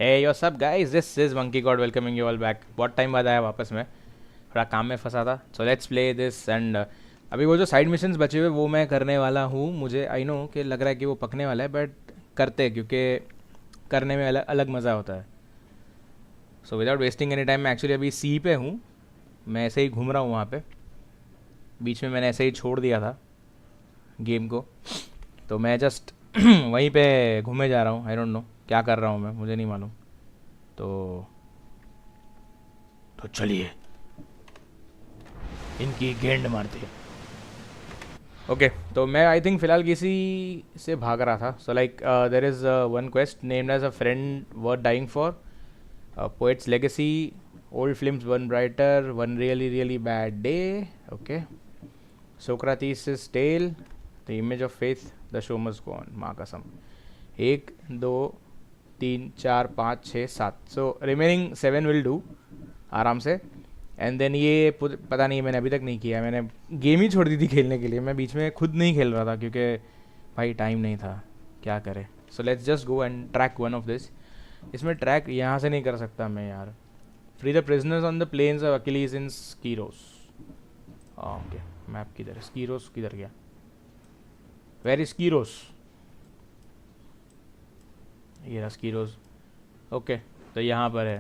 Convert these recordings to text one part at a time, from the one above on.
Hey, what's up guys? This is MonkeyGod welcoming you all back. बहुत time बाद आया वापस में, थोड़ा काम में फंसा था. So let's play this and अभी वो जो साइड मिशंस बचे हुए वो मैं करने वाला हूँ. मुझे आई नो कि लग रहा है कि वो पकने वाला है, बट करते हैं क्योंकि करने में अलग मज़ा होता है. So without wasting any time मैं एक्चुअली अभी सी पे हूँ. मैं ऐसे ही घूम रहा हूँ वहाँ पे. बीच में मैंने ऐसे ही छोड़ दिया था गेम को, तो मैं जस्ट वहीं पे घूमे जा रहा हूँ. आई डोंट नो क्या कर रहा हूँ मैं, मुझे नहीं मालूम. तो चलिए इनकी गेंद मारते हैं. ओके तो मैं आई थिंक फ़िलहाल किसी से भाग रहा था. So like there is one quest named as a friend worth dying for, poet's legacy, old films one brighter, one really bad day. Okay, Socrates tell, the image of faith, the show must go on, माँ कसम. 1 2 3 4 5 6 7. So remaining 7 will do आराम से. And then ये पता नहीं, मैंने अभी तक नहीं किया. मैंने गेम ही छोड़ दी थी खेलने के लिए. मैं बीच में खुद नहीं खेल रहा था क्योंकि भाई टाइम नहीं था, क्या करे. So let's just go and track one of this. इसमें ट्रैक यहाँ से नहीं कर सकता मैं यार. Free the prisoners on the plains of Achilles in Skyros. Okay, map किधर है? स्कीरोस किधर गया? Where is Skyros? ये रहा स्कीरोस. ओके तो यहाँ पर है.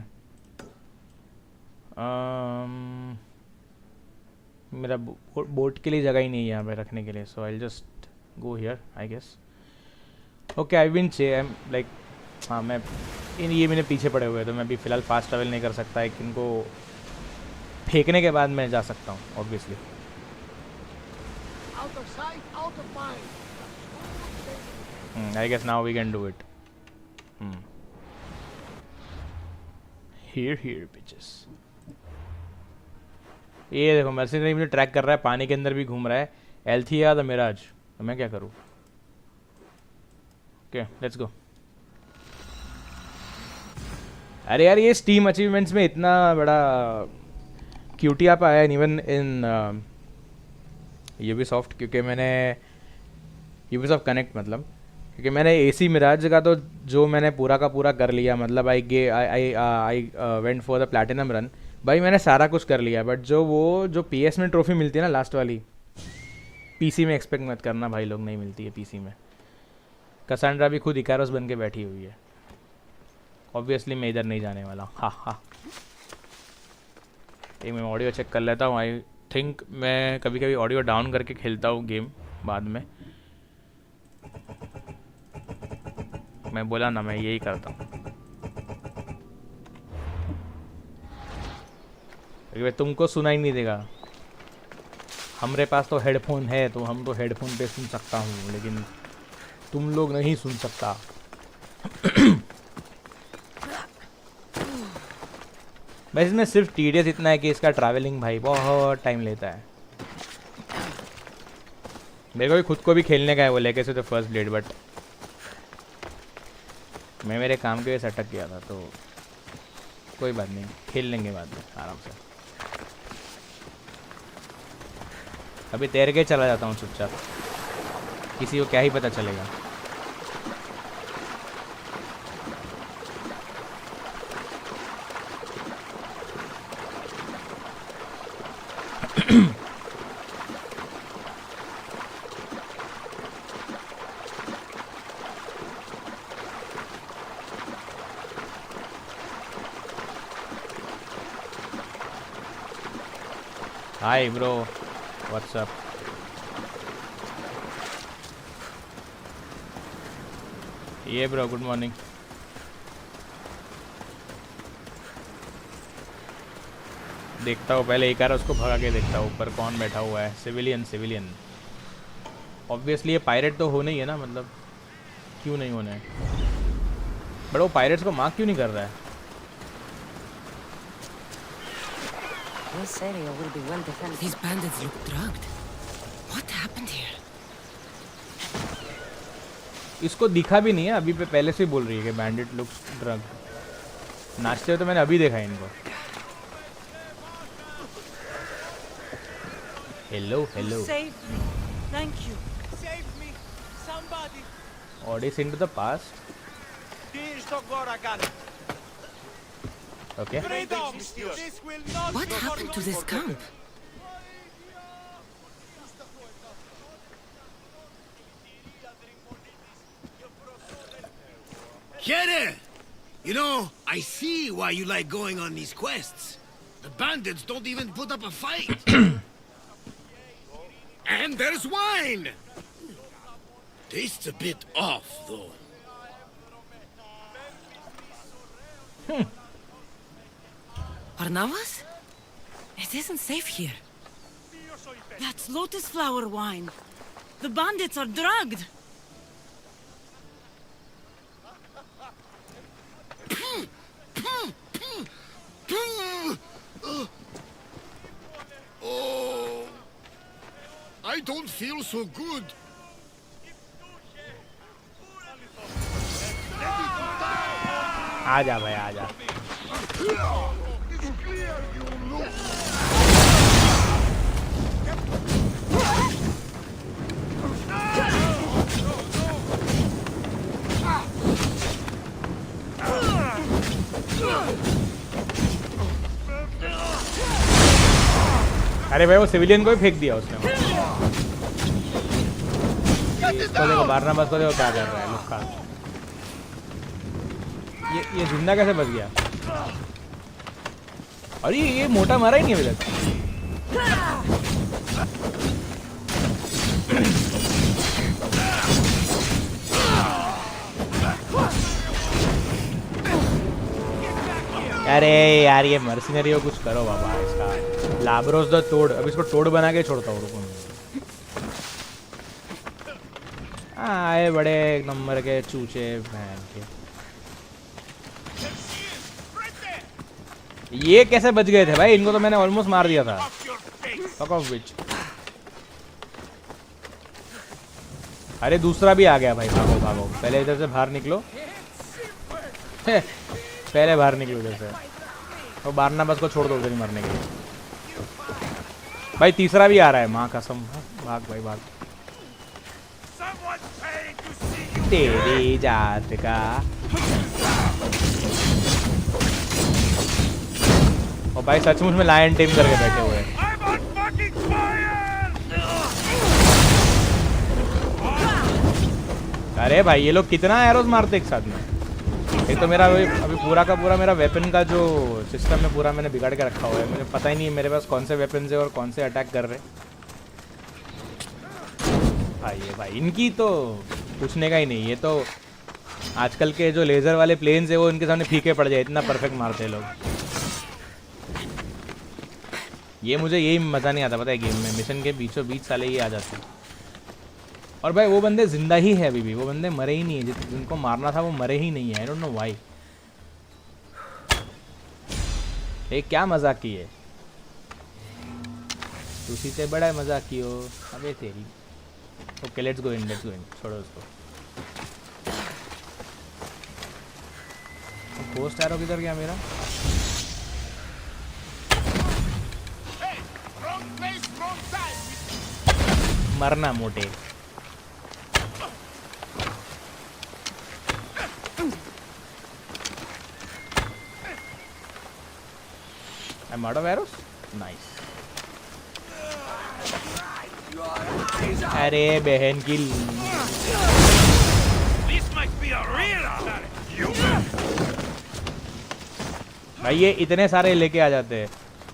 मेरा बोट के लिए जगह ही नहीं है यहाँ पे रखने के लिए. So I just go here I guess. Okay I been like हाँ मैं ये मेरे पीछे पड़े हुए हैं, तो मैं अभी फ़िलहाल फास्ट ट्रैवल नहीं कर सकता. एक इनको फेंकने के बाद मैं जा सकता हूँ obviously. I guess now we can do it. Here bitches. ये देखो मर्सिनरी मुझे ट्रैक कर रहा है, पानी के अंदर भी घूम रहा है. Althea the mirage. तो मैं क्या करूँ? Okay let's go. अरे यार ये स्टीम अचीवमेंट्स में इतना बड़ा क्यूटिया पे आया इवन इन यूबीसॉफ्ट, क्योंकि मैंने यूबीसॉफ्ट कनेक्ट मतलब क्योंकि मैंने एसी मिराज का तो जो मैंने पूरा का पूरा कर लिया. मतलब I went for the platinum run. भाई मैंने सारा कुछ कर लिया, बट जो पीएस में ट्रॉफी मिलती है ना लास्ट वाली, पीसी में एक्सपेक्ट मत करना भाई लोग, नहीं मिलती है पीसी में. कसांड्रा भी खुद इकारोस बन के बैठी हुई है. ऑब्वियसली मैं इधर नहीं जाने वाला. हाँ एक मैं ऑडियो चेक कर लेता हूँ. आई थिंक मैं कभी कभी ऑडियो डाउन करके खेलता हूँ गेम बाद में. मैं बोला ना मैं यही करता हूँ क्योंकि तुमको सुना ही नहीं देगा. हमारे पास तो हेडफोन है तो हम तो हेडफोन पे सुन सकता हूँ, लेकिन तुम लोग नहीं सुन सकता. बस इसमें सिर्फ टीडियस इतना है कि इसका ट्रैवलिंग भाई बहुत टाइम लेता है. मेरे को भी खुद को भी खेलने का है वो लेके से तो फर्स्ट ब्लेड, बट मैं मेरे काम के वजह से अटक गया था. तो कोई बात नहीं, खेल लेंगे बाद में आराम से. अभी तैर के चला जाता हूँ चुपचाप, किसी को क्या ही पता चलेगा. Hi bro, what's up? ये ब्रो गुड मॉर्निंग. देखता हूँ पहले एक बार उसको भगा के देखता हूँ ऊपर कौन बैठा हुआ है. Civilian obviously. ये पायरेट तो होने ही है ना, मतलब क्यों नहीं होना है. बट वो पायरेट्स को मार्क क्यों नहीं कर रहा है? This area will be well defended. These bandits look drugged. What happened here? इसको दिखा भी नहीं है अभी पे, पहले से ही बोल रही है कि बैंडिट लुक्स ड्रग. नाचते हुए तो मैंने अभी देखा है इनको. Hello Save me. Thank you. Save me. Somebody. Odyssey into the past. Diz agora, cara. Okay. What happened to this camp? Kere! You know, I see why you like going on these quests. The bandits don't even put up a fight. And there's wine! Tastes a bit off, though. Barnabas? It isn't safe here. That's lotus flower wine. The bandits are drugged. Oh, I don't feel so good. आजा भाई आजा. अरे भाई वो civilian को ही फेंक दिया उसने. इसको देखो मारना बस को देखो क्या कर रहा है लुक्का. ये जिंदा कैसे बच गया? अरे ये मोटा मारा ही नहीं अभी तक. अरे यार ये मर्सिनरी को कुछ करो बाबा. इसका लाब्रोस द तोड़. अब इसको तोड़ बना के छोड़ता हूँ. रुको आए बड़े एक नंबर के चूचे बहन के. ये कैसे बच गए थे भाई? इनको तो मैंने ऑलमोस्ट मार दिया था. Fuck off bitch. अरे दूसरा भी आ गया भाई. भागो भागो. पहले इधर से बाहर निकलो. पहले बाहर निकलो इधर से. और बारना बस को छोड़ दो उधर ही मरने के लिए. भाई तीसरा भी आ रहा है. माँ कसम. भाग भाई भाग. तेरी जात का. और भाई सचमुच में लायन टेम करके बैठे हुए हैं. अरे भाई ये लोग कितना एरोज मारते एक साथ में. एक तो मेरा अभी पूरा का पूरा मेरा वेपन का जो सिस्टम है पूरा मैंने बिगाड़ के रखा हुआ है. मुझे पता ही नहीं है मेरे पास कौन से वेपन है और कौन से अटैक कर रहे हैं. भाई इनकी तो पूछने का ही नहीं. ये तो आजकल के जो लेज़र वाले प्लेन्स है वो इनके सामने फीके पड़ जाए. इतना परफेक्ट मारते हैं लोग. ये मुझे यही मज़ा नहीं आता पता है गेम में. मिशन के बीचों बीच साले ये आ जाते हैं. और भाई वो बंदे जिंदा ही है अभी भी. वो बंदे मरे ही नहीं है. जिनको मारना था वो मरे ही नहीं है. आई डोंट नो व्हाई. ये क्या मजाक की है. उसी से बड़ा मजाक की हो. अबे तेरी. ओके लेट्स गो इन. छोड़ो उसको. पोस्ट एरो किधर गया मेरा? मरना मोटे. I'm out of arrows? Nice. अरे बहन की. भाई ये इतने सारे लेके आ जाते हैं.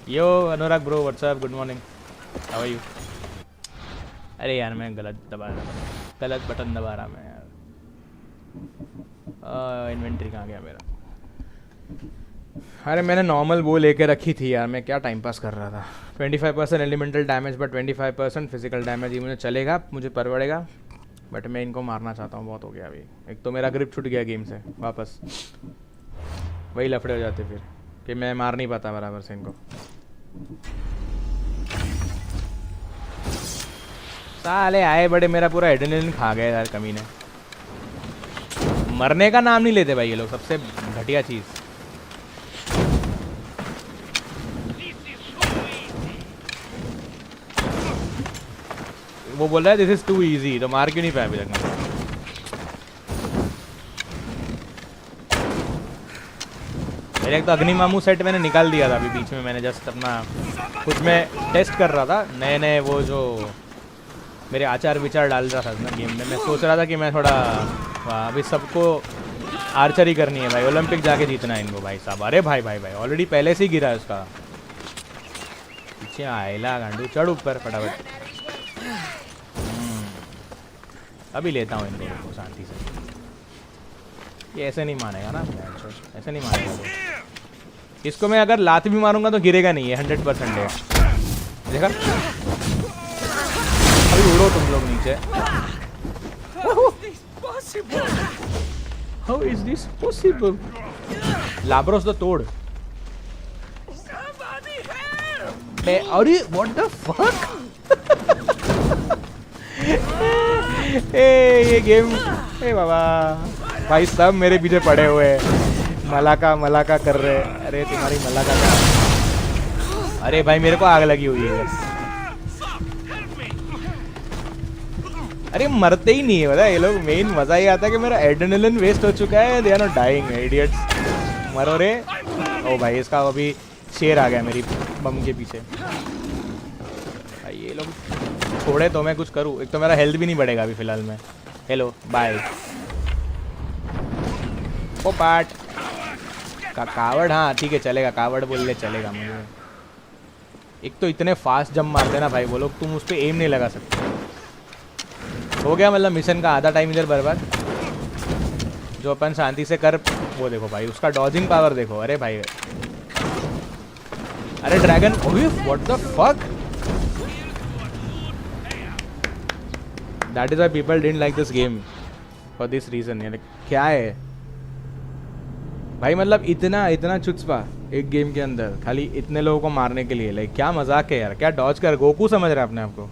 Yo Anurag bro what's up. Good morning. How are you? अरे यार मैं गलत बटन दबा रहा मैं यार. इन्वेंट्री कहाँ गया मेरा? अरे मैंने नॉर्मल वो लेके रखी थी यार. मैं क्या टाइम पास कर रहा था. 25% elemental damage but 25% physical damage. ये मुझे चलेगा. मुझे परवड़ेगा. बट मैं इनको मारना चाहता हूँ. बहुत हो गया अभी. एक तो मेरा ग्रिप छूट गया गेम से. वापस वही लफड़े हो जाते फिर मैं मार नहीं पाता बराबर से इनको. साले आए बड़े मेरा पूरा एड्रेनलिन खा गए यार कमीने. मरने का नाम नहीं लेते भाई ये लोग. सबसे घटिया चीज़. वो बोल रहा है दिस इज टू इजी. तो मार क्यों नहीं पाया अभी तक? मेरे एक तो अग्निमामू सेट मैंने निकाल दिया था अभी बीच में, मैंने जस्ट अपना कुछ में टेस्ट कर रहा था, नए नए वो जो मेरे आचार विचार डाल रहा था ना गेम में। मैं सोच रहा था कि मैं थोड़ा अभी सबको आर्चरी करनी है भाई, ओलंपिक जाके जीतना है इनको भाई साहब। अरे भाई भाई भाई ऑलरेडी पहले से ही गिरा है उसका, पीछे आयला गांडू, चढ़ ऊपर फटाफट। अभी लेता हूँ इन दोनों को शांति से। ये ऐसे नहीं मानेगा ना, ऐसे नहीं मानेगा वो। इसको मैं अगर लात भी मारूंगा तो गिरेगा नहीं है, 100% है। देखा, अभी उड़ो तुम लोग नीचे। How is this possible? लाब्रोस तो तोड़। अरे what the fuck? ये गेम, बाबा भाई सब मेरे पीछे पड़े हुए हैं, मलाका कर रहे हैं। अरे तुम्हारी मलाका का, अरे भाई मेरे को आग लगी हुई है। अरे मरते ही नहीं है पता ये लोग, मेन मजा ही आता है कि मेरा एड्रेनलिन वेस्ट हो चुका है। They are not dying idiots, मरो रे। ओ भाई इसका अभी शेर आ गया मेरी बम के पीछे। भाई ये लोग छोड़े तो मैं कुछ करूँ, एक तो मेरा हेल्थ भी नहीं बढ़ेगा अभी फिलहाल में। हेलो बाय ओ पार्ट का कावड़, हाँ ठीक है चलेगा, कावड़ बोल ले चलेगा मुझे। एक तो इतने फास्ट जंप मारते ना भाई वो लोग, तुम उस पर एम नहीं लगा सकते। हो गया मतलब मिशन का आधा टाइम इधर बर्बाद, जो अपन शांति से कर। वो देखो भाई उसका डॉजिंग पावर देखो। अरे भाई अरे dragon, what the fuck, that is why people didn't like this game for this reason. यार क्या है भाई, मतलब इतना चुचपा एक गेम के अंदर खाली इतने लोगों को मारने के लिए। लाइक क्या मजाक है यार, क्या डॉज कर, गोकू समझ रहा है अपने आप को।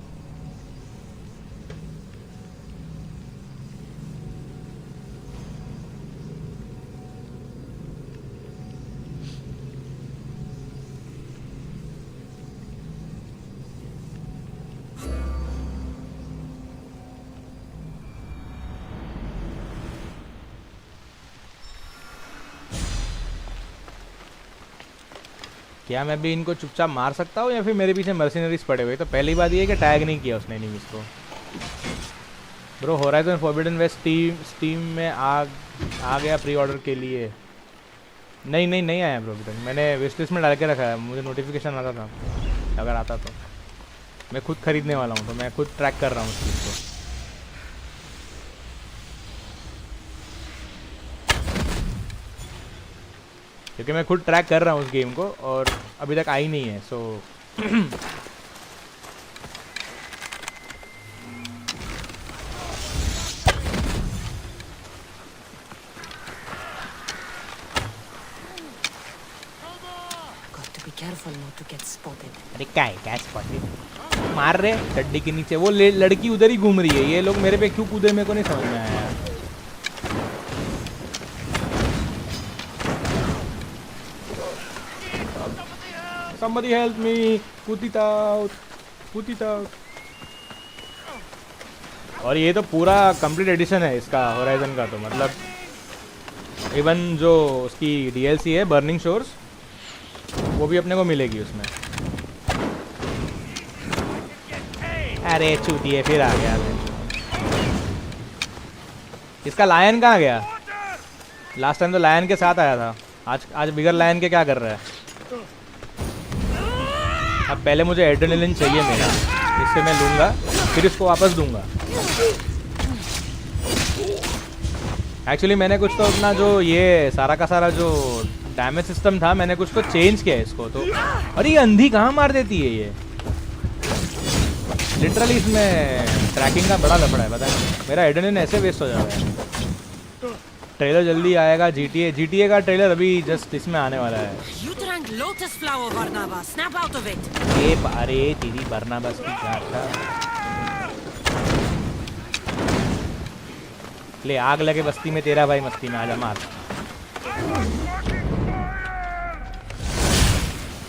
क्या मैं भी इनको चुपचाप मार सकता हूँ या फिर मेरे पीछे मर्सिनरीज पड़े हुए? तो पहली बात ये है कि टैग नहीं किया उसने एनिमीज को। Bro Horizon Forbidden West Steam में आ गया प्री ऑर्डर के लिए। नहीं आया ब्रो अभी तक, मैंने विश लिस्ट में डाल के रखा है, मुझे नोटिफिकेशन आता था। अगर आता तो मैं खुद खरीदने वाला हूँ, तो मैं खुद ट्रैक कर रहा हूँ उस चीज़ को। क्योंकि मैं खुद ट्रैक कर रहा हूँ उस गेम को और अभी तक आई नहीं है। सो अरे क्या स्पॉटेड मार रहे डड्डी के नीचे। वो लड़की उधर ही घूम रही है, ये लोग मेरे पे क्यों कूदे मेरे को नहीं समझ में आया। Somebody help me, put it out। और ये तो पूरा कंप्लीट एडिशन है इसका होराइजन का, तो मतलब इवन जो उसकी DLC है बर्निंग शोर्स, वो भी अपने को मिलेगी उसमें। अरे चूतिए फिर आ गया। इसका लायन कहाँ गया? लास्ट टाइम तो लायन के साथ आया था, आज बिगर लायन के क्या कर रहा है? अब पहले मुझे एड्रेनलिन चाहिए मेरा, इससे मैं लूँगा फिर इसको वापस दूंगा। एक्चुअली मैंने कुछ तो अपना जो ये सारा का सारा जो डैमेज सिस्टम था, मैंने कुछ तो चेंज किया है इसको। तो अरे ये अंधी कहाँ मार देती है ये, लिटरली इसमें ट्रैकिंग का बड़ा लफड़ा है पता है। मेरा एड्रेनलिन ऐसे वेस्ट हो जाता है। ट्रेलर जल्दी आएगा, GTA का ट्रेलर अभी जस्ट इसमें आने वाला है। अरे तेरी बरनाबस की क्या, ले आग लगे बस्ती में, तेरा भाई मस्ती में आजा मार।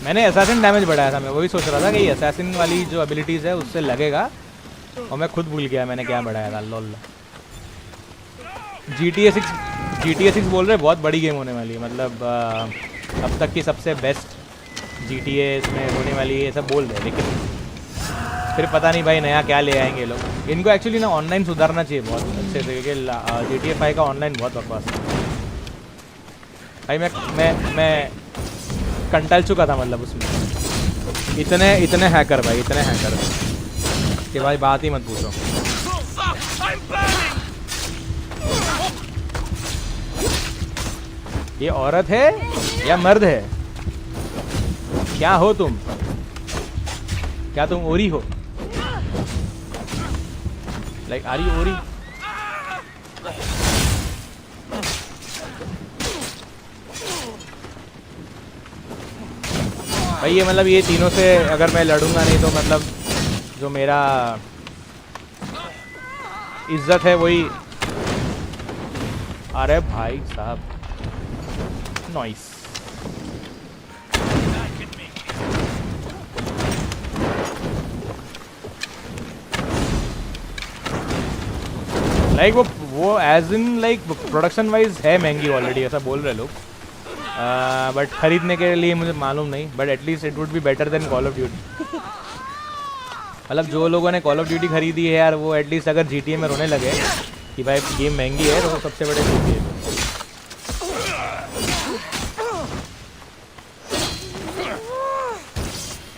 मैंने असैसिन डैमेज बढ़ाया था, मैं वही सोच रहा था कि ये असैसिन वाली जो एबिलिटीज है उससे लगेगा, और मैं खुद भूल गया मैंने क्या बढ़ाया था। लॉल GTA 6 बोल रहे बहुत बड़ी गेम होने वाली है, मतलब अब तक की सबसे बेस्ट GTA इसमें होने वाली है, सब बोल रहे हैं, लेकिन फिर पता नहीं भाई नया क्या ले आएंगे लोग। इनको एक्चुअली ना ऑनलाइन सुधारना चाहिए बहुत अच्छे से, क्योंकि GTA 5 का ऑनलाइन बहुत बकवास है भाई। मैं कंटाल चुका था मतलब उसमें, इतने हैकर भाई, इतने हैकर कि भाई बात ही मत पूछो। ये औरत है या मर्द है? क्या हो तुम? क्या तुम ओरी हो? लाइक आर यू ओरी? भाई ये मतलब ये तीनों से अगर मैं लड़ूंगा नहीं तो मतलब जो मेरा इज्जत है वही। अरे भाई साहब नॉइस। लाइक वो as in like production wise है महंगी ऑलरेडी, ऐसा बोल रहे लोग, बट खरीदने के लिए मुझे मालूम नहीं, but at least it would be better than call of duty. मतलब जो लोगों ने कॉल ऑफ ड्यूटी खरीदी है यार, वो एटलीस्ट अगर GTA में रोने लगे कि भाई गेम महंगी है, तो वो सबसे बड़े चीज़ है।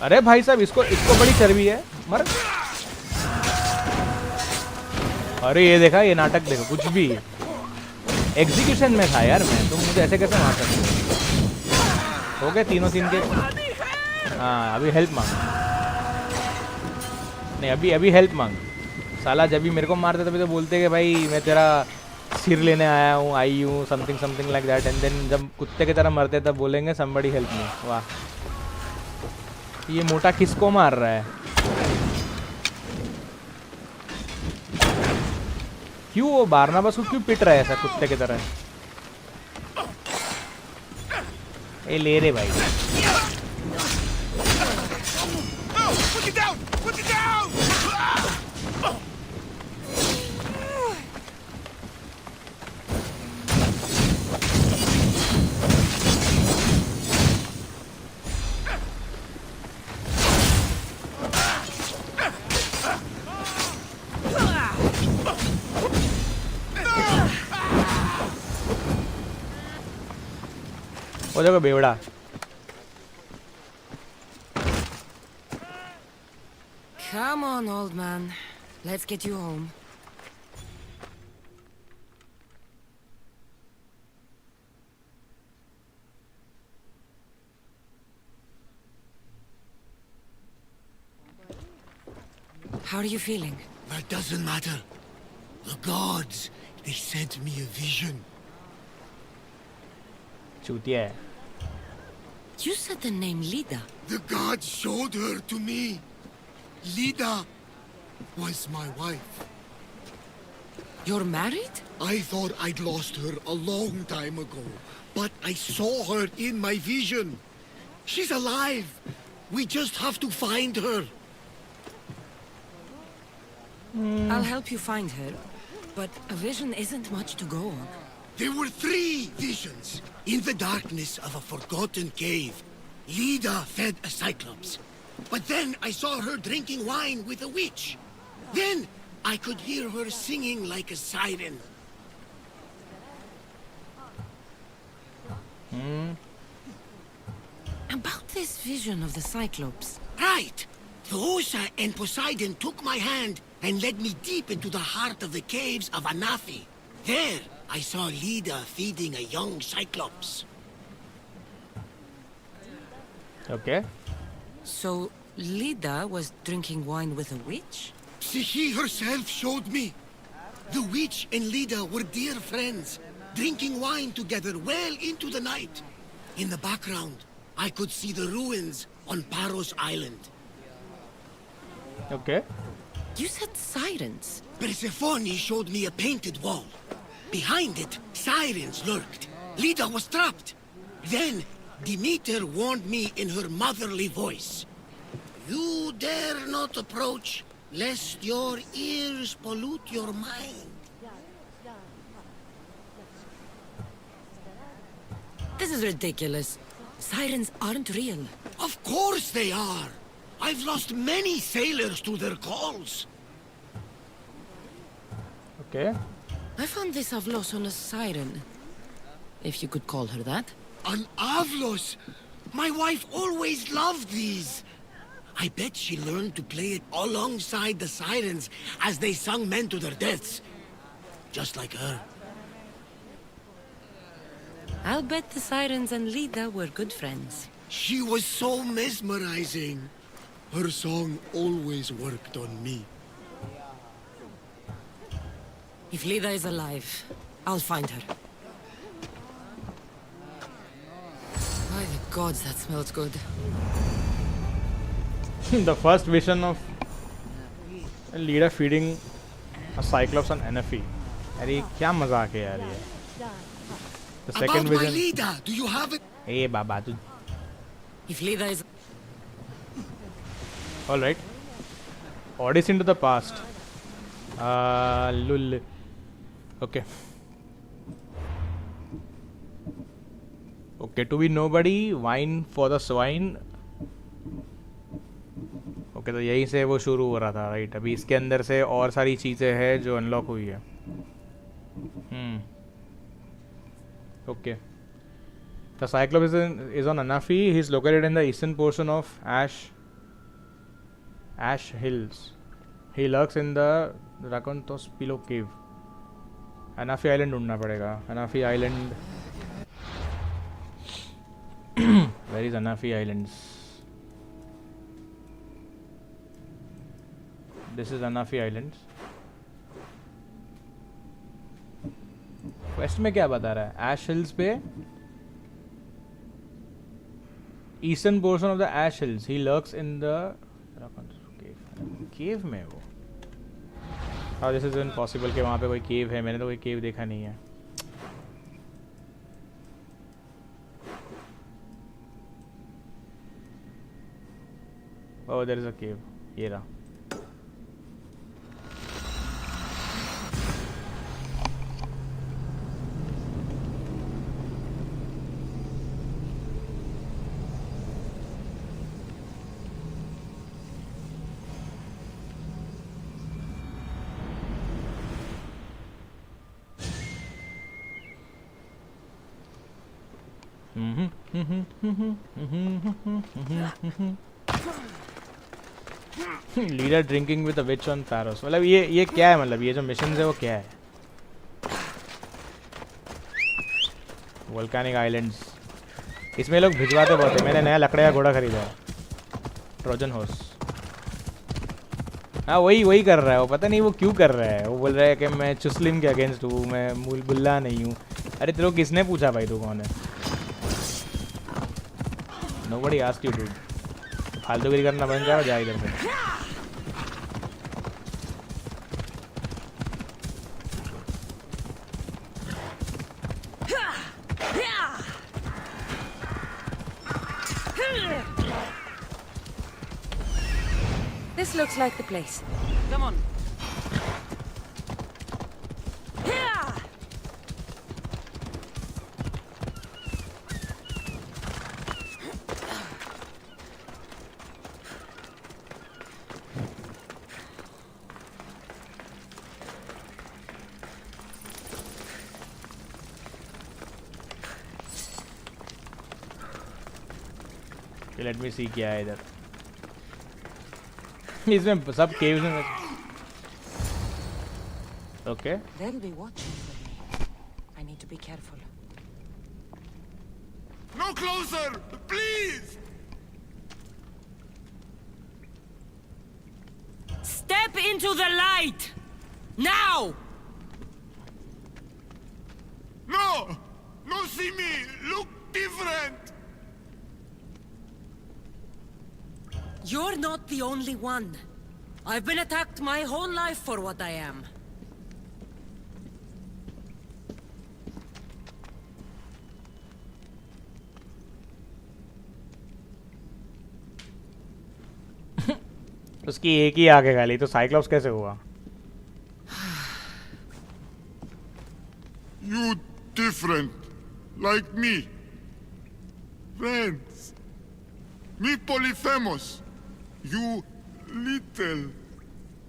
अरे भाई साहब इसको बड़ी चर्बी है, मर। अरे ये देखा, ये नाटक देखो, कुछ भी एग्जीक्यूशन में था यार मैं, तुम मुझे ऐसे कैसे मार सकते हो? गए तीनों तीन के। हाँ अभी हेल्प मांग, नहीं अभी हेल्प मांग। साला जब भी मेरे को मारते तभी तो बोलते कि भाई मैं तेरा सिर लेने आया हूँ, आई हूँ, something like that, and then जब कुत्ते की तरह मरते तब बोलेंगे समबडी हेल्प मी। वाह, ये मोटा किसको मार रहा है? क्यों वो बारनाबास को क्यों पिट रहा है ऐसा कुत्ते की तरह? ए ले रे भाई। वो देखो बेवड़ा। Come on, old man. Let's get you home. How are you feeling? That doesn't matter. The gods, they sent me a vision. चूतिया है। You said the name Lida. The gods showed her to me. Lida was my wife. You're married? I thought I'd lost her a long time ago, but I saw her in my vision. She's alive. We just have to find her. I'll help you find her, but a vision isn't much to go on. There were 3 visions. In the darkness of a forgotten cave, Lida fed a cyclops. But then I saw her drinking wine with a witch. Then I could hear her singing like a siren. About this vision of the Cyclops. Right. Thosa and Poseidon took my hand and led me deep into the heart of the caves of Anafi. There, I saw Lida feeding a young cyclops. Okay. So, Lida was drinking wine with a witch? She herself showed me. The witch and Lida were dear friends, drinking wine together well into the night. In the background, I could see the ruins on Paros Island. Okay. You said sirens. Persephone showed me a painted wall. Behind it, sirens lurked. Lida was trapped. Then, Demeter warned me in her motherly voice. You dare not approach, lest your ears pollute your mind. This is ridiculous. Sirens aren't real. Of course they are. I've lost many sailors to their calls. Okay. I found this Avlos on a siren. If you could call her that. An Avlos! My wife always loved these. I bet she learned to play it alongside the sirens as they sung men to their deaths. Just like her. I'll bet the sirens and Lida were good friends. She was so mesmerizing. Her song always worked on me. If Lida is alive, I'll find her. By the gods, that smells good. The first vision of a leader feeding a Cyclops on NFE. अरे क्या मजाक है यार ये. The second About my vision. Lida, do you have it? Hey बाबा तू. If Lida is... All right. Odyssey into the past. Lul. Okay. Okay, to be nobody, wine for the swine. Okay तो यहीं से वो शुरू हो रहा था right. अभी इसके अंदर से और सारी चीज़ें हैं जो अनलॉक हुई है. Okay. The cyclops is on अनाफी. He is located in the eastern portion of Ash Hills. He lurks in the Rakontos Pillow Cave. Anafi Island ढूंढना पड़ेगा. Anafi Island. Where is Anafi Islands? This is Anafi Islands. Quest में क्या बता रहा है? Ash Hills पे Eastern portion of the Ash Hills. He lurks in the केव में वो. हाँ दिस इज इम्पॉसिबल कि वहाँ पे कोई केव है. मैंने तो कोई केव देखा नहीं है. Oh there is a cave. ये रहा. Leader drinking with a witch on Paros. मतलब ये क्या है. मतलब ये जो मिशन है वो क्या है. Volcanic islands. इसमें लोग भिजवाते बहुत है. मैंने नया लकड़े का घोड़ा खरीदा है. Trojan horse. हाँ वही कर रहा है वो. पता नहीं वो क्यों कर रहा है. वो बोल रहा है कि मैं चुस्लिम के अगेंस्ट हूँ. मैं बुल्ला नहीं हूँ. अरे तेरे को किसने पूछा भाई तू कौन है. Nobody asked you dude. फालतूगिरी करना बंद जाओ. जा इधर से. This looks like the place. Come on. Let me see क्या है इधर. इसमें सब केव्स में. Okay. They'll be watching for me. I need to be careful. No closer, please! Step into the light! Now! No! No, see me! Look different! You're not the only one. I've been attacked my whole life for what I am. उसकी एक ही आगे गाली. तो cyclops कैसे हुआ. You different, like me. Friends. Me Polyphemus. You little.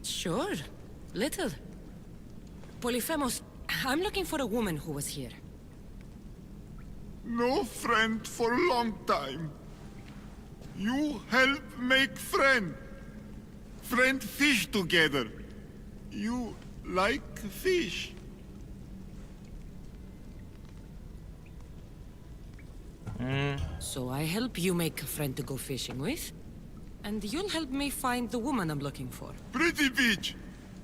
Sure. Little. Polyphemus, I'm looking for a woman who was here. No friend for a long time. You help make friend. Friend fish together. You like fish. So I help you make a friend to go fishing with. And you'll help me find the woman I'm looking for. Pretty bitch.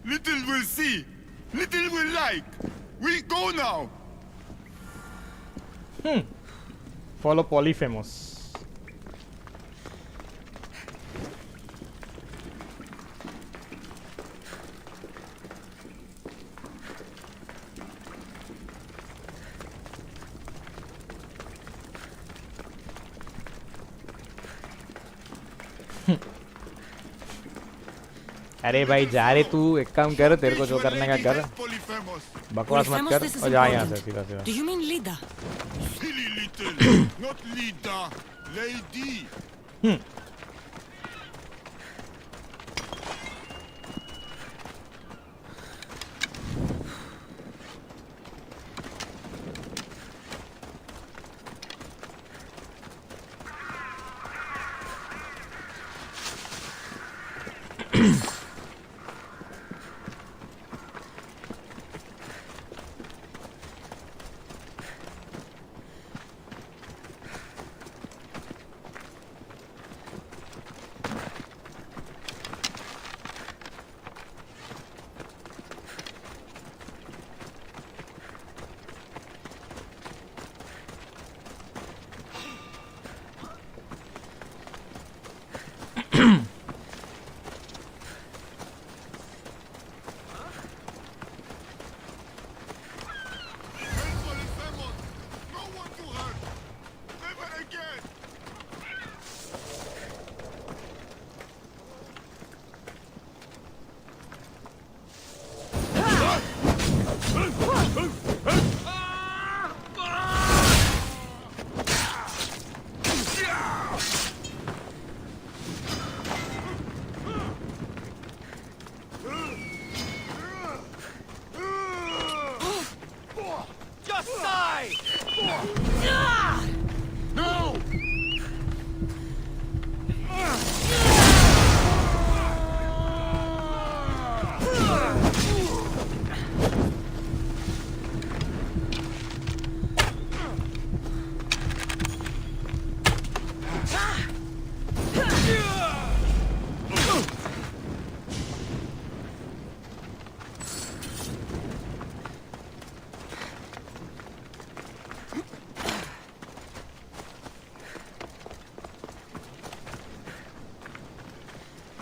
Little will see. Little will like. We go now. Follow Polyphemus. अरे भाई जा रे तू एक काम कर तेरे को जो करने का कर बकवास मत कर और जा यहाँ से सीधा सीधा Do you mean Lida? Silly little. Not leader. Lady.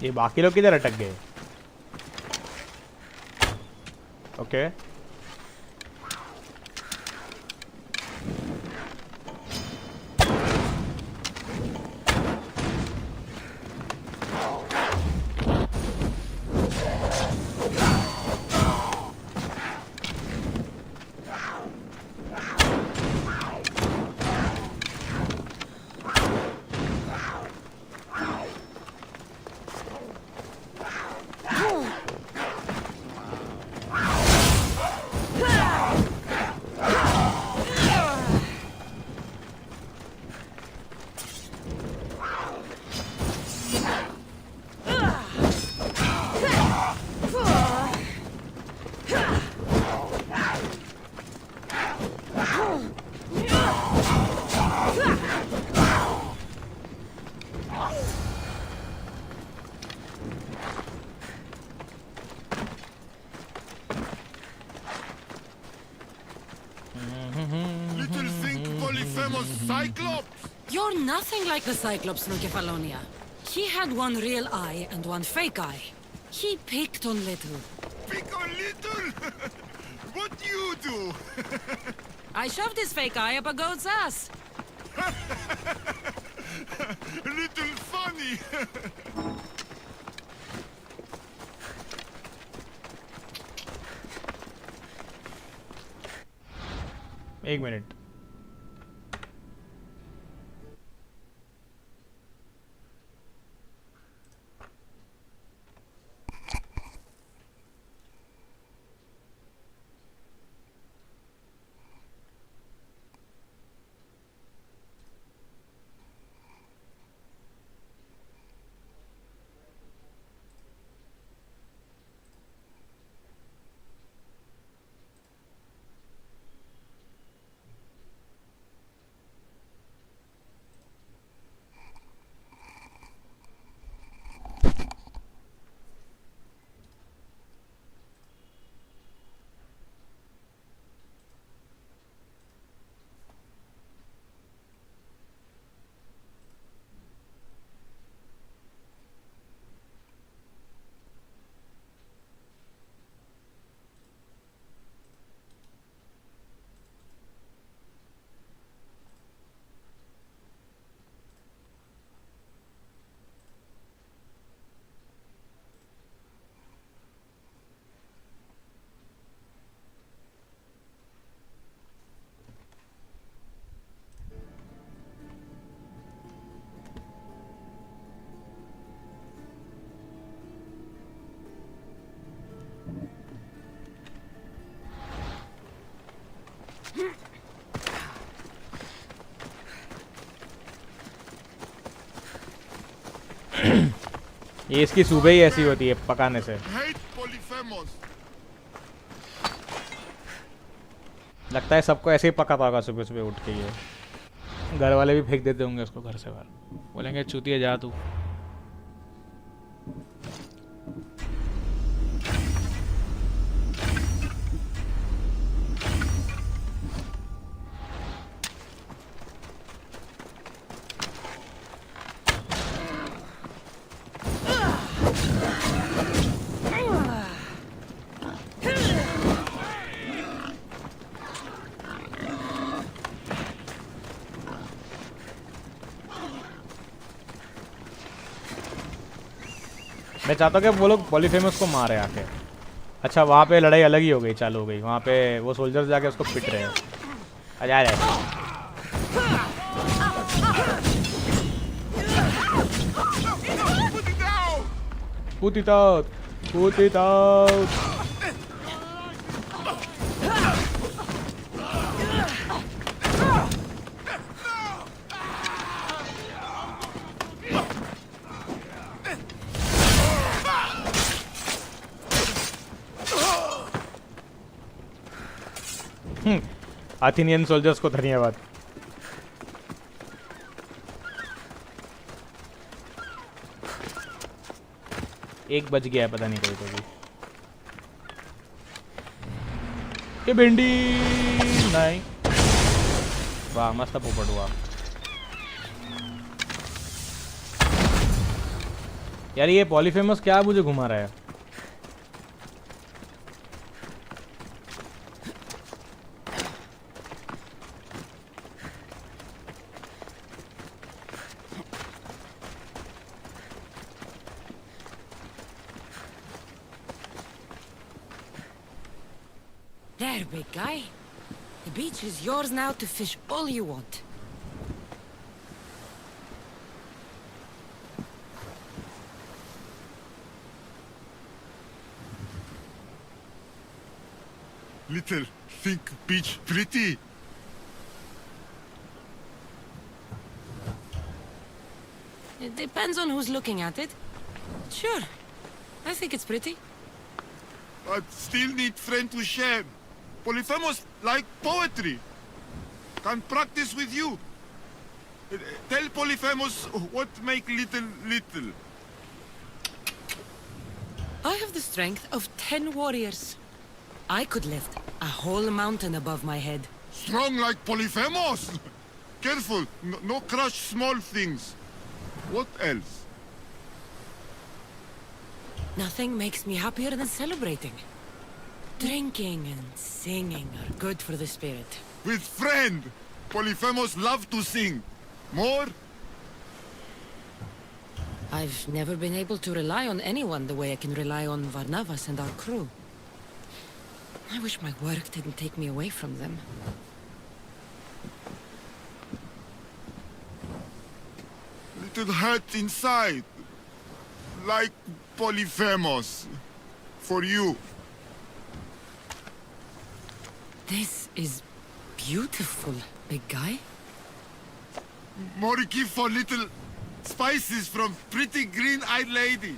ये बाकी लोग किधर अटक गए? Okay Little think Polyphemus Cyclops. You're nothing like the Cyclops, Nucefalonia. He had one real eye and one fake eye. He picked on Little. Pick on little. What you do? I shoved his fake eye up a goat's ass. Little funny. एक minute ये इसकी सुबह ही ऐसी होती है पकाने से। Hate Polyphemus. लगता है सबको ऐसे ही पकाता होगा सुबह सुबह उठ के। ये घर वाले भी फेंक देते होंगे उसको घर से बाहर, बोलेंगे चूतिया जा तू। मैं चाहता हूँ कि वो लोग पॉलीफेमस को मारे आके। अच्छा वहाँ पे लड़ाई अलग ही हो गई, चालू हो गई। वहाँ पे वो सोल्जर्स जाके उसको पिट रहे हैं। आ रहे Put it out! Put it out! Athenian soldiers को धन्यवाद। एक बज गया है, पता नहीं कोई भी। ये भिंडी नहीं, वाह मस्त पोपट हुआ यार। ये पॉलीफेमस क्या मुझे घुमा रहा है? There, big guy. The beach is yours now to fish all you want. Little think beach pretty. It depends on who's looking at it. Sure, I think it's pretty. But still need friend to share. Polyphemus like poetry. Can practice with you. Tell Polyphemus what make little. I have the strength of 10 warriors. I could lift a whole mountain above my head. Strong like Polyphemus. Careful, no crush small things. What else? Nothing makes me happier than celebrating. Drinking and singing are good for the spirit. With friend. Polyphemus love to sing. More? I've never been able to rely on anyone the way I can rely on Varnavas and our crew. I wish my work didn't take me away from them. Little hurt inside. Like Polyphemus. For you. This is beautiful, big guy. More give for little spices from pretty green-eyed lady.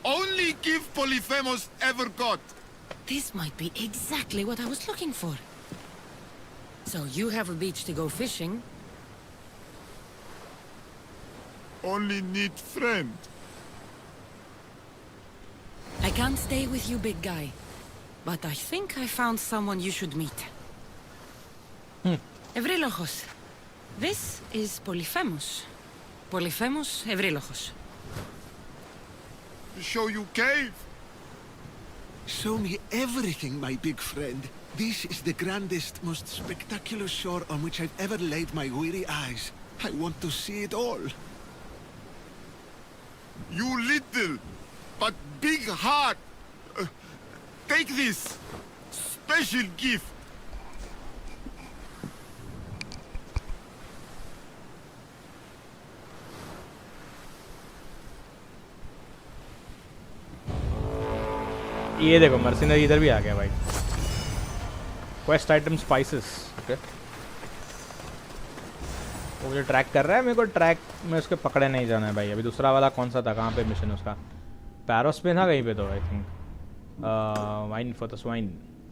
Only give Polyphemus ever got. This might be exactly what I was looking for. So you have a beach to go fishing. Only need friend. I can't stay with you, big guy. But I think I found someone you should meet. Evrilochos. This is Polyphemus. Polyphemus Evrilochos. Show you cave. Show me everything, my big friend. This is the grandest, most spectacular shore on which I've ever laid my weary eyes. I want to see it all. You little, but big heart. Take this. Special gift. ये देखो mercenary इधर भी आ गया भाई। Quest item spices. Okay वो मुझे track कर रहा है, मेरे को ट्रैक में उसके पकड़े नहीं जाना है भाई। अभी दूसरा वाला कौन सा था, कहाँ पे मिशन उसका? पैरोस में था कहीं पे तो I think wine for the swine.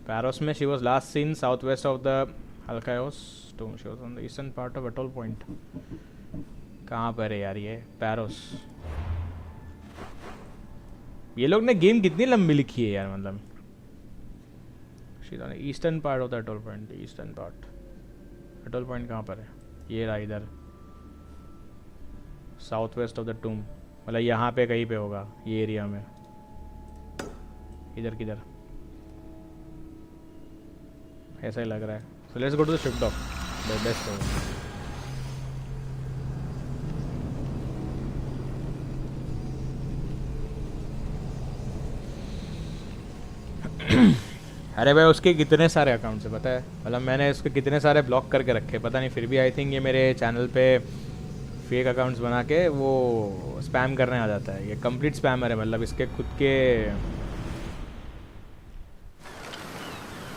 Paros में she was last seen south west of the हल्कायोस tomb. She was on the eastern part of atoll point. कहाँ पर है यार ये पैरोस? ये लोग ने गेम कितनी लंबी लिखी है यार. मतलब she is on eastern part of the atoll point. Eastern part atoll point कहाँ पर है? ये रहा इधर साउथ वेस्ट ऑफ द टूम. मतलब यहाँ पे कहीं पे होगा ये एरिया में. इधर किधर ऐसा ही लग रहा है. So let's go to the ship dock. Best होगा. अरे भाई उसके कितने सारे अकाउंट्स है पता है. मतलब मैंने उसके कितने सारे ब्लॉक करके रखे पता नहीं. फिर भी आई थिंक ये मेरे चैनल पे फेक अकाउंट्स बना के वो स्पैम करने आ जाता है. ये कंप्लीट स्पैमर है. मतलब इसके खुद के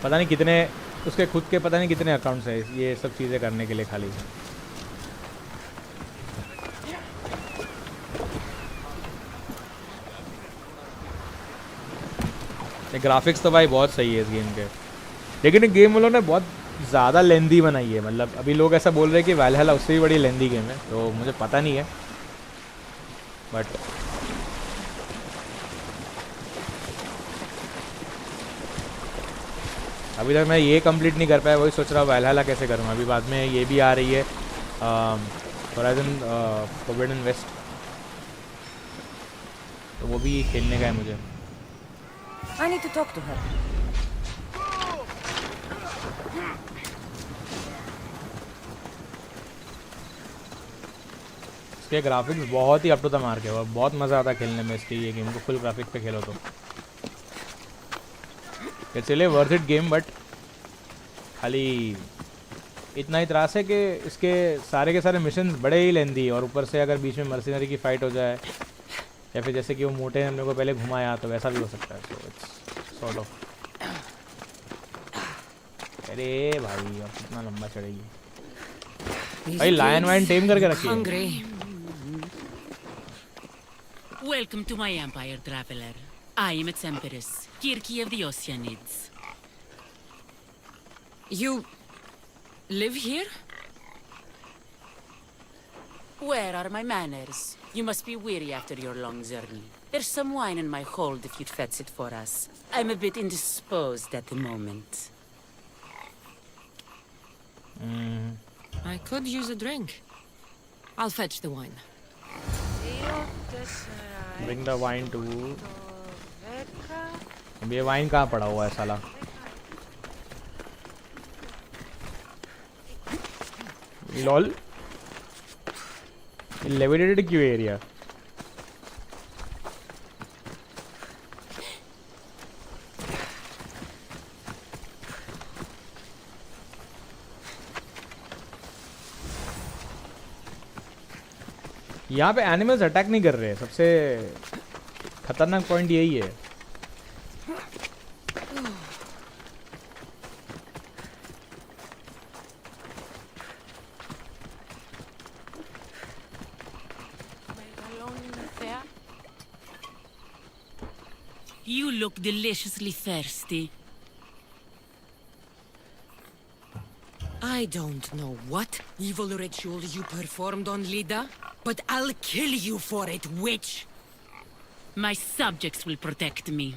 पता नहीं कितने, उसके खुद के पता नहीं कितने अकाउंट्स हैं ये सब चीज़ें करने के लिए खाली. ग्राफिक्स तो भाई बहुत सही है इस गेम के. लेकिन गेम वालों ने बहुत ज़्यादा लेंदी बनाई है. मतलब अभी लोग ऐसा बोल रहे हैं कि वैल्हैला उससे भी बड़ी लेंदी गेम है. तो मुझे पता नहीं है बट अभी तक मैं ये कंप्लीट नहीं कर पाया. वही सोच रहा हूँ वैल्हैला कैसे करूँ. अभी बाद में ये भी आ रही है होराइजन फॉरबिडन वेस्ट. तो वो भी खेलने का है मुझे. I need to talk to her. इसके ग्राफिक्स बहुत ही अप टू द मार्क है और बहुत मज़ा आता है खेलने में इसकी. ये गेम को फुल ग्राफिक पे खेलो तो चलिए वर्थ इट गेम. बट खाली इतना ही त्रास है कि इसके सारे के सारे मिशंस बड़े ही लेंदी. और ऊपर से अगर बीच में मर्सिनरी की फ़ाइट हो जाए या फिर जैसे कि वो मोटे ने मेरे को पहले घुमाया तो वैसा भी हो सकता है. So it's sort of. अरे भाई अब कितना लंबा चढ़ेगी भाई. लायन वाइन टेम करके रखी है. Welcome to my empire, traveler. I am its empress, Kirki of the Oceanids. You live here? Where are my manners? You must be weary after your long journey. There's some wine in my hold if you'd fetch it for us. I'm a bit indisposed at the moment. I could use a drink. I'll fetch the wine. Bring the wine to. अब ये wine कहाँ पड़ा हुआ है साला. Lol levitated क्यों area. यहाँ पे एनिमल्स अटैक नहीं कर रहे. सबसे खतरनाक पॉइंट यही है. You look deliciously thirsty. I don't know what evil ritual you performed on Lida, but I'll kill you for it, witch! My subjects will protect me.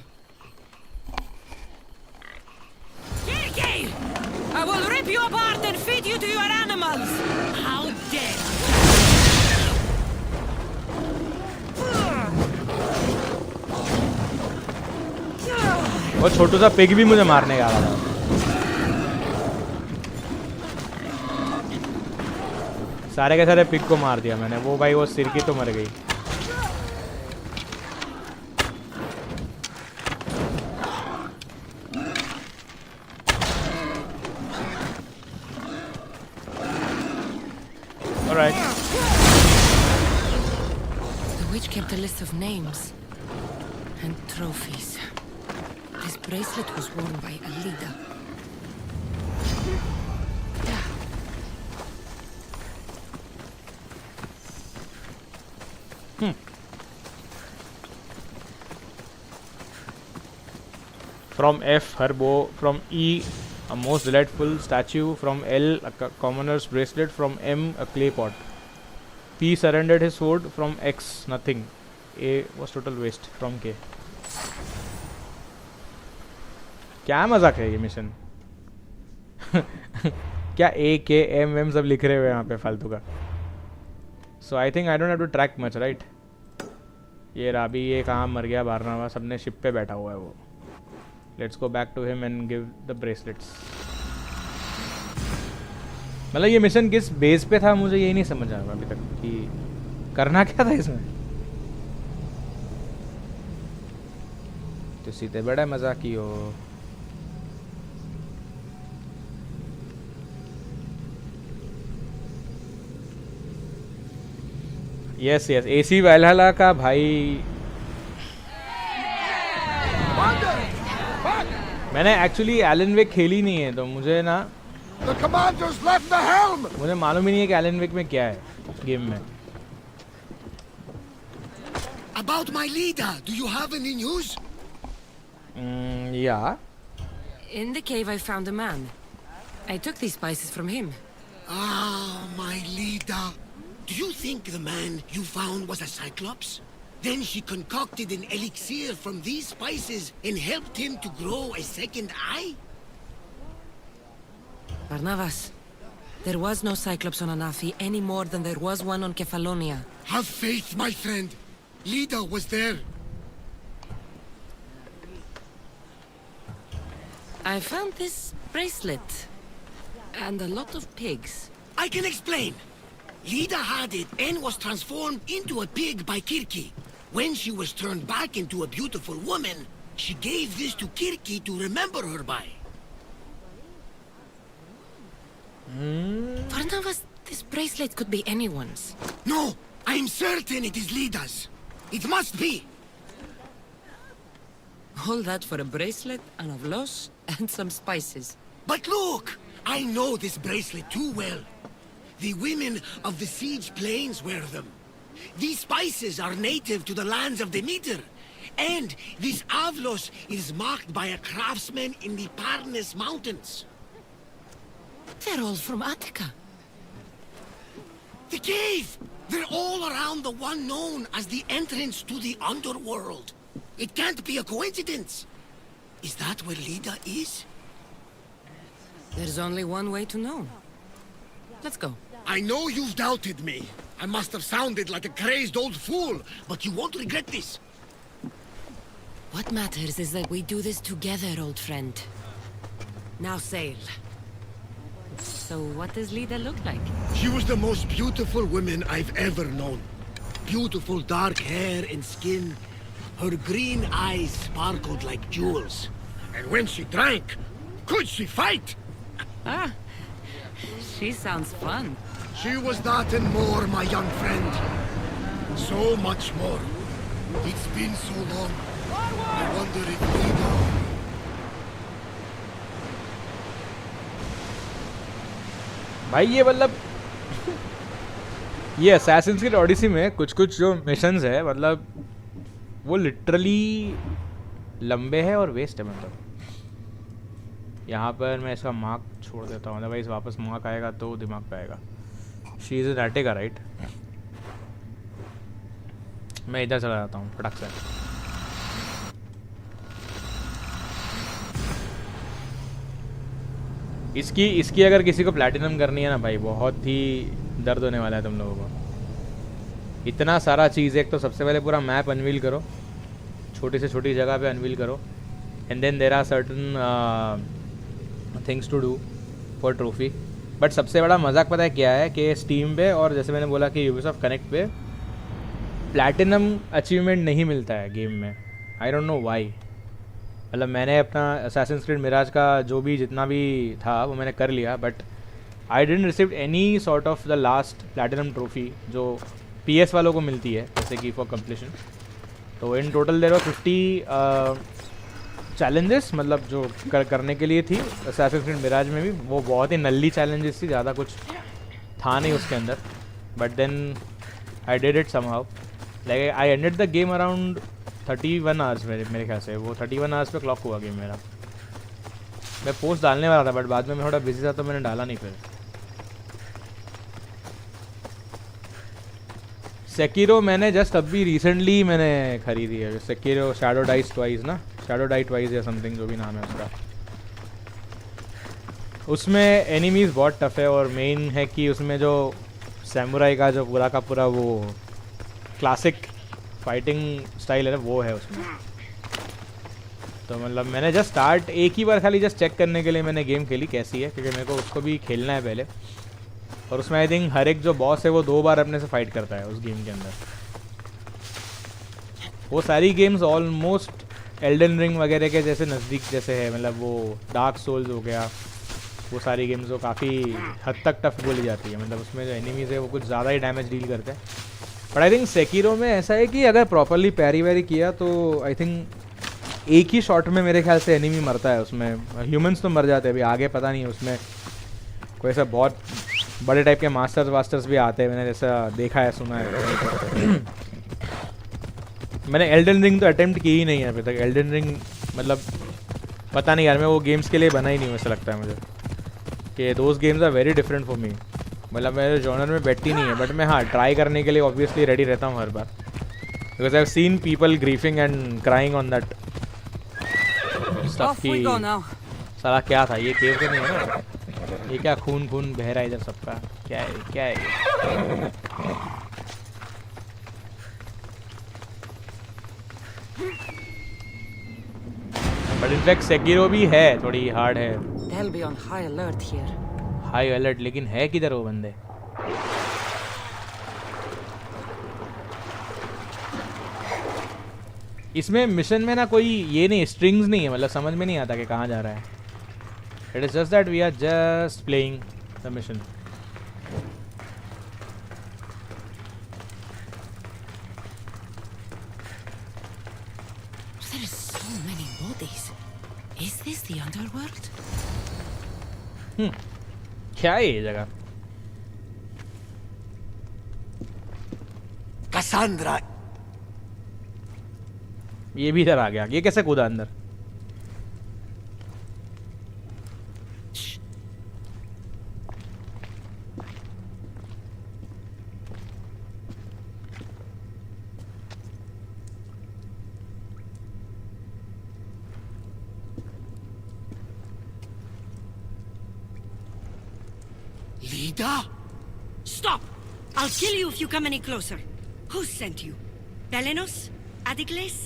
Kirki! I will rip you apart and feed you to your animals! How dare you! और छोटू सा pig भी मुझे मारने आ रहा था. सारे के सारे पिग को मार दिया मैंने. वो भाई वो सिर की तो मर गई. Alright. The witch kept a list of names and trophies. This bracelet was worn by Alida. From F, her bow. From E, a most delightful statue. From L, a commoner's bracelet. From M, a clay pot. P surrendered his sword. From X, nothing. A was total waste. From K. क्या मजाक है ये mission? क्या A, K, M सब लिख रहे हुए यहाँ पे फालतू का. So I think I don't have to track much, right? ये राबी ये कहाँ मर गया बारनावा, सबने शिप पे बैठा हुआ है वो. Let's go back to him and give the bracelets. मतलब ये मिशन किस बेस पे था मुझे यही नहीं समझ आया अभी तक कि करना क्या था इसमें. तो सीधे बड़ा मजाकी हो. यस यस एसी वैल्हला का भाई. मैंने एक्चुअली एलन वेक खेली नहीं है तो मुझे ना मुझे मालूम ही नहीं है कि एलन वेक में क्या है गेम में. About my leader, do you have any news? Yeah. In the cave I found a man. I took these spices from him. Ah, my leader. Do you think the man you found was a Cyclops? Then she concocted an elixir from these spices and helped him to grow a second eye? Barnabas, there was no Cyclops on Anafi any more than there was one on Kefalonia. Have faith, my friend. Lida was there. I found this bracelet. And a lot of pigs. I can explain. Lida had it and was transformed into a pig by Kirki. When she was turned back into a beautiful woman, she gave this to Kirki to remember her by. Barnabas, this bracelet could be anyone's. No, I'm certain it is Lida's. It must be. All that for a bracelet, an avlos, and some spices. But look, I know this bracelet too well. The women of the Siege Plains wear them. These spices are native to the lands of Demeter. And this avlos is marked by a craftsman in the Parnes Mountains. They're all from Attica. The cave! They're all around the one known as the entrance to the underworld. It can't be a coincidence. Is that where Lida is? There's only one way to know. Let's go. I know you've doubted me. I must have sounded like a crazed old fool, but you won't regret this. What matters is that we do this together, old friend. Now sail. So what does Lida look like? She was the most beautiful woman I've ever known. Beautiful dark hair and skin. Her green eyes sparkled like jewels. And when she drank, could she fight? Ah, she sounds fun. She was that and more, my young friend. So much more. It's been so long. I wonder if Lida... भाई ये मतलब ये Assassin's creed Odissi में कुछ कुछ जो missions है मतलब वो लिटरली लंबे हैं और वेस्ट है. मतलब यहाँ पर मैं इसका मार्क छोड़ देता हूँ, अदरवाइज वापस मार्क आएगा तो दिमाग पे आएगा. शी इज़ नाटेगा राइट. मैं इधर चला जाता हूँ फटक से. इसकी अगर किसी को प्लैटिनम करनी है ना भाई, बहुत ही दर्द होने वाला है तुम लोगों को. इतना सारा चीज़. एक तो सबसे पहले पूरा मैप अनवील करो, छोटी से छोटी जगह पे अनवील करो, and then there are certain things to do for trophy. But सबसे बड़ा मजाक पता है क्या है कि स्टीम पे और जैसे मैंने बोला कि यूबीसॉफ्ट कनेक्ट पे प्लैटिनम अचीवमेंट नहीं मिलता है गेम में. आई डोंट नो वाई. मतलब मैंने अपना असैसिन्स क्रीड मिराज का जो भी जितना भी था वो मैंने कर लिया, but I didn't receive any sort of the last platinum trophy जो PS वालों को मिलती है जैसे कि फॉर कंप्लीशन. तो in total there were 50 challenges मतलब जो करने के लिए थी असैसिन्स क्रीड मिराज में भी. वो बहुत ही नल्ली चैलेंजेस थी, ज़्यादा कुछ था नहीं उसके अंदर. But then I did it somehow. Like I ended the game around 31 hours मेरे ख्याल से, वो 31 आवर्स पे क्लॉक हुआ गेम मेरा। मैं पोस्ट डालने वाला था बट बाद में मैं थोड़ा बिजी था तो मैंने डाला नहीं फिर। सेकिरो मैंने जस्ट अभी रिसेंटली मैंने खरीदी है। सेकिरो शैडो डाइस ट्वाइस ना, शैडो डाई ट्वाइस या समथिंग जो भी नाम है उसका। उसमें एनिमीज़ बहुत टफ है और मेन है कि उसमें जो सैमुराई का जो पूरा का पूरा वो क्लासिक फाइटिंग स्टाइल है ना वो है उसमें। तो मतलब मैंने जस्ट स्टार्ट एक ही बार खाली जस्ट चेक करने के लिए मैंने गेम खेली कैसी है, क्योंकि मेरे को उसको भी खेलना है पहले। और उसमें आई थिंक हर एक जो बॉस है वो 2 बार अपने से फाइट करता है उस गेम के अंदर। वो सारी गेम्स ऑलमोस्ट एल्डन रिंग वगैरह के जैसे नज़दीक जैसे है, मतलब वो डार्क सोल्स हो गया, वो सारी गेम्स वो काफ़ी हद तक टफ बोली जाती है। मतलब उसमें जो एनिमीज़ है वो कुछ ज़्यादा ही डैमेज डील करते हैं। बट आई थिंक सेकिरो में ऐसा है कि अगर प्रॉपरली पैरी वैरी किया तो आई थिंक एक ही शॉट में मेरे ख्याल से एनिमी मरता है उसमें। ह्यूमंस तो मर जाते हैं, अभी आगे पता नहीं है उसमें कोई ऐसा बहुत बड़े टाइप के मास्टर्स वास्टर्स भी आते हैं, मैंने जैसा देखा है सुना है। मैंने एल्डन रिंग तो अटेम्प्ट की ही नहीं है अभी तक। एल्डन रिंग मतलब पता नहीं यार, मैं वो गेम्स के लिए बना ही नहीं हूँ ऐसा लगता है मुझे कि those games are very different for me. मतलब मेरे जॉनर में बैठती नहीं है, बट मैं हाँ ट्राई करने के लिए ऑब्वियसली रेडी रहता हूँ हर बार, because I have seen people griefing and crying on that stuff की साला क्या था ये, केव तो नहीं है ना ये, क्या खून खून बह रहा है इधर सबका, क्या है ये? बट इनफैक्ट सेकिरो भी है थोड़ी हार्ड है, They'll be on high alert here. High alert. लेकिन है किधर वो बंदे? इसमें मिशन में ना कोई ये नहीं, स्ट्रिंग्स नहीं है, मतलब समझ में नहीं आता कि कहाँ जा रहा है। It is just that we are just playing the mission. There is so many bodies. Is this the underworld? क्या है ये जगह? Cassandra, ये भी इधर आ गया, ये कैसे कूदा अंदर? Lida? Stop! I'll kill you if you come any closer. Who sent you? Belenos? Adikles?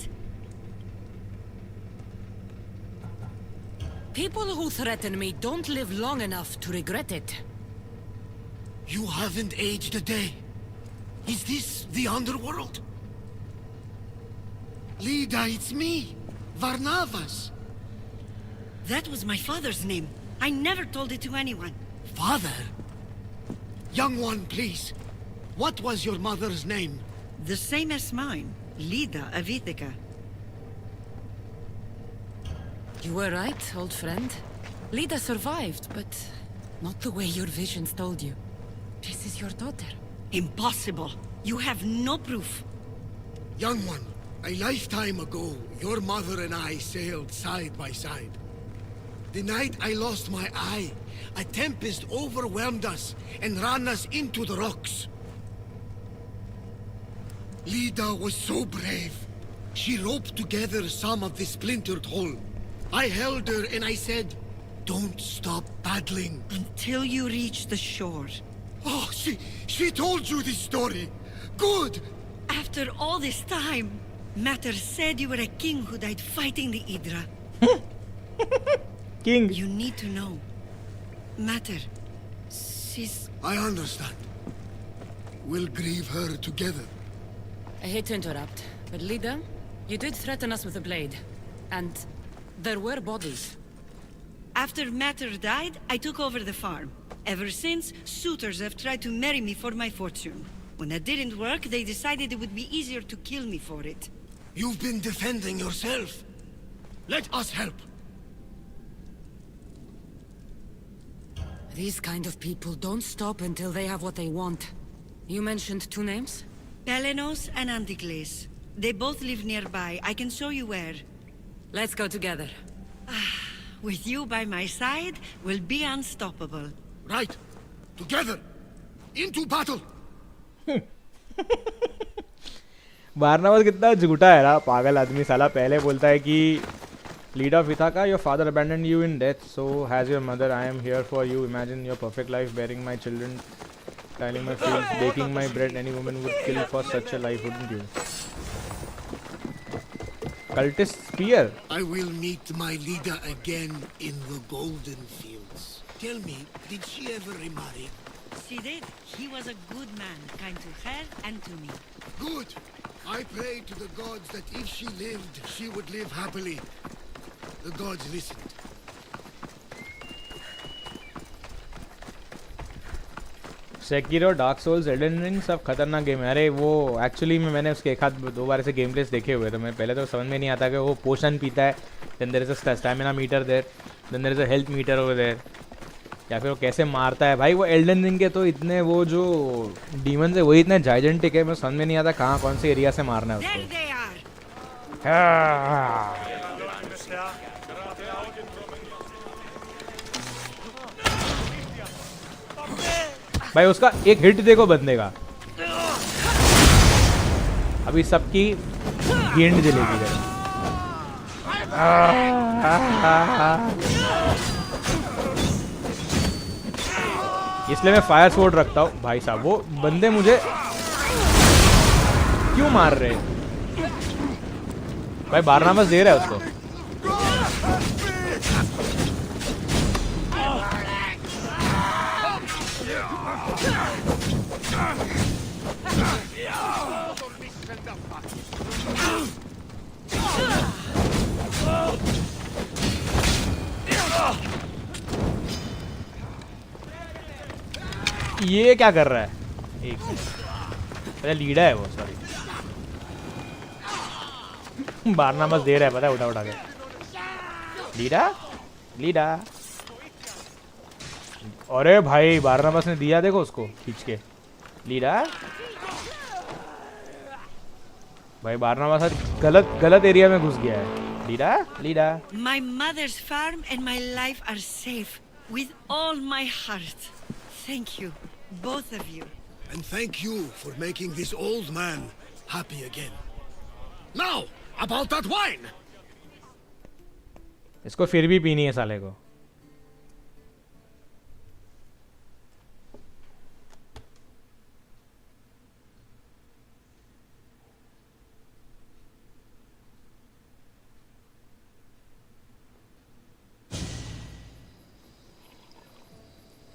People who threaten me don't live long enough to regret it. You haven't aged a day. Is this the underworld? Lida, it's me, Varnavas. That was my father's name. I never told it to anyone. Father? Young one, please. What was your mother's name? The same as mine. Lida Avitica. You were right, old friend. Lida survived, but not the way your visions told you. This is your daughter. Impossible. You have no proof. Young one, a lifetime ago, your mother and I sailed side by side. The night I lost my eye, a tempest overwhelmed us and ran us into the rocks. Lida was so brave. She roped together some of the splintered hull. I held her and I said, "Don't stop paddling." Until you reach the shore. Oh, she told you this story. Good. After all this time, Mater said you were a king who died fighting the Hydra. King. You need to know. Mater, she's... I understand. We'll grieve her together. I hate to interrupt, but Lida, you did threaten us with a blade. And there were bodies. After Mater died, I took over the farm. Ever since, suitors have tried to marry me for my fortune. When that didn't work, they decided it would be easier to kill me for it. You've been defending yourself. Let us help. These kind of people don't stop until they have what they want. You mentioned two names? Pelenos and Antikles. They both live nearby. I can show you where. Let's go together. With you by my side, we'll be unstoppable. Right. Together. Into battle. Barnabas कितना झूठा है ना, पागल आदमी साला। पहले बोलता है कि lead of Ithaca, your father abandoned you in death, so has your mother, I am here for you, imagine your perfect life, bearing my children, tiling my fields, baking my bread, any woman would kill for such a life, wouldn't you? Cultist spear. I will meet my leader again in the golden fields. Tell me, did she ever remarry? She did. He was a good man, kind to her and to me. Good. I pray to the gods that if she lived, she would live happily. The gods listened. Sekiro, Dark Souls, Elden Ring सब खतरनाक game है। अरे वो actually में मैंने उसके एक हाथ दो बार ऐसे गेम प्लेस देखे हुए, तो मैं पहले तो समझ में नहीं आता कि वो पोशन पीता है, then there is a stamina meter there, then there is a health meter over there, या फिर वो कैसे मारता है भाई। वो एल्डन रिंग के तो इतने वो जो डीमंस है वही इतने जाइजेंटिक है, मैं समझ में नहीं आता कहाँ कौन से एरिया से मारना है उसको। भाई उसका एक हिट देखो बंदे का, अभी सबकी गेंद जलेगी। इसलिए मैं फायर स्वॉर्ड रखता हूँ भाई साहब। वो बंदे मुझे क्यों मार रहे हैं भाई? बारनामास दे रहा है उसको। ये क्या कर रहा है? एक पहले लीडा है वो, सॉरी। बारनामास दे रहा है पता है, उठा उठा के। लीडा लीडा, अरे भाई बारनामास ने दिया, देखो उसको खींच के। लीडा भाई, बारनामास गलत एरिया में घुस गया है। Leda Leda. My mother's farm and my life are safe with all my heart. Thank you, both of you. And thank you for making this old man happy again. Now, about that wine! इसको फिर भी पीनी है साले को।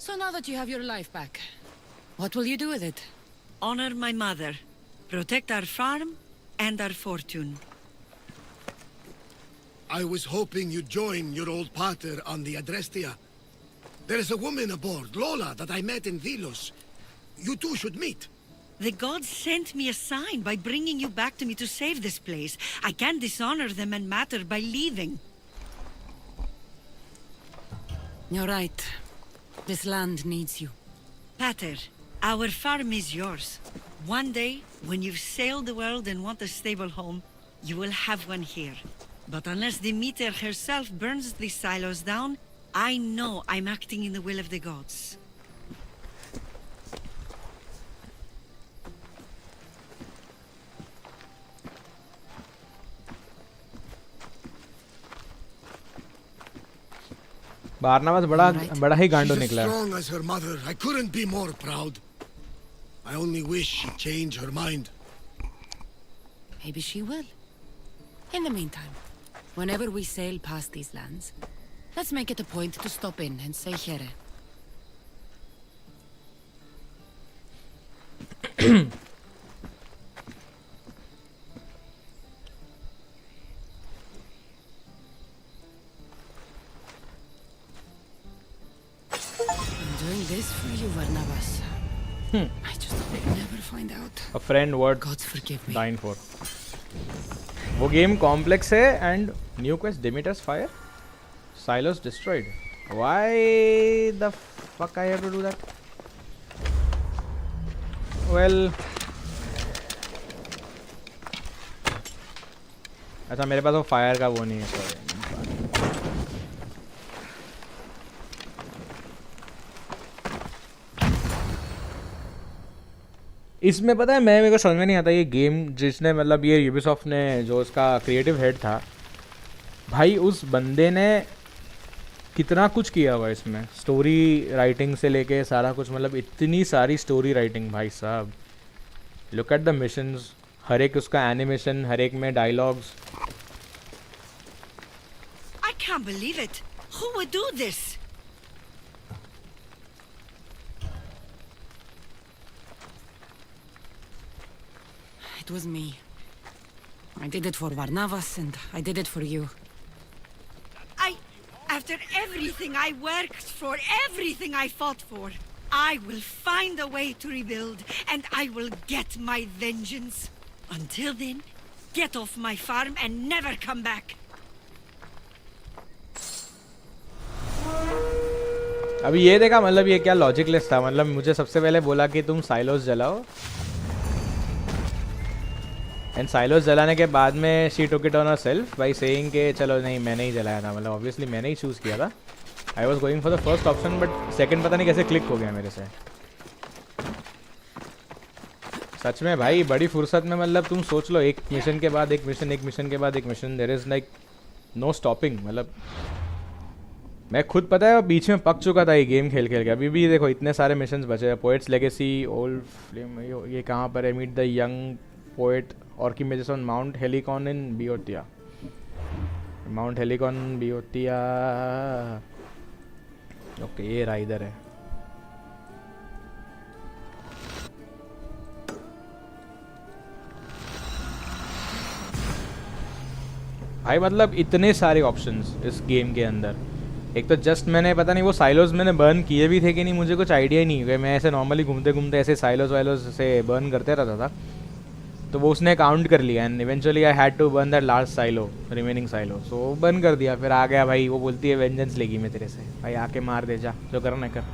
So now that you have your life back, what will you do with it? Honor my mother, protect our farm and our fortune. I was hoping you'd join your old pater on the Adrestia. There is a woman aboard, Lola, that I met in Vilos. You two should meet. The gods sent me a sign by bringing you back to me to save this place. I can't dishonor them and matter by leaving. You're right. This land needs you. Pater, our farm is yours. One day, when you've sailed the world and want a stable home, you will have one here. But unless Demeter herself burns these silos down, I know I'm acting in the will of the gods. बारनामास बड़ा ही गांडो She's as निकला है। strong as her mother. I couldn't be more proud. I only wish she'd change her mind. Maybe she will. In the meantime, whenever we sail past these lands, let's make it a point to stop in and say here. I'm doing this for you, Barnabas. I just hope you'll never find out. A friend word Gods forgive me. dying for. वो game complex है and new quest Demeter's fire, silos destroyed. Why the fuck I have to do that? Well, अच्छा मेरे पास वो fire का वो नहीं है, sorry. इसमें पता है मेरे को समझ में नहीं आता ये गेम जिसने मतलब ये यूबीसॉफ्ट ने जो उसका क्रिएटिव हेड था भाई, उस बंदे ने कितना कुछ किया हुआ इसमें, स्टोरी राइटिंग से लेके सारा कुछ, मतलब इतनी सारी स्टोरी राइटिंग भाई साहब। लुक एट द मिशंस, हर एक उसका एनिमेशन, हर एक में dialogues. I can't believe it. Who would do this? It was me. I did it for Varnavas and I did it for you. After everything I worked for, everything I fought for, I will find a way to rebuild, and I will get my vengeance. Until then, get off my farm and never come back. अभी ये देखा, मतलब ये क्या logicless था। मतलब मुझे सबसे पहले बोला कि तुम साइलोस जलाओ, एंड साइलोस जलाने के बाद में she took it on herself by saying कि चलो नहीं मैंने ही जलाया था, मतलब ऑब्वियसली मैंने ही चूज़ किया था। I was going for the first option but second पता नहीं कैसे क्लिक हो गया मेरे से। सच में भाई बड़ी फुर्सत में, मतलब तुम सोच लो, एक मिशन के बाद एक मिशन, एक मिशन के बाद एक मिशन, there is like no stopping. मतलब मैं खुद पता है बीच में पक चुका था ये गेम खेल खेल के। अभी भी देखो इतने सारे मिशंस बचे हैं। पोएट्स लेगेसी, ओल्ड फ्लेम, ये कहाँ पर है? Meet the young poet Archimedes on Mount Helicon in Boeotia. Mount Helicon Boeotia, okay ये रहा, इधर है। भाई मतलब इतने सारे ऑप्शंस इस गेम के अंदर। एक तो जस्ट मैंने पता नहीं वो साइलोस मैंने बर्न किए भी थे कि नहीं, मुझे कुछ आइडिया ही नहीं है। मैं ऐसे नॉर्मली घूमते घूमते ऐसे साइलोस वाइलोस से बर्न करते रहता था, तो वो उसने काउंट कर लिया and eventually I had to burn that last silo, remaining silo. So burn कर दिया, फिर आ गया भाई वो बोलती है वेंजेंस लेगी मैं तेरे से, भाई आके मार दे जा, जो करना कर।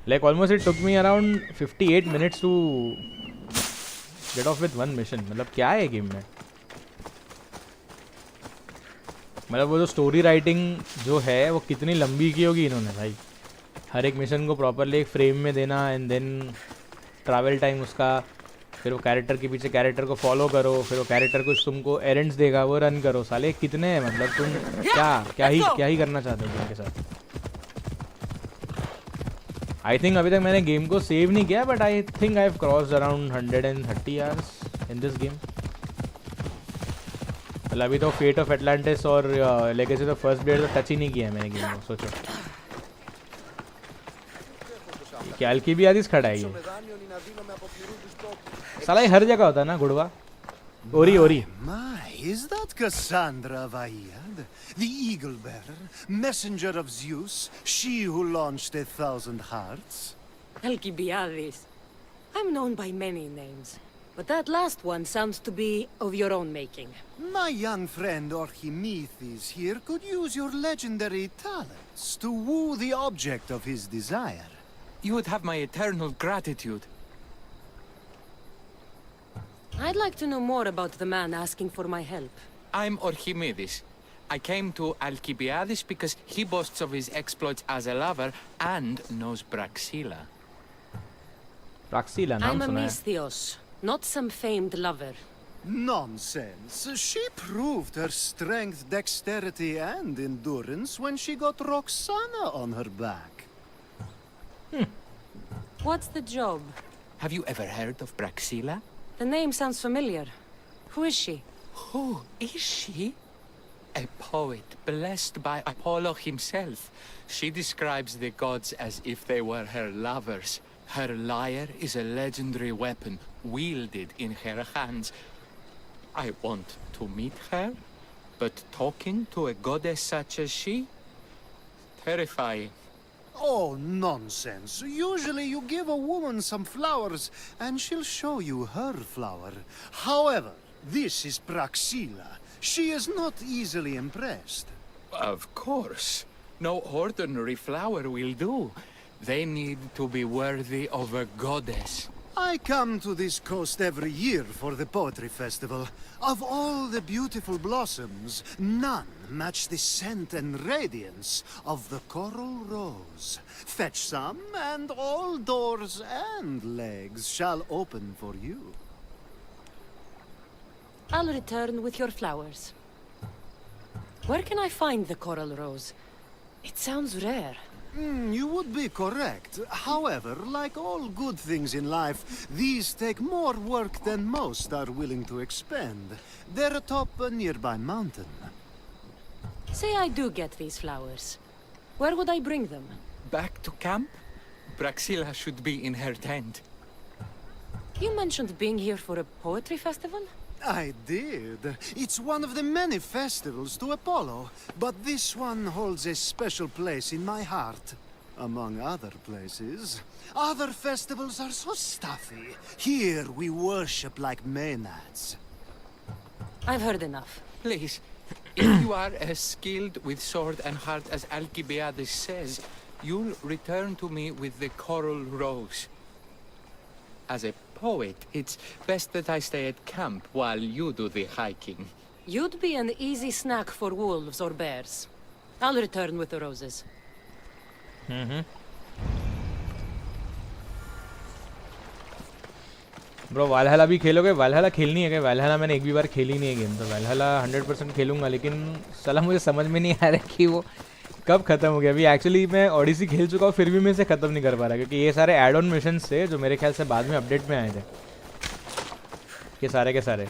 Like almost it took me around 58 minutes to get off with one mission. मतलब क्या है गेम में, मतलब वो जो स्टोरी राइटिंग जो है वो कितनी लंबी की होगी इन्होंने भाई। हर एक मिशन को प्रॉपरली एक फ्रेम में देना एंड देन ट्रैवल टाइम उसका, फिर वो कैरेक्टर के पीछे कैरेक्टर को फॉलो करो, फिर वो कैरेक्टर कुछ तुमको एरेंड्स देगा वो रन करो। साले कितने हैं, मतलब तुम क्या ही करना चाहते हो उनके साथ। आई थिंक अभी तक मैंने गेम को सेव नहीं किया but I think I have crossed around 130 hours in this game. मतलब अभी तो फेट ऑफ एटलांटिस और लेगेसी तो फर्स्ट ब्लेड तो टच ही नहीं किया है मैंने गेम को। सोचो क्या अल्कीबियादिस खड़ा है ये, साला हर जगह होता है ना गुड़वा। ओरी My, is that Cassandra Vaiad, the eagle bearer, messenger of Zeus, she who launched 1,000 hearts? Alcibiades. I'm known by many names, but that last one sounds to be of your own making. My young friend Archimedes here could use your legendary talents to woo the object of his desire. You would have my eternal gratitude. I'd like to know more about the man asking for my help. I'm Archimedes. I came to Alcibiades because he boasts of his exploits as a lover and knows Praxila. Praxila नाम I'm a सुना है। Misthios, not some famed lover. Nonsense. She proved her strength, dexterity, and endurance when she got Roxana on her back. What's the job? Have you ever heard of Praxila? The name sounds familiar. Who is she? Who is she? A poet blessed by Apollo himself. She describes the gods as if they were her lovers. Her lyre is a legendary weapon wielded in her hands. I want to meet her, but talking to a goddess such as she? Terrifying. Oh, nonsense. Usually you give a woman some flowers, and she'll show you her flower. However, this is Praxila. She is not easily impressed. Of course. No ordinary flower will do. They need to be worthy of a goddess. I come to this coast every year for the poetry festival. Of all the beautiful blossoms, none match the scent and radiance of the coral rose. Fetch some, and all doors and legs shall open for you. I'll return with your flowers. Where can I find the coral rose? It sounds rare. You would be correct. However, like all good things in life, these take more work than most are willing to expend. They're atop a nearby mountain. Say I do get these flowers. Where would I bring them? Back to camp? Praxilla should be in her tent. You mentioned being here for a poetry festival? I did. It's one of the many festivals to Apollo, but this one holds a special place in my heart. Among other places. Other festivals are so stuffy. Here we worship like maenads. I've heard enough. Please, if you are as skilled with sword and heart as Alcibiades says, you'll return to me with the coral rose. As a poet, it's best that I stay at camp while you do the hiking. You'd be an easy snack for wolves or bears. I'll return with the roses. Bro Valhalla भी खेलोगे? वालहला खेलनी है क्या? वालहला मैंने एक भी बार खेली नहीं है गेम, तो वालहला 100% खेलूंगा, लेकिन साला मुझे समझ में नहीं आ रहा कि वो कब ख़त्म हो गया। अभी एक्चुअली मैं ऑडिसी खेल चुका हूँ, फिर भी मैं इसे ख़त्म नहीं कर पा रहा, क्योंकि ये सारे एड ऑन मिशंस थे जो मेरे ख्याल से बाद में अपडेट में आए थे, ये सारे के सारे।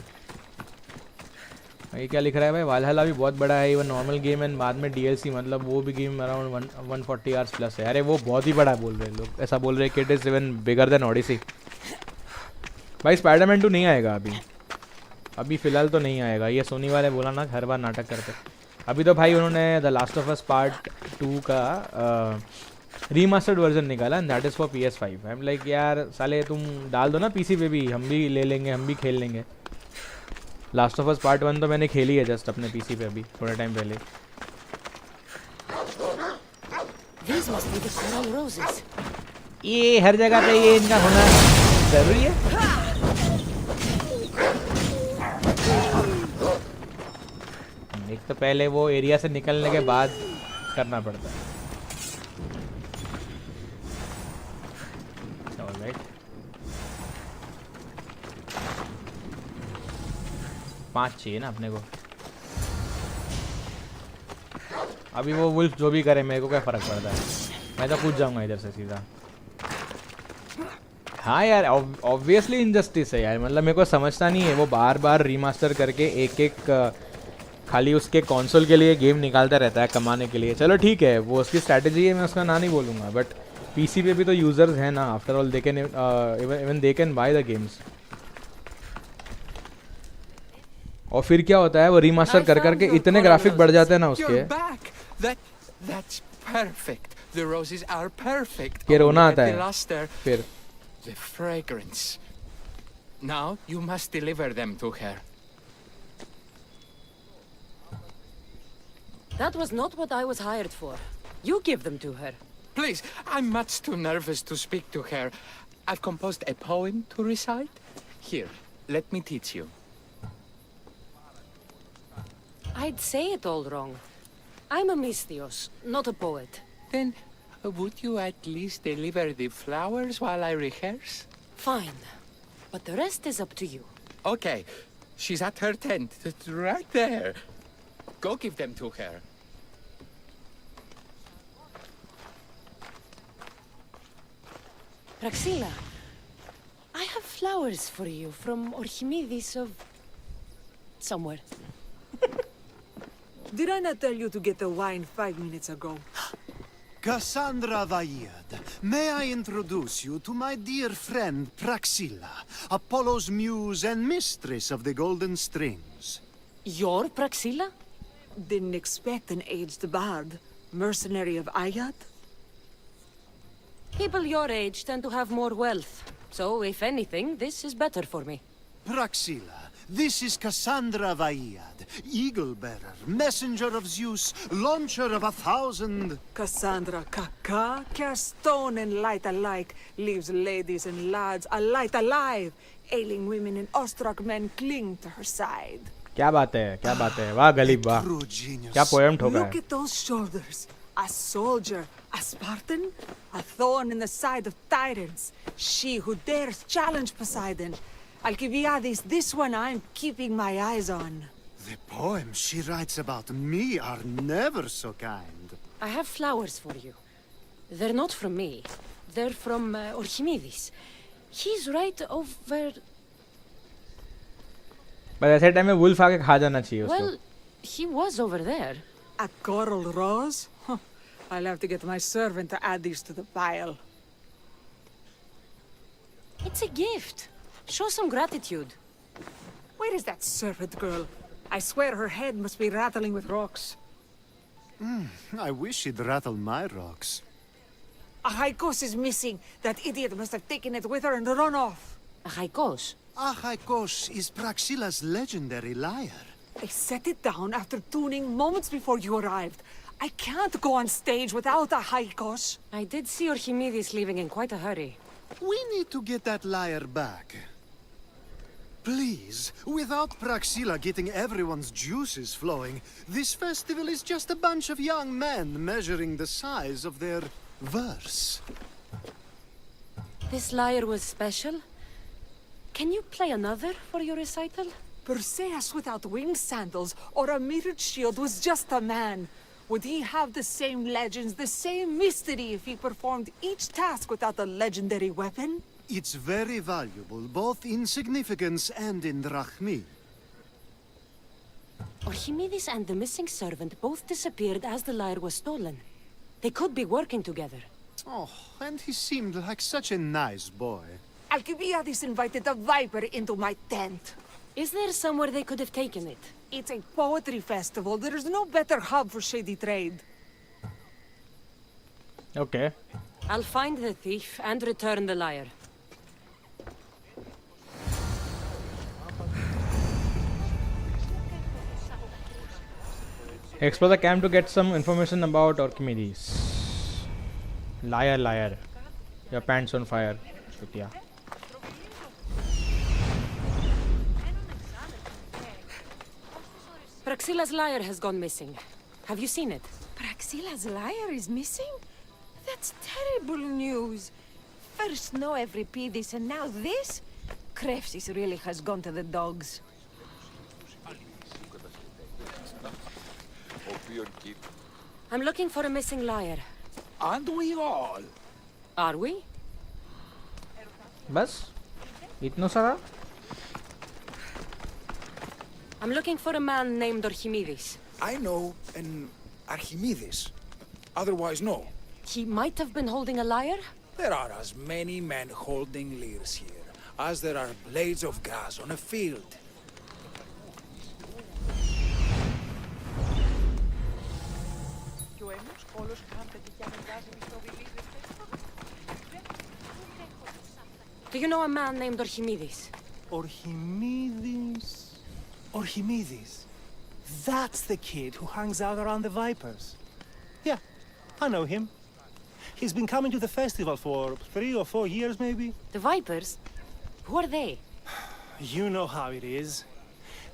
ये क्या लिख रहा है भाई? वालहला भी बहुत बड़ा है, वो नॉर्मल गेम एंड बाद में DLC, मतलब वो भी गेम अराउंड 140 आवर्स प्लस है। अरे वो बहुत ही बड़ा बोल रहे हैं लोग, ऐसा बोल रहे हैं कि it is even bigger than Odyssey. भाई स्पाइडरमैन 2 नहीं आएगा अभी फ़िलहाल तो नहीं आएगा। ये सोनी वाले बोला ना, हर बार नाटक करते। अभी तो भाई उन्होंने the last of us part 2 का रीमास्टर्ड वर्जन निकाला, and that is for PS5। I am like यार साले तुम डाल दो ना PC पे भी, हम भी ले लेंगे, हम भी खेल लेंगे। लास्ट ऑफ अस पार्ट 1 तो मैंने खेली है जस्ट अपने PC पे अभी थोड़े टाइम पहले। ये हर जगह पे ये इनका होना जरूरी है। एक तो पहले वो एरिया से निकलने के बाद करना पड़ता है। ऑलराइट, 5 चाहिए ना अपने को। अभी वो वुल्फ जो भी करे मेरे को क्या फ़र्क पड़ता है, मैं तो कूद जाऊंगा इधर से सीधा। हाँ यार ऑब्वियसली इनजस्टिस है यार, मतलब मेरे को समझता नहीं है वो बार बार रीमास्टर करके एक खाली उसके कंसोल के लिए गेम निकालता रहता है कमाने के लिए। चलो ठीक है, वो उसकी स्ट्रैटेजी है, मैं उसका ना नहीं बोलूँगा, बट PC पे भी तो यूज़र्स हैं ना, after all they can even they can by the games. और फिर क्या होता है, वो रीमास्टर कर करके इतने ग्राफिक बढ़ जाते हैं ना उसके, कि रोना आता है फिर। The fragrance. Now you must deliver them to her. That was not what I was hired for. You give them to her. Please, I'm much too nervous to speak to her. I've composed a poem to recite. Here, let me teach you. I'd say it all wrong. I'm a Misthios, not a poet. Then, would you at least deliver the flowers while I rehearse? Fine. But the rest is up to you. Okay. She's at her tent. It's right there. Go give them to her. Praxilla, I have flowers for you from Archimedes of... somewhere. Did I not tell you to get the wine 5 minutes ago? Cassandra Vaid, may I introduce you to my dear friend Praxilla, Apollo's muse and mistress of the Golden Strings. You're Praxilla? Didn't expect an aged bard. Mercenary of Ayat? People your age tend to have more wealth. So, if anything, this is better for me. Praxilla, This is Cassandra Vaiad, Eagle-bearer, messenger of Zeus, launcher of 1,000... Cassandra Kaka, stone and light alike, leaves ladies and lads alight alive. Ailing women and awestruck men cling to her side. क्या बात है वाह गलीब वाह True genius. क्या poem ठोका Look है at those shoulders. A soldier, a Spartan, a thorn in the side of tyrants. She who dares challenge Poseidon. Alcibiades, this one I'm keeping my eyes on. The poems she writes about me are never so kind. I have flowers for you. They're not from me. They're from Archimedes. He's right over... बस ऐसे time में wolf आके खा जाना चाहिए उसको Well, he was over there. A coral rose? Huh. I'll have to get my servant to add these to the pile. It's a gift. Show some gratitude. Where is that servant girl? I swear her head must be rattling with rocks. I wish she'd rattle my rocks. Achaikos is missing. That idiot must have taken it with her and run off. Achaikos. Achaikos is Praxila's legendary lyre. I set it down after tuning moments before you arrived. I can't go on stage without Achaikos. I did see Archimedes leaving in quite a hurry. We need to get that lyre back. Please, without Praxila getting everyone's juices flowing, this festival is just a bunch of young men measuring the size of their verse. This lyre was special. Can you play another for your recital? Perseus without winged sandals or a mirrored shield was just a man. Would he have the same legends, the same mystery if he performed each task without a legendary weapon? It's very valuable, both in significance and in drachmi. Archimedes and the missing servant both disappeared as the lyre was stolen. They could be working together. Oh, and he seemed like such a nice boy. Alcibiades invited a viper into my tent. Is there somewhere they could have taken it? It's a poetry festival. There's no better hub for shady trade. Okay. I'll find the thief and return the lyre. Explore the camp to get some information about Archimedes. Liar. Your pants on fire. Shukya. Praxila's lyre has gone missing. Have you seen it? Praxila's lyre is missing? That's terrible news. First no Euripides and now this? Krepsis really has gone to the dogs. I'm looking for a missing lyre. Aren't we all? Are we? बस इतना सारा I'm looking for a man named Archimedes. I know an Archimedes. Otherwise, no. He might have been holding a lyre? There are as many men holding lyres here as there are blades of grass on a field. Do you know a man named Archimedes? Archimedes? Archimedes. That's the kid who hangs out around the Vipers. Yeah, I know him. He's been coming to the festival for 3 or 4 years, maybe. The Vipers? Who are they? You know how it is.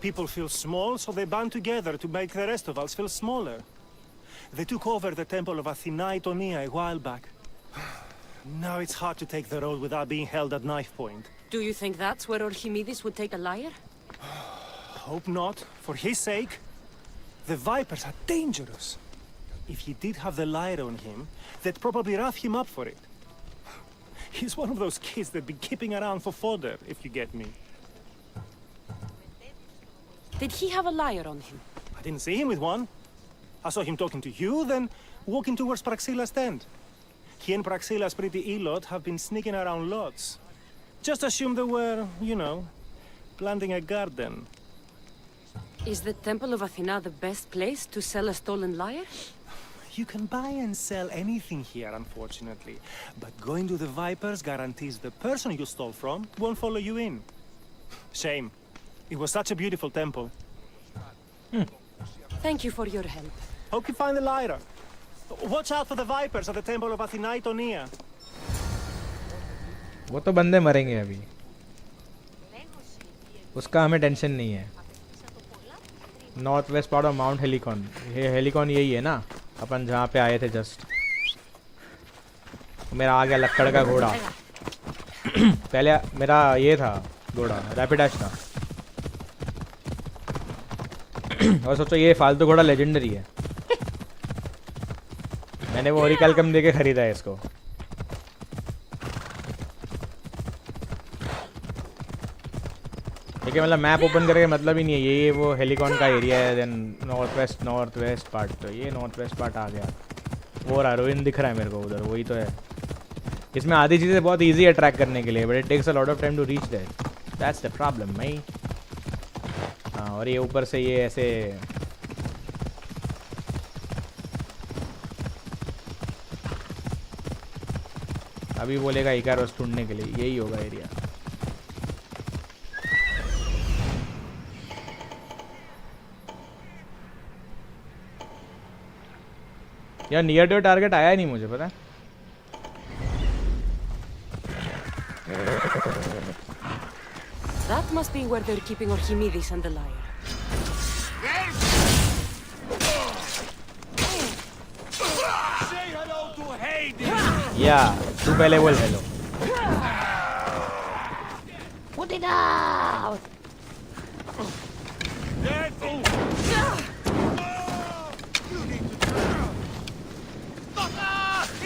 People feel small, so they band together to make the rest of us feel smaller. They took over the temple of Athena Itonia a while back. Now it's hard to take the road without being held at knife point. Do you think that's where Archimedes would take a lyre? Hope not. For his sake. The Vipers are dangerous. If he did have the lyre on him, they'd probably rough him up for it. He's one of those kids that'd be keeping around for fodder, if you get me. Did he have a lyre on him? I didn't see him with one. I saw him talking to you, then walking towards Praxila's tent. He and Praxila's pretty Elot have been sneaking around lots. Just assume they were, you know, planting a garden. Is the Temple of Athena the best place to sell a stolen lyre? You can buy and sell anything here, unfortunately. But going to the Vipers guarantees the person you stole from won't follow you in. Shame. It was such a beautiful temple. Thank you for your help. Hope you find the lyre. Watch out for the vipers at the temple of Athinaitonia. वो तो बंदे मरेंगे अभी, उसका हमें tension नहीं है। North west part of mount Helicon, ये हेलिकॉन यही है ना अपन जहाँ पे आए थे जस्ट। मेरा आ गया लक्कड़ का घोड़ा। पहले मेरा ये था घोड़ा, रैपिडाश था। और सोचो ये फालतू घोड़ा लेजेंडरी है। मैंने वो ओरिकलकम देके खरीदा है इसको। ठीक है, मतलब मैप ओपन करके मतलब ही नहीं है। ये वो हेलिकॉन का एरिया है। देन नॉर्थ वेस्ट पार्ट, तो ये नॉर्थ वेस्ट पार्ट आ गया। वो रहा रुइन दिख रहा है मेरे को उधर, वही तो है। इसमें आधी चीज़ें बहुत इजी है ट्रैक करने के लिए, but it takes a lot of time to reach that. That's the problem भाई। हाँ, और ये ऊपर से ये ऐसे अभी बोलेगा इकारोस ढूंढने के लिए, यही होगा एरिया। यार नियर टू टारगेट आया ही नहीं मुझे पता है। That must be where they're keeping Archimedes and the lyre. Say hello to Hades! Yeah, तू पहले बोल hello. Put it out!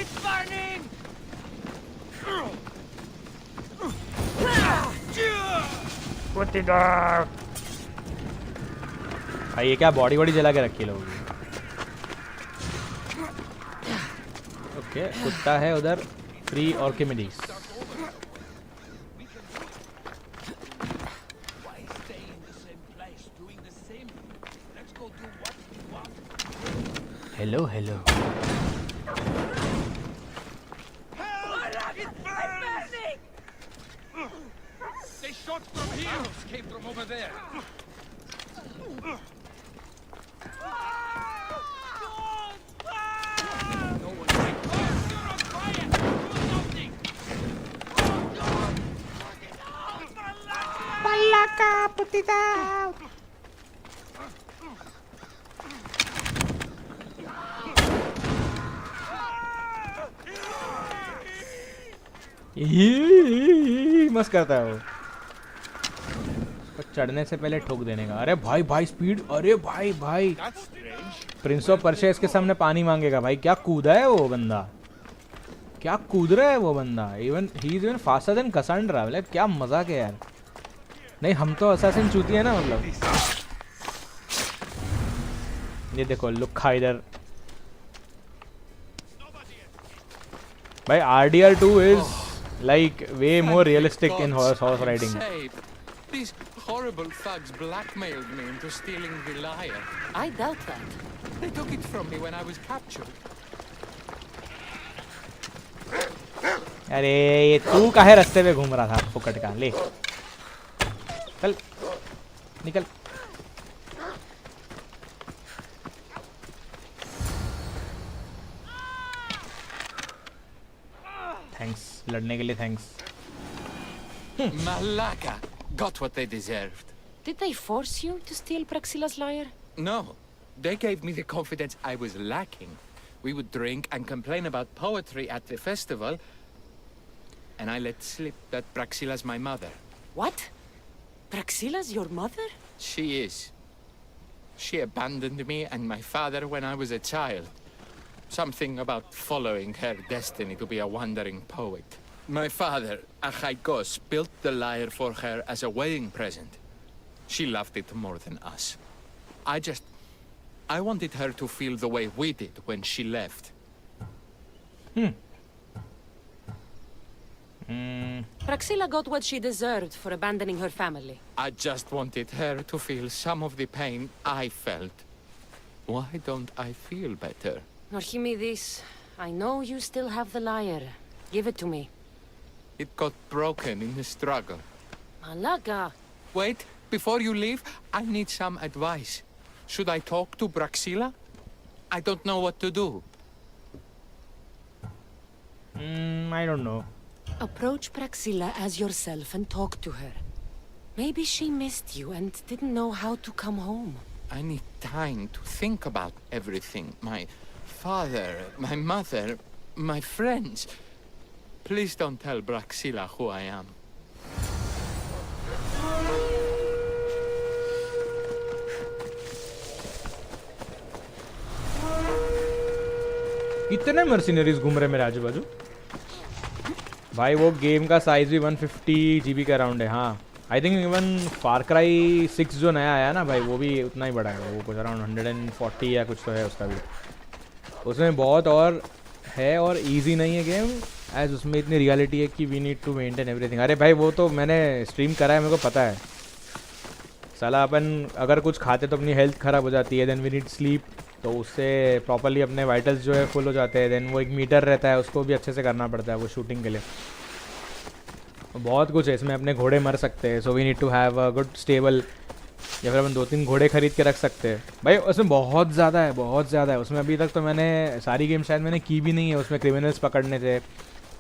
It's burning! Put it out! भाई ये क्या बॉडी बॉडी जला के रखी लोगों की। ओके, कुत्ता है उधर। Free Archimedes. Hello hello. They shot from here! Came from over there! No one take fire! You're on fire! Do something! Palaka, put it out! मस्त करता है वो, चढ़ने से पहले ठोक देने का। अरे भाई भाई स्पीड, अरे भाई भाई प्रिंस ऑफ पर्शिया इसके सामने पानी मांगेगा भाई। क्या कूदा है वो बंदा, क्या कूद रहा है वो बंदा। Even he is even faster than Kassandra. मतलब क्या मजाक है यार। नहीं हम तो असैसिन चूती है ना मतलब। ये देखो लुक्खा इधर भाई। RDR2 is like way more realistic in horse riding. These horrible thugs blackmailed me into stealing the lyre. I doubt that. They took it from me when I was captured. अरे ये तू काहे रास्ते पे घूम रहा था फुकट का। ले चल निकल। थैंक्स लड़ने के लिए, thanks. Malaka got what they deserved. Did they force you to steal Praxila's lyre? No, they gave me the confidence I was lacking. We would drink and complain about poetry at the festival, and I let slip that Praxila's my mother. What? Praxila's your mother? She is. She abandoned me and my father when I was a child. Something about following her destiny to be a wandering poet. My father, Achaikos, built the lyre for her as a wedding present. She loved it more than us. I wanted her to feel the way we did when she left. Praxila got what she deserved for abandoning her family. I just wanted her to feel some of the pain I felt. Why don't I feel better? Archimedes, I know you still have the lyre. Give it to me. It got broken in the struggle. Malaka! Wait, before you leave, I need some advice. Should I talk to Braxilla? I don't know what to do. I don't know. Approach Praxilla as yourself and talk to her. Maybe she missed you and didn't know how to come home. I need time to think about everything. My father, my mother, my friends. Please don't tell Braxilla who I am. कितने Mercenaries घूम रहे मेरे आजू बाजू भाई. वो game का size भी 150 GB का अराउंड है. हाँ, I think even far cry 6 जो नया आया ना भाई, वो भी उतना ही बड़ा है. वो कुछ अराउंड 140 या कुछ तो है उसका भी. उसमें बहुत और है और इजी नहीं है गेम, एज उसमें इतनी रियलिटी है कि we need to maintain everything. अरे भाई वो तो मैंने स्ट्रीम करा है, मेरे को पता है. साला अपन अगर कुछ खाते तो अपनी हेल्थ ख़राब हो जाती है, देन वी नीड स्लीप, तो उससे प्रॉपरली अपने वाइटल्स जो है फुल हो जाते हैं. देन वो एक मीटर रहता है, उसको भी अच्छे से करना पड़ता है वो शूटिंग के लिए. बहुत कुछ है इसमें. अपने घोड़े मर सकते हैं, so we need to have a good stable, या फिर अपन 2-3 घोड़े खरीद के रख सकते हैं. भाई उसमें बहुत ज़्यादा है, बहुत ज़्यादा है उसमें. अभी तक तो मैंने सारी गेम शायद मैंने की भी नहीं है. उसमें क्रिमिनल्स पकड़ने थे,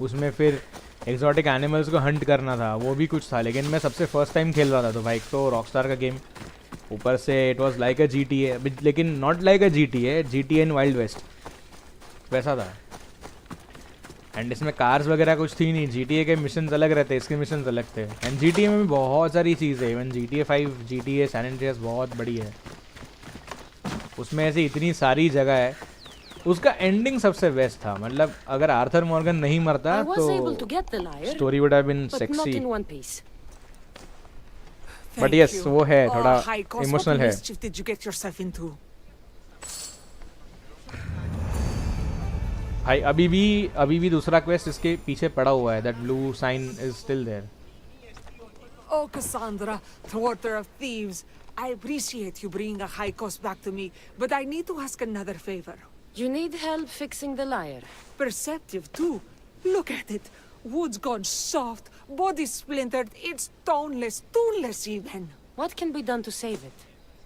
उसमें फिर एक्जॉटिक एनिमल्स को हंट करना था, वो भी कुछ था. लेकिन मैं सबसे फर्स्ट टाइम खेल रहा था, तो भाई एक तो रॉकस्टार का गेम, ऊपर से it was like a GTA, लेकिन not like a GTA in wild west वैसा था. एंड इसमें कार्स वगैरह कुछ थी नहीं. GTA के मिशंस अलग रहते, इसके मिशंस अलग थे. एंड GTA में भी बहुत सारी चीज़ें, even GTA 5, GTA San Andreas बहुत बड़ी है. उसमें ऐसी इतनी सारी जगह है. उसका एंडिंग सबसे बेस्ट था. मतलब अगर आर्थर मॉर्गन नहीं मरता तो story would have been sexy. But yes, वो है थोड़ा इमोशनल है. भाई अभी भी दूसरा क्वेस्ट इसके पीछे पड़ा हुआ है. That blue sign is still there. Oh, Cassandra, thwarter of thieves. I appreciate you bringing a high cost back to me, but I need to ask another favor. You need help fixing the lyre. Perceptive, too. Look at it. Wood's gone soft, body splintered, it's toneless, tooless even. What can be done to save it?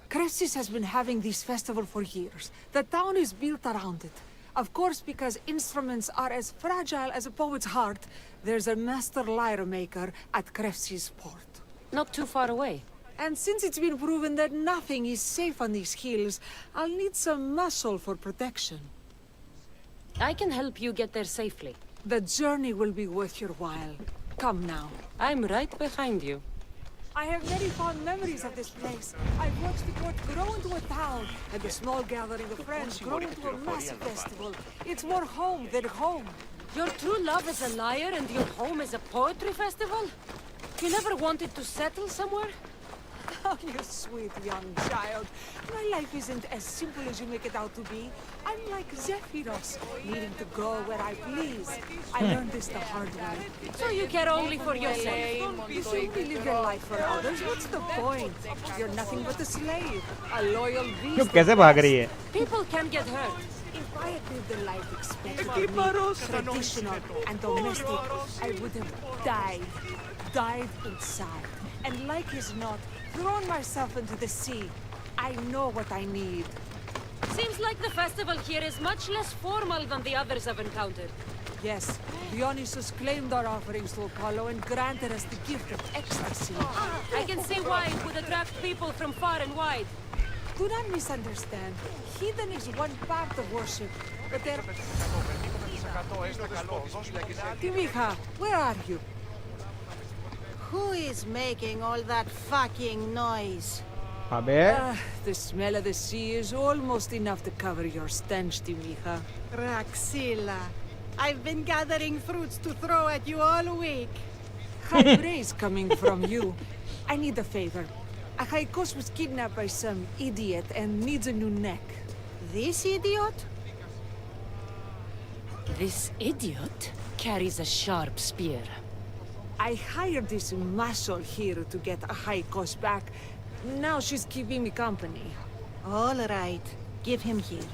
Cressis has been having this festival for years. The town is built around it. Of course, because instruments are as fragile as a poet's heart, there's a master lyre maker at Cressis port. Not too far away. And since it's been proven that nothing is safe on these hills, I'll need some muscle for protection. I can help you get there safely. The journey will be worth your while. Come now. I'm right behind you. I have very fond memories of this place. I've watched the port grow into a town, and the small gathering of friends grow into a massive festival. It's more home than home. Your true love is a lyre and your home is a poetry festival? You never wanted to settle somewhere? Oh, you sweet young child. My life isn't as simple as you make it out to be. I'm like Zephyros, needing to go where I please. I learned this the hard way. So you care only for yourself? You simply live your life for others. What's the point? You're nothing but a slave, a loyal beast. कैसे भाग रही है? People can get hurt. If I had lived the life expected of me, traditional and domestic, I would have died inside. And like as not, thrown myself into the sea. I know what I need. Seems like the festival here is much less formal than the others I've encountered. Yes, Dionysus claimed our offerings to Apollo and granted us the gift of ecstasy. I can see why it would attract people from far and wide. Do not misunderstand. Heathen is one part of worship, but there... Timiha, where are you? Who is making all that fucking noise? The smell of the sea is almost enough to cover your stench, Timiha. Praxilla, I've been gathering fruits to throw at you all week. High praise coming from you. I need a favor. Achaikos was kidnapped by some idiot and needs a new neck. This idiot? This idiot carries a sharp spear. I hired this muscle here to get Achaikos back. Now she's keeping me company. All right. Give him here.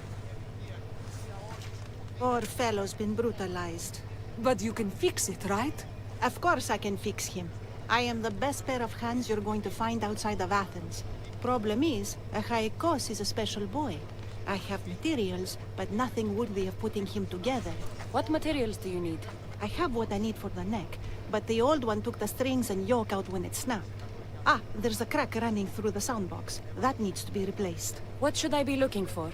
Poor fellow's been brutalized. But you can fix it, right? Of course I can fix him. I am the best pair of hands you're going to find outside of Athens. Problem is, Achaikos is a special boy. I have materials, but nothing worthy of putting him together. What materials do you need? I have what I need for the neck, but the old one took the strings and yoke out when it snapped. Ah, there's a crack running through the soundbox. That needs to be replaced. What should I be looking for?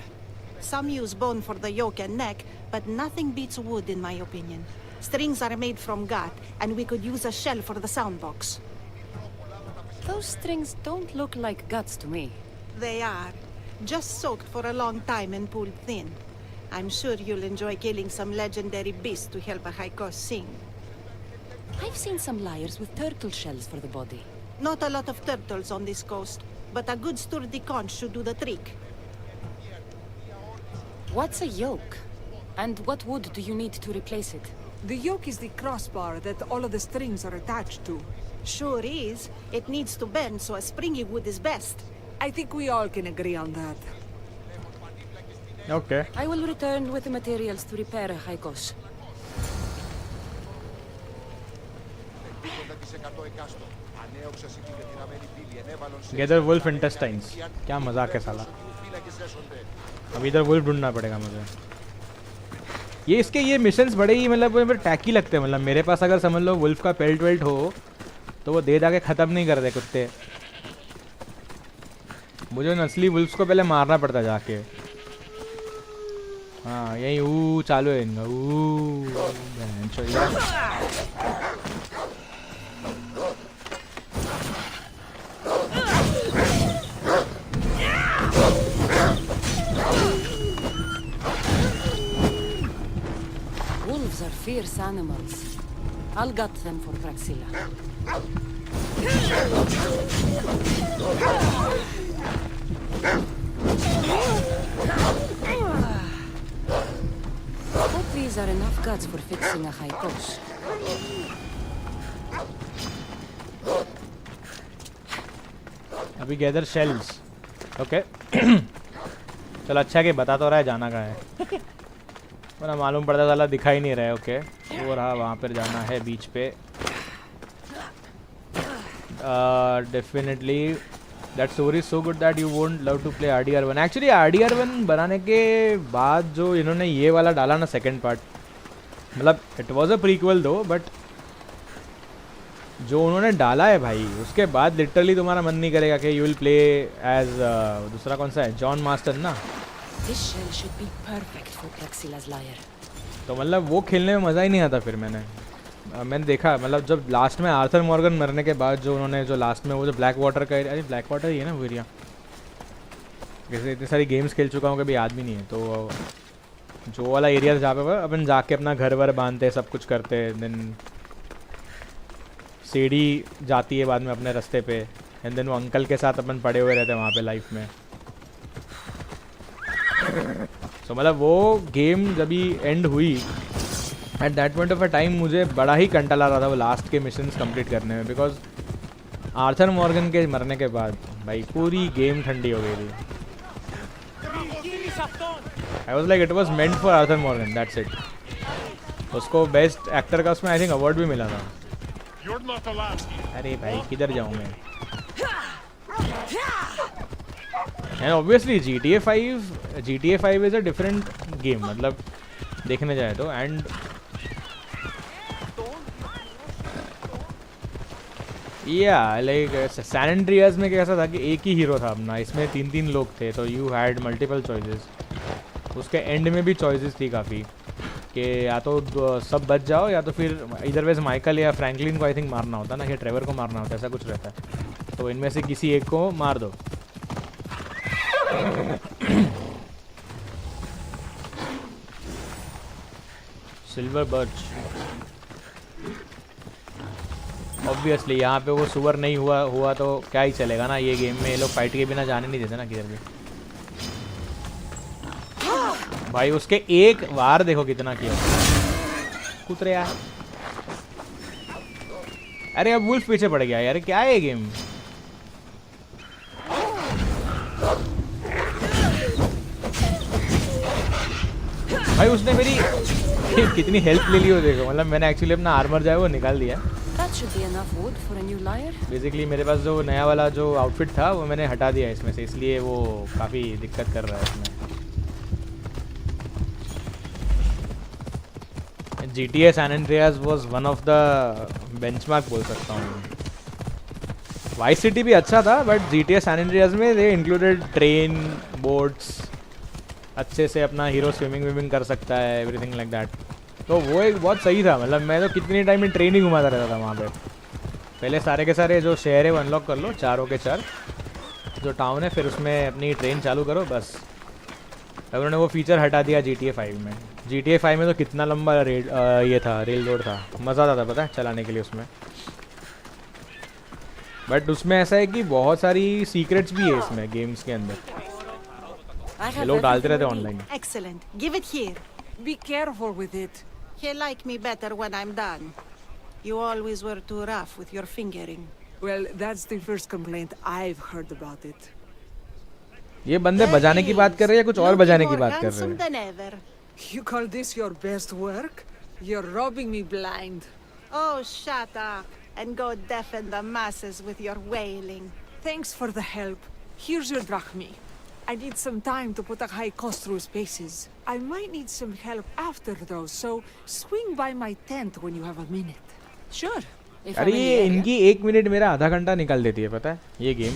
Some use bone for the yoke and neck, but nothing beats wood in my opinion. Strings are made from gut, and we could use a shell for the soundbox. Those strings don't look like guts to me. They are. Just soaked for a long time and pulled thin. I'm sure you'll enjoy killing some legendary beast to help Achaikos sing. I've seen some liars with turtle shells for the body. Not a lot of turtles on this coast, but a good sturdy conch should do the trick. What's a yoke? And what wood do you need to replace it? The yoke is the crossbar that all of the strings are attached to. Sure is. It needs to bend, so a springy wood is best. I think we all can agree on that. Okay. I will return with the materials to repair Achaikos. Gather wolf intestines. क्या मजाक है साला. अब इधर wolf ढूंढना पड़ेगा मुझे. ये इसके ये मिशंस बड़े ही मतलब टैकी लगते हैं. मतलब मेरे पास अगर समझ लो wolf का पेल्ट वेल्ट हो तो वो दे जाके ख़त्म नहीं कर दे कुत्ते. मुझे नस्ली वुल्फ्स को पहले मारना पड़ता जाके. हाँ यही चालू है इनका. Wolves are fierce animals. I'll gut them for Praxilla. Hope these are enough guts for fixing Achaikos. अभी गैदर शेल्स. ओके चलो अच्छा कि बता तो रहा है जाना कहाँ है. वरना मालूम पड़ता साला दिखाई नहीं रहा है. ओके वो रहा वहाँ पर जाना है बीच पे. Definitely that story is so good that you won't love to play RDR1. Actually RDR1 बनाने के बाद जो इन्होंने ये वाला डाला ना सेकंड पार्ट, मतलब इट वाज अ प्रीक्वल दो, बट जो उन्होंने डाला है भाई उसके बाद लिटरली तुम्हारा मन नहीं करेगा कि यू विल प्ले एज दूसरा कौन सा है जॉन मास्टर ना. This shell should be perfect for Praxilla's lyre. तो मतलब वो खेलने में मज़ा ही नहीं आता. फिर मैंने देखा मतलब जब लास्ट में आर्थर मॉर्गन मरने के बाद जो उन्होंने जो लास्ट में वो जो ब्लैक वाटर का, अरे ब्लैक वाटर ही है ना वो एरिया. जैसे इतनी सारी गेम्स खेल चुका हूँ कभी याद भी नहीं है. तो जो वाला एरिया जहाँ पे अपन जाके अपना घर वर बांधते सब कुछ करते, देन सीढ़ी जाती है बाद में अपने रास्ते पे, एंड देन वो अंकल के साथ अपन पड़े हुए रहते हैं वहाँ पे लाइफ में. सो मतलब वो गेम जब ही एंड हुई at that point of a time मुझे बड़ा ही कंटाल आ रहा था वो लास्ट के मिशंस कंप्लीट करने में, बिकॉज आर्थर मॉर्गन के मरने के बाद भाई पूरी गेम ठंडी हो गई थी. I was like it was meant for Arthur Morgan, that's it. उसको बेस्ट एक्टर का उसमें आई थिंक अवार्ड भी मिला था. अरे भाई किधर जाऊँ मैं. And obviously GTA 5 is a different game मतलब देखने जाए तो. एंड या लाइक सैन एंड्रियास में कैसा था कि एक ही हीरो था अपना, इसमें 3 लोग थे तो यू हैड मल्टीपल चॉइसेस. उसके एंड में भी चॉइसेस थी काफ़ी कि या तो सब बच जाओ या तो फिर इधर वेज माइकल या फ्रैंकलिन को आई थिंक मारना होता ना, कि ट्रेवर को मारना होता है, ऐसा कुछ रहता है. तो इनमें से किसी एक को मार दो. सिल्वर बर्च ऑब्वियसली यहाँ पे वो सुअर नहीं हुआ तो क्या ही चलेगा ना. ये गेम में ये लोग फाइट के बिना जाने नहीं देते ना किधर भी. भाई उसके एक वार देखो कितना किया कुतरे यार. अरे अब वुल्फ पीछे पड़ गया यार, क्या है ये गेम. भाई उसने मेरी कितनी हेल्प ले ली हो देखो. मतलब मैंने एक्चुअली अपना आर्मर जो है वो निकाल दिया. That should be enough wood for a new lyre. Basically मेरे पास जो नया वाला जो आउटफिट था वो मैंने हटा दिया इसमें से, इसलिए वो काफ़ी दिक्कत कर रहा है इसमें. GTA San Andreas was one of the benchmark बोल सकता हूँ. वाइस सिटी भी अच्छा था बट GTA San Andreas में they included ट्रेन, बोट्स, अच्छे से अपना हीरो स्विमिंग कर सकता है, एवरीथिंग लाइक दैट. तो वो एक बहुत सही था. मतलब मैं तो कितनी टाइम में ट्रेन ही घुमाता रहता था वहाँ पे. पहले सारे के सारे जो शहर है वो अनलॉक कर लो, चारों के चार जो टाउन है, फिर उसमें अपनी ट्रेन चालू करो बस. अब उन्होंने वो फीचर हटा दिया GTA 5 में. GTA 5 में तो कितना लंबा ये था, रेल रोड था, मज़ा आता था पता है चलाने के लिए उसमें. बट उसमें ऐसा है कि बहुत सारी सीक्रेट्स भी है इसमें गेम्स के अंदर, ये लोग डालते रहते online. Excellent. Give it here. Be careful with it. He'll like me better when I'm done. You always were too rough with your fingering. Well, that's the first complaint I've heard about it. ये बंदे बजाने की बात कर रहे हैं या कुछ और बजाने की बात कर रहे हैं? Than ever. You call this your best work? You're robbing me blind. Oh, shut up and go deafen the masses with your wailing. Thanks for the help. Here's your drachmi. I need some time to put a high cost through spaces. I might need some help after though, so swing by my tent when you have a minute. Sure. अरे ये इनकी 1 minute मेरा आधा घंटा निकाल देती है पता है ये game.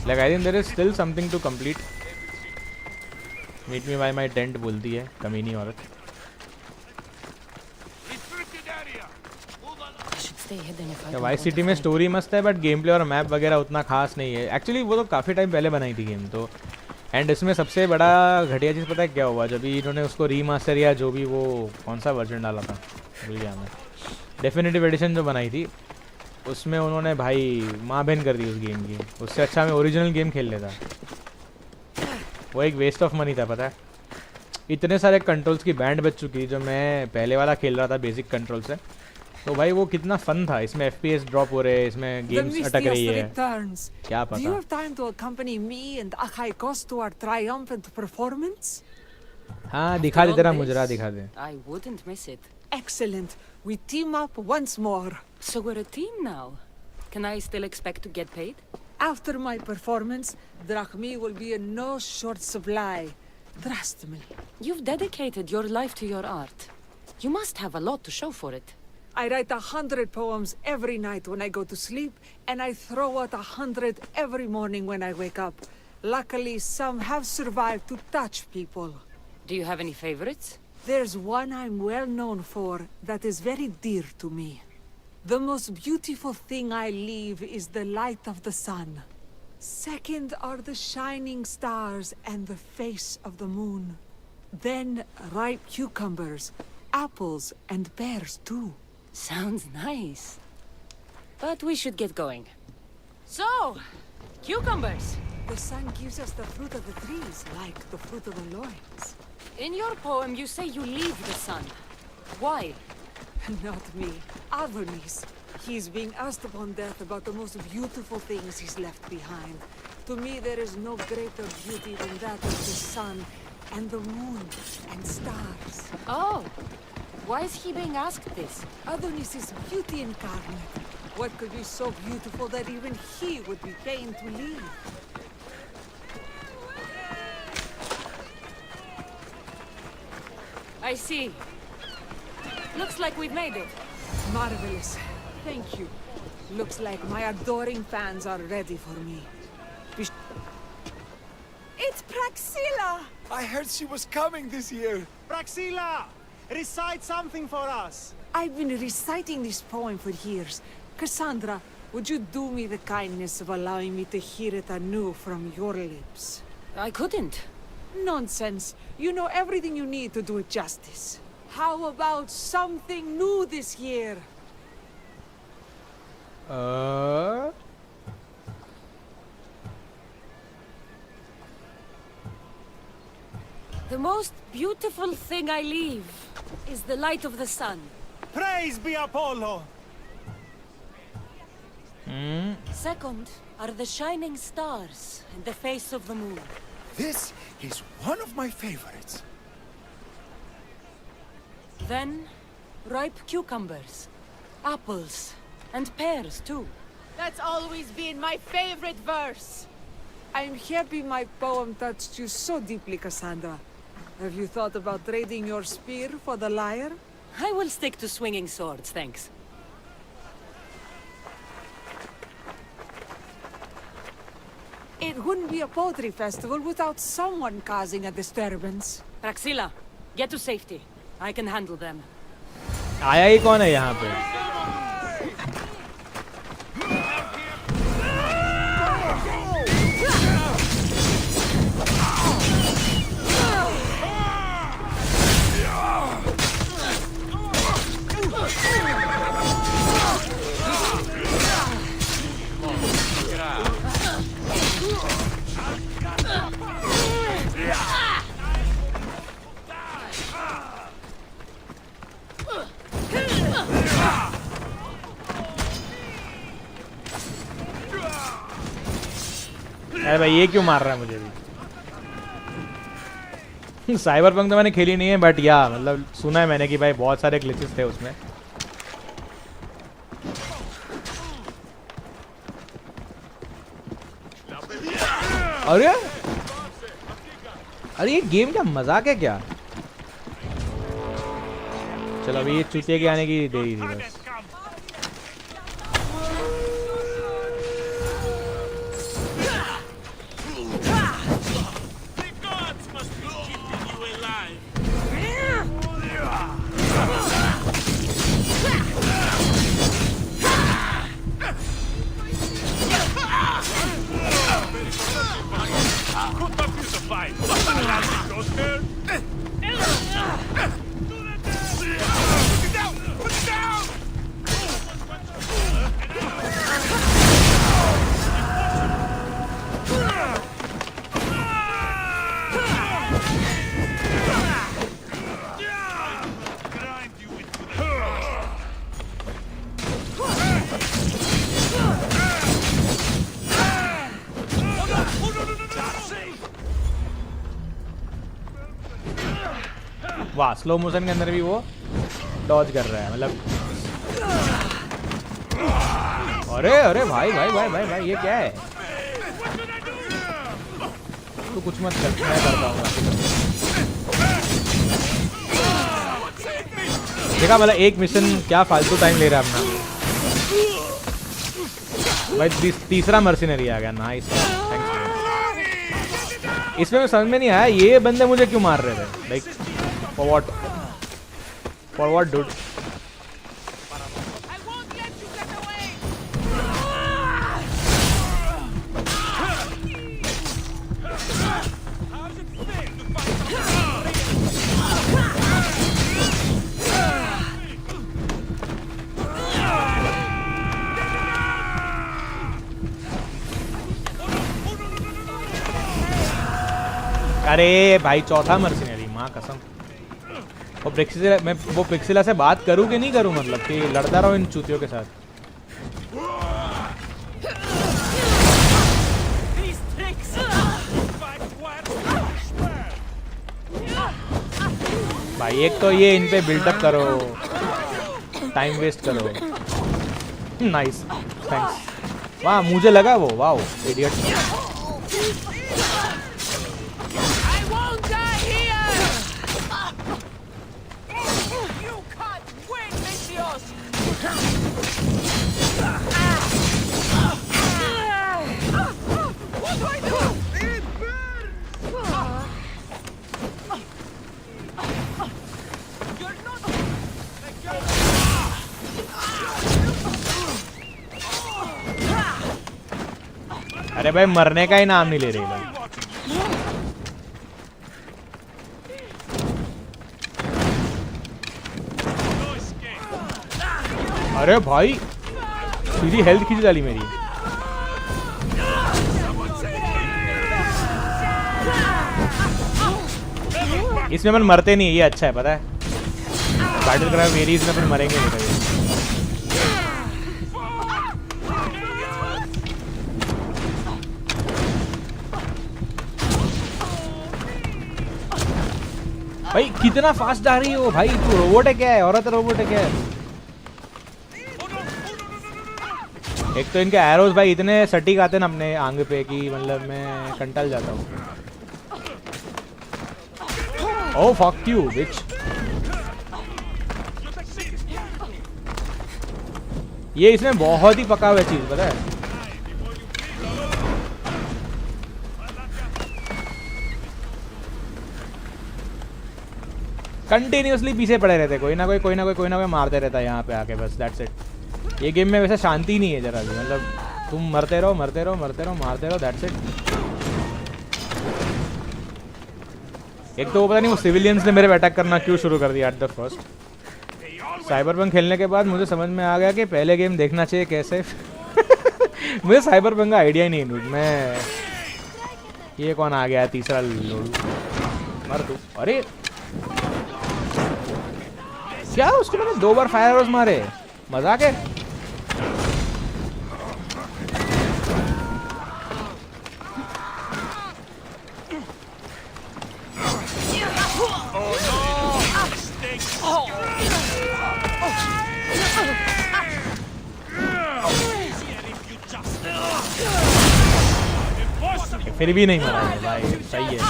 Like I think there is still something to complete. Meet me by my tent बोलती है कमीनी औरत. वाइस सिटी में स्टोरी मस्त है बट गेम प्ले और मैप वगैरह उतना खास नहीं है. एक्चुअली वो तो काफ़ी टाइम पहले बनाई थी गेम तो. एंड इसमें सबसे बड़ा घटिया चीज़ पता है क्या हुआ, जब इन्होंने उसको रीमास्टर या जो भी वो कौन सा वर्जन डाला था भूल गया मैं, डेफिनेटिव एडिशन जो बनाई थी उसमें उन्होंने भाई माँ बहन कर दी उस गेम की. उससे अच्छा मैं ओरिजिनल गेम खेल लेता. वो एक वेस्ट ऑफ मनी था पता है. इतने सारे कंट्रोल्स की बैंड बच चुकी जो मैं पहले वाला खेल रहा था बेसिक कंट्रोल से. तो भाई वो कितना फन था. इसमें FPS ड्रॉप हो रहे हैं, इसमें गेम्स अटक रही है, क्या पता. Do you have time to accompany me and Akai Kos to our triumphant performance? हाँ दिखा दे, तेरा मुजरा दिखा दे. I wouldn't miss it. Excellent. We team up once more. So we're a team now. Can I still expect to get paid? After my performance, drachmi will be in no short supply. Trust me. You've dedicated your life to your art. You must have a lot to show for it. I write 100 poems every night when I go to sleep, and I throw out 100 every morning when I wake up. Luckily, some have survived to touch people. Do you have any favorites? There's one I'm well known for that is very dear to me. The most beautiful thing I leave is the light of the sun. Second are the shining stars and the face of the moon. Then ripe cucumbers, apples, and pears too. Sounds nice. But we should get going. So, cucumbers. The sun gives us the fruit of the trees, like the fruit of the loins. In your poem, you say you leave the sun. Why? Not me. Adonis. He's being asked upon death about the most beautiful things he's left behind. To me, there is no greater beauty than that of the sun, and the moon, and stars. Oh. Why is he being asked this? Adonis is beauty incarnate. What could be so beautiful that even he would be fain to leave? I see. Looks like we've made it. Marvelous. Thank you. Looks like my adoring fans are ready for me. It's Praxilla! I heard she was coming this year. Praxilla! Recite something for us. I've been reciting this poem for years. Cassandra, would you do me the kindness of allowing me to hear it anew from your lips? I couldn't. Nonsense. You know everything you need to do it justice. How about something new this year? The most beautiful thing I leave is the light of the sun. Praise be Apollo! Second are the shining stars and the face of the moon. This is one of my favorites. Then Ripe cucumbers, apples, and pears too. That's always been my favorite verse. I'm happy my poem touched you so deeply, Cassandra. Have you thought about trading your spear for the lyre? I will stick to swinging swords, thanks. It wouldn't be a poetry festival without someone causing a disturbance. Praxila, get to safety. I can handle them. आया ही कौन है यहाँ पे? अरे भाई ये क्यों मार रहा है मुझे भी? साइबरपंक तो मैंने खेली नहीं है, बट या मतलब सुना है मैंने कि भाई बहुत सारे ग्लिचेस थे उसमें। अरे अरे ये गेम क्या मजाक है क्या? चलो अभी ये चूतिया के आने की देरी थी बस। वाह, स्लो मोशन के अंदर भी वो डॉज कर रहा है मतलब। अरे अरे भाई भाई भाई भाई भाई ये क्या है? तू कुछ मत कर, मैं करता हूँ। देखा मतलब एक मिशन क्या फालतू टाइम ले रहा है अपना भाई। तीसरा मर्सिनरी आ गया, नाइस थैंक्स। इसमें समझ में नहीं आया ये बंदे मुझे क्यों मार रहे थे, like For what? For what, dude? अरे भाई चौथा मर्सिनरी, माँ कसम। वो प्रिक्सिला, मैं वो प्रिक्सिला से बात करूं कि नहीं करूं, मतलब कि लड़ता रहो इन चूतियों के साथ। भाई एक तो ये इन पे बिल्डअप करो, टाइम वेस्ट करो। Nice thanks. वाह मुझे लगा वो, वाह इडियट। अरे भाई मरने का ही नाम नहीं ले रही भाई। अरे भाई सीधी हेल्थ खींच डाली मेरी। इसमें अपन मरते नहीं, ये अच्छा है पता है। बैटल क्राई मेरी इसमें अपन मरेंगे नहीं कभी। भाई कितना फास्ट जा रही हो भाई, तू रोबोट है क्या है, औरत रोबोट है क्या है? एक तो इनके एरोज भाई इतने सटीक आते ना अपने आंग पे कि मतलब मैं कंटल जाता हूँ। ओह फक यू बिच। ये इसमें बहुत ही पका हुआ चीज पता है। कंटिन्यूसली पीछे पड़े रहते, कोई ना कोई मारते रहता है यहाँ पे आके, बस दैट्स इट। ये गेम में वैसे शांति नहीं है जरा भी, मतलब तुम मरते रहो मारते रहो, दैट्स इट। एक तो वो पता नहीं वो सिविलियंस ने मेरे पे अटैक करना क्यों शुरू कर दिया एट द फर्स्ट। साइबरपंक खेलने के बाद मुझे समझ में आ गया कि पहले गेम देखना चाहिए कैसे। मुझे साइबरपंक का आइडिया ही नहीं है। मैं ये कौन आ गया तीसरा लोडू, मर तू। अरे क्या उसको मैंने 2 बार फायर आरोज मारे, मजाक है। फिर भी नहीं मरा है भाई, सही है।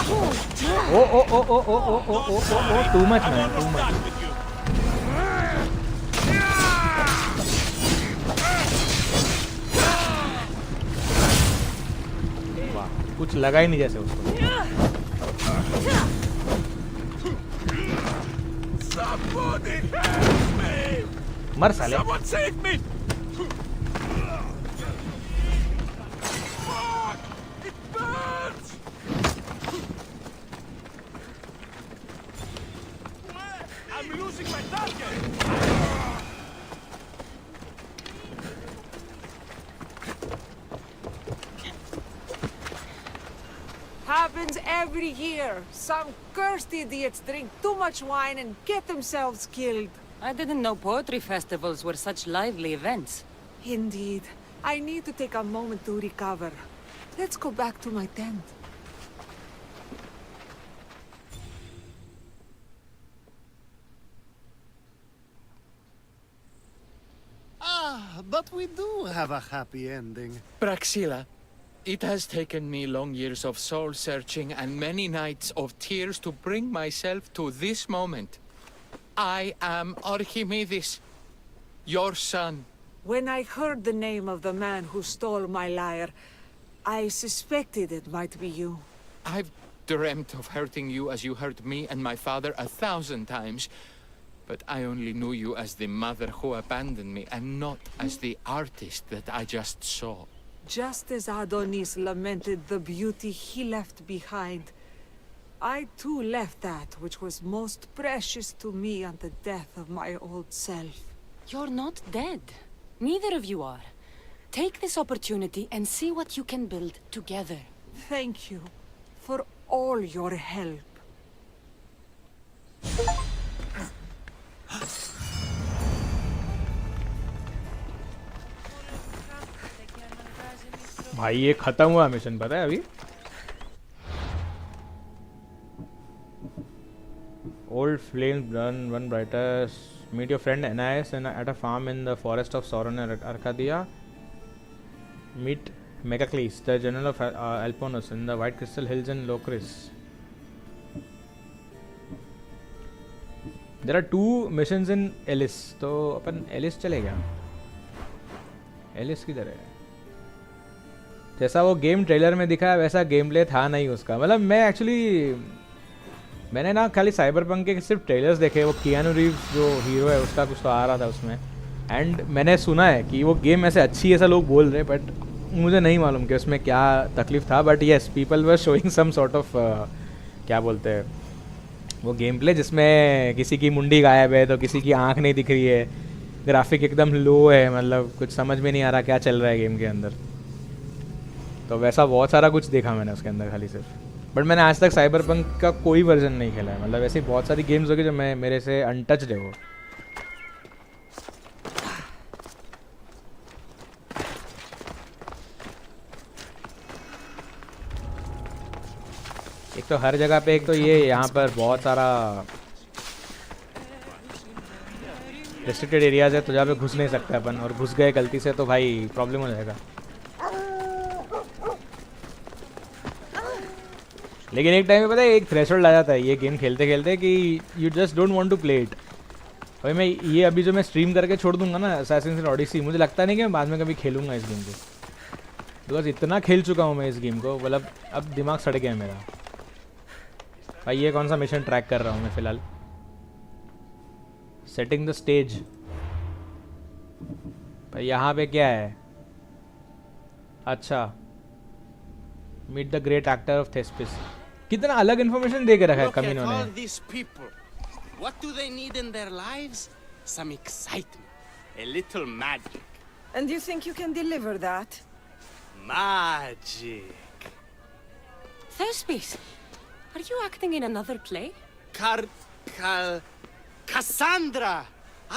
Oh oh oh oh oh oh oh oh oh too much man, too much. वाह कुछ लगा ही नहीं जैसे उसको। मर साले। Happens every year. Some cursed idiots drink too much wine and get themselves killed. I didn't know poetry festivals were such lively events. Indeed. I need to take a moment to recover. Let's go back to my tent. But we do have a happy ending. Praxila, it has taken me long years of soul-searching and many nights of tears to bring myself to this moment. I am Archimedes, your son. When I heard the name of the man who stole my lyre, I suspected it might be you. I've dreamt of hurting you as you hurt me and my father 1,000 times. But I only knew you as the mother who abandoned me, and not as the artist that I just saw. Just as Adonis lamented the beauty he left behind, I too left that which was most precious to me on the death of my old self. You're not dead. Neither of you are. Take this opportunity and see what you can build together. Thank you for all your help. भाई ये खत्म हुआ mission पता है अभी। Old flames burn, one brighter. Meet your friend Anais at a farm in the forest of Sauron and Arcadia. Meet Megacles, the general of Alponus in the White Crystal Hills in Locris. There are 2 missions in Ellis, तो अपन Alice चले गया। Alice किधर है? जैसा वो game trailer में दिखा है वैसा गेम प्ले था नहीं उसका। मतलब मैंने ना खाली साइबरपंक के सिर्फ ट्रेलर्स देखे। वो कियानू रीव्स जो हीरो है उसका कुछ तो आ रहा था उसमें, एंड मैंने सुना है कि वो गेम ऐसे अच्छी ऐसा लोग बोल रहे, बट मुझे नहीं मालूम कि उसमें क्या तकलीफ था। But yes, people were showing some sort of क्या बोलते हैं वो गेम प्ले जिसमें किसी की मुंडी गायब है तो किसी की आंख नहीं दिख रही है, ग्राफिक एकदम लो है, मतलब कुछ समझ में नहीं आ रहा क्या चल रहा है गेम के अंदर। तो वैसा बहुत सारा कुछ देखा मैंने उसके अंदर खाली सिर्फ। बट मैंने आज तक साइबरपंक का कोई वर्जन नहीं खेला है। मतलब ऐसी बहुत सारी गेम्स होगी जो मेरे से अनटच्ड है वो। एक तो हर जगह पे, एक तो ये यहाँ पर बहुत सारा रेस्ट्रिक्टेड एरियाज है, तो जहाँ पे घुस नहीं सकते अपन, और घुस गए गलती से तो भाई प्रॉब्लम हो जाएगा। लेकिन एक टाइम पे पता है एक थ्रेशोल्ड आ जाता है ये गेम खेलते खेलते कि you just don't want to play it. भाई मैं ये अभी जो मैं स्ट्रीम करके छोड़ दूंगा ना असैसिन्स क्रीड ओडिसी, मुझे लगता नहीं कि मैं बाद में कभी खेलूंगा इस गेम को, बिकॉज इतना खेल चुका हूँ मैं इस गेम को, मतलब अब दिमाग सड़ गया है मेरा। भाई ये कौन सा मिशन ट्रैक कर रहा हूँ मैं फ़िलहाल? Setting the stage. भाई यहाँ पे क्या है? अच्छा, meet the great actor of Thespis. कितना अलग इन्फॉर्मेशन दे के रखा है कमीनों ने। What do they need in their lives? Some excitement, a little magic. And you think you can deliver that? Magic. Thespis, are you acting in another play? Cassandra,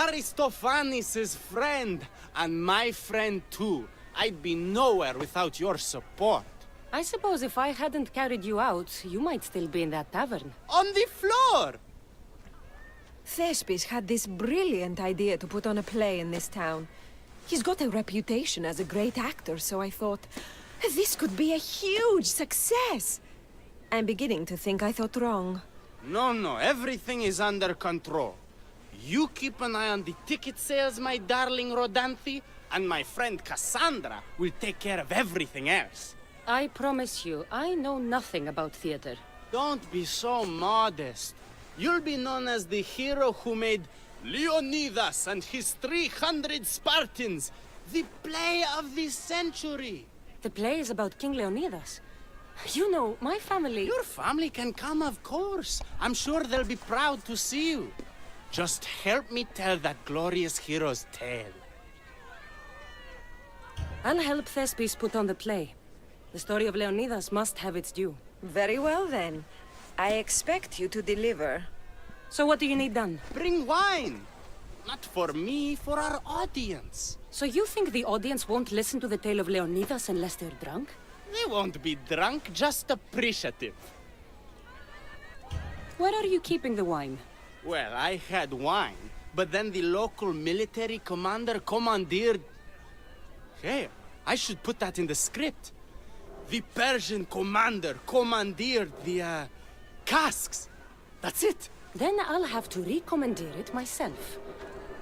Aristophanes' friend, and my friend too. I'd be nowhere without your support. I suppose if I hadn't carried you out, you might still be in that tavern. On the floor! Thespis had this brilliant idea to put on a play in this town. He's got a reputation as a great actor, so I thought, this could be a huge success. I'm beginning to think I thought wrong. No, everything is under control. You keep an eye on the ticket sales, my darling Rodanthe, and my friend Cassandra will take care of everything else. I promise you, I know nothing about theater. Don't be so modest. You'll be known as the hero who made Leonidas and his 300 Spartans the play of the century. The play is about King Leonidas. You know, my family... Your family can come, of course. I'm sure they'll be proud to see you. Just help me tell that glorious hero's tale. I'll help Thespis put on the play. The story of Leonidas must have its due. Very well, then. I expect you to deliver. So what do you need done? Bring wine! Not for me, for our audience. So you think the audience won't listen to the tale of Leonidas unless they're drunk? They won't be drunk, just appreciative. Where are you keeping the wine? Well, I had wine, but then the local military commander commandeered... Hey, I should put that in the script. The Persian commander commandeered the, casks. That's it. Then I'll have to recommandeer it myself.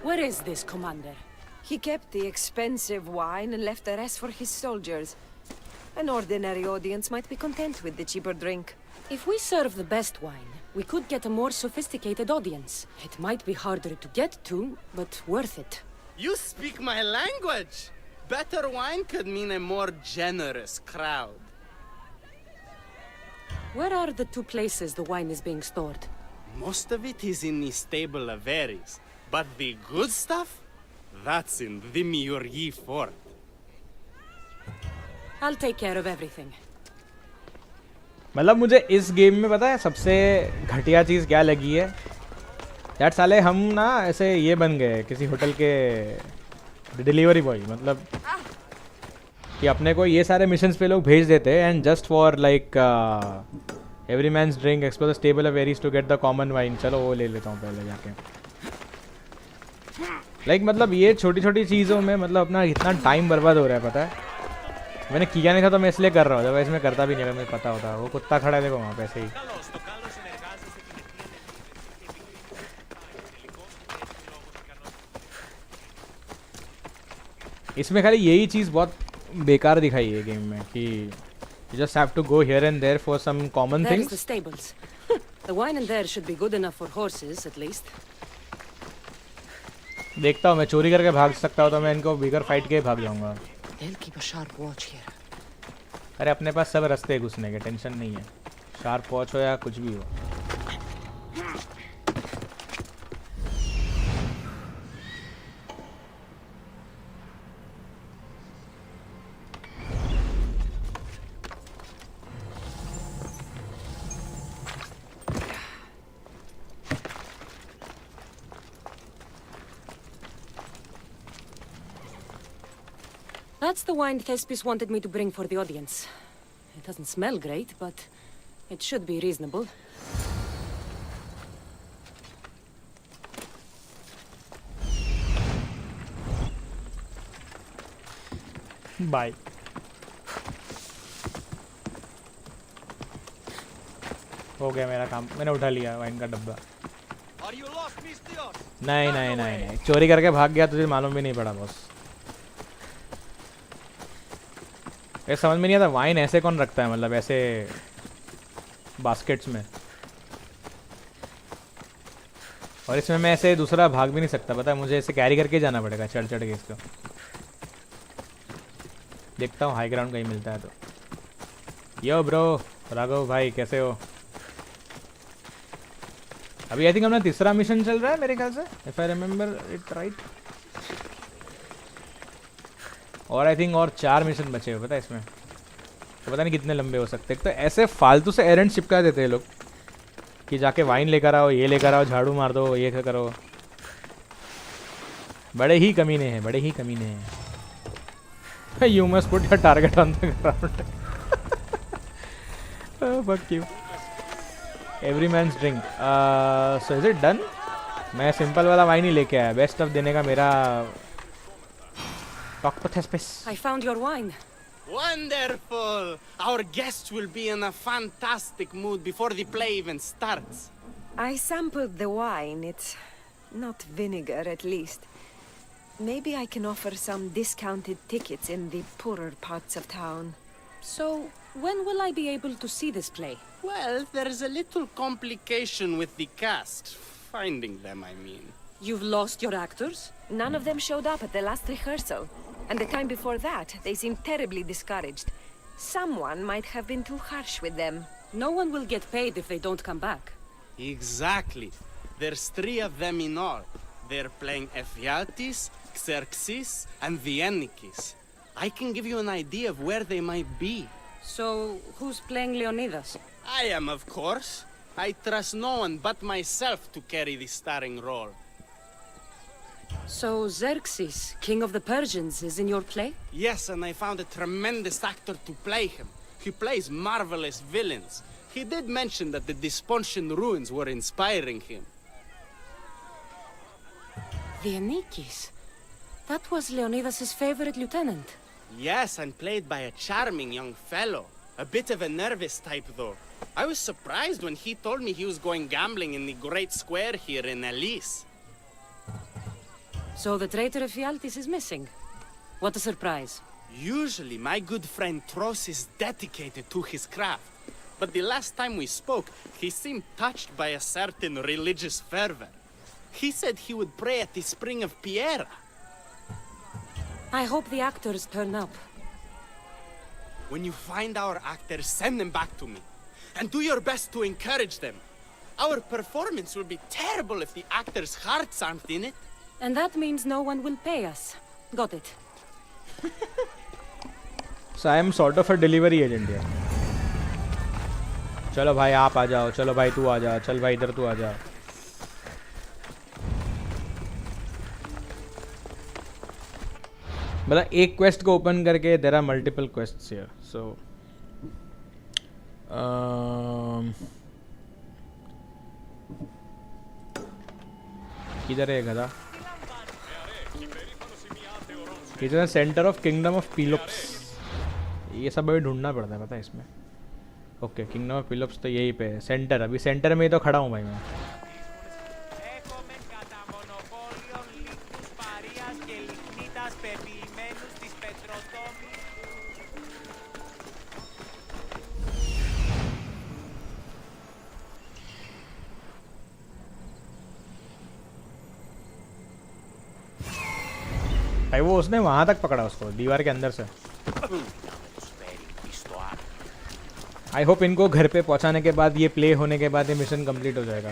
Where is this commander? He kept the expensive wine and left the rest for his soldiers. An ordinary audience might be content with the cheaper drink. If we serve the best wine, we could get a more sophisticated audience. It might be harder to get to, but worth it. You speak my language. Better wine could mean a more generous crowd. Where are the two places the wine is being stored? Most of it is in the stable of Ares, but the good stuff, that's in the Miurgi fort. I'll take care of everything. मतलब मुझे इस game में पता है सबसे घटिया चीज़ क्या लगी है? यार साले हम ना ऐसे ये बन गए किसी होटल के डिलीवरी बॉय, मतलब कि अपने को ये सारे मिशंस पे लोग भेज देते हैं and just for like every man's drink explore the stable of Ares to get the common wine. चलो वो ले लेता हूँ पहले जाके। लाइक मतलब ये छोटी छोटी चीज़ों में मतलब अपना इतना टाइम बर्बाद हो रहा है पता है। मैंने किया नहीं था तो मैं इसलिए कर रहा हूँ, जब इसमें करता भी नहीं, अगर मुझे पता होता। वो कुत्ता खड़ा है देखो वहाँ पे ऐसे ही। इसमें खाली यही चीज़ बहुत बेकार दिखाई है गेम में कि you just have to go here and there for some common There's things. the stables. The wine in there should be good enough for horses, at least. देखता हूँ मैं चोरी करके भाग सकता हूँ तो मैं इनको बिगर फाइट के भाग जाऊँगा। They'll keep a sharp watch here. अरे अपने पास सब रास्ते हैं घुसने के, टेंशन नहीं है। शार्प वॉच हो या कुछ भी हो। That's the wine Thespis wanted me to bring for the audience. It doesn't smell great, but It should be reasonable. Bye. हो गया मेरा काम, मैंने उठा लिया वाइन का डब्बा। नहीं नहीं नहीं नहीं, चोरी करके भाग गया, तुझे मालूम भी नहीं पड़ा बॉस। ये समझ में नहीं आता वाइन ऐसे कौन रखता है, मतलब ऐसे बास्केट्स में, और इसमें मैं ऐसे दूसरा भाग भी नहीं सकता, पता है मुझे ऐसे कैरी करके जाना पड़ेगा चढ़ चढ़ के इसको। देखता हूँ हाई ग्राउंड कहीं मिलता है तो। यो ब्रो राघव भाई कैसे हो? अभी आई थिंक अपना तीसरा मिशन चल रहा है मेरे ख्याल से, if I remember it right, और आई थिंक और 4 मिशन बचे हुए पता है इसमें, तो पता नहीं कितने लंबे हो सकते हैं। तो ऐसे फालतू से एरेंट चिपका देते हैं लोग कि जाके वाइन लेकर आओ, ये लेकर आओ, झाड़ू मार दो, ये करो। बड़े ही कमीने हैं, बड़े ही कमीने हैं। You must put your target on the ground. Fuck you. Every man's drink. So is it done? मैं सिंपल वाला वाइन ही लेके आया, बेस्ट ऑफ देने का मेरा। Talk to Thespis. I found your wine. Wonderful! Our guests will be in a fantastic mood before the play even starts. I sampled the wine. It's not vinegar, at least. Maybe I can offer some discounted tickets in the poorer parts of town. So, when will I be able to see this play? Well, there's a little complication with the cast. Finding them, I mean. You've lost your actors? None of them showed up at the last rehearsal. And the time before that, they seemed terribly discouraged. Someone might have been too harsh with them. No one will get paid if they don't come back. Exactly. There's 3 of them in all. They're playing Ephialtes, Xerxes, and the Ennikis. I can give you an idea of where they might be. So, who's playing Leonidas? I am, of course. I trust no one but myself to carry the starring role. So, Xerxes, king of the Persians, is in your play? Yes, and I found a tremendous actor to play him. He plays marvelous villains. He did mention that the Despontian ruins were inspiring him. The Ennikis? That was Leonidas' favorite lieutenant. Yes, and played by a charming young fellow. A bit of a nervous type, though. I was surprised when he told me he was going gambling in the Great Square here in Elise. So the traitor Ephialtes is missing. What a surprise. Usually, my good friend Tros is dedicated to his craft. But the last time we spoke, he seemed touched by a certain religious fervor. He said he would pray at the spring of Piera. I hope the actors turn up. When you find our actors, send them back to me. And do your best to encourage them. Our performance will be terrible if the actors' hearts aren't in it. And that means no one will pay us. Got it. So I am sort of a delivery agent here. चलो भाई आप आ जाओ, चलो भाई तू आ जा, चल भाई इधर तू आ जा। मतलब एक क्वेस्ट को ओपन करके देयर आर मल्टीपल क्वेस्ट्स हियर, सो किधर है गधा? किधर है सेंटर ऑफ किंगडम ऑफ पिलोप्स? ये सब अभी ढूंढना पड़ता है पता है इसमें। ओके किंगडम ऑफ पिलोप्स तो यही पे है सेंटर, अभी सेंटर में ही तो खड़ा हूँ भाई मैं। भाई वो उसने वहां तक पकड़ा उसको दीवार के अंदर से। आई होप इनको घर पे पहुंचाने के बाद, ये प्ले होने के बाद ये मिशन कंप्लीट हो जाएगा।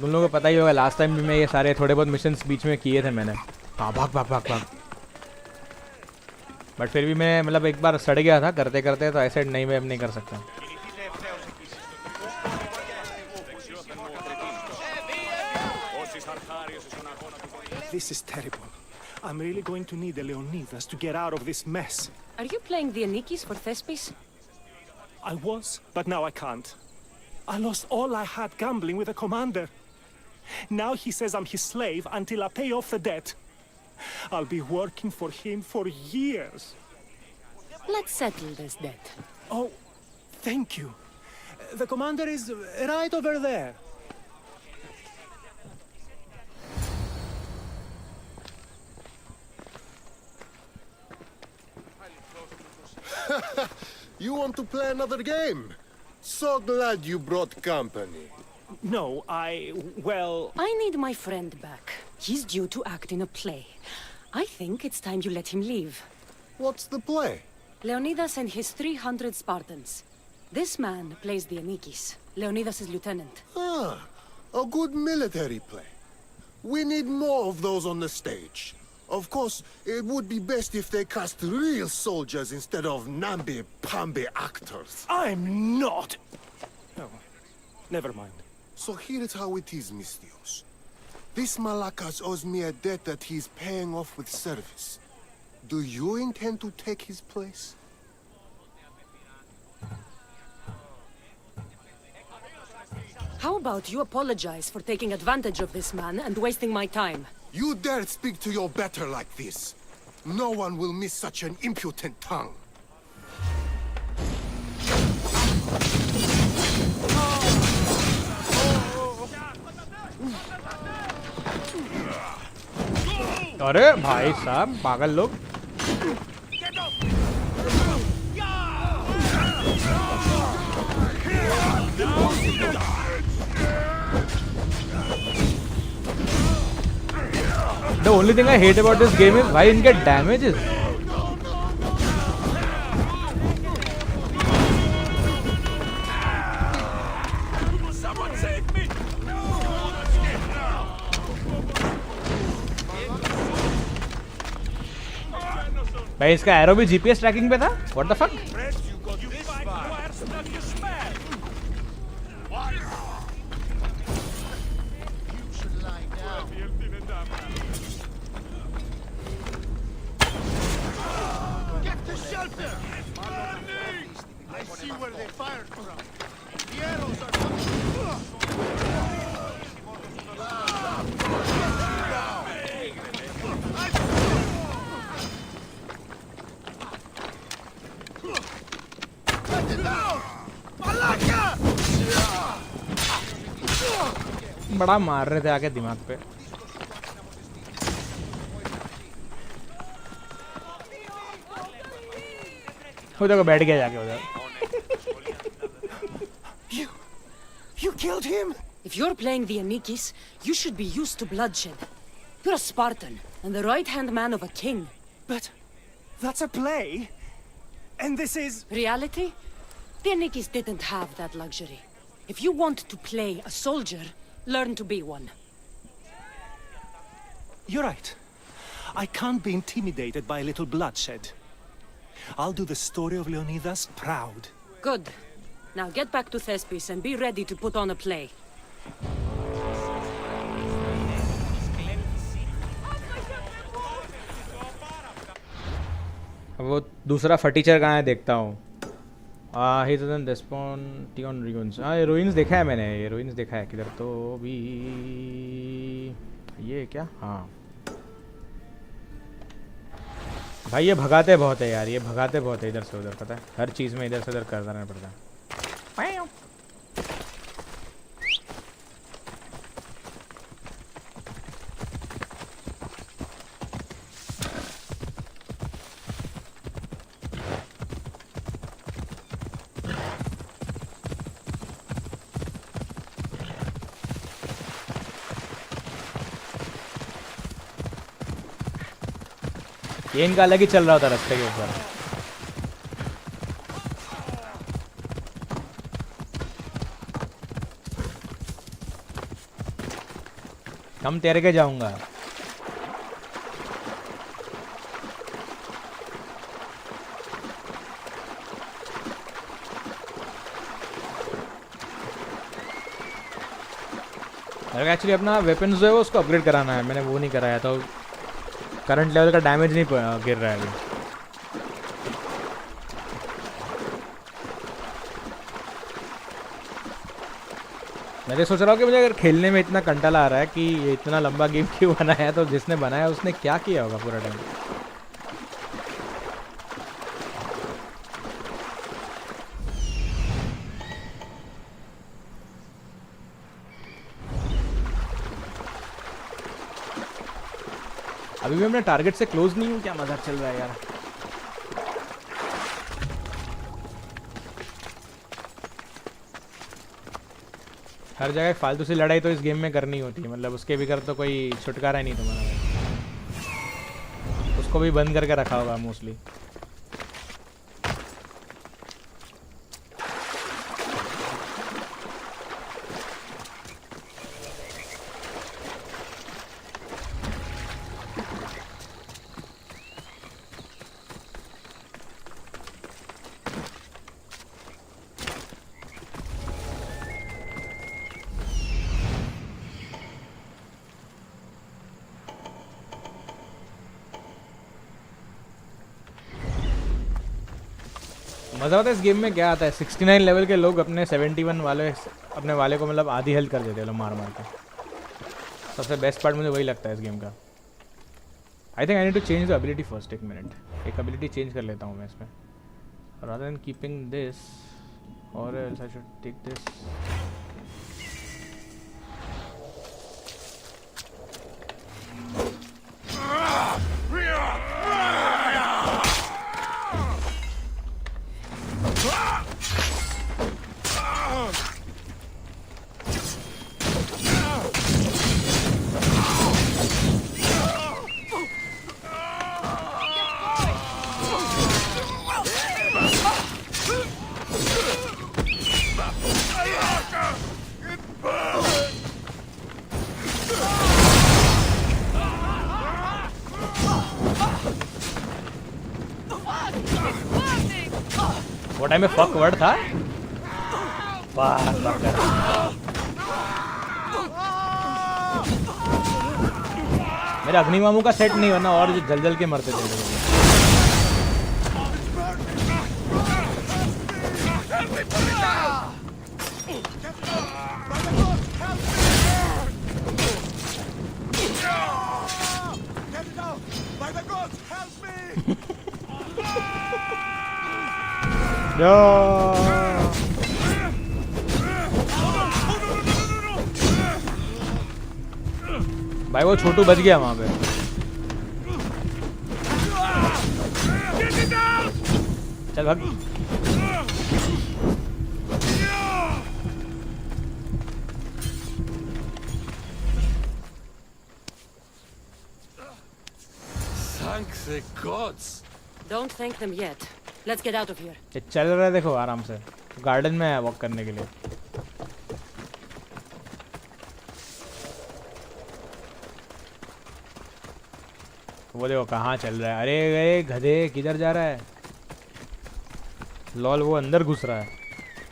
तुम लोगों को पता ही होगा लास्ट टाइम भी मैं ये सारे थोड़े बहुत मिशंस बीच में किए थे मैंने। हाँ भाग भाग भाग भाग। बट फिर भी मैं मतलब एक बार सड़ गया था करते करते, तो ऐसे नहीं मैं अब नहीं कर सकता। This is terrible. I'm really going to need a Leonidas to get out of this mess. Are you playing the Ennikis for Thespis? I was, but now I can't. I lost all I had gambling with the commander. Now he says I'm his slave until I pay off the debt. I'll be working for him for years. Let's settle this debt. Oh, thank you. The commander is right over there. You want to play another game? So glad you brought company. No, well... I need my friend back. He's due to act in a play. I think it's time you let him leave. What's the play? Leonidas and his 300 Spartans. This man plays the Anikis, Leonidas' lieutenant. Ah, a good military play. We need more of those on the stage. Of course, it would be best if they cast real soldiers instead of namby-pamby actors. I'm not! Oh, never mind. So here is how it is, Mistios. This Malakas owes me a debt that he's paying off with service. Do you intend to take his place? How about you apologize for taking advantage of this man and wasting my time? You dare speak to your better like this? No one will miss such an impudent tongue. अरे भाई साहब पागल लोग The only thing I hate about this game is why I didn't get damages. Someone save me! भाई इसका arrow भी GPS tracking पे था? What the fuck? I see where they fired from. The arrows are coming. बड़ा मार रहे थे आके दिमाग पे उधर को बैठ गया जाके उधर You killed him? If you're playing the Anikis, you should be used to bloodshed. You're a Spartan, and the right-hand man of a king. But that's a play. And this is... Reality? The Anikis didn't have that luxury. If you want to play a soldier, learn to be one. You're right. I can't be intimidated by a little bloodshed. I'll do the story of Leonidas proud. Good. Now get back to Thespis and be ready to put on a play. वो दूसरा फटीचर कहाँ है देखता हूँ he doesn't respond on ruins. हाँ ये ruins देखा है मैंने ये ruins देखा है किधर तो भी ये क्या हाँ भाई ये भगाते बहुत है यार ये भगाते बहुत है इधर से उधर पता है हर चीज़ में इधर से उधर करना पड़ता है ये इनका अलग ही चल रहा था रास्ते के ऊपर हम तेरे के जाऊंगा एक्चुअली अपना वेपन्स जो है उसको अपग्रेड कराना है मैंने वो नहीं कराया तो करंट लेवल का डैमेज नहीं गिर रहा है अभी मैं तो सोच रहा हूँ कि मुझे अगर खेलने में इतना कंटाला आ रहा है कि ये इतना लंबा गेम क्यों बनाया है, तो जिसने बनाया उसने क्या किया होगा पूरा टाइम। अभी भी अपने टारगेट से क्लोज नहीं हूँ, क्या मजाक चल रहा है यार। हर जगह फालतू सी लड़ाई तो इस गेम में करनी होती है, मतलब उसके बिगर तो कोई छुटकारा नहीं तुम्हारा भाई। उसको भी बंद करके रखा होगा मोस्टली। मज़ा आता है इस गेम में। क्या आता है 69 लेवल के लोग अपने 71 वाले अपने वाले को मतलब आधी हेल्थ कर देते हैं मार मार के। सबसे बेस्ट पार्ट मुझे वही लगता है इस गेम का। I think I need to change the ability first. एक मिनट, एक एबिलिटी चेंज कर लेता हूँ मैं इसमें, रादर देन कीपिंग दिस, और else I should take this. वो टाइम में फक वर्ड था। वाह मेरे अग्नि मामू का सेट नहीं, वरना और जल जल के मरते थे। भाई वो छोटू बच गया वहां पे। चल भाग। Thank the gods. Don't thank them yet. Let's get out of here. ये चल रहा है देखो आराम से, गार्डन में है वॉक करने के लिए। वो देखो कहाँ चल रहा है। अरे गधे किधर जा रहा है? लॉल वो अंदर घुस रहा है।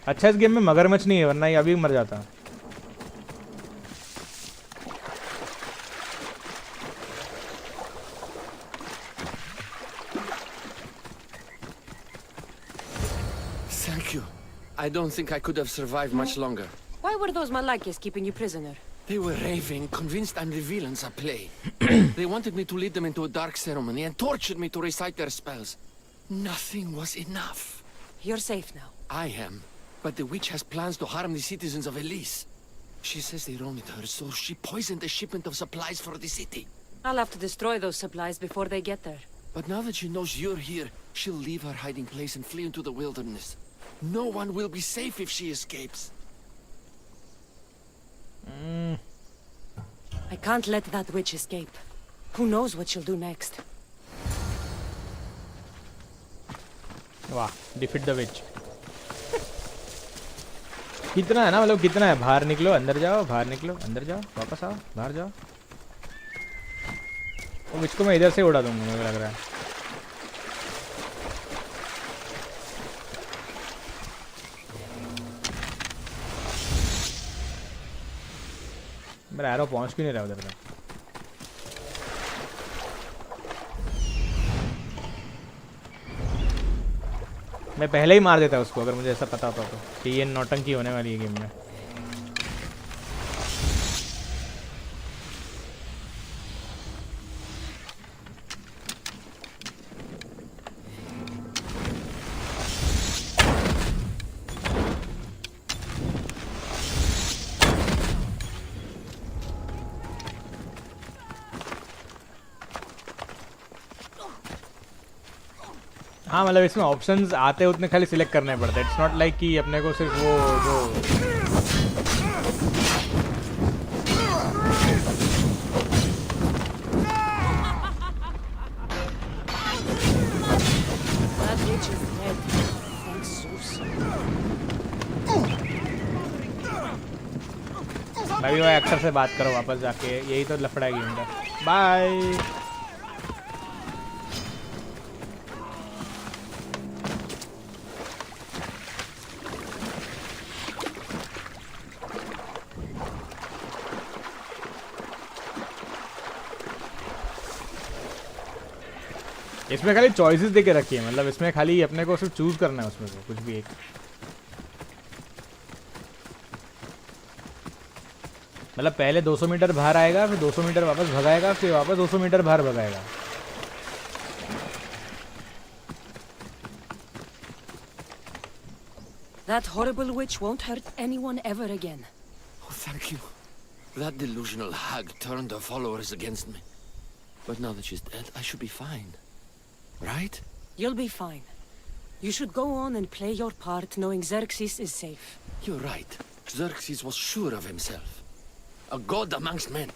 अच्छा इस गेम में मगरमच्छ नहीं है, वरना ये अभी मर जाता। Thank you. I don't think I could have survived much longer. Why were those Malakis keeping you prisoner? They were raving, convinced I'm the villains at play. They wanted me to lead them into a dark ceremony and tortured me to recite their spells. Nothing was enough. You're safe now. I am, but the witch has plans to harm the citizens of Elise. She says they wronged her, so she poisoned the shipment of supplies for the city. I'll have to destroy those supplies before they get there. But now that she knows you're here, she'll leave her hiding place and flee into the wilderness. No one will be safe if she escapes. I can't let that witch escape. Who knows what she'll do next? वाह, defeat the witch. कितना है ना, मतलब कितना है? बाहर निकलो, अंदर जाओ, बाहर निकलो, अंदर जाओ, वापस आओ, बाहर जाओ। वो विच को मैं इधर से उड़ा दूंगा, मुझे लग रहा है। मेरा एरो पहुंच क्यों नहीं रहा उधर तक? मैं पहले ही मार देता उसको अगर मुझे ऐसा पता होता तो कि ये नौटंकी होने वाली है गेम में। हाँ मतलब इसमें ऑप्शंस आते उतने खाली सिलेक्ट करने पड़ते हैं. इट्स नॉट लाइक कि अपने को सिर्फ वो जो मैं भी वो एक्टर से बात करो वापस जाके, यही तो लफड़ा गेम का. बाय. इसमें खाली चॉइसेस देके रखी है, मतलब इसमें खाली अपने को सिर्फ चूज करना है उसमें से कुछ भी एक. मतलब पहले 200 मीटर बाहर आएगा, फिर 200 मीटर वापस भगाएगा, फिर वापस 200 मीटर बाहर भगाएगा. That horrible witch won't hurt anyone ever again. Oh, thank you. That delusional hag turned her followers against me. But now that she's dead, I should be fine. Right? You'll be fine. You should go on and play your part knowing Xerxes is safe. You're right. Xerxes was sure of himself. A god amongst men.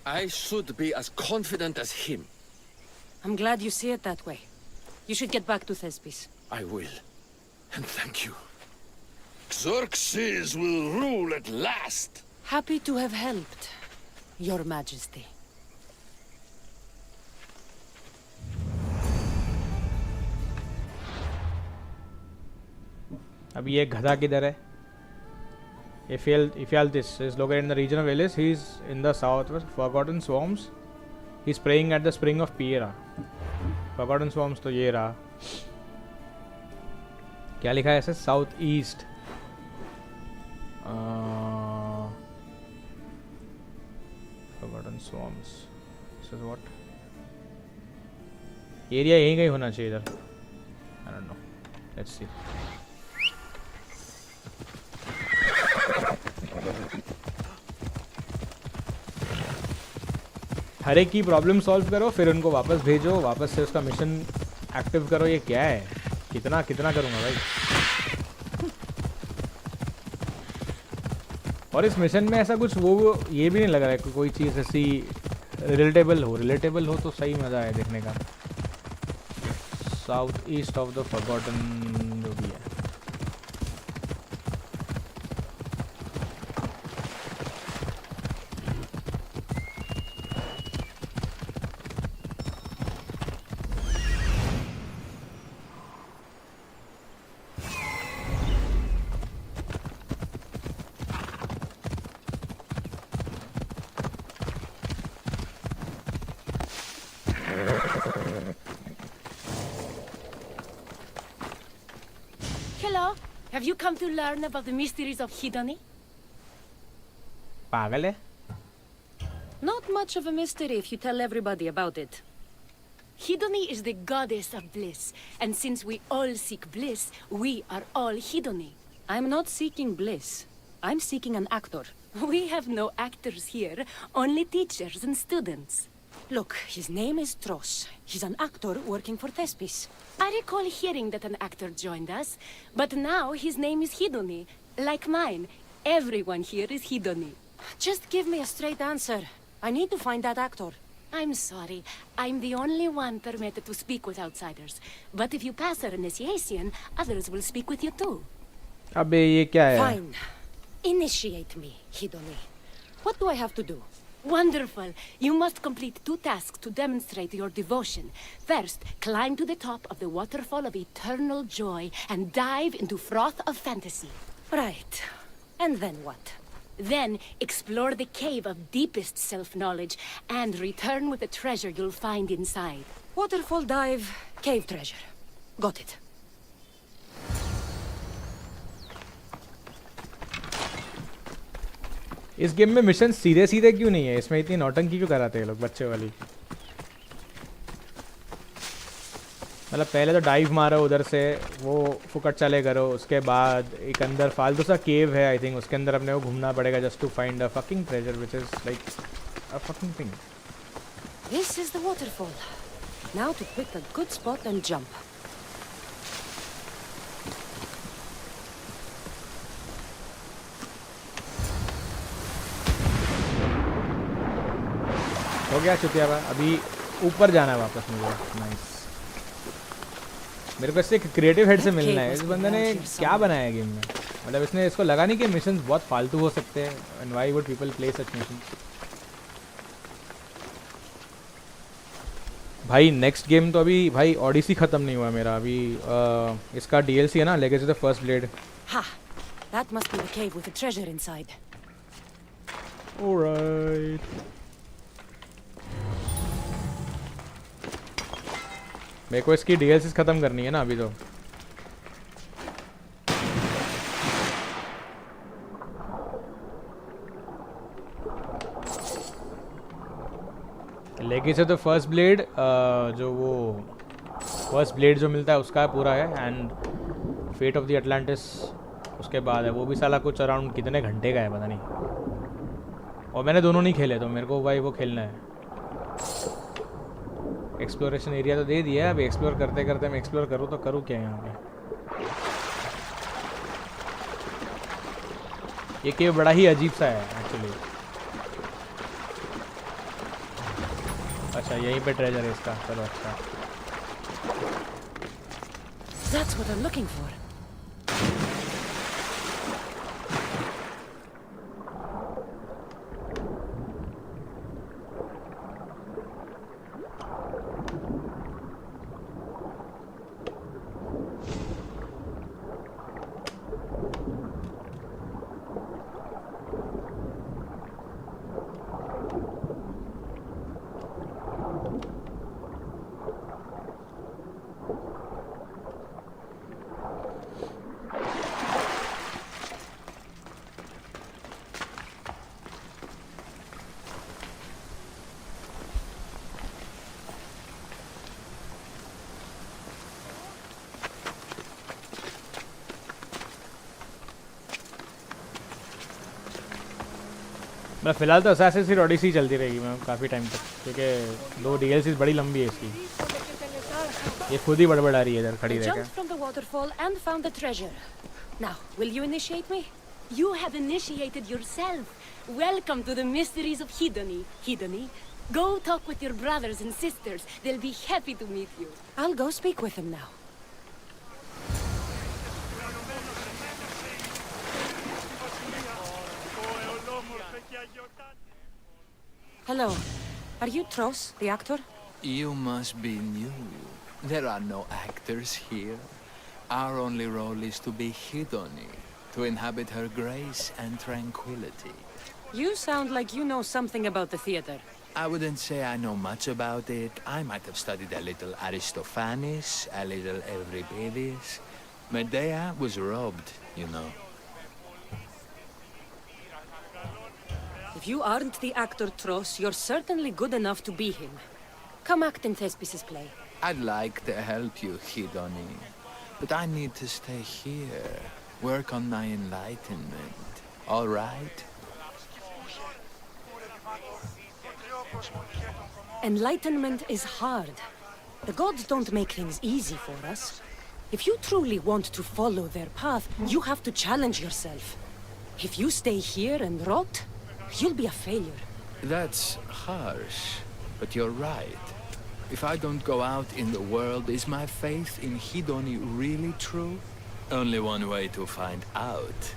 I should be as confident as him. I'm glad you see it that way. You should get back to Thespis. I will. And thank you. Xerxes will rule at last. Happy to have helped, Your Majesty. अब ये गधा किधर है? Ephialtes is located in the region of Elis. He is in the southwest. Forgotten Swarms. He is praying at the spring of Piera. Forgotten Swarms तो ये रहा. क्या लिखा है ऐसे? South East. Forgotten Swarms. This is what? Area यहीं कहीं होना चाहिए इधर. I don't know. Let's see. हर एक की प्रॉब्लम सॉल्व करो, फिर उनको वापस भेजो, वापस से उसका मिशन एक्टिव करो. ये क्या है? कितना कितना करूँगा भाई? और इस मिशन में ऐसा कुछ वो ये भी नहीं लग रहा है कि कोई चीज़ ऐसी रिलेटेबल हो तो सही मज़ा है देखने का. South east of the forgotten जो भी है. Hello. Have you come to learn about the mysteries of Hedony? पागल है? Not much of a mystery if you tell everybody about it. Hedony is the goddess of bliss, and since we all seek bliss, we are all Hedony. I'm not seeking bliss. I'm seeking an actor. We have no actors here, only teachers and students. Look, his name is Tros. He's an actor working for Thespis. I recall hearing that an actor joined us, but now his name is Hedony, like mine. Everyone here is Hedony. Just give me a straight answer. I need to find that actor. I'm sorry. I'm the only one permitted to speak with outsiders. But if you pass our initiation, others will speak with you too. अबे ये क्या है? Fine. Initiate me, Hedony. What do I have to do? Wonderful. You must complete 2 tasks to demonstrate your devotion. First, climb to the top of the waterfall of eternal joy and dive into froth of fantasy. Right. And then what? Then, explore the cave of deepest self-knowledge and return with the treasure you'll find inside. Waterfall dive, cave treasure. Got it. इस game में mission सीधे सीधे क्यों नहीं है? इसमें इतनी नौटंकी क्यों कराते हैं लोग बच्चे वाली? मतलब पहले तो डाइव मारो उधर से, वो फुकट चले करो, उसके बाद एक अंदर फालतू सा केव है आई थिंक, उसके अंदर अपने को घूमना पड़ेगा just to find a fucking treasure which is like a fucking thing. This is the waterfall. Now to pick a good spot and jump. हो गया चुतिया बा। अभी ऊपर जाना है वापस मुझे। नाइस। मेरे को इससे क्रिएटिव हेड से मिलना है। इस बंदे ने क्या बनाया है गेम में, मतलब इसने इसको लगा नहीं कि मिशंस बहुत फालतू हो सकते हैं, and why would people play such missions. भाई नेक्स्ट गेम तो अभी भाई ऑडिसी ख़त्म नहीं हुआ मेरा अभी। इसका DLC है ना, legacy the first blade. Ha! That must be the cave with the treasure inside. Alright. मेरे को इसकी DLCs ख़त्म करनी है ना अभी तो। लेगेसी तो फर्स्ट ब्लेड जो वो फर्स्ट ब्लेड जो मिलता है उसका पूरा है, and fate of the Atlantis उसके बाद है। वो भी साला कुछ अराउंड कितने घंटे का है पता नहीं, और मैंने दोनों नहीं खेले तो मेरे को भाई वो खेलना है। एक्सप्लोरेशन एरिया तो दे दिया है, अब एक्सप्लोर करते करते मैं एक्सप्लोर करूँ तो करूँ क्या यहाँ पे। ये केव बड़ा ही अजीब सा है एक्चुअली। अच्छा यहीं पे ट्रेजर है इसका, चलो अच्छा। That's what I'm looking for. मैं फ़िलहाल तो असासिन्स क्रीड ओडिसी चलती रहेगी मैं काफ़ी टाइम तक, क्योंकि 2 DLCs बड़ी लंबी है इसकी। ये खुद ही बड़बड़ा रही है इधर खड़ी रह के। Jumped from the waterfall and found the treasure. Now, will you initiate me? You have initiated yourself. Welcome to the mysteries of Hedony. Hedony, go talk with your brothers and sisters. They'll be happy to meet you. I'll go speak with him now. Hello. Are you Tros, the actor? You must be new. There are no actors here. Our only role is to be Hedony, to inhabit her grace and tranquility. You sound like you know something about the theater. I wouldn't say I know much about it. I might have studied a little Aristophanes, a little Euripides. Medea was robbed, you know. If you aren't the actor Tros, you're certainly good enough to be him. Come act in Thespis' play. I'd like to help you, Hedony. But I need to stay here, work on my enlightenment. All right? Enlightenment is hard. The gods don't make things easy for us. If you truly want to follow their path, you have to challenge yourself. If you stay here and rot, you'll be a failure. That's harsh, but you're right. If I don't go out in the world, is my faith in Hedony really true? Only one way to find out,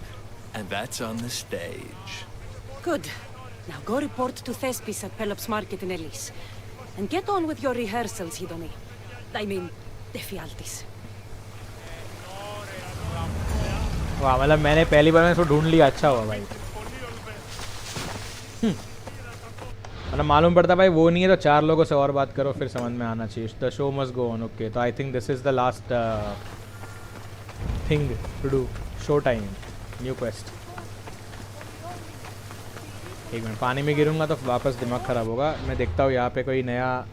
and that's on the stage. Good. Now go report to Thespis at Pelops Market in Elise. And get on with your rehearsals, Hedony. I mean, Defialtis. वाह, मतलब मैंने पहली बार में इसको ढूंढ लिया, अच्छा हुआ भाई। मतलब मालूम पड़ता भाई वो नहीं है तो 4 लोगों से और बात करो फिर समझ में आना चाहिए। The show must go on. Okay, तो I think this is the last thing to do. Show time, new quest. एक मिनट, पानी में गिरूंगा तो वापस दिमाग ख़राब होगा। मैं देखता हूँ यहाँ पे कोई नया,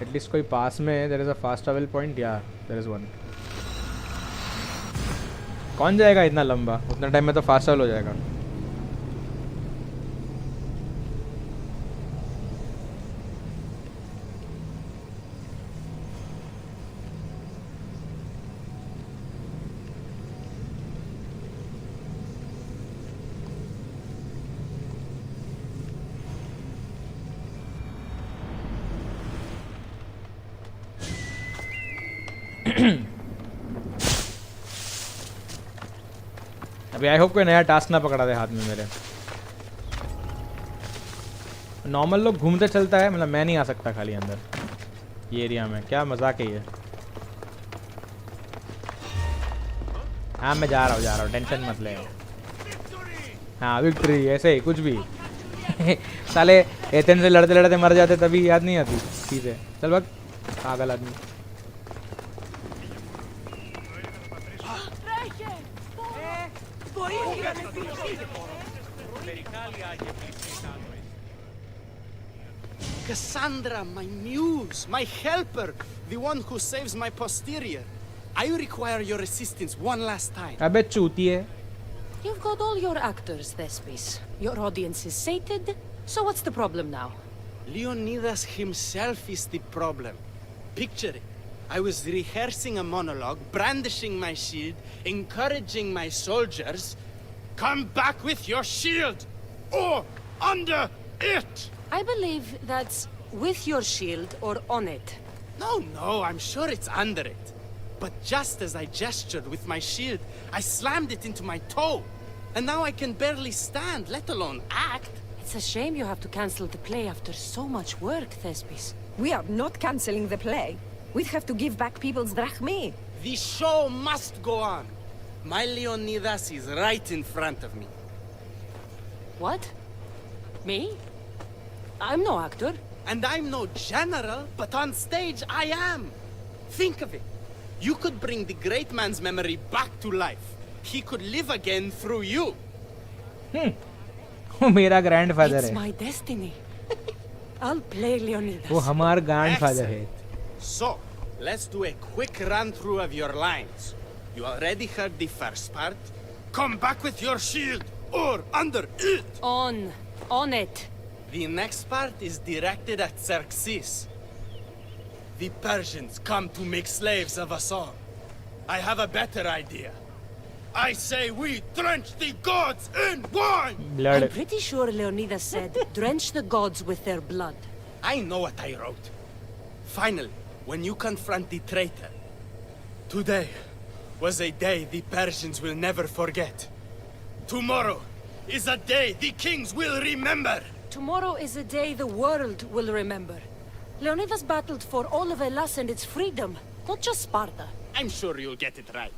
एटलीस्ट कोई पास में there is a fast travel point. या देयर इज़ वन। कौन जाएगा इतना लंबा? उतना टाइम में तो फास्ट ट्रैवल हो जाएगा। अभी आई होप कोई नया टास्क ना पकड़ा दे हाथ में मेरे। नॉर्मल लोग घूमते चलता है, मतलब मैं नहीं आ सकता खाली अंदर ये एरिया में। क्या मजाक है ये। हाँ मैं जा रहा हूँ, टेंशन मत ले। हाँ विक्ट्री, ऐसे ही कुछ भी। साले एथेन से लड़ते लड़ते मर जाते तभी याद नहीं आती चीज़ें। चल भाग पागल आदमी। Cassandra, my muse, my helper, the one who saves my posterior. I require your assistance one last time. अबे चूती है। You've got all your actors, Thespis. Your audience is sated, so what's the problem now? Leonidas himself is the problem. Picture it. I was rehearsing a monologue, brandishing my shield, encouraging my soldiers. Come back with your shield! Or under it! I believe that's with your shield or on it. No, I'm sure it's under it. But just as I gestured with my shield, I slammed it into my toe. And now I can barely stand, let alone act. It's a shame you have to cancel the play after so much work, Thespis. We are not cancelling the play. We'd have to give back people's drachmae. The show must go on. My Leonidas is right in front of me. What? Me? I'm no actor. And I'm no general, but on stage I am. Think of it. You could bring the great man's memory back to life. He could live again through you. वो मेरा grandfather It's है। my destiny. I'll play Leonidas. वो हमारा grandfather है। So, let's do a quick run-through of your lines. You already heard the first part. Come back with your shield, or under it! On it. The next part is directed at Xerxes. The Persians come to make slaves of us all. I have a better idea. I say we drench the gods in wine! I'm pretty sure Leonidas said, drench the gods with their blood. I know what I wrote. Finally, when you confront the traitor, today was a day the Persians will never forget. Tomorrow is a day the kings will remember. Tomorrow is a day the world will remember. Leonidas battled for all of Hellas and its freedom, not just Sparta. I'm sure you'll get it right.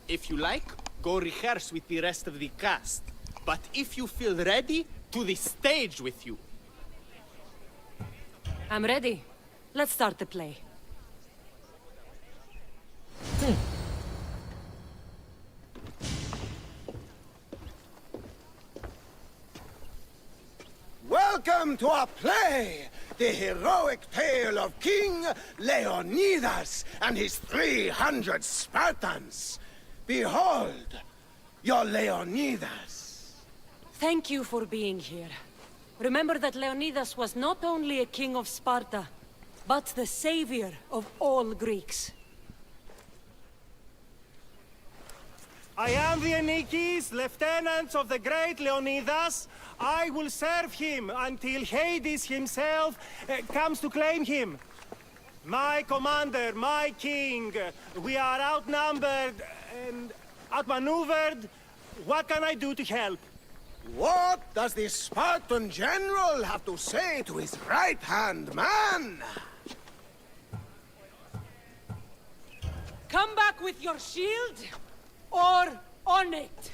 If you like, go rehearse with the rest of the cast. But if you feel ready, to the stage with you. I'm ready. Let's start the play. Welcome to our play! The heroic tale of King Leonidas and his 300 Spartans. Behold, your Leonidas. Thank you for being here. Remember that Leonidas was not only a king of Sparta, but the savior of all Greeks. I am the Anikis, lieutenants of the great Leonidas. I will serve him until Hades himself comes to claim him. My commander, my king, we are outnumbered and outmaneuvered. What can I do to help? What does the Spartan general have to say to his right-hand man? Come back with your shield, or on it.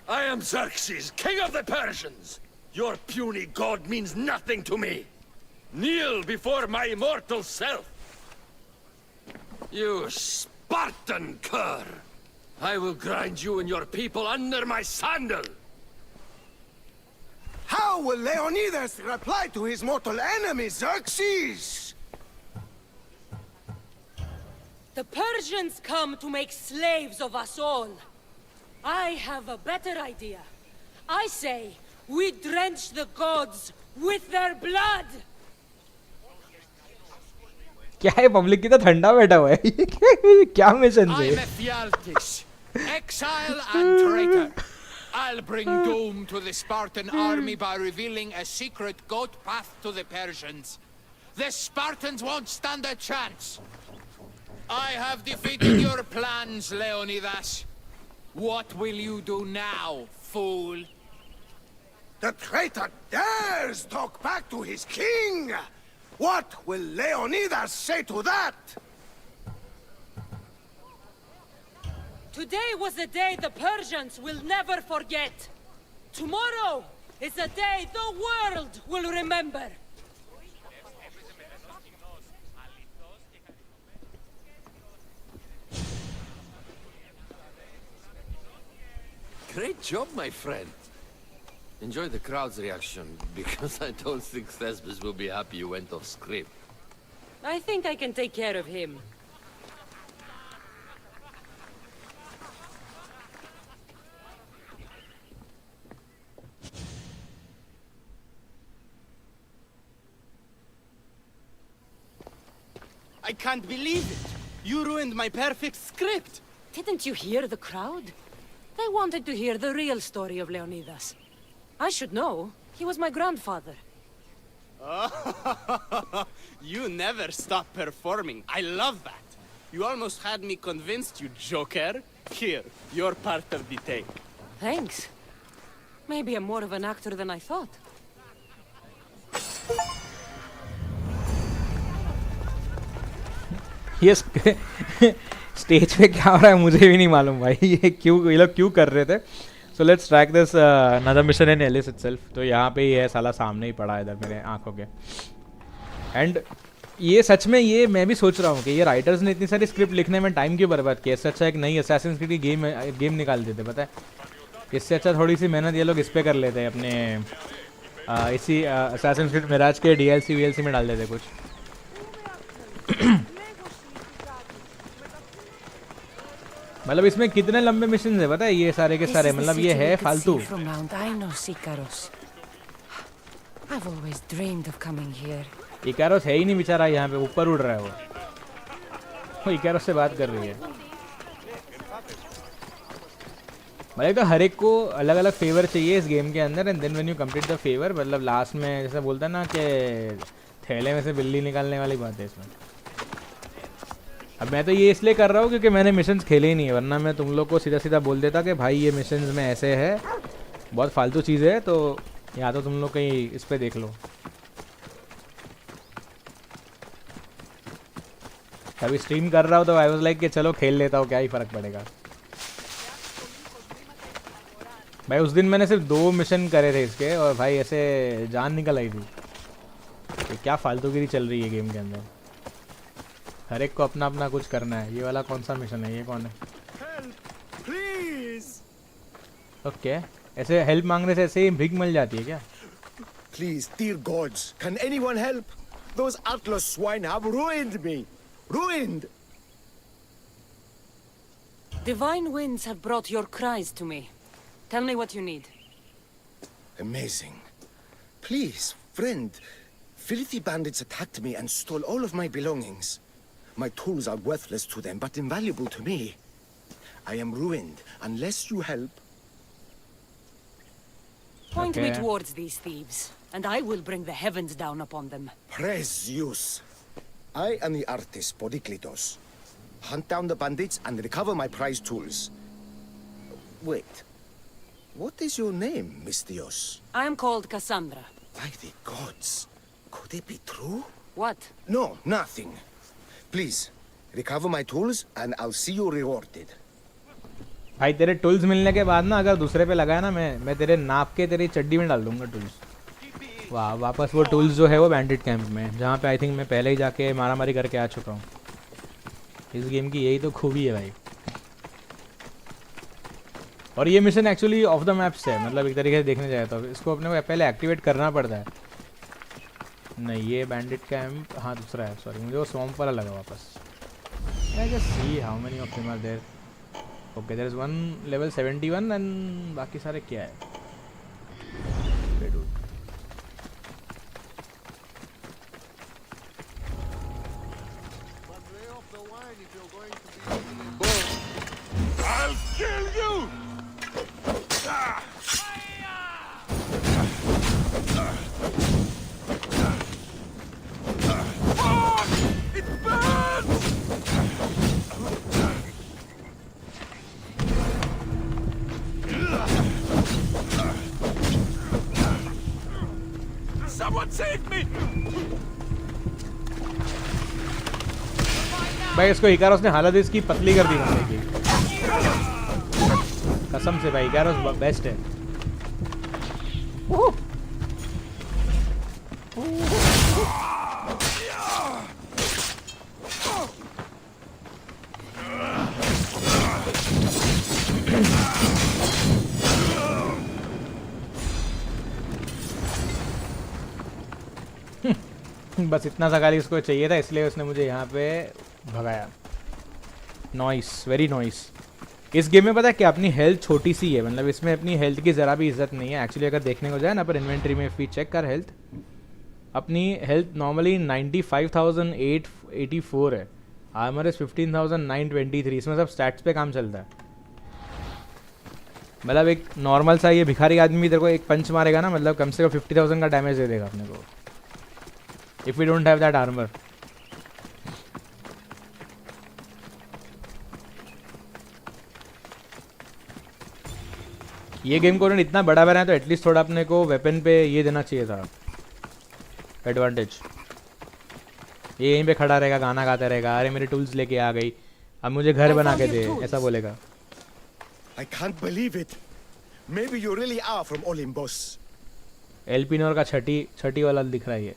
I am Xerxes, king of the Persians. Your puny god means nothing to me. Kneel before my immortal self. You Spartan cur! I will grind you and your people under my sandal! How will Leonidas reply to his mortal enemy, Xerxes? The Persians come to make slaves of us all. I have a better idea. I say, we drench the gods with their blood! क्या है public की तो ठंडा बैठा हुआ है क्या mission से I'm Ephialtes, exile and traitor. I'll bring doom to the Spartan army by revealing a secret goat path to the Persians. The Spartans won't stand a chance. I have defeated your plans, Leonidas. What will you do now, fool? The traitor dares talk back to his king! What will Leonidas say to that? Today was a day the Persians will never forget. Tomorrow is a day the world will remember. Great job, my friend. Enjoy the crowd's reaction, because I don't think Thesbis will be happy you went off script. I think I can take care of him. I can't believe it. You ruined my perfect script. Didn't you hear the crowd? They wanted to hear the real story of Leonidas. I should know. He was my grandfather. You never stop performing. I love that. You almost had me convinced, you joker. Here, you're part of the take. Thanks. Maybe I'm more of an actor than I thought. ये stage पे क्या हो रहा है मुझे भी नहीं मालूम भाई. ये लोग क्यों कर रहे थे. So let's track this another mission in Elis itself. तो यहाँ पे ही है, साला सामने ही पड़ा है इधर मेरे आंखों के. एंड ये सच में, ये मैं भी सोच रहा हूँ कि ये राइटर्स ने इतनी सारी स्क्रिप्ट लिखने में टाइम क्यों बर्बाद किया. इससे अच्छा एक नई असैसिन्स क्रीड की गेम निकाल देते. पता है, इससे अच्छा थोड़ी सी मेहनत ये लोग इस पे कर लेते हैं अपने इसी असैसिन्स क्रीड मिराज के DLC में डाल देते कुछ. मतलब इसमें कितने लंबे मिशन है पता है, ये सारे के सारे. मतलब ये है फालतू. इकारोस है ही नहीं बेचारा, यहाँ पे ऊपर उड़ रहा है वो इकारोस से बात कर रही है. मतलब तो हर एक को अलग अलग फेवर चाहिए इस गेम के अंदर. And then when you complete the favour, मतलब लास्ट में जैसे बोलता है ना कि थैले में से बिल्ली निकालने वाली बात है इसमें. अब मैं तो ये इसलिए कर रहा हूँ क्योंकि मैंने मिशंस खेले ही नहीं है, वरना मैं तुम लोग को सीधा सीधा बोल देता कि भाई ये मिशंस में ऐसे है, बहुत फालतू चीज़ है. तो या तो तुम लोग कहीं इस पे देख लो. अभी स्ट्रीम कर रहा हूँ तो आई वाज लाइक कि चलो खेल लेता हूँ, क्या ही फ़र्क पड़ेगा. भाई उस दिन मैंने सिर्फ 2 मिशन करे थे इसके, और भाई ऐसे जान निकल आई थी कि क्या फालतूगिरी चल रही है गेम के अंदर. हर एक को अपना अपना कुछ करना है. ये वाला कौन सा मिशन है, ये कौन है. ओके ऐसे हेल्प मांगने से ऐसे ही भीख मिल जाती है क्या. Please, dear gods, can anyone help? Those Atlas swine have ruined me. Ruined! Divine winds have brought your cries to me. Tell me what you need. Amazing. Please, friend. Filthy bandits attacked me and stole all of my belongings. My tools are worthless to them, but invaluable to me. I am ruined. Unless you help... Point me towards these thieves, and I will bring the heavens down upon them. Praise Zeus. I am the artist, Podiklitos. Hunt down the bandits and recover my prized tools. Wait. What is your name, Miss Dios? I am called Cassandra. By the gods. Could it be true? What? No, nothing. Please, recover my tools and I'll see you rewarded. भाई तेरे tools मिलने के बाद ना, अगर दूसरे पे लगाया ना, मैं तेरे नाप के तेरी चड्डी में डाल दूंगा टूल्स. वाह, वापस वो टूल्स जो है वो बैंडिट कैंप में, जहाँ पे आई थिंक मैं पहले ही जाके मारामारी करके आ चुका हूँ. इस गेम की यही तो खूबी है भाई. और ये mission actually of the maps है, मतलब एक तरीके से देखने जाए तो इसको अपने को पहले एक्टिवेट करना पड़ता है. नहीं ये बैंडिट कैंप, हाँ दूसरा है, सॉरी मुझे वो स्वैम्प वाला लगा वापस. I just see how many of them are there. Okay there is one level 71 and बाकी सारे क्या है. I'll kill you! Ah! Someone save me! भाई इसको इकारोस ने हालत इसकी पतली कर दी बंदे की कसम से भाई इकारोस बेस्ट है बस इतना सा गाली उसको चाहिए था इसलिए उसने मुझे यहाँ पे भगाया। Noise, very noise. इस गेम में पता है कि अपनी हेल्थ छोटी सी है, मतलब इसमें अपनी हेल्थ की ज़रा भी इज्जत नहीं है एक्चुअली। अगर देखने को जाए ना पर इन्वेंट्री में फी चेक कर हेल्थ, अपनी हेल्थ नॉर्मली 95,884 है, आर्मर इज 15,923। इसमें सब स्टैट्स पे काम चलता है। मतलब एक नॉर्मल सा ये भिखारी आदमी तेरे को एक पंच मारेगा ना, मतलब कम से कम 50,000 का डैमेज दे देगा अपने को, if we don't have that armour. ये गेम को उन्होंने इतना बड़ा बनाया तो एटलीस्ट थोड़ा अपने को वेपन पे ये देना चाहिए था एडवांटेज। ये यहीं पे खड़ा रहेगा, गाना गाता रहेगा, अरे मेरे टूल्स लेके आ गई, अब मुझे घर बना के दे, ऐसा बोलेगा। I can't believe it. Maybe you really are from Olympus. एल्पिनोर का छठी वाला दिख रहा है ये।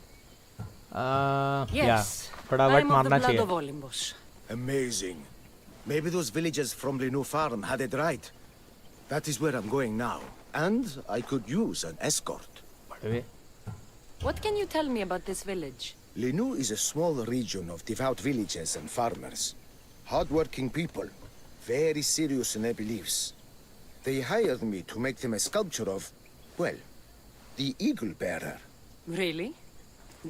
फटाफट मारना चाहिए। Amazing. Maybe those villagers from Linu farm had it right. That is where I'm going now, and I could use an escort. What can you tell me about this village? Linu is a small region of devout villagers and farmers. Hard-working people, very serious in their beliefs. They hired me to make them a sculpture of, well, the Eagle Bearer. Really?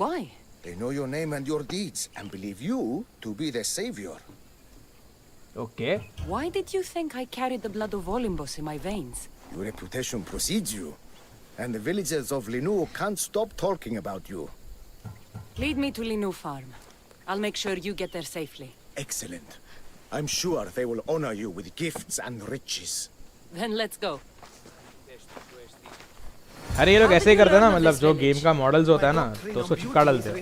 Why? They know your name and your deeds and believe you to be their savior. Okay. Why did you think I carried the blood of Olympus in my veins? Your reputation precedes you, and the villagers of Linu can't stop talking about you. Lead me to Linu farm. I'll make sure you get there safely. Excellent. I'm sure they will honor you with gifts and riches. Then let's go. अरे ये लोग ऐसे ही करते हैं ना, मतलब जो game का मॉडल्स होता है ना तो उसको चिपका डालते हैं।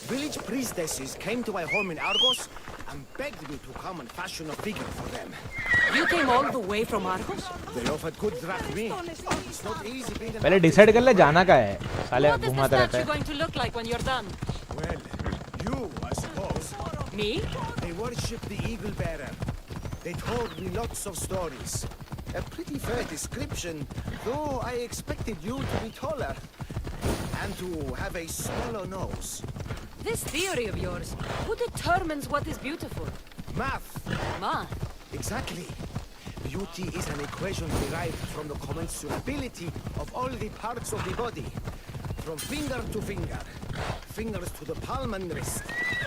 Village priestesses came to my home in Argos and begged me to come and fashion a figure for them. You came all the way from Argos? They offered good drachmae. It's not easy being an... पहले decide कर ले जाना का है, साले घुमाता रहता है। What is the statue going to look like when you're done? Well, you, I suppose. Me? They worship the Eagle Bearer. They told me lots of stories. A pretty fair description, though I expected you to be taller and to have a smaller nose. This theory of yours, who determines what is beautiful? Math. Math? Exactly. Beauty is an equation derived from the commensurability of all the parts of the body. From finger to finger. Fingers to the palm and wrist.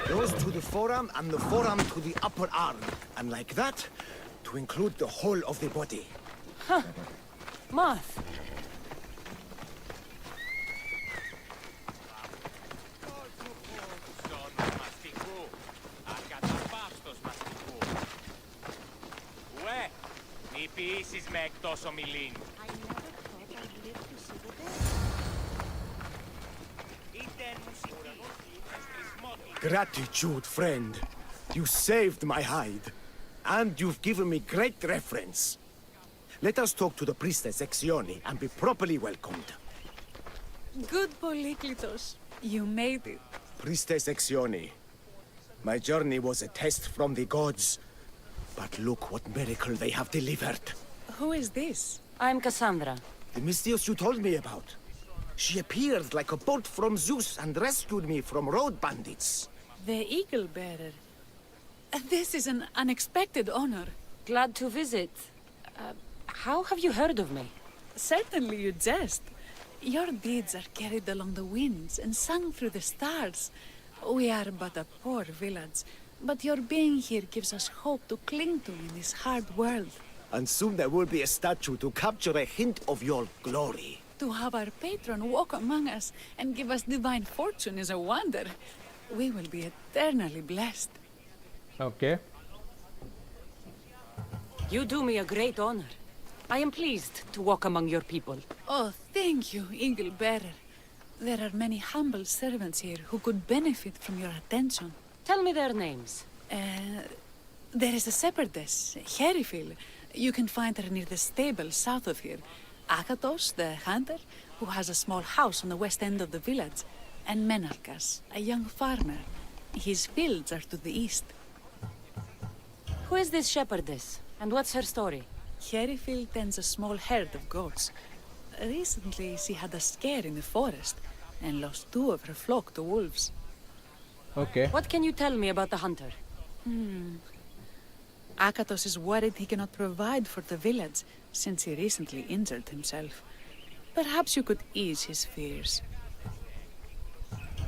Those to the forearm and the forearm to the upper arm. And like that, to include the whole of the body. Huh. Math. Gratitude, friend. You saved my hide. And you've given me great reference. Let us talk to the priestess Exione and be properly welcomed. Good Polyklitos. You made it. Priestess Exione, my journey was a test from the gods. But look what miracle they have delivered. Who is this? I'm Cassandra. The Mystios you told me about. She appeared like a bolt from Zeus and rescued me from road bandits. The Eagle Bearer. This is an unexpected honor. Glad to visit. How have you heard of me? Certainly you jest. Your deeds are carried along the winds and sung through the stars. We are but a poor village, but your being here gives us hope to cling to in this hard world. And soon there will be a statue to capture a hint of your glory. To have our patron walk among us and give us divine fortune is a wonder. We will be eternally blessed. Okay. You do me a great honor. I am pleased to walk among your people. Oh, thank you, Eagle Bearer. There are many humble servants here who could benefit from your attention. Tell me their names. There is a shepherdess, Herifil. You can find her near the stable south of here. Akatos, the hunter, who has a small house on the west end of the village. And Menalkas, a young farmer. His fields are to the east. Who is this shepherdess? And what's her story? Herifil tends a small herd of goats. Recently, she had a scare in the forest and lost 2 of her flock to wolves. Okay. What can you tell me about the hunter? Akatos is worried he cannot provide for the village since he recently injured himself. Perhaps you could ease his fears.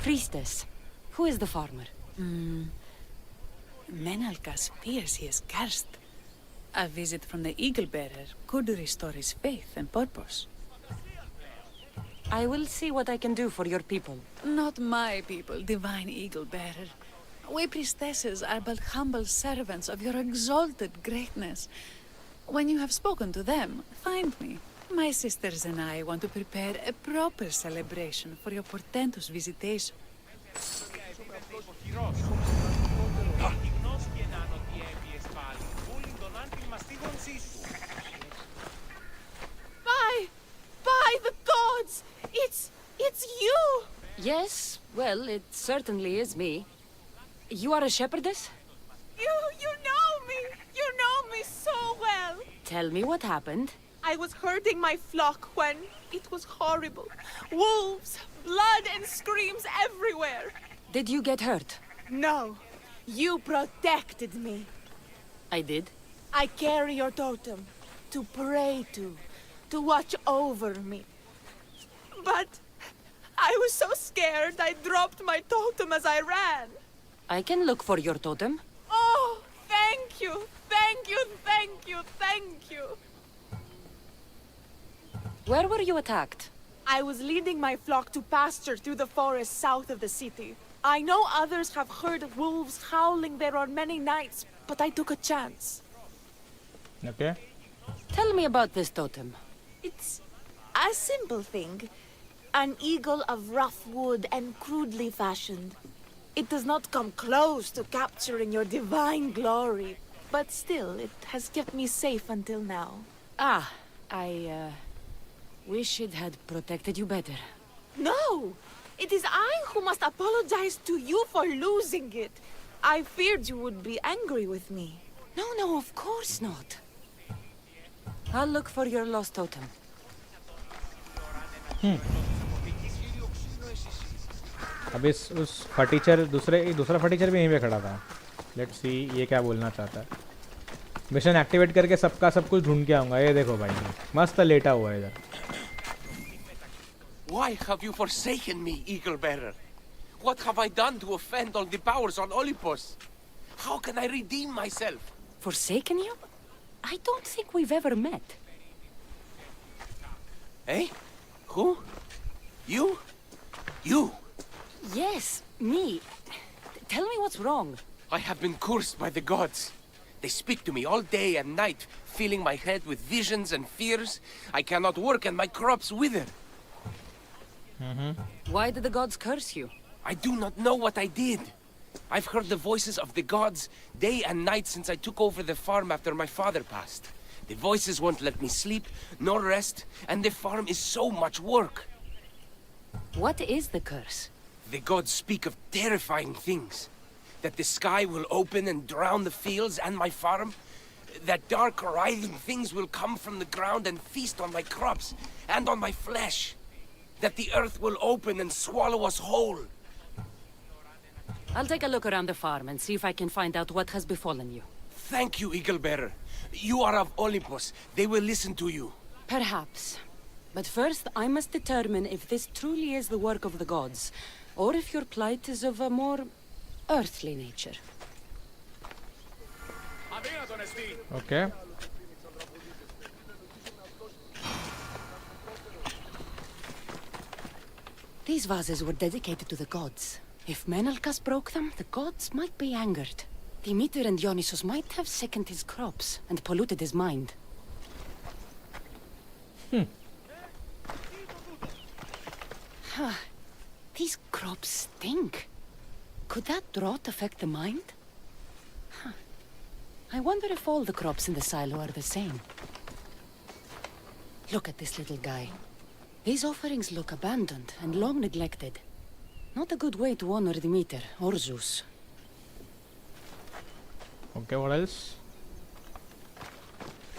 Priestess, who is the farmer? Menalkas fears he is cursed. A visit from the Eagle Bearer could restore his faith and purpose. I will see what I can do for your people. Not my people, Divine Eagle Bearer. We priestesses are but humble servants of your exalted greatness. When you have spoken to them, find me. My sisters and I want to prepare a proper celebration for your portentous visitation. By the gods! It's you! Yes, well, it certainly is me. You are a shepherdess? You know me! You know me so well! Tell me what happened. I was herding my flock when it was horrible. Wolves, blood and screams everywhere. Did you get hurt? No, you protected me. I did. I carry your totem to pray to watch over me. But I was so scared I dropped my totem as I ran. I can look for your totem. Oh, thank you, thank you, thank you, thank you. Where were you attacked? I was leading my flock to pasture through the forest south of the city. I know others have heard wolves howling there on many nights, but I took a chance. Okay. Tell me about this totem. It's a simple thing. An eagle of rough wood and crudely fashioned. It does not come close to capturing your divine glory, but still, it has kept me safe until now. I wish it had protected you better. No! It is I who must apologize to you for losing it. I feared you would be angry with me. No, of course not. I'll look for your lost totem. अब उस फटीचर दूसरा फटीचर भी यहीं पे खड़ा था. Let's see ये क्या बोलना चाहता है. मिशन एक्टिवेट करके सबका सब कुछ ढूंढ के आऊंगा. ये देखो भाई मस्त लेटा हुआ है इधर. Why have you forsaken me, Eagle Bearer? What have I done to offend all the powers on Olympus? How can I redeem myself? Forsaken you? I don't think we've ever met. Eh? Who? You? You? Yes, me. Tell me what's wrong. I have been cursed by the gods. They speak to me all day and night, filling my head with visions and fears. I cannot work and my crops wither. Why did the gods curse you? I do not know what I did. I've heard the voices of the gods day and night since I took over the farm after my father passed. The voices won't let me sleep, nor rest, and the farm is so much work. What is the curse? The gods speak of terrifying things. That the sky will open and drown the fields and my farm. That dark, writhing things will come from the ground and feast on my crops and on my flesh. That the earth will open and swallow us whole. I'll take a look around the farm and see if I can find out what has befallen you. Thank you, Eagle Bearer. You are of Olympus. They will listen to you. Perhaps. But first, I must determine if this truly is the work of the gods, or if your plight is of a more earthly nature. Okay. These vases were dedicated to the gods. If Menelkas broke them, the gods might be angered. Demeter and Dionysus might have sickened his crops and polluted his mind. These crops stink. Could that drought affect the mind? I wonder if all the crops in the silo are the same. Look at this little guy. These offerings look abandoned and long neglected. Not a good way to honor Demeter or Zeus. Okay, what else?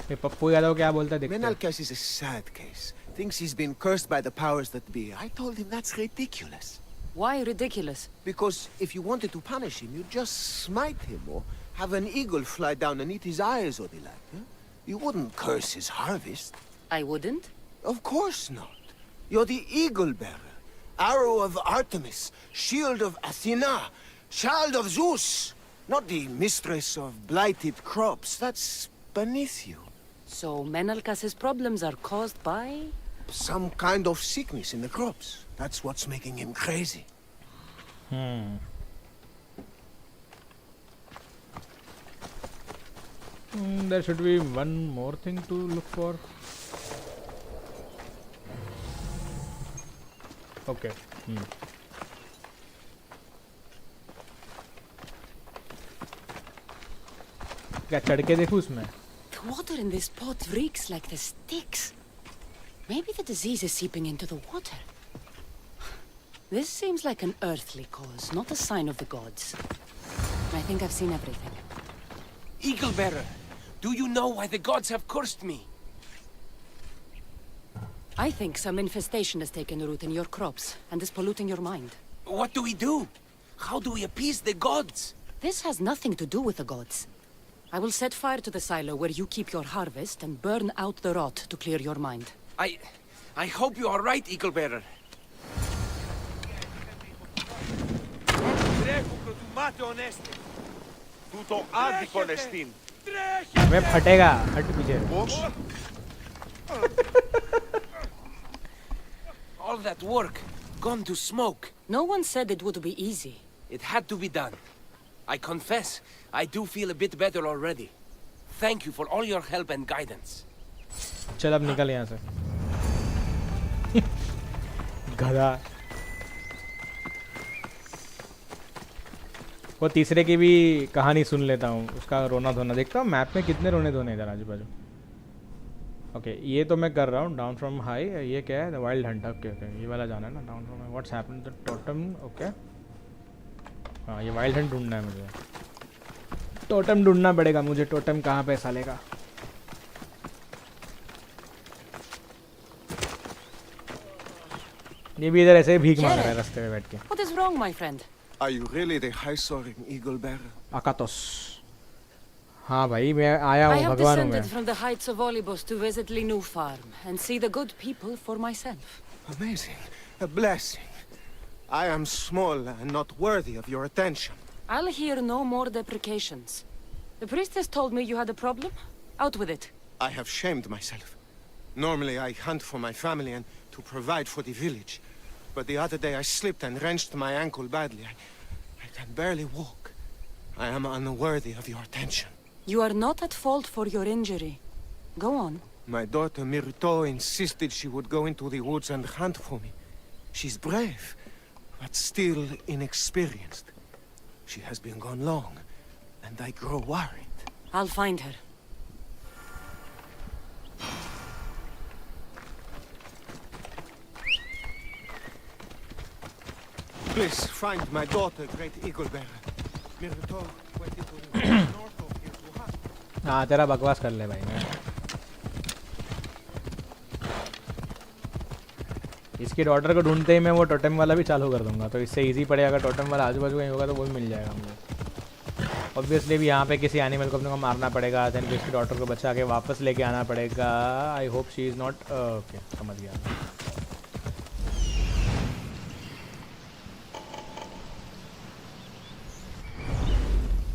Hey, Pappu Yadav kya bolta dikhta hai? Menalkas is a sad case. Thinks he's been cursed by the powers that be. I told him that's ridiculous. Why ridiculous? Because if you wanted to punish him, you'd just smite him or have an eagle fly down and eat his eyes or the like. Huh? You wouldn't curse his harvest. I wouldn't? Of course not. You're the eagle bearer. Arrow of Artemis, shield of Athena, child of Zeus. Not the mistress of blighted crops. That's beneath you. So Menelkas's problems are caused by? Some kind of sickness in the crops. That's what's making him crazy. There should be one more thing to look for. Okay. क्या चढ़ के देखूं उसमें? The water in this pot reeks like the sticks. Maybe the disease is seeping into the water. This seems like an earthly cause, not a sign of the gods. I think I've seen everything. Eagle bearer, do you know why the gods have cursed me? I think some infestation has taken root in your crops and is polluting your mind. What do we do? How do we appease the gods? This has nothing to do with the gods. I will set fire to the silo where you keep your harvest and burn out the rot to clear your mind. I hope you are right, Eagle bearer. मैं फटेगा हट पीछे All that work gone to smoke. No one said it would be easy. It had to be done. I confess, I do feel a bit better already. Thank you for all your help and guidance. चल अब निकल यहाँ से गधा वो तीसरे की भी कहानी सुन लेता हूँ उसका रोना धोना देखता हूँ मैप में कितने रोने धोने इधर आजू बाजू ओके ये तो मैं कर रहा हूँ डाउन फ्रॉम हाई ये क्या है the wild Hunt okay okay ये वाला जाना है ना down from what's happened the totem okay हाँ ये वाइल्ड हंट ढूंढना है मुझे टोटम ढूंढना पड़ेगा मुझे टोटम कहाँ पे साले का ये भी इधर ऐसे भीख मांग रहा है रास्ते में बैठ के What is wrong, my friend? Are you really the high-soaring eagle bearer? Akatos. हाँ भाई मैं आया हूँ भगवान हूँ मैं. I have descended from the heights of Olybos to visit Linu farm and see the good people for myself. Amazing, a blessing. I am small and not worthy of your attention. I'll hear no more deprecations. The priestess told me you had a problem. Out with it. I have shamed myself. Normally I hunt for my family and to provide for the village. But the other day I slipped and wrenched my ankle badly. I can barely walk. I am unworthy of your attention. You are not at fault for your injury. Go on. My daughter Myrto insisted she would go into the woods and hunt for me. She's brave, but still inexperienced. She has been gone long, and I grow worried. I'll find her. Please find my daughter, Great Eagle Bearer. Myrto went into the woods north of here to hunt. हाँ तेरा बकवास कर ले भाई मैं इसकी daughter को ढूंढते ही मैं वो टोटेम वाला भी चालू कर दूंगा तो इससे इजी पड़ेगा अगर टोटेम वाला आजू बाजू कहीं होगा तो वो भी मिल जाएगा मुझे ऑब्वियसली भी यहाँ पे किसी एनिमल को अपने को मारना पड़ेगा देन इसकी डॉटर को बचा के वापस लेके आना पड़ेगा I hope she is not okay समझ गया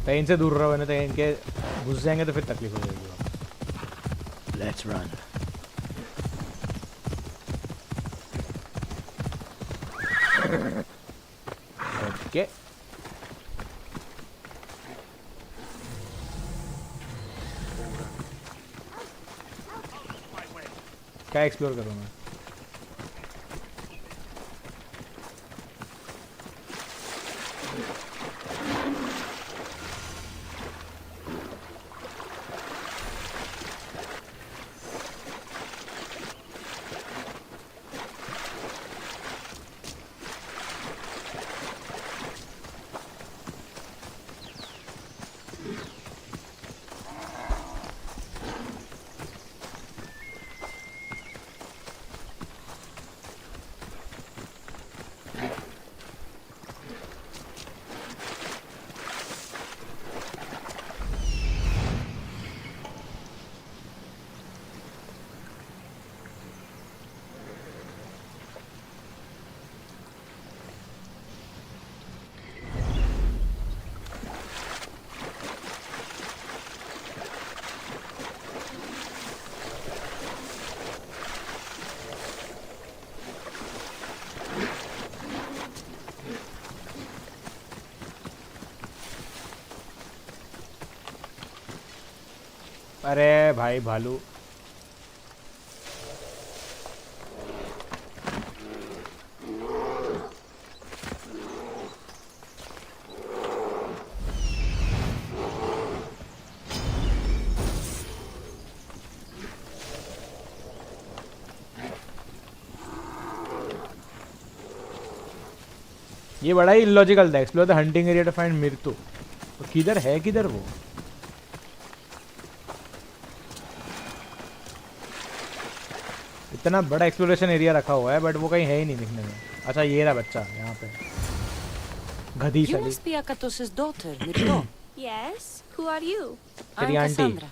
तो इनसे दूर रहो ना तो इनके घुस जाएंगे तो फिर तकलीफ हो जाएगी Let's run. ओके क्या एक्सप्लोर करूँ मैं? अरे भाई भालू ये बड़ा ही इलॉजिकल था। Explore the hunting area to find मृत्यु। तो किधर है, किधर वो? इतना बड़ा एक्सप्लोरेशन एरिया रखा हुआ है बट वो कहीं है ही नहीं दिखने में। अच्छा ये रहा बच्चा यहाँ पे, गधी You साली। must be Akatos's daughter, Mirto. Yes? Who are you? तेरी I'm aunty. Cassandra.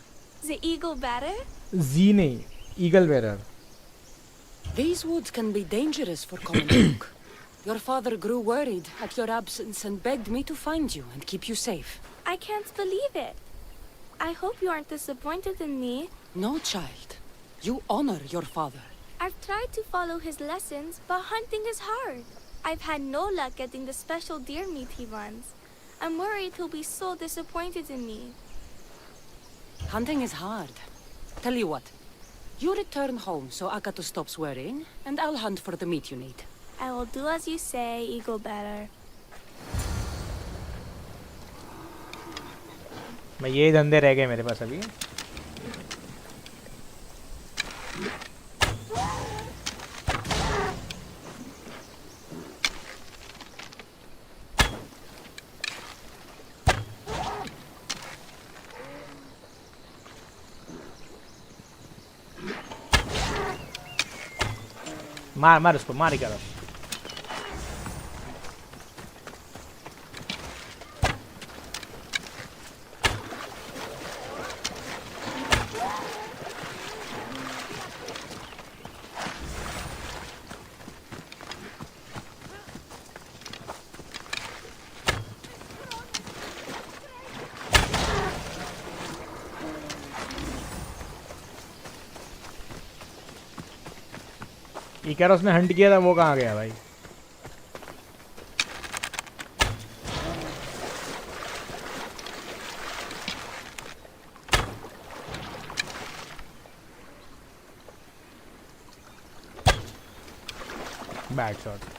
The eagle bearer? जी नहीं, eagle bearer. These woods can be dangerous for common folk. Your father grew worried at your absence and begged me to find you and keep you safe. I can't believe it. I hope you aren't disappointed in me. No, child. You honor your father. I've tried to follow his lessons, but hunting is hard. I've had no luck getting the special deer meat he wants. I'm worried he'll be so disappointed in me. Hunting is hard. Tell you what. You return home so Akato stops worrying, and I'll hunt for the meat you need. I will do as you say, eagle bearer. मैं ये धंधे रह गए मेरे पास अभी। मार मार उसको, मार ही करो। इकारोस ने हंट किया था, वो कहाँ गया भाई? Bad shot.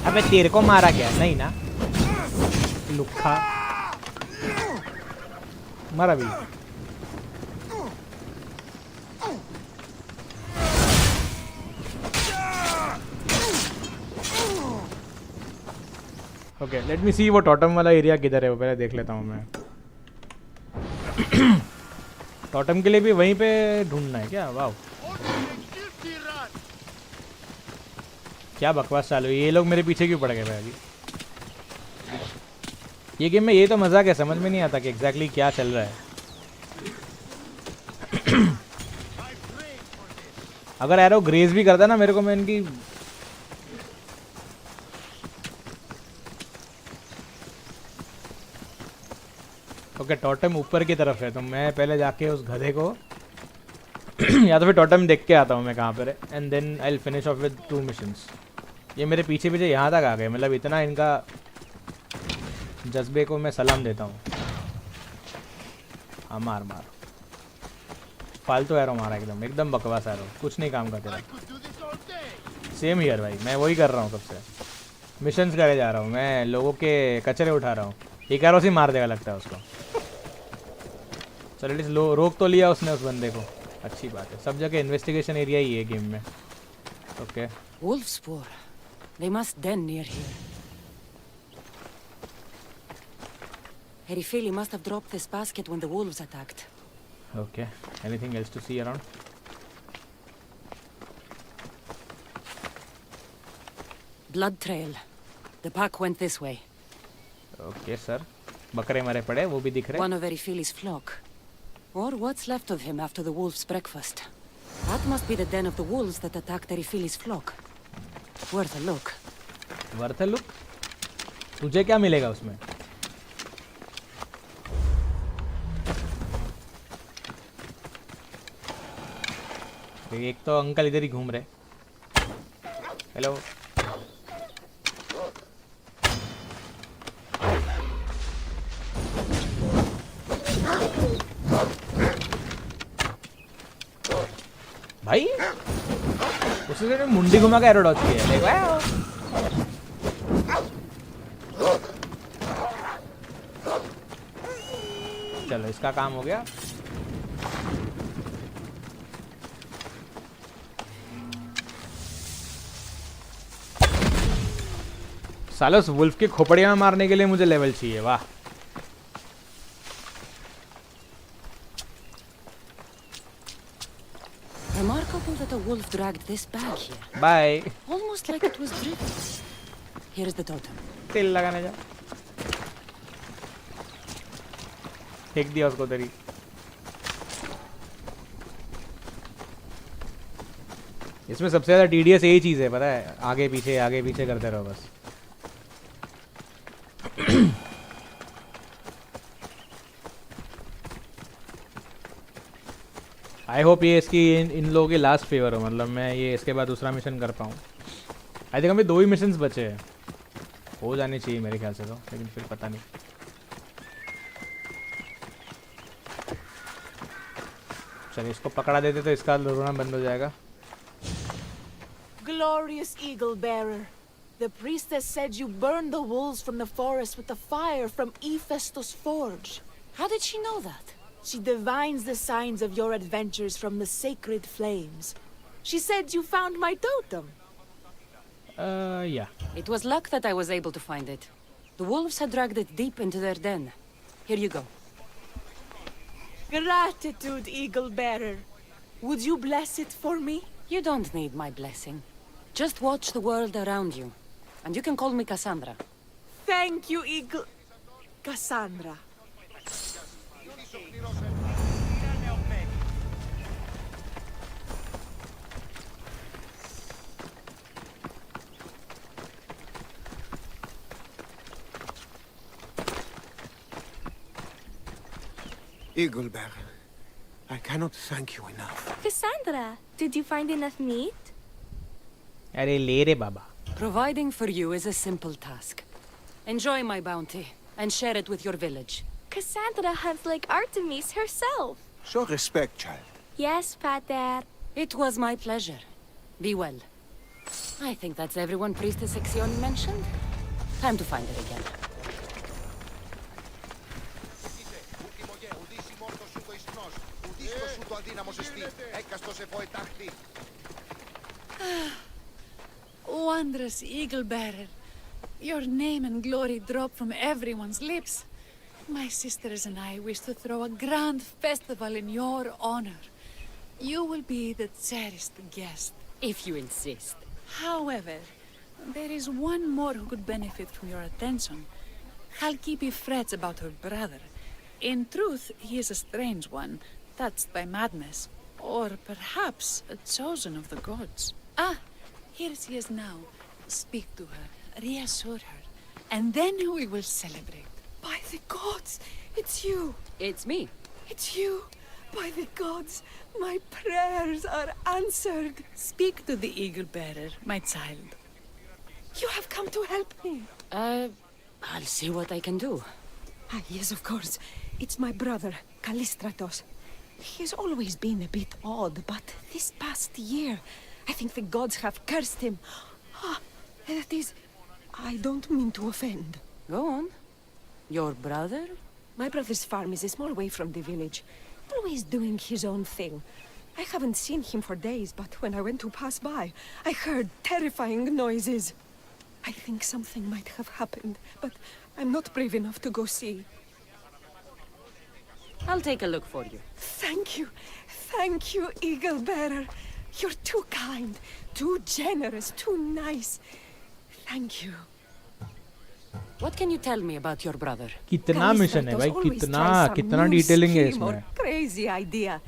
अबे तेरे को मारा गया नहीं ना, लुक्खा मारा भी। ओके लेट मी सी वो टॉटम वाला एरिया किधर है, वो पहले देख लेता हूँ मैं। टॉटम के लिए भी वहीं पे ढूंढना है क्या? वाह क्या बकवास चालू है। ये लोग मेरे पीछे क्यों पड़ गए भाई? अभी ये गेम में ये तो मजाक है, समझ में नहीं आता कि एग्जैक्टली क्या चल रहा है। अगर एरो ग्रेज भी करता ना मेरे को, मैं इनकी ओके टोटम ऊपर की तरफ है, तो मैं पहले जाके उस गधे को या तो फिर टोटम देख के आता हूँ मैं कहाँ पर है, and then I will finish off with 2 missions. ये मेरे पीछे पीछे यहाँ तक आ गए, मतलब इतना इनका जज्बे को मैं सलाम देता हूँ। हाँ मार मार, फालतू एरो मारा, एकदम एकदम बकवास एरो, कुछ नहीं काम का तेरा। सेम हियर भाई, मैं वही कर रहा हूँ, सबसे मिशंस करे जा रहा हूँ मैं, लोगों के कचरे उठा रहा हूँ। एक एरो से मार देगा लगता है उसको। चलो एटलीस्ट रोक तो लिया उसने उस बंदे को, अच्छी बात है। सब जगह इन्वेस्टिगेशन एरिया ही है गेम में। Okay Wolf spoor. They must den near here. Herifili must have dropped this basket when the wolves attacked. Okay. Anything else to see around? Blood trail. The pack went this way. Okay, sir. बकरे मरे पड़े, वो भी दिख रहे। One of Erifili's flock. Or what's left of him after the wolves' breakfast. That must be the den of the wolves that attacked Erifili's flock. Worth a look. Worth a look? तुझे क्या मिलेगा उसमें? एक तो uncle इधर ही घूम रहे। Hello. भाई उसने मुंडी घुमा के एरो डॉच किया है, देखो। चलो इसका काम हो गया। सालो उस वुल्फ के खोपड़िया में मारने के लिए मुझे लेवल चाहिए, वाह। Remarkable that a wolf dragged this bag here. Bye. Almost like it was driven. Here's the totem. तेल लगाने जा। फेंक दिया उसको तेरी। इसमें सबसे ज्यादा टीडीएस यही चीज है, पता है? आगे पीछे करते रहो बस। आई होप ये इसकी इन लोगों की लास्ट फेवर हो, मतलब मैं ये इसके बाद दूसरा मिशन कर पाऊँ। आई थिंक हमें 2 ही मिशंस बचे हैं, हो जानी चाहिए मेरे ख्याल से तो, लेकिन फिर पता नहीं। चलिए इसको पकड़ा देते तो इसका रोना बंद हो जाएगा। Glorious eagle bearer, the priestess said you burned the wolves from the forest with the fire from Hephaestus' forge. How did she know that? She divines the signs of your adventures from the sacred flames. She said you found my totem. Yeah. It was luck that I was able to find it. The wolves had dragged it deep into their den. Here you go. Gratitude, eagle bearer. Would you bless it for me? You don't need my blessing. Just watch the world around you. And you can call me Cassandra. Thank you, eagle... Cassandra. Eagle Bearer, I cannot thank you enough. Cassandra, did you find enough meat? अरे ले रे बाबा। Providing for you is a simple task. Enjoy my bounty and share it with your village. Cassandra hunts like Artemis herself. Show respect, child. Yes, Pater. It was my pleasure. Be well. I think that's everyone Priestess Ixion mentioned. Time to find her again. Wondrous eagle bearer, your name and glory drop from everyone's lips. My sisters and I wish to throw a grand festival in your honor. You will be the cherished guest. If you insist. However, there is one more who could benefit from your attention. Halkipi frets about her brother. In truth, he is a strange one, touched by madness. Or perhaps a chosen of the gods. Ah, here she is now. Speak to her, reassure her, and then we will celebrate. By the gods, it's you. It's me. It's you. By the gods, my prayers are answered. Speak to the eagle bearer, my child. You have come to help me. I'll see what I can do. Ah, yes, of course. It's my brother, Callistratos. He's always been a bit odd, but this past year, I think the gods have cursed him. Ah, that is... I don't mean to offend. Go on. Your brother? My brother's farm is a small way from the village. Always doing his own thing. I haven't seen him for days, but when I went to pass by, I heard terrifying noises. I think something might have happened, but I'm not brave enough to go see. I'll take a look for you. Thank you. Thank you, Eagle Bearer. You're too kind, too generous, too nice. Thank you. What can you tell me about your brother? कितना mission है भाई कितना detailing है इसमें Crazy idea.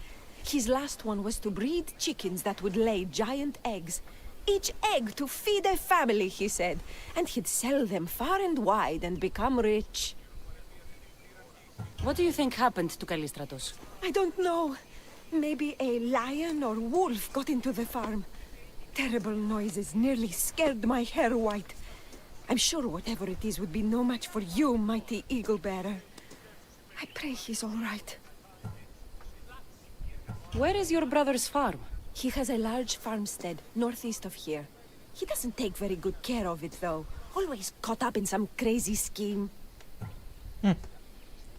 His last one was to breed chickens that would lay giant eggs. Each egg to feed a family, he said. And he'd sell them far and wide and become rich. What do you think happened to Callistratos? I don't know. Maybe a lion or wolf got into the farm. Terrible noises nearly scared my hair white. I'm sure whatever it is would be no match for you, mighty Eagle Bearer. I pray he's all right. Where is your brother's farm? He has a large farmstead northeast of here. He doesn't take very good care of it, though. Always caught up in some crazy scheme.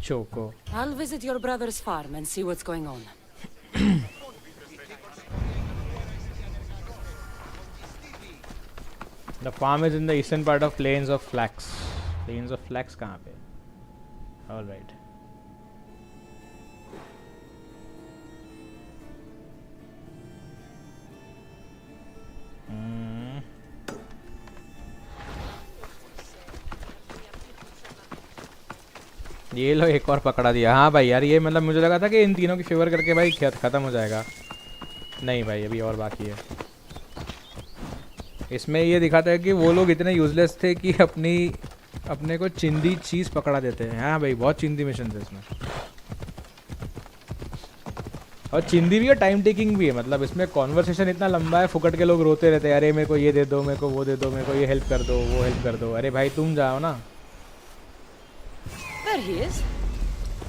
Choco. I'll visit your brother's farm and see what's going on. The farm is in the eastern part of Plains of Flax. Plains of Flax कहाँ पे? All right. ये लो एक और पकड़ा दिया. हाँ भाई यार ये मतलब मुझे लगा था कि इन तीनों की फेवर करके भाई खत्म हो जाएगा. नहीं भाई अभी और बाकी है. इसमें ये दिखाता है कि वो लोग इतने यूजलेस थे कि अपने को चिंदी चीज़ पकड़ा देते हैं. हाँ भाई बहुत चिंदी मिशन थे इसमें. और चिंदी भी है टाइम टेकिंग भी है. मतलब इसमें कॉन्वर्सेशन इतना लंबा है फुकट के लोग रोते रहते हैं. अरे मेरे को ये दे दो मेरे को वो दे दो मेरे को ये हेल्प कर दो वो हेल्प कर दो. अरे भाई तुम जाओ ना. There he is.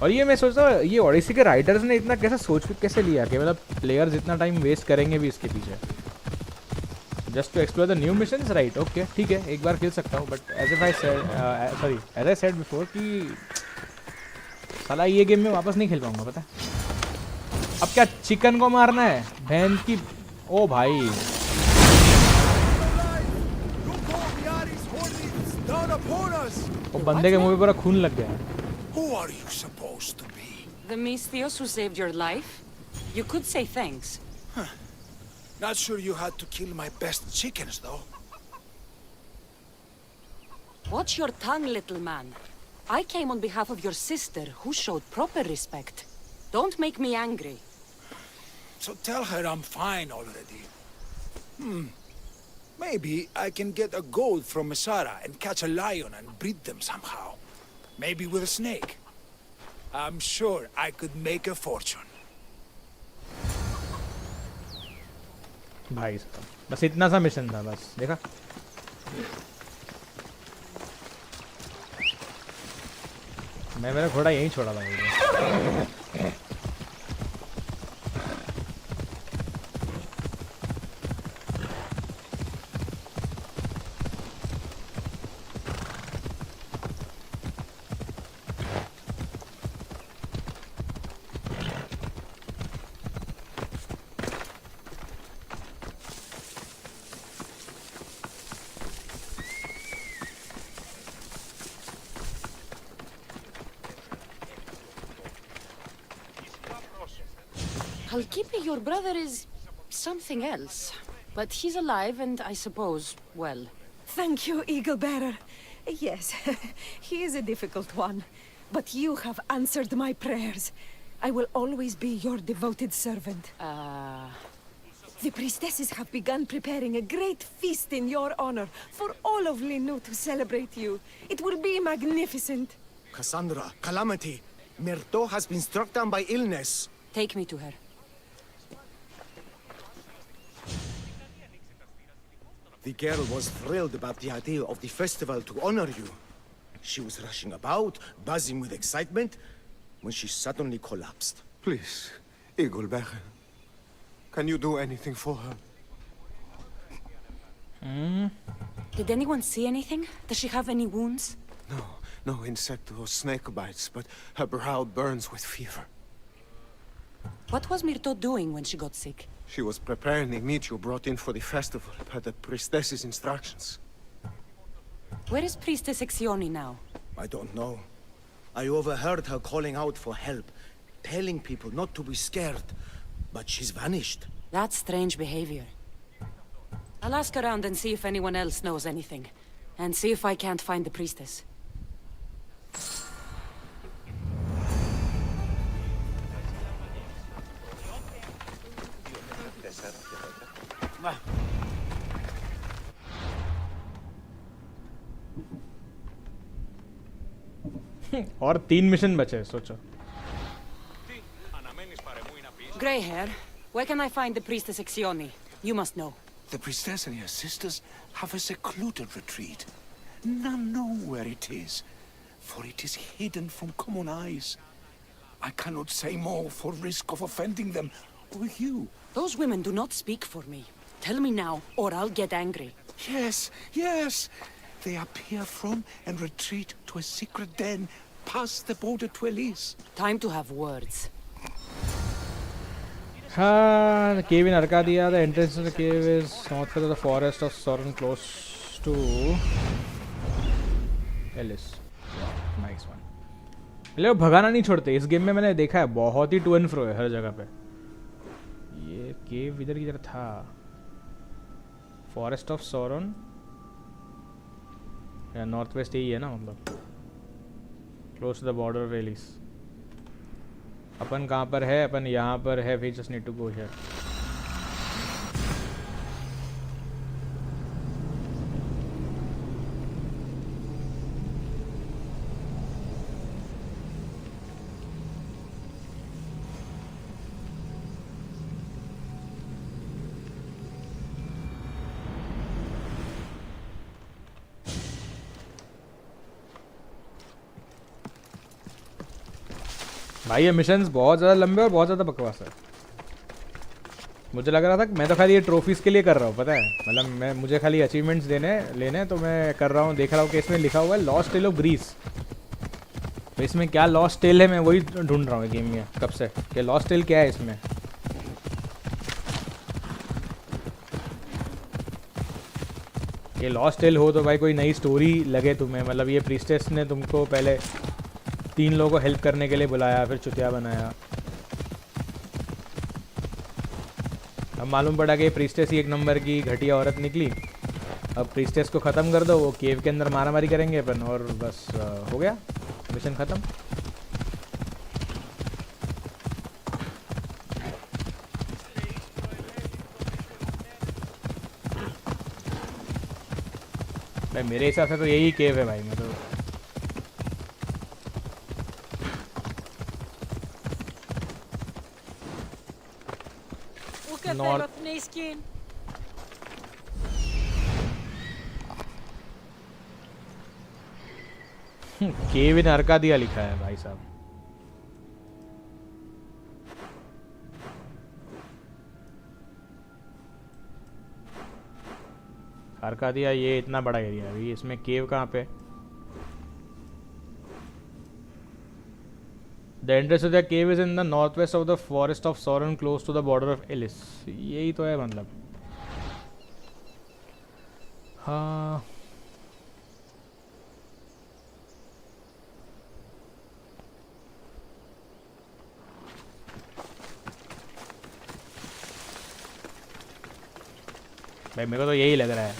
और ये मैं सोचता हूँ ये ओडिसी के राइटर्स ने इतना कैसे लिया कि मतलब प्लेयर्स इतना टाइम वेस्ट करेंगे भी इसके पीछे just to explore the new missions. Right okay ठीक है एक बार खेल सकता हूँ. But as I said before कि साला ये गेम में वापस नहीं खेल पाऊंगा पता है. अब क्या चिकन को मारना है बहन की. ओ भाई वो बंदे के मुंह पे पूरा खून लग गया. Who are you supposed to be? The Misthios who saved your life? You could say thanks. Huh. Not sure you had to kill my best chickens, though. Watch your tongue, little man. I came on behalf of your sister, who showed proper respect. Don't make me angry. So tell her I'm fine already. Maybe I can get a goat from Mesara and catch a lion and breed them somehow. Maybe with a snake. I'm sure I could make a fortune. भाई बस इतना सा mission था बस देखा. मैं मेरा घोड़ा यहीं छोड़ा था. Alkipi, your brother is something else. But he's alive and I suppose, well. Thank you, Eagle Bearer. Yes, he is a difficult one. But you have answered my prayers. I will always be your devoted servant. The priestesses have begun preparing a great feast in your honor for all of Linu to celebrate you. It will be magnificent. Cassandra, Calamity, Myrto has been struck down by illness. Take me to her. The girl was thrilled about the idea of the festival to honor you. She was rushing about, buzzing with excitement, when she suddenly collapsed. Please, Eaglebeck. Can you do anything for her? Did anyone see anything? Does she have any wounds? No insect or snake bites, but her brow burns with fever. What was Myrto doing when she got sick? She was preparing the meat you brought in for the festival, per the priestess's instructions. Where is Priestess Exioni now? I don't know. I overheard her calling out for help, telling people not to be scared, but she's vanished. That's strange behavior. I'll ask around and see if anyone else knows anything, and see if I can't find the priestess. और 3 mission बचे सोचो. Grey hair, where can I find the priestess Exioni? You must know. The priestess and her sisters have a secluded retreat. None know where it is, for it is hidden from common eyes. I cannot say more for risk of offending them or you. Those women do not speak for me. Tell me now, or I'll get angry. Yes, yes. They appear from and retreat to a secret den past the border to Elise. Time to have words. The cave in Arcadia. The entrance to the cave is northwest of the forest of Soren, close to Ellis. Yeah, nice one. लोग भगाना नहीं छोड़ते इस game में. मैंने देखा है बहुत ही to and fro है हर जगह पे. ये केव इधर किधर था? फॉरेस्ट ऑफ सोरन या नॉर्थ वेस्ट यही है ना, मतलब close to the border of Elis. अपन कहाँ पर है? अपन यहाँ पर है. We just need to go here. भाई ये मिशंस बहुत ज़्यादा लंबे और बहुत ज़्यादा बकवास है. मुझे लग रहा था मैं तो खाली ये ट्रॉफीज़ के लिए कर रहा हूँ, पता है. मतलब मुझे खाली अचीवमेंट्स लेने तो मैं कर रहा हूँ. देख रहा हूँ कि इसमें लिखा हुआ है लॉस्ट टेल ऑफ ग्रीस. तो इसमें क्या लॉस्ट टेल है मैं वही ढूंढ रहा हूँ गेम में कब से कि लॉस्ट टेल क्या है इसमें. ये लॉस्ट टेल हो तो भाई कोई नई स्टोरी लगे तुम्हें. मतलब ये प्रीस्टेस ने तुमको पहले 3 लोगों को हेल्प करने के लिए बुलाया, फिर चुतिया बनाया. अब मालूम पड़ा कि प्रीस्टेस ही एक नंबर की घटिया औरत निकली. अब प्रीस्टेस को ख़त्म कर दो, वो केव के अंदर मारामारी करेंगे अपन और बस हो गया मिशन ख़त्म. भाई मेरे हिसाब से तो यही केव है भाई. मैं तो केव इन अर्कादिया लिखा है भाई साहब. अर्कादिया ये इतना बड़ा एरिया है अभी. इसमें केव कहाँ पे? The entrance to the cave is in the northwest of the forest of Soren, close to the border of Ellis. यही तो है मतलब. हाँ भाई मेरे को तो यही लग रहा है.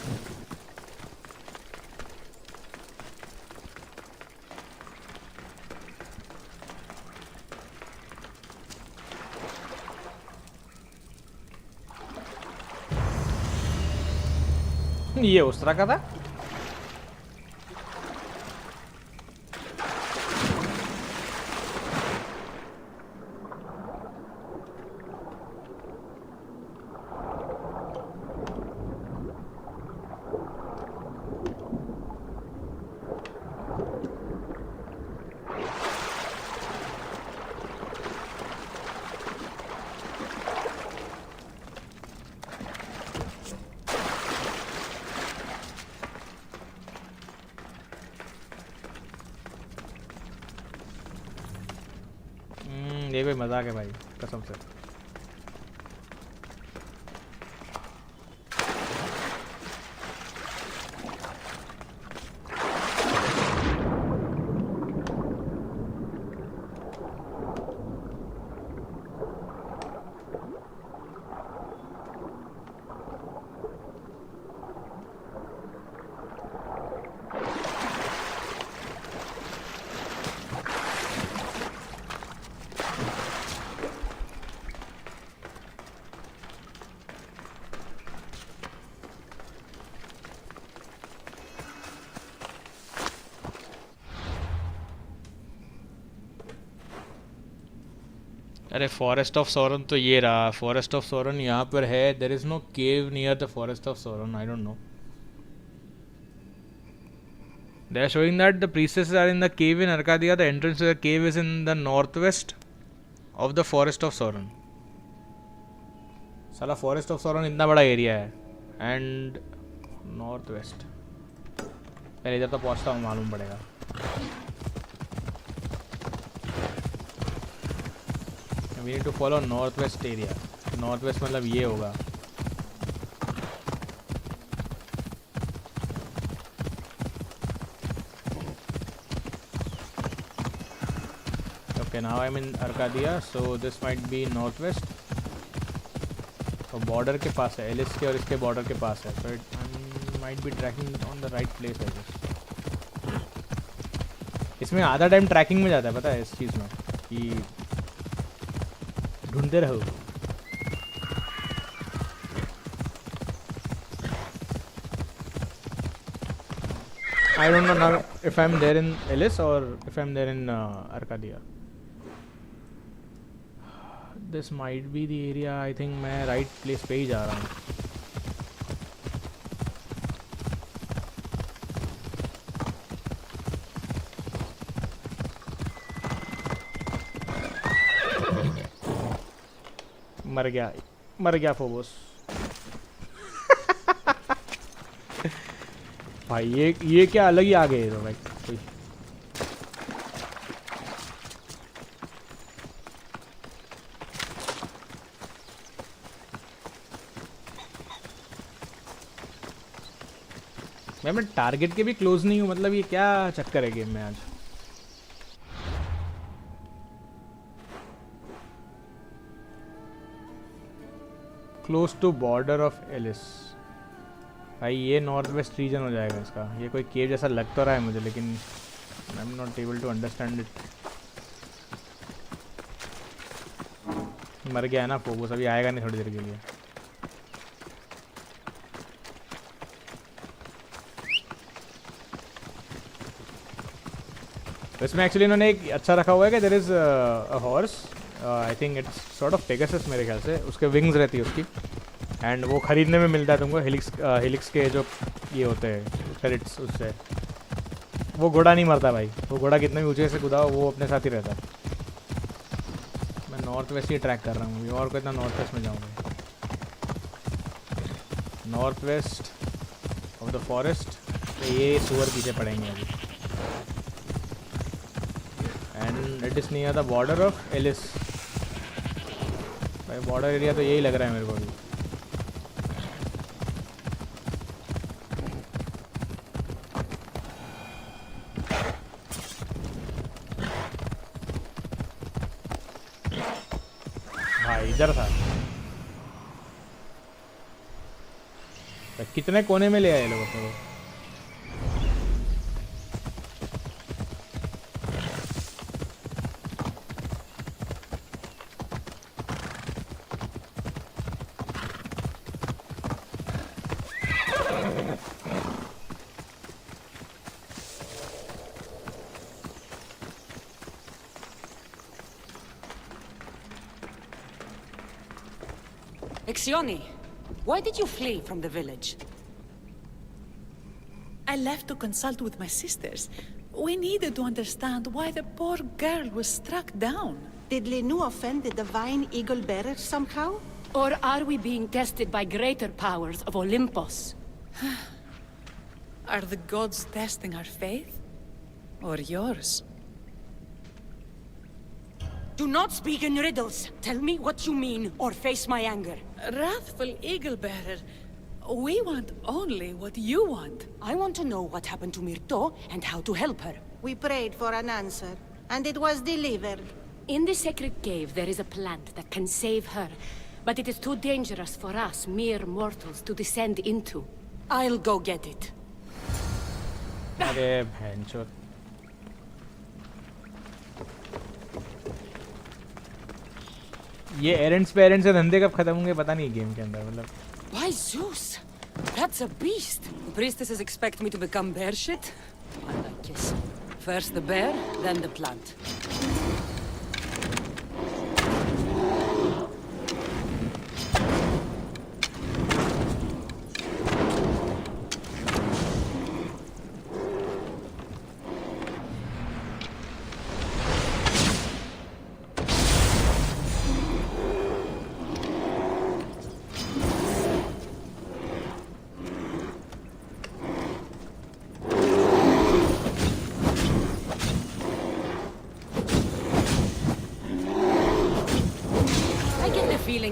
ये उस तरह का था। ये कोई मजाक है भाई, कसम से। अरे फॉरेस्ट ऑफ सोरन तो ये रहा, फॉरेस्ट ऑफ सोरन यहाँ पर है। There is no cave near the forest of Soron, I don't know. They are showing that the priestesses are in the cave in Arcadia. The entrance to the cave is in the northwest of the forest of Sauron. साला forest of Sauron इतना बड़ा area है and northwest। पहले इधर तो पहुँचता हूँ, मालूम पड़ेगा। We need to follow northwest area. Northwest मतलब ये होगा। Okay, now I'm in Arcadia, so this might be northwest. तो border के पास है, एलिस के और इसके border के पास है, so I might be tracking on the right place, I guess. इसमें आधा टाइम ट्रैकिंग में जाता है, पता है इस चीज़ में, कि ढूंढते रहो। I don't know now if I'm there in Ellis or if I'm there in Arcadia. This might be the area. I think मैं right place पे ही जा रहा हूँ। मर गया फोबोस। भाई ये क्या अलग ही आ गए तो भाई कोई। मैं टारगेट के भी क्लोज नहीं हूँ, मतलब ये क्या चक्कर है गेम में आज। Close to border of Elis. भाई ये नॉर्थ वेस्ट रीजन हो जाएगा इसका। ये कोई केव जैसा लग तो रहा है मुझे, लेकिन I am not able to understand it. मर गया है ना फोबोस, अभी आएगा नहीं थोड़ी देर के लिए। तो इसमें एक्चुअली इन्होंने एक अच्छा रखा हुआ है कि there is a horse, I think it's sort of Pegasus मेरे ख्याल से, उसके विंग्स रहती है उसकी, एंड वो ख़रीदने में मिलता है तुमको हेलिक्स के जो ये होते हैं क्रेडिट्स, उससे वो घोड़ा नहीं मरता भाई। वो घोड़ा कितने भी ऊंचे से कूदा वो अपने साथ ही रहता है। मैं नॉर्थ वेस्ट ही ट्रैक कर रहा हूँ अभी, और को इतना नॉर्थ वेस्ट में जाऊँगा। North west of the forest, तो ये सुअर पीछे पड़ेंगे अभी, and it is near the border of Elis. भाई बॉर्डर एरिया तो यही लग रहा है मेरे को अभी। भाई इधर था, तो कितने कोने में ले आए लोग अपने को। Exioni, why did you flee from the village? I left to consult with my sisters. We needed to understand why the poor girl was struck down. Did Lenu offend the divine eagle bearer somehow? Or are we being tested by greater powers of Olympus? Are the gods testing our faith? Or yours? Do not speak in riddles. Tell me what you mean, or face my anger. Wrathful eagle bearer, we want only what you want. I want to know what happened to Myrto and how to help her. We prayed for an answer, and it was delivered. In the sacred cave, there is a plant that can save her, but it is too dangerous for us, mere mortals, to descend into. I'll go get it. अरे भैंचोद ये एरेंट्स parents से धंधे कब खत्म होंगे पता नहीं game के अंदर मतलब By Zeus! That's a beast! The priestesses expect me to become bear shit? I like this. First the bear, then the plant.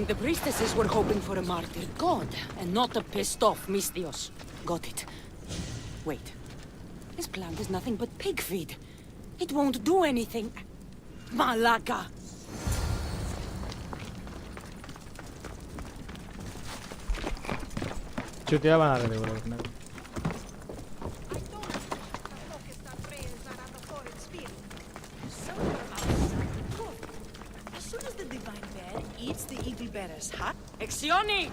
The priestesses were hoping for a martyr god, and not a pissed-off Mystios. Got it. Wait. This plant is nothing but pig feed. It won't do anything. Malaka! चुतिया बना रहे थे वो लोग अपने Eats the eagle bearer's heart. Exioni!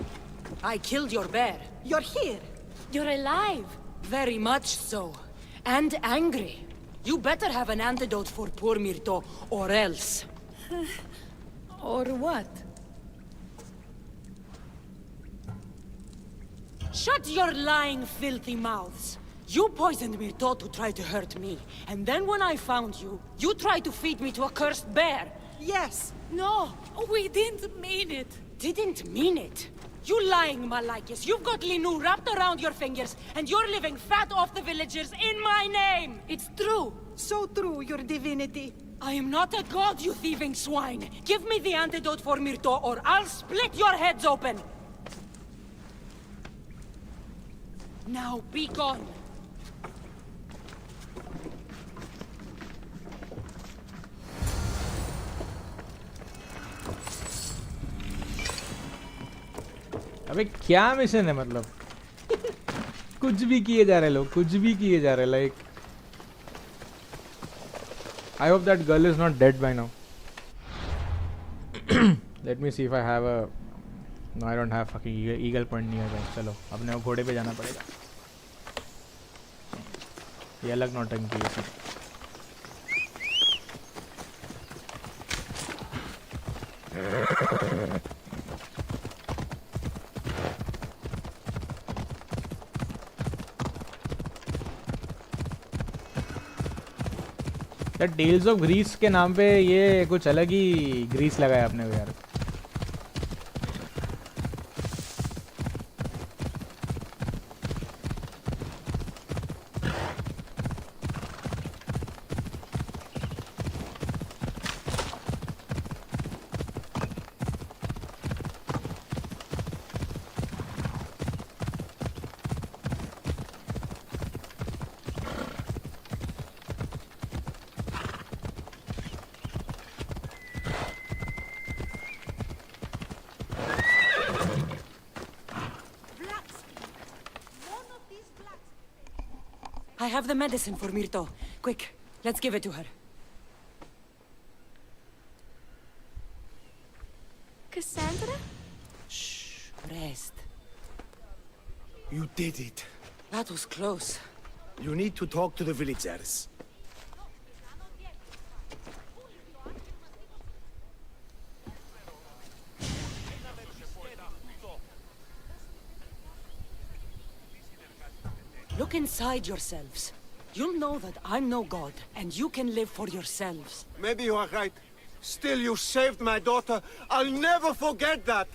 I killed your bear. You're here. You're alive. Very much so. And angry. You better have an antidote for poor Myrto, or else. Or what? Shut your lying, filthy mouths. You poisoned Myrto to try to hurt me. And then when I found you, you tried to feed me to a cursed bear. Yes. No, we didn't mean it. Didn't mean it? You lying Malakis. You've got Linu wrapped around your fingers, and you're living fat off the villagers in my name! It's true! So true, your divinity. I am not a god, you thieving swine! Give me the antidote for Myrto, or I'll split your heads open! Now be gone! अबे क्या mission है मतलब कुछ भी किए जा रहे लोग कुछ भी किए जा रहे like I hope that girl is not dead by now. Let me see if I have a no I don't have fucking eagle point nearby. चलो अपने को घोड़े पे जाना पड़ेगा ये अलग नौटंकी है यार टेल्स ऑफ ग्रीस के नाम पे ये कुछ अलग ही ग्रीस लगाया आपने को यार I have the medicine for Myrto. Quick, let's give it to her. Cassandra? Shh, rest. You did it. That was close. You need to talk to the villagers. Look inside yourselves. You'll know that I'm no god, and you can live for yourselves. Maybe you are right. Still, you saved my daughter. I'll never forget that.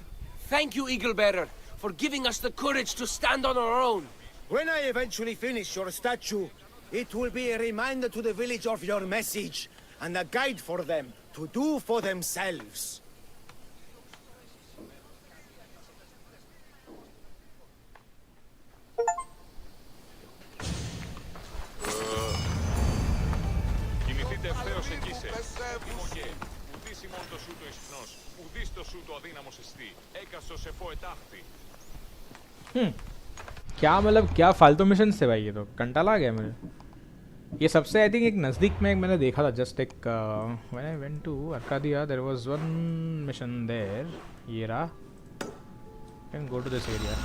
Thank you, Eagle Bearer, for giving us the courage to stand on our own. When I eventually finish your statue, it will be a reminder to the village of your message, and a guide for them to do for themselves. Κινηθείτε ευθέως εκεί σε. Τιμωγέ. Ουδής ημών το σου το ισπνός. Ουδής το σου το αδύναμος εστί. Έκαστο σε ποετάχτη. क्या मतलब क्या फालतू mission से भाई, ये तो कंटाला आ गया मुझे। ये सबसे आई थिंक एक नज़दीक में मैंने देखा था, जस्ट एक when I went to Arcadia there was one mission there. ये रहा, can go to this area.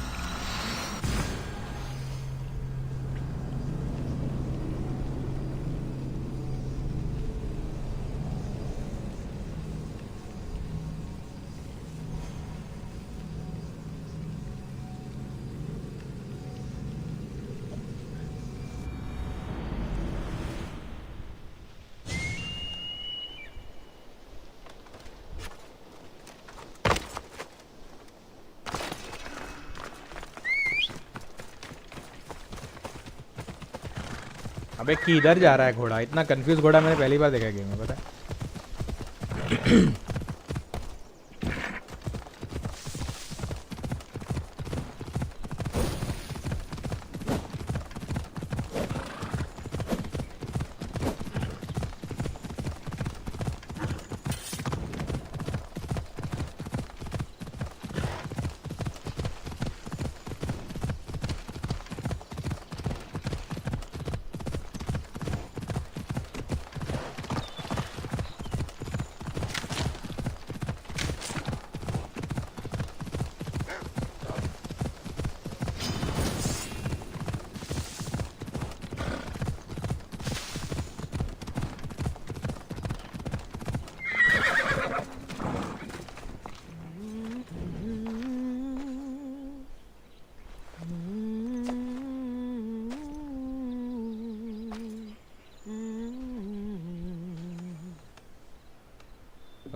अबे किधर जा रहा है घोड़ा? इतना कंफ्यूज घोड़ा मैंने पहली बार देखा गेम में, पता है?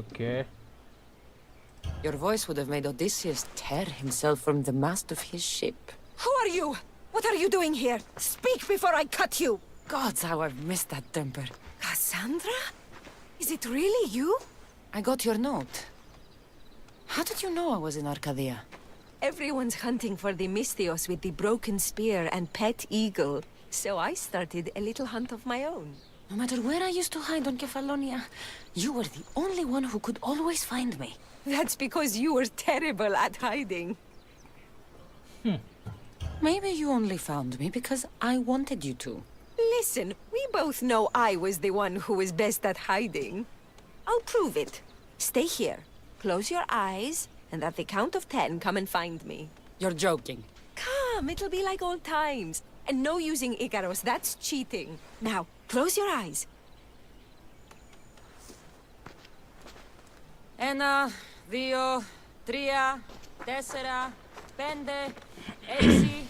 Okay. Your voice would have made Odysseus tear himself from the mast of his ship. Who are you? What are you doing here? Speak before I cut you! Gods, how I've missed that temper. Cassandra? Is it really you? I got your note. How did you know I was in Arcadia? Everyone's hunting for the Misthios with the broken spear and pet eagle. So I started a little hunt of my own. No matter where I used to hide on Kefalonia, you were the only one who could always find me. That's because you were terrible at hiding. Maybe you only found me because I wanted you to. Listen, we both know I was the one who was best at hiding. I'll prove it. Stay here, close your eyes, and at the count of 10, come and find me. You're joking. Come, it'll be like old times. And no using Icaros, that's cheating. Now, close your eyes. 1, 2, 3, 4, 5, 6, 7, 8,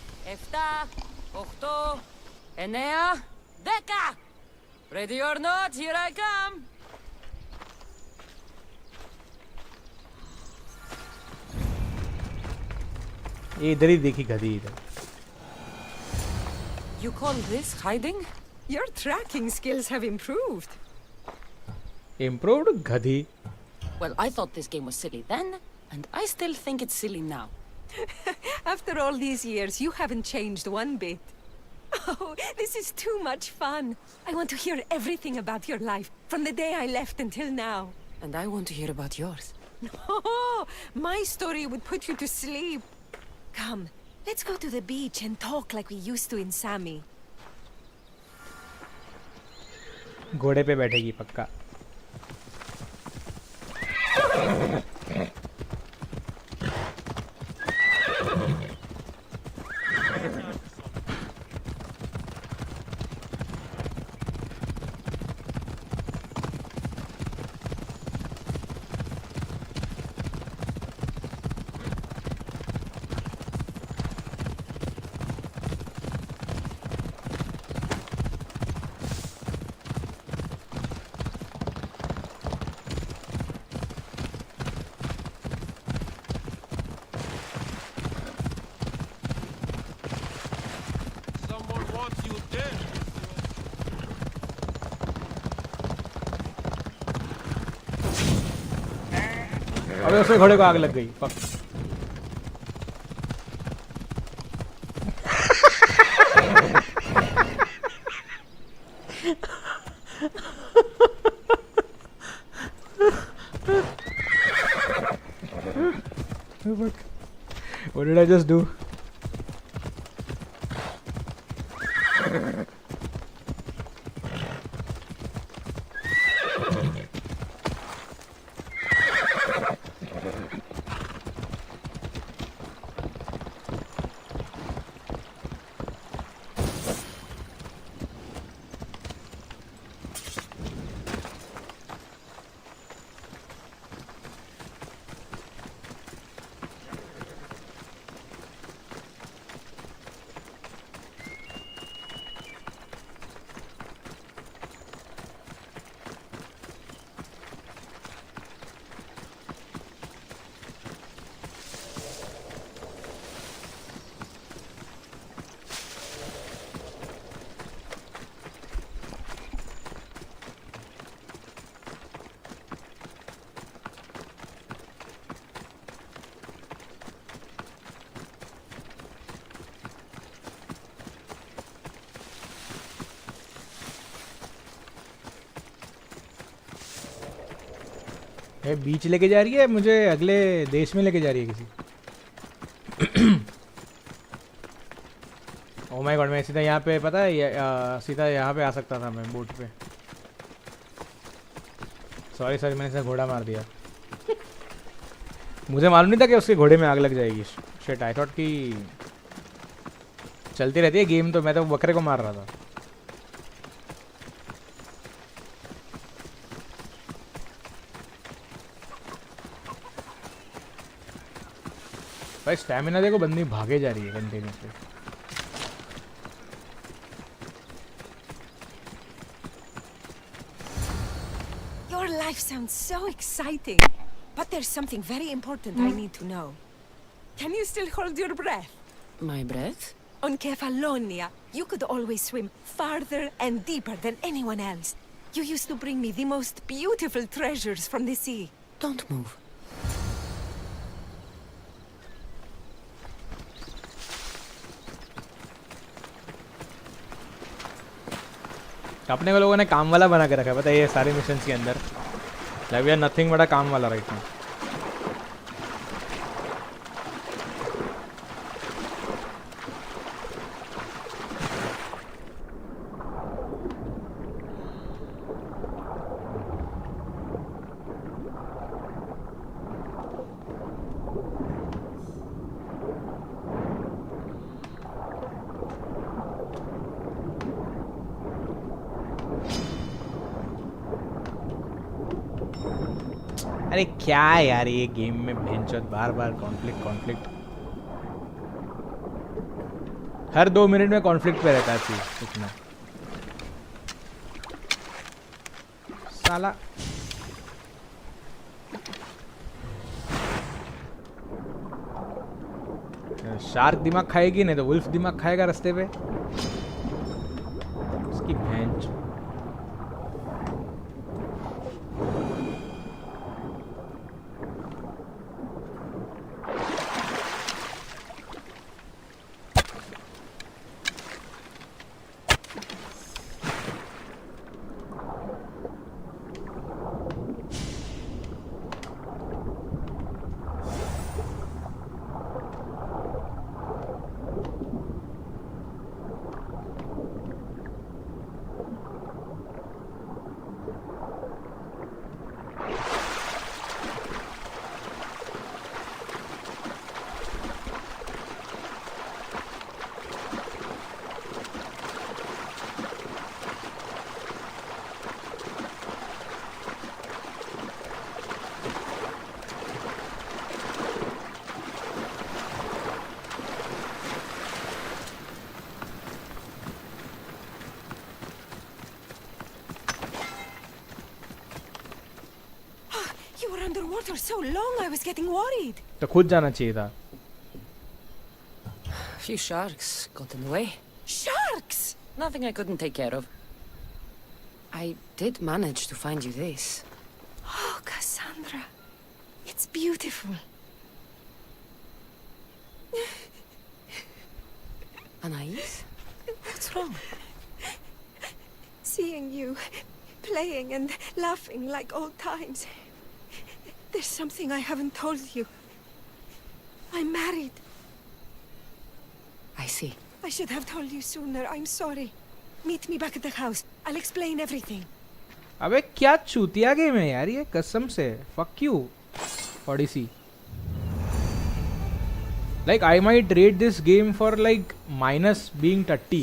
9, 10! Ready or not, here I come! ये इधर ही देखी गधी इधर। You call this hiding? Your tracking skills have improved. Improved गधी? Well, I thought this game was silly then, and I still think it's silly now. After all these years, you haven't changed one bit. Oh, this is too much fun. I want to hear everything about your life, from the day I left until now. And I want to hear about yours. Oh, my story would put you to sleep. Come, let's go to the beach and talk like we used to in Sami. घोड़े पे बैठेगी पक्का। अबे उसके घोड़े को आग लग गई। Fuck. What did I just do? बीच लेके जा रही है मुझे, अगले देश में लेके जा रही है किसी। ओह माय गॉड, मैं सीधा यहाँ पे, पता है सीधा यहाँ पे आ सकता था मैं बोट पे। सॉरी सॉरी, मैंने इसे घोड़ा मार दिया। मुझे मालूम नहीं था कि उसके घोड़े में आग लग जाएगी। शिट, आई थॉट कि चलती रहती है गेम, तो मैं तो बकरे को मार रहा था। भाई स्टैमिना देखो, बंदी भागे जा रही है continuously. Your life sounds so exciting, but there's something very important I need to know. Can you still hold your breath? My breath? On Kefalonia, you could always swim farther and deeper than anyone else. You used to bring me the most beautiful treasures from the sea. Don't move. अपने को लोगों ने काम वाला बना के रखा है, पता है, ये सारे मिशंस के अंदर। Like we are nothing but a काम वाला राइट नाउ। अरे क्या है यार ये गेम में भेंचोद, बार बार कॉन्फ्लिक्ट हर 2 मिनट में कॉन्फ्लिक्ट पे रहता है चीज इतना साला। शार्क दिमाग खाएगी नहीं तो वुल्फ दिमाग खाएगा रास्ते पे। उसकी भेंच। Underwater so long, I was getting worried. तो खुद जाना चाहिए था। Few sharks got in the way. Sharks? Nothing I couldn't take care of. I did manage to find you this. Oh, Cassandra. It's beautiful. Anais? What's wrong? Seeing you playing and laughing like old times. There's something I haven't told you. I'm married. I see. I should have told you sooner. I'm sorry. Meet me back at the house. I'll explain everything. अबे क्या चूतिया game है यार ये, कसम से. Fuck you, Odyssey. Like I might rate this game for like minus being 30.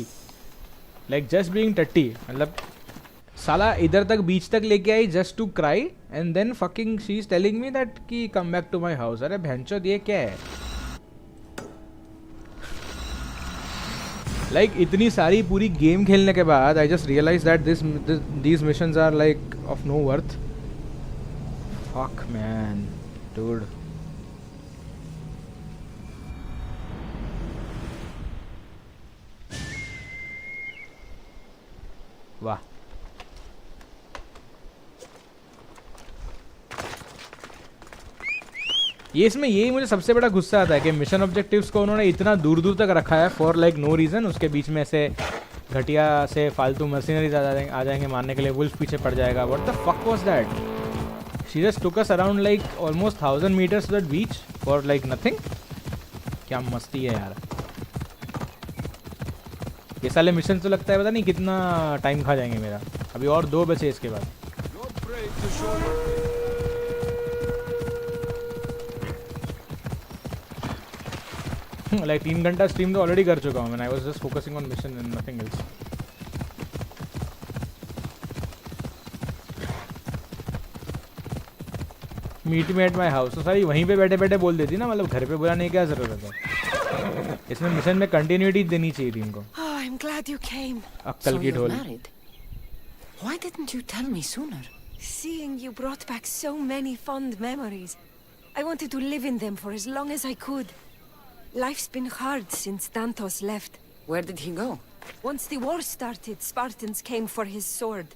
Like just being 30. मतलब साला इधर तक बीच तक लेके आई just to cry and then fucking she is telling me that कि come back to my house. अरे भैंचोद ये क्या है? Like इतनी सारी पूरी गेम खेलने के बाद I just realized that these missions are like of no worth. Fuck man, dude. वाह. ये इसमें यही मुझे सबसे बड़ा गुस्सा आता है कि मिशन ऑब्जेक्टिव्स को उन्होंने इतना दूर दूर तक रखा है फॉर लाइक नो रीज़न. उसके बीच में ऐसे घटिया से फालतू मशीनरीज आ जाएंगे मारने के लिए. वुल्फ पीछे पड़ जाएगा. What the fuck was that? She just took us around like almost 1000 metres to that beach for like nothing. क्या मस्ती है यार. ये साले मिशन तो लगता है पता नहीं कितना टाइम खा जाएंगे मेरा. अभी और 2 बचे इसके बाद. लाइक 3 घंटा स्ट्रीम तो ऑलरेडी कर चुका हूँ मैं. I was just focusing on mission and nothing else. Meet me at my house. तो सारी वहीं पे बैठे बैठे बोल देती ना. मतलब घर पे बुलाने की क्या जरूरत है. इसमें मिशन में कंटिन्यूटी देनी चाहिए थी इनको. I'm glad you came. अक्कल की ढोल. Why didn't you tell me sooner? Seeing you brought back so many fond memories. I wanted to live in them for as long as I could. Life's been hard since Dantos left. Where did he go? Once the war started, Spartans came for his sword.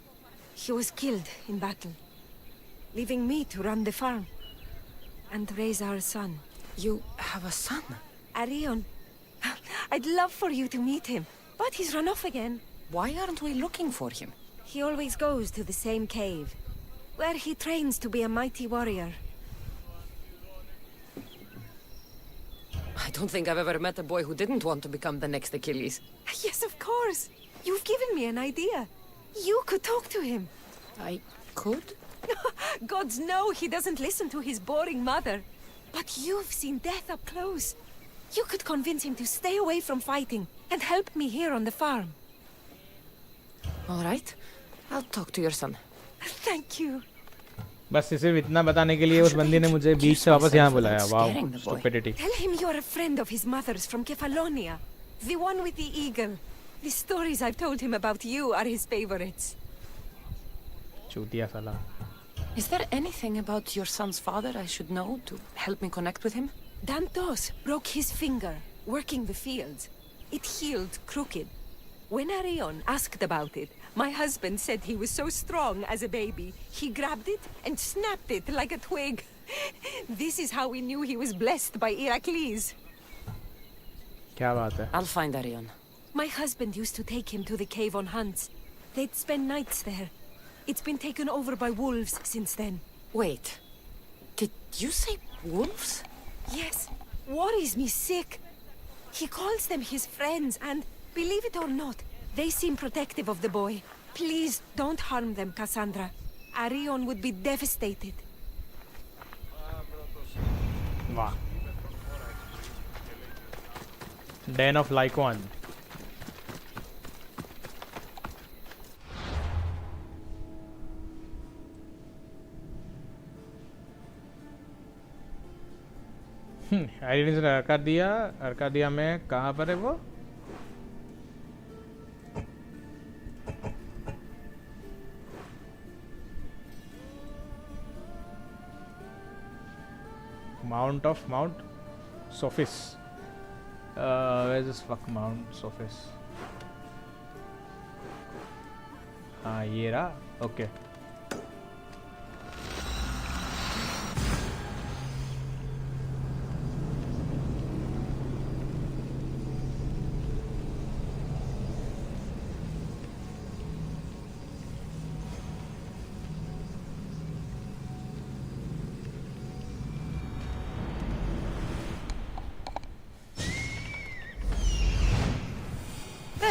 He was killed in battle, leaving me to run the farm and raise our son. You have a son? Arion. I'd love for you to meet him, but he's run off again. Why aren't we looking for him? He always goes to the same cave, where he trains to be a mighty warrior. I don't think I've ever met a boy who didn't want to become the next Achilles. Yes, of course. You've given me an idea. You could talk to him. I could? Gods know he doesn't listen to his boring mother. But you've seen death up close. You could convince him to stay away from fighting and help me here on the farm. All right. I'll talk to your son. Thank you. बस सिर्फ इतना बताने के लिए उस बंदी ने मुझे बीच से वापस यहाँ बुलाया. वाव, stupidity. Tell him you're a friend of his mother's from Kefalonia. The one with the eagle. The stories I've told him about you are his favorites. चूतिया साला. Is there anything about your son's father I should know to help me connect with him? Dantos broke his finger working the fields. It healed crooked. When Arion asked about it, my husband said he was so strong as a baby. He grabbed it and snapped it like a twig. This is how we knew he was blessed by Heracles. क्या बात है? I'll find Arion. My husband used to take him to the cave on hunts. They'd spend nights there. It's been taken over by wolves since then. Wait. Did you say wolves? Yes. Worries me sick. He calls them his friends and, believe it or not, they seem protective of the boy. Please don't harm them, Cassandra. Arion would be devastated. वाह. Den of Lycaon. अर्कादिया में कहाँ पर है वो? Mount Sophis. Where's this fuck Mount Sophis? हाँ ये रहा. Okay.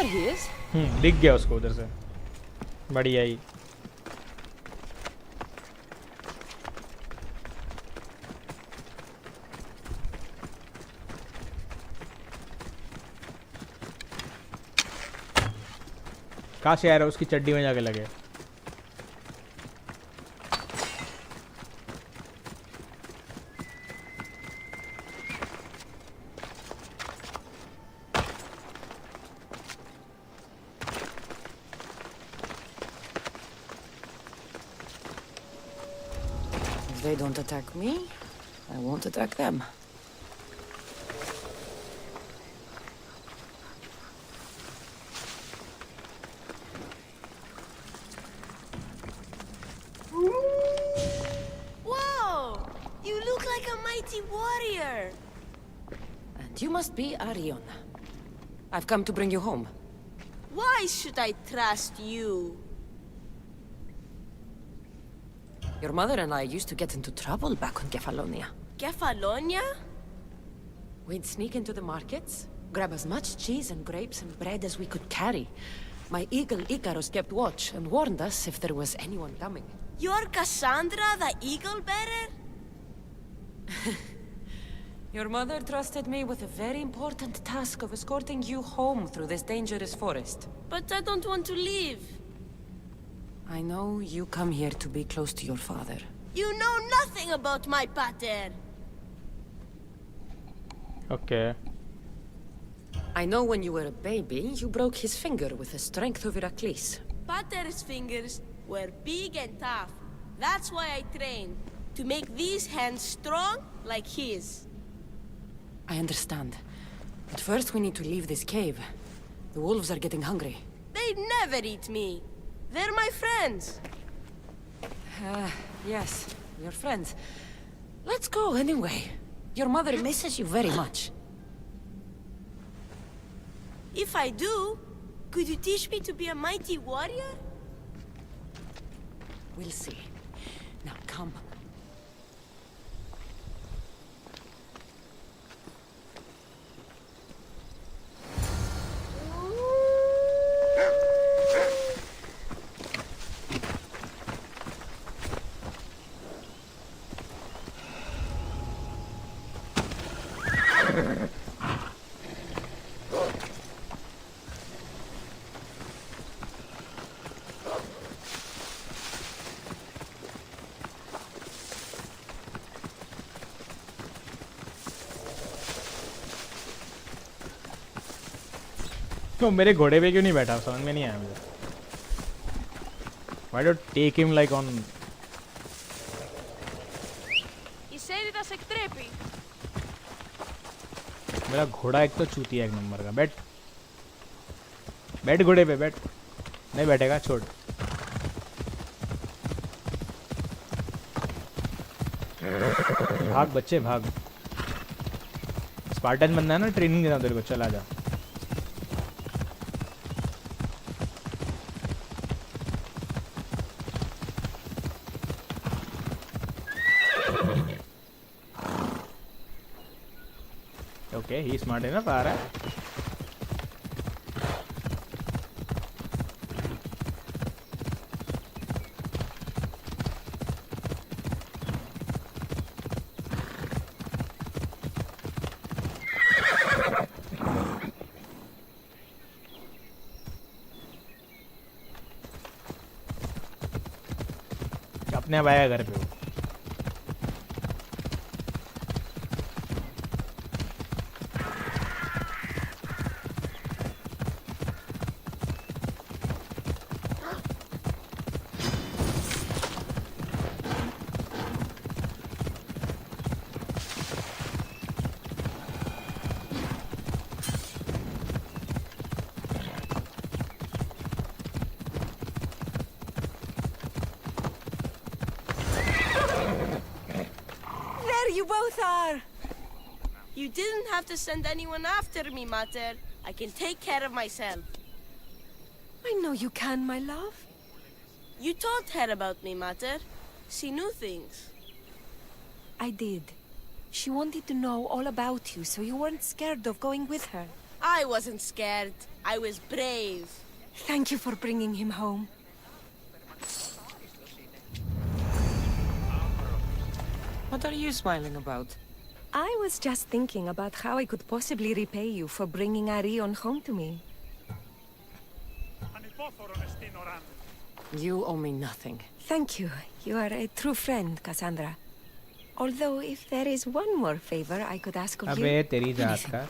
There he is. दिख गया उसको उधर से. बढ़िया ही. कहाँ से आ रहा है? उसकी चड्डी में जाके लगे. If they don't attack me, I won't attack them. Whoa! You look like a mighty warrior. And you must be Arion. I've come to bring you home. Why should I trust you? Your mother and I used to get into trouble back on Kefalonia. Kefalonia? We'd sneak into the markets, grab as much cheese and grapes and bread as we could carry. My eagle Icarus kept watch and warned us if there was anyone coming. You're Cassandra, the eagle bearer? Your mother trusted me with a very important task of escorting you home through this dangerous forest. But I don't want to leave. I know you come here to be close to your father. You know nothing about my pater. Okay. I know when you were a baby, you broke his finger with the strength of Heracles. Pater's fingers were big and tough. That's why I trained. To make these hands strong like his. I understand. But first we need to leave this cave. The wolves are getting hungry. They never eat me. They're my friends. Yes, your friends. Let's go anyway. Your mother misses you very much. If I do, could you teach me to be a mighty warrior? We'll see. Now come. तो मेरे घोड़े पे क्यों नहीं बैठा? समझ में नहीं आया मुझे. Why don't take him like on? Η σέλιδα σε εκτρέπει. मेरा घोड़ा एक तो चूतिया एक नंबर का. बैठ बैठ घोड़े पे बैठ. नहीं बैठेगा छोड़. भाग बच्चे भाग. स्पार्टन बनना है ना. ट्रेनिंग देना तेरे को. चला जा. Okay, he's smart enough. आ रहा है. अपने आप आया घर पे वो. You both are! You didn't have to send anyone after me, Mater. I can take care of myself. I know you can, my love. You told her about me, Mater. She knew things. I did. She wanted to know all about you, so you weren't scared of going with her. I wasn't scared. I was brave. Thank you for bringing him home. What are you smiling about? I was just thinking about how I could possibly repay you for bringing Arion home to me. You owe me nothing. Thank you. You are a true friend, Cassandra. Although, if there is one more favor I could ask of you... अबे तेरी जात का.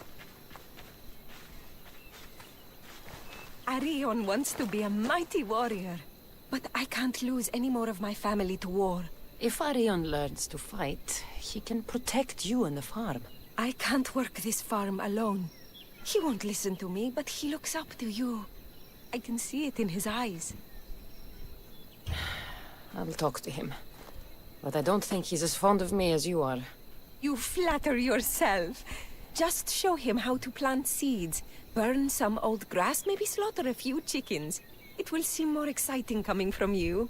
Arion wants to be a mighty warrior. But I can't lose any more of my family to war. If Arion learns to fight, he can protect you and the farm. I can't work this farm alone. He won't listen to me, but he looks up to you. I can see it in his eyes. I'll talk to him. But I don't think he's as fond of me as you are. You flatter yourself. Just show him how to plant seeds. Burn some old grass, maybe slaughter a few chickens. It will seem more exciting coming from you.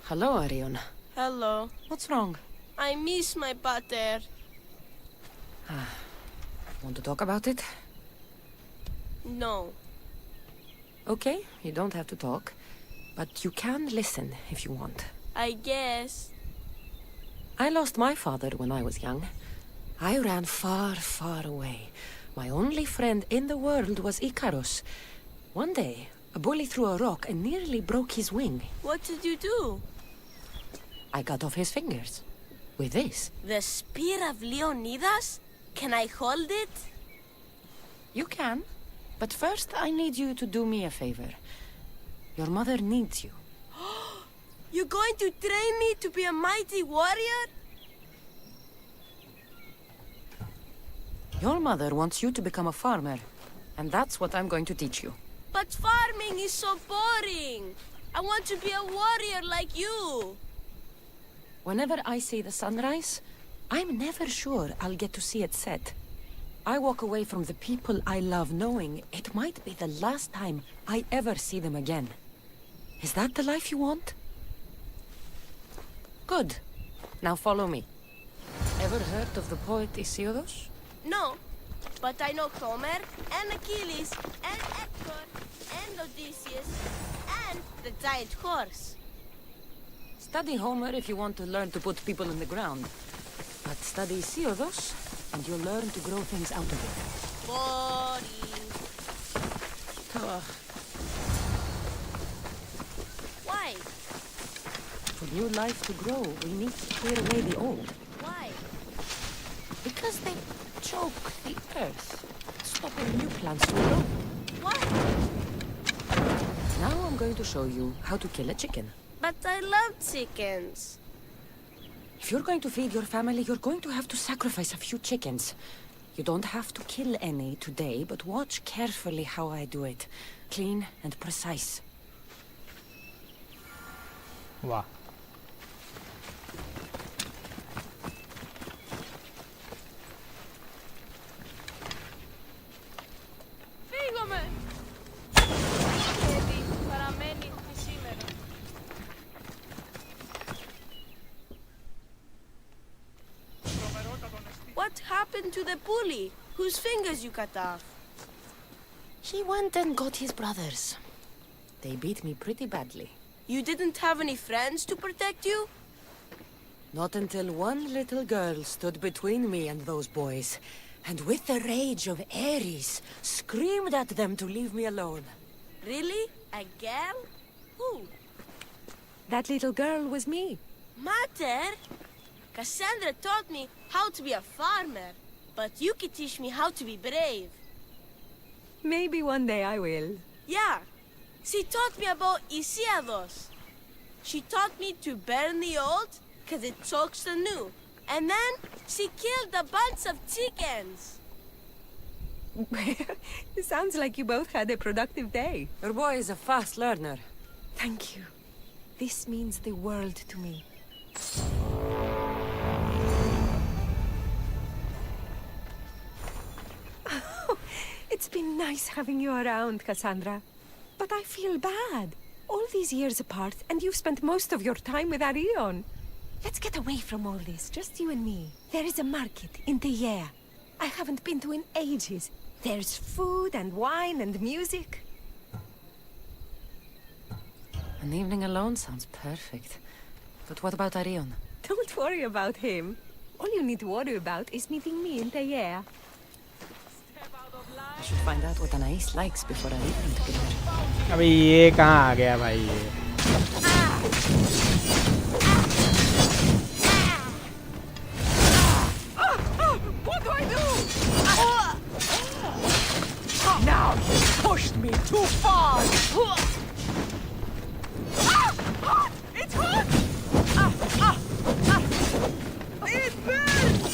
Hello, Arion. Hello. What's wrong? I miss my pater. Want to talk about it? No. Okay, you don't have to talk. But you can listen if you want. I guess. I lost my father when I was young. I ran far, far away. My only friend in the world was Icarus. One day, a bully threw a rock and nearly broke his wing. What did you do? I cut off his fingers. With this. The spear of Leonidas? Can I hold it? You can. But first, I need you to do me a favor. Your mother needs you. You're going to train me to be a mighty warrior? Your mother wants you to become a farmer. And that's what I'm going to teach you. But farming is so boring. I want to be a warrior like you. Whenever I see the sunrise, I'm never sure I'll get to see it set. I walk away from the people I love knowing it might be the last time I ever see them again. Is that the life you want? Good. Now follow me. Ever heard of the poet Hesiodus? No, but I know Homer, and Achilles, and Hector, and Odysseus, and the giant horse. Study Homer if you want to learn to put people in the ground. But study Hesiodus, and you'll learn to grow things out of it. Boring. Why? For new life to grow, we need to clear away the old. Why? Because they choke the earth, stopping new plants to grow. What? Now I'm going to show you how to kill a chicken. But I love chickens. If you're going to feed your family, you're going to have to sacrifice a few chickens. You don't have to kill any today, but watch carefully how I do it. Clean and precise. Wow. Φύγομαι! Γιατί παραμένει σήμερα. What happened to the bully whose fingers you cut off? He went and got his brothers. They beat me pretty badly. You didn't have any friends to protect you? Not until one little girl stood between me and those boys, and with the rage of Ares, screamed at them to leave me alone. Really? A girl? Who? That little girl was me. Mater? Cassandra taught me how to be a farmer, but you could teach me how to be brave. Maybe one day I will. Yeah, she taught me about Hesiodus. She taught me to burn the old, because it chokes the new. And then she killed a bunch of chickens. It sounds like you both had a productive day. Your boy is a fast learner. Thank you. This means the world to me. It's been nice having you around, Cassandra. But I feel bad. All these years apart, and you've spent most of your time with Arion. Let's get away from all this, just you and me. There is a market in Teia. I haven't been to in ages. There's food and wine and music. An evening alone sounds perfect. But what about Arion? Don't worry about him. All you need to worry about is meeting me in Teia. I should find out what Anais likes before I leave them together. अबे ये कहाँ आ गया भाई ये? What do I do? Now you pushed me too far. It's hot! It burns!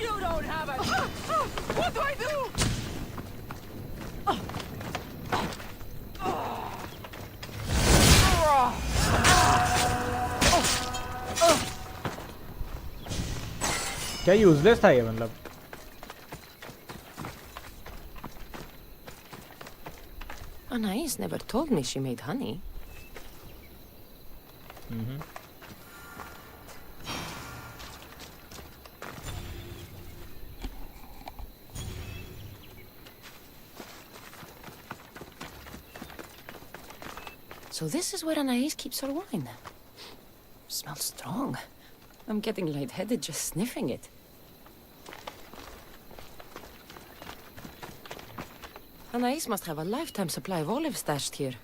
You don't have a... What do I do? क्या useless था ये मतलब? Anais never told me she made honey. So this is where Anais keeps her wine. Smells strong. I'm getting lightheaded just sniffing it. Anais must have a lifetime supply of olives stashed here.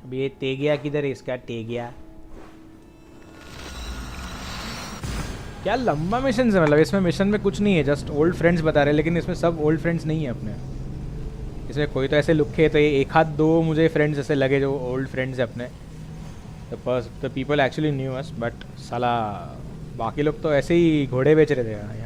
अब ये तेगिया किधर है इसका? तेगिया क्या लंबा mission है मतलब? इसमें मिशन में कुछ नहीं है, जस्ट ओल्ड फ्रेंड्स बता रहे हैं, लेकिन इसमें सब ओल्ड फ्रेंड्स नहीं है अपने। इसमें कोई तो ऐसे लुक्के तो ये एक हाथ दो मुझे फ्रेंड्स ऐसे लगे जो ओल्ड फ्रेंड्स है अपने। The people actually new us, but साला बाकी लोग तो ऐसे ही घोड़े बेच रहे थे यहाँ।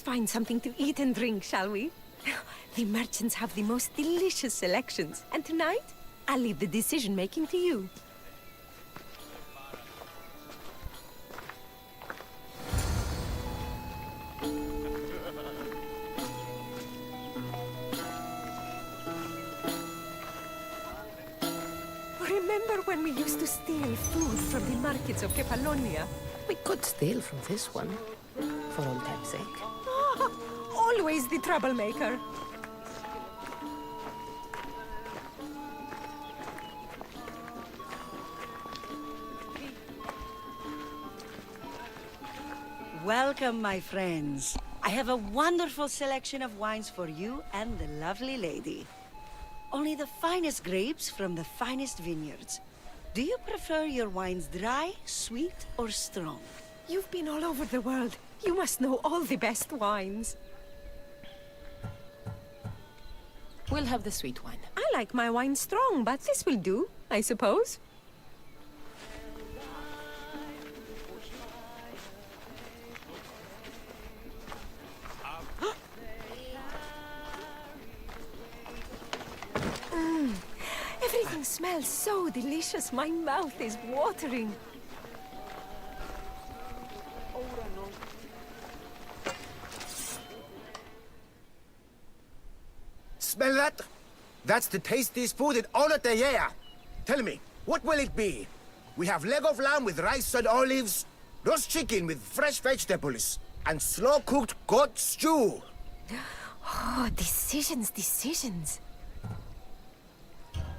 Find something to eat and drink, shall we? The merchants have the most delicious selections, and tonight, I'll leave the decision-making to you. Remember when we used to steal food from the markets of Kefalonia? We could steal from this one, for old time's sake. Always the troublemaker. Welcome, my friends. I have a wonderful selection of wines for you and the lovely lady. Only the finest grapes from the finest vineyards. Do you prefer your wines dry, sweet, or strong? You've been all over the world. You must know all the best wines. We'll have the sweet wine. I like my wine strong, but this will do, I suppose. Everything smells so delicious. My mouth is watering. Smell that? That's the tastiest food in all of the year. Tell me, what will it be? We have leg of lamb with rice and olives, roast chicken with fresh vegetables, and slow-cooked goat stew. Oh, decisions, decisions.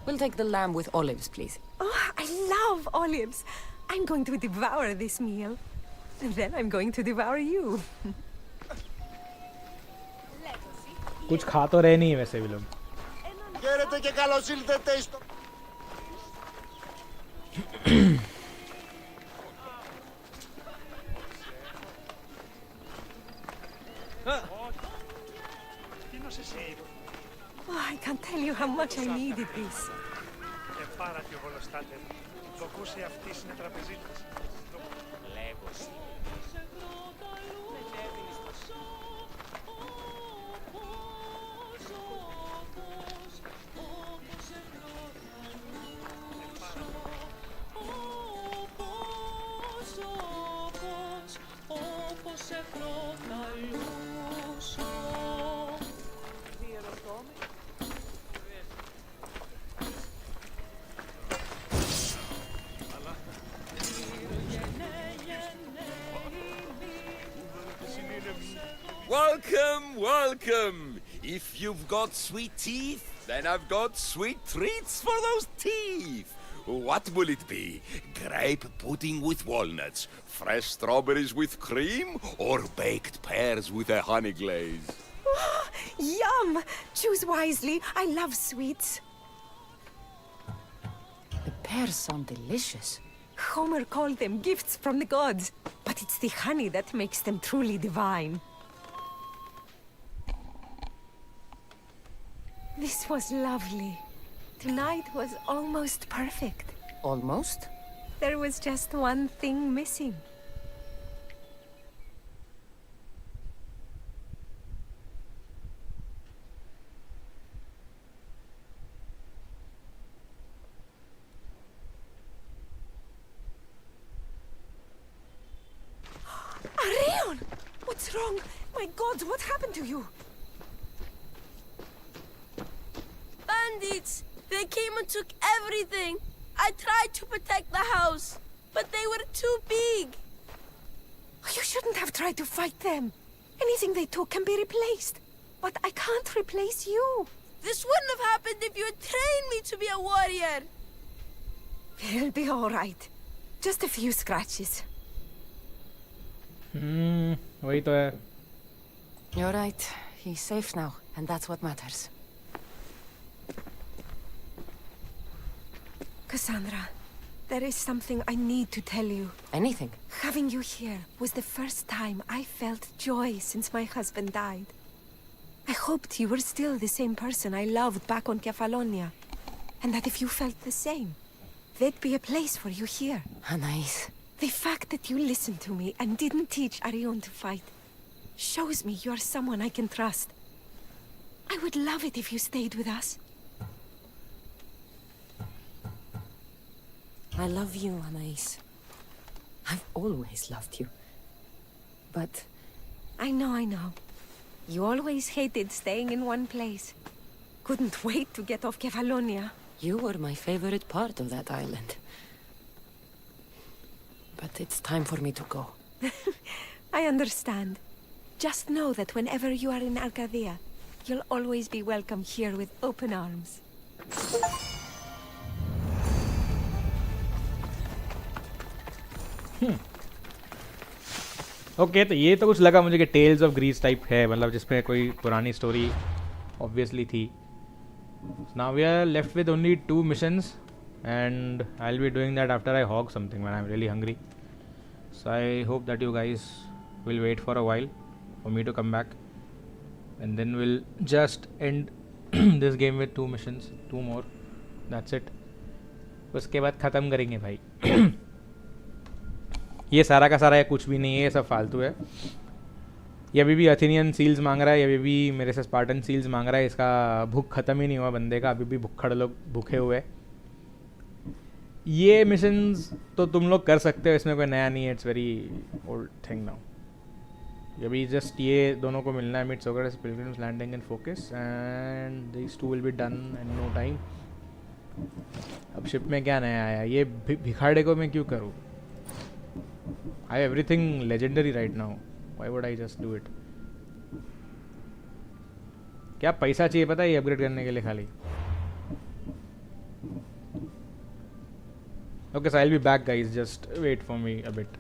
We'll take the lamb with olives, please. Oh, I love olives. I'm going to devour this meal. And then I'm going to devour you. कुछ खा तो रहे नहीं वैसे भी लोग। Χαίρετε και καλώς ήλθετε στο... Oh, I can't tell you how much I needed this. Welcome, welcome! If you've got sweet teeth, then I've got sweet treats for those teeth! What will it be? Grape pudding with walnuts, fresh strawberries with cream, or baked pears with a honey glaze? Yum! Choose wisely. I love sweets. The pears sound delicious. Homer called them gifts from the gods, but it's the honey that makes them truly divine. This was lovely. Tonight was almost perfect. Almost? There was just one thing missing. Arion! What's wrong? My God, what happened to you? Bandits! They came and took everything! I tried to protect the house, but they were too big! You shouldn't have tried to fight them. Anything they took can be replaced. But I can't replace you. This wouldn't have happened if you had trained me to be a warrior! It'll be all right. Just a few scratches. वही तो है. You're right. He's safe now, and that's what matters. Cassandra, there is something I need to tell you. Anything? Having you here was the first time I felt joy since my husband died. I hoped you were still the same person I loved back on Kefalonia, and that if you felt the same, there'd be a place for you here. Anais. The fact that you listened to me and didn't teach Arion to fight shows me you're someone I can trust. I would love it if you stayed with us. I love you, Anais. I've always loved you. But... I know. You always hated staying in one place. Couldn't wait to get off Kefalonia. You were my favorite part of that island. But it's time for me to go. I understand. Just know that whenever you are in Arcadia, you'll always be welcome here with open arms. Okay तो ये तो कुछ लगा मुझे कि tales of Greece type है, मतलब जिसमें कोई पुरानी स्टोरी ऑब्वियसली थी. Now we are left with only 2 missions and I'll be doing that after I hog something when I'm really hungry. So I hope that you guys will wait for a while for me to come back, and then we'll just end this game with 2 missions, 2 more. That's it. उसके बाद ख़त्म करेंगे भाई. ये सारा का सारा है, कुछ भी नहीं है, ये सब फालतू है. ये अभी भी अथेनियन सील्स मांग रहा है, ये अभी भी मेरे से स्पार्टन सील्स मांग रहा है. इसका भूख ख़त्म ही नहीं हुआ बंदे का, अभी भी भुक्खड़ लोग भूखे हुए. ये मिशंस तो तुम लोग कर सकते हो, इसमें कोई नया नहीं है. It's very old thing now. अभी जस्ट ये दोनों को मिलना है. Meet Socrates, pilgrims landing and focus, and these 2 will be done in no time. अब शिप में क्या नया आया? ये भिखाड़े को मैं क्यों करूँ? I have everything legendary right now. Why would I just do it? क्या पैसा चाहिए पता है ये अपग्रेड करने के लिए खाली? Okay, so I'll be back guys, just wait for me a bit.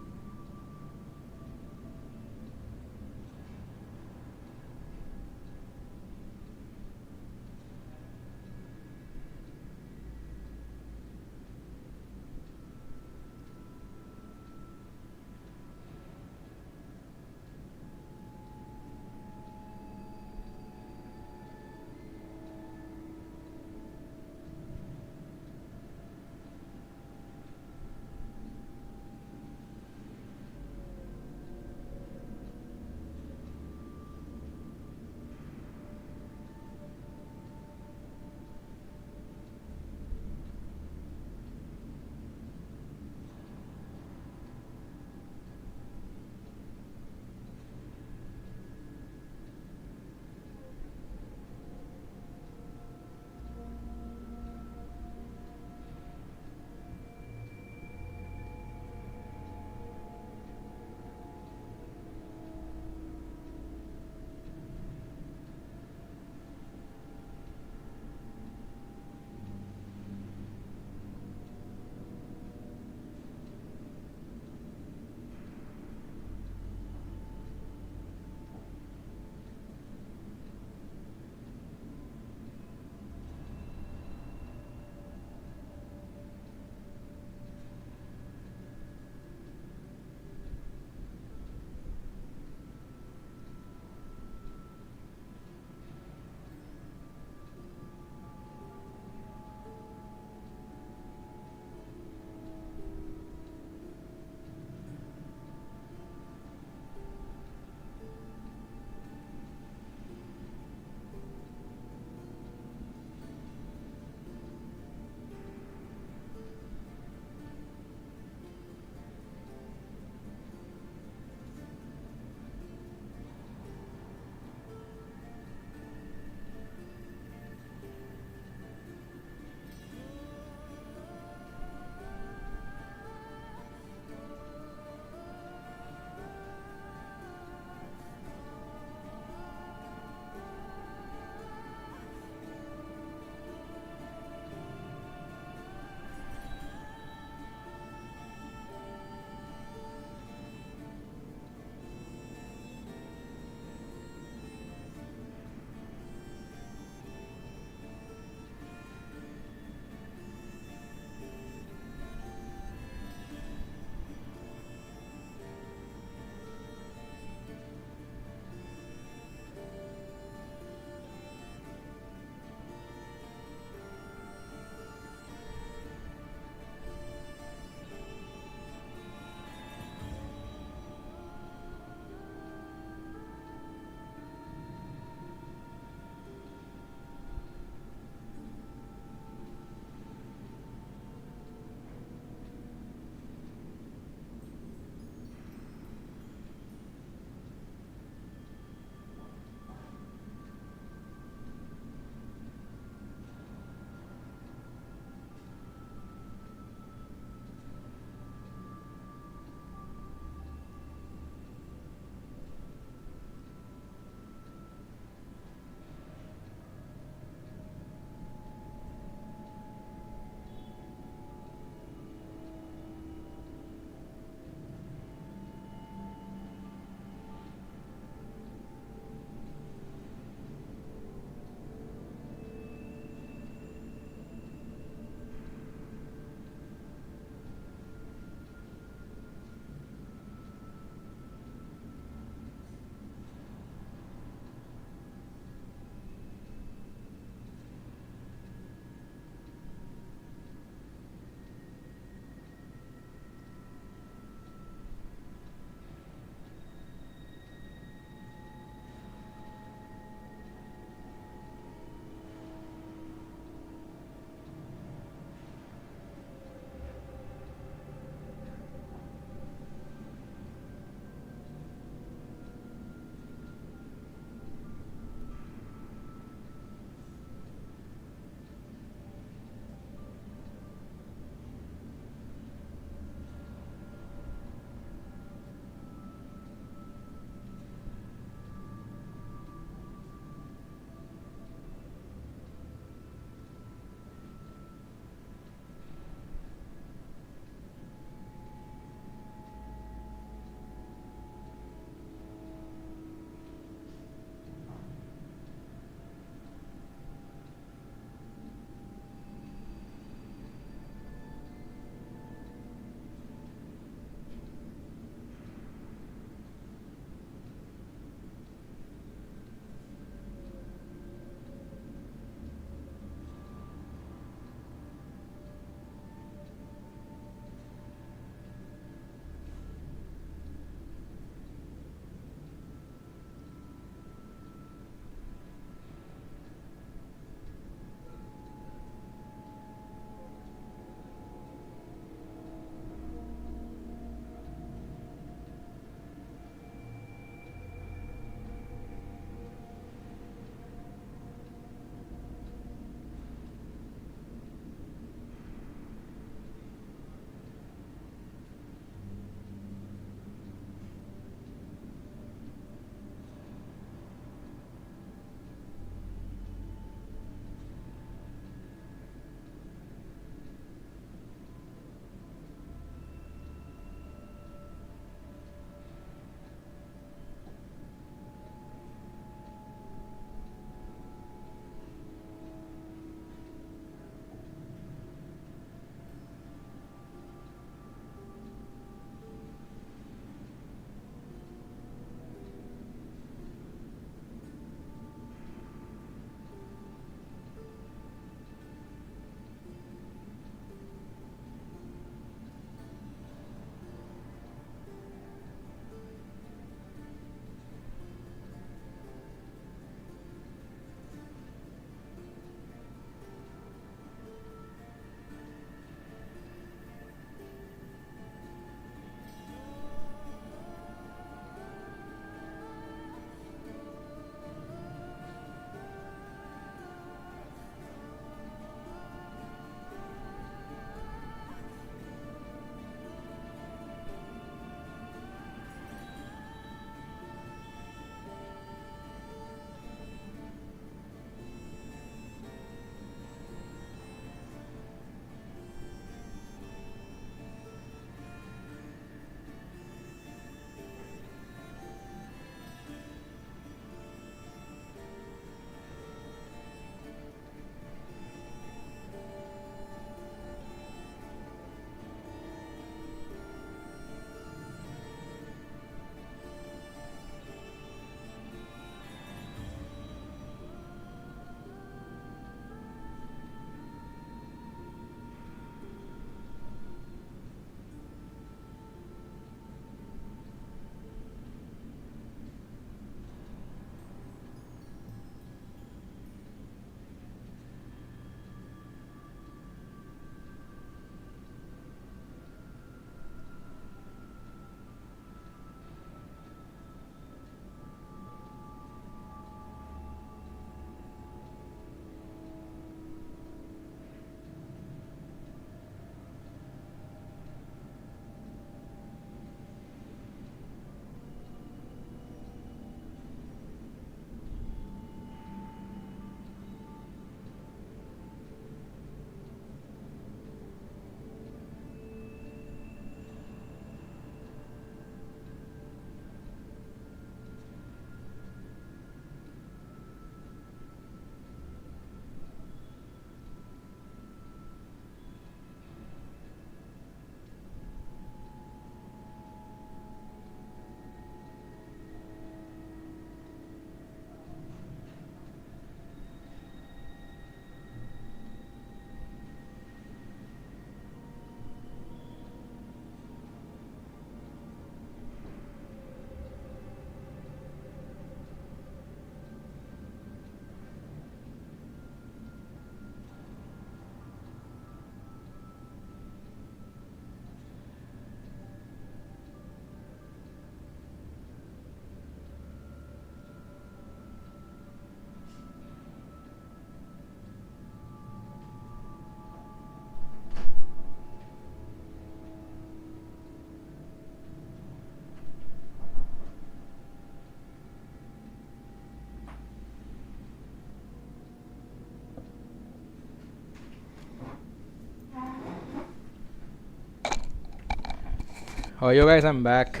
Oh yo guys, I'm back.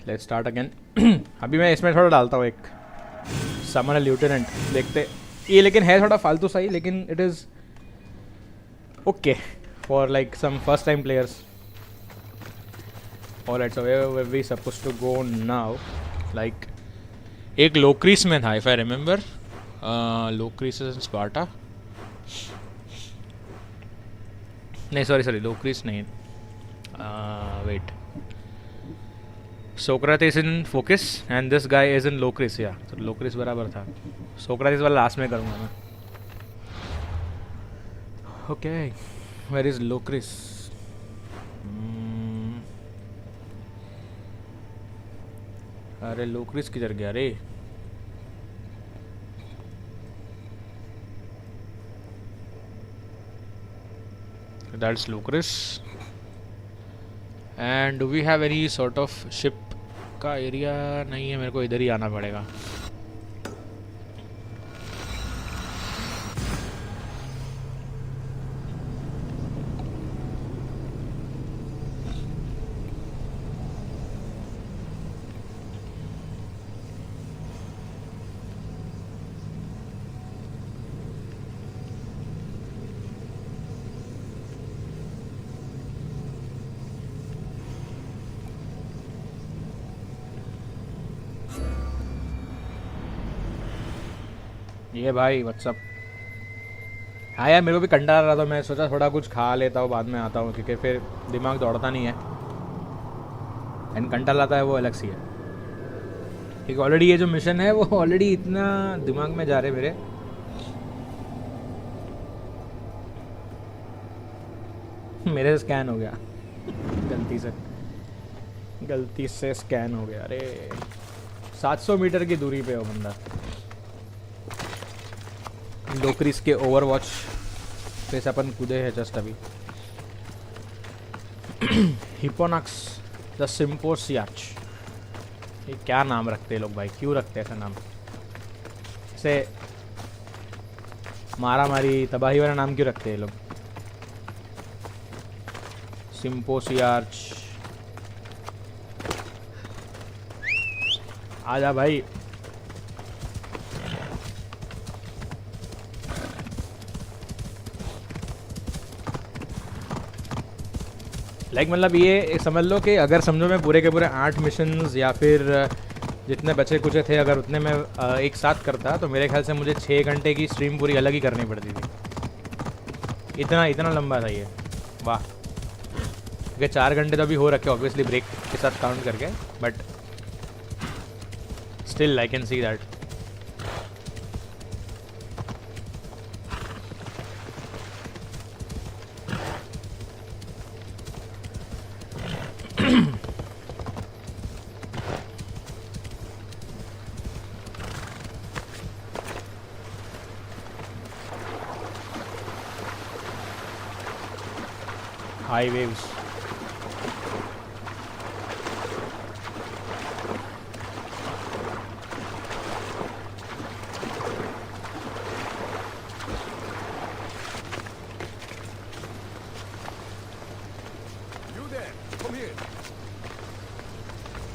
Let's start again. अभी मैं इसमें थोड़ा डालता हूँ एक समन ल्यूटेनेंट, देखते ये, लेकिन है थोड़ा फालतू सा ही, लेकिन it is okay for like some first time players. Alright, so where were we supposed to go now? Like एक लोक्रिस में था, if I remember. Lokris is Sparta. नहीं सॉरी लोक्रिस नहीं. Wait, Socrates in Phokis and this guy is in Lokris. या तो लोक्रिस बराबर था. Socrates वाला लास्ट में करूँगा मैं. Okay, where is Lokris? अरे लोक्रिस किधर गया रे? That's Lucris. And do we have any sort of ship का एरिया? नहीं है, मेरे को इधर ही आना पड़ेगा. ये भाई व्हाट्सअप. हाँ यार, मेरे को भी कंटाल आ रहा था. मैं सोचा थोड़ा कुछ खा लेता हूँ, बाद में आता हूँ, क्योंकि फिर दिमाग दौड़ता नहीं है. एंड कंटाल आता है वो अलग सी है. क्योंकि ऑलरेडी ये जो मिशन है वो ऑलरेडी इतना दिमाग में जा रहे मेरे. मेरे से स्कैन हो गया गलती से स्कैन हो गया. अरे 700 मीटर की दूरी पे हो बंदा. लोक्रिस के ओवरवॉच पे से अपन कूदे हैं जस्ट अभी. हिपोनक्स द सिम्पोसियाच. ये क्या नाम रखते हैं लोग भाई? क्यों रखते हैं ऐसा नाम? ऐसे मारा मारी तबाही वाला नाम क्यों रखते हैं लोग? सिम्पोसियाच. आजा भाई. लाइक मतलब ये समझ लो कि अगर समझो मैं पूरे के पूरे 8 मिशंस या फिर जितने बचे कुछ थे, अगर उतने में एक साथ करता तो मेरे ख्याल से मुझे 6 घंटे की स्ट्रीम पूरी अलग ही करनी पड़ती थी. इतना लंबा था ये. वाह. क्योंकि 4 घंटे तो अभी हो रखे ऑब्वियसली ब्रेक के साथ काउंट करके, but still I can see that. High waves. You there? Come here.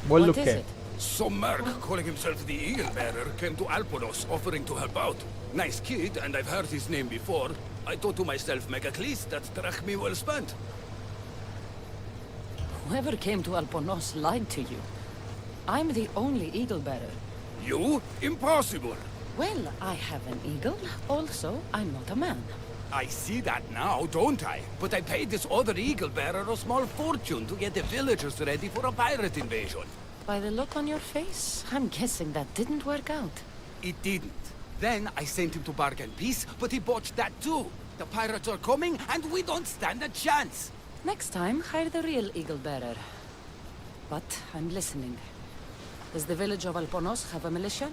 What is it? Some merc calling himself the Eagle Bearer came to Alponos offering to help out. Nice kid, and I've heard his name before. I thought to myself, Megacles, that's drachmi well spent. Whoever came to Alponos lied to you. I'm the only eagle bearer. You? Impossible. Well, I have an eagle. Also, I'm not a man. I see that now, don't I? But I paid this other eagle bearer a small fortune to get the villagers ready for a pirate invasion. By the look on your face, I'm guessing that didn't work out. It didn't. Then I sent him to bargain peace, but he botched that too. The pirates are coming, and we don't stand a chance. Next time, hire the real eagle bearer. But I'm listening. Does the village of Alponos have a militia?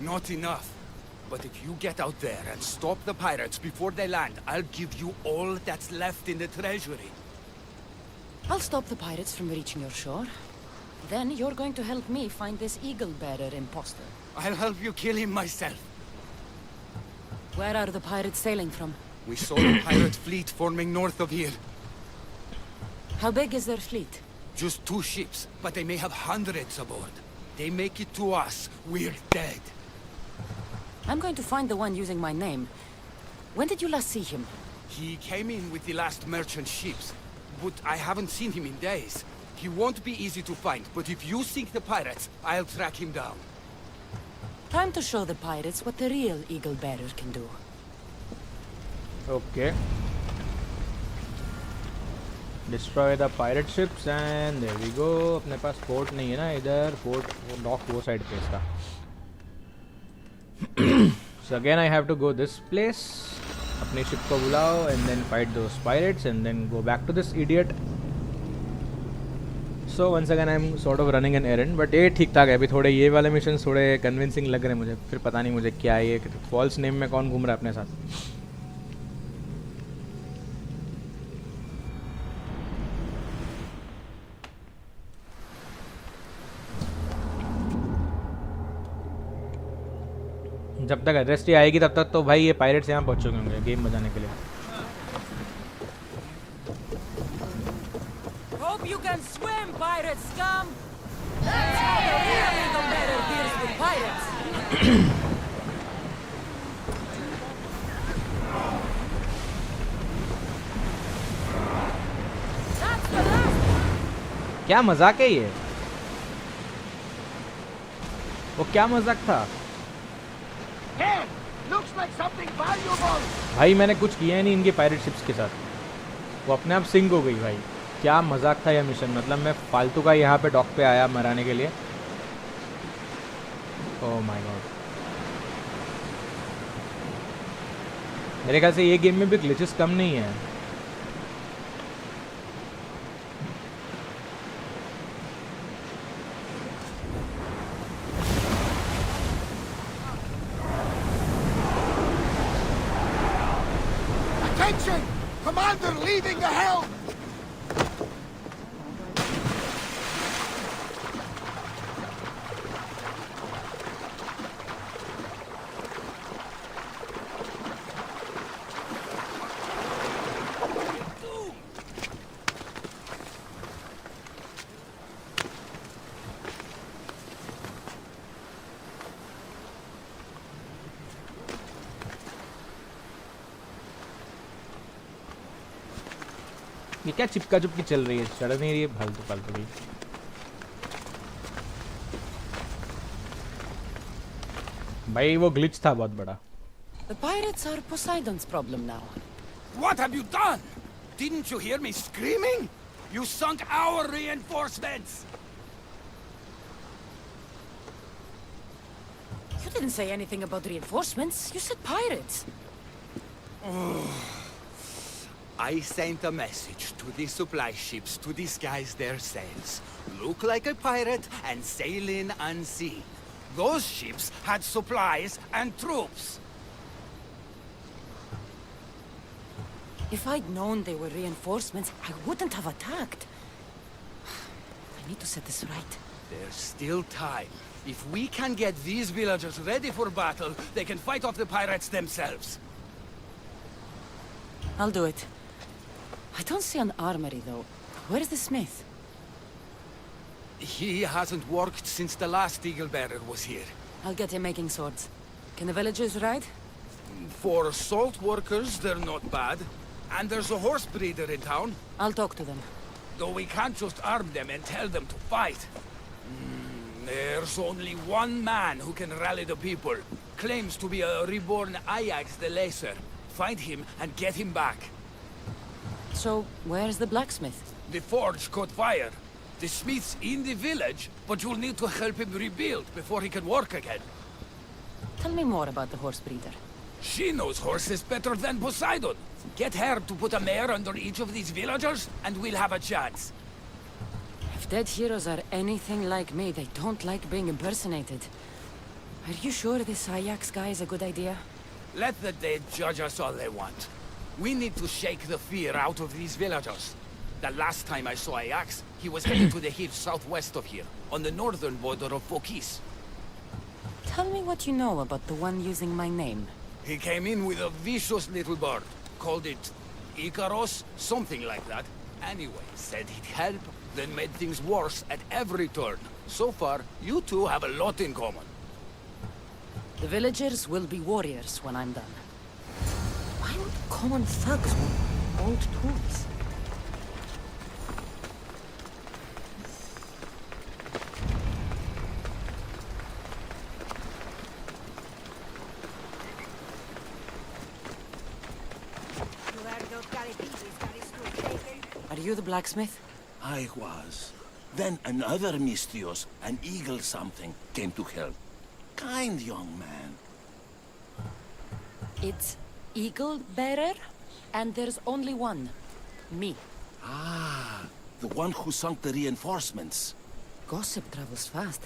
Not enough. But if you get out there and stop the pirates before they land, I'll give you all that's left in the treasury. I'll stop the pirates from reaching your shore. Then you're going to help me find this eagle bearer imposter. I'll help you kill him myself. Where are the pirates sailing from? We saw the pirate fleet forming north of here. How big is their fleet? Just 2 ships, but they may have hundreds aboard. They make it to us, we're dead. I'm going to find the one using my name. When did you last see him? He came in with the last merchant ships, but I haven't seen him in days. He won't be easy to find, but if you sink the pirates, I'll track him down. Time to show the pirates what the real Eagle Bearer can do. Okay. Destroy the pirate ships and there we go. अपने पास port नहीं है ना इधर, port dock वो side पे इसका. So again I have to go this place. अपनी ship को बुलाओ and then fight those pirates and then go back to this idiot. So once again I'm sort of running an errand, but ये ठीक ठाक है. अभी थोड़े ये वाले missions थोड़े convincing लग रहे हैं मुझे. फिर पता नहीं मुझे क्या है ये false name में कौन घूम रहा है अपने साथ. जब तक एड्रेस ही आएगी तब तक तो भाई ये पायरेट्स यहाँ पहुँच चुके होंगे गेम बजाने के लिए. Hope you can swim, pirate scum. That's how the real Eagle Bearer deals with pirates. That's the last. क्या मजाक है ये? वो क्या मजाक था? Hey, looks like something valuable. भाई मैंने कुछ किया ही नहीं इनके पायरेट शिप्स के साथ. वो अपने आप सिंक हो गई भाई. क्या मजाक था यह मिशन. मतलब मैं फालतू का यहाँ पे डॉक पे आया मराने के लिए. Oh my God. मेरे ख्याल से ये गेम में भी ग्लिचेस कम नहीं है. Attention! Commander leaving the helm! ये क्या चिपका चुपकी चल रही है. चढ़ नहीं रही है फालतू फालतू की. भाई वो ग्लिच था बहुत बड़ा. The pirates are Poseidon's problem now. What have you done? Didn't you hear me screaming? You sunk our reinforcements! You didn't say anything about reinforcements. You said pirates. I sent a message to the supply ships to disguise their sails. Look like a pirate and sail in unseen. Those ships had supplies and troops. If I'd known they were reinforcements, I wouldn't have attacked. I need to set this right. There's still time. If we can get these villagers ready for battle, they can fight off the pirates themselves. I'll do it. I don't see an armory, though. Where's the smith? He hasn't worked since the last Eagle Bearer was here. I'll get him making swords. Can the villagers ride? For salt workers, they're not bad. And there's a horse breeder in town. I'll talk to them. Though we can't just arm them and tell them to fight. There's only one man who can rally the people. Claims to be a reborn Ajax the Lesser. Find him and get him back. So, where's the blacksmith? The forge caught fire. The smith's in the village, but you'll need to help him rebuild before he can work again. Tell me more about the horse breeder. She knows horses better than Poseidon. Get her to put a mare under each of these villagers, and we'll have a chance. If dead heroes are anything like me, they don't like being impersonated. Are you sure this Ajax guy is a good idea? Let the dead judge us all they want. We need to shake the fear out of these villagers. The last time I saw Ajax, he was headed to the hills southwest of here, on the northern border of Phokis. Tell me what you know about the one using my name. He came in with a vicious little bird. Called it Icaros, something like that. Anyway, said he'd help, then made things worse at every turn. So far, you two have a lot in common. The villagers will be warriors when I'm done. Why would common thugs want old tools? Are you the blacksmith? I was. Then another Misthios, an eagle something, came to help. Kind young man. It's Eagle Bearer, and there's only one. Me. Ah, the one who sunk the reinforcements. Gossip travels fast.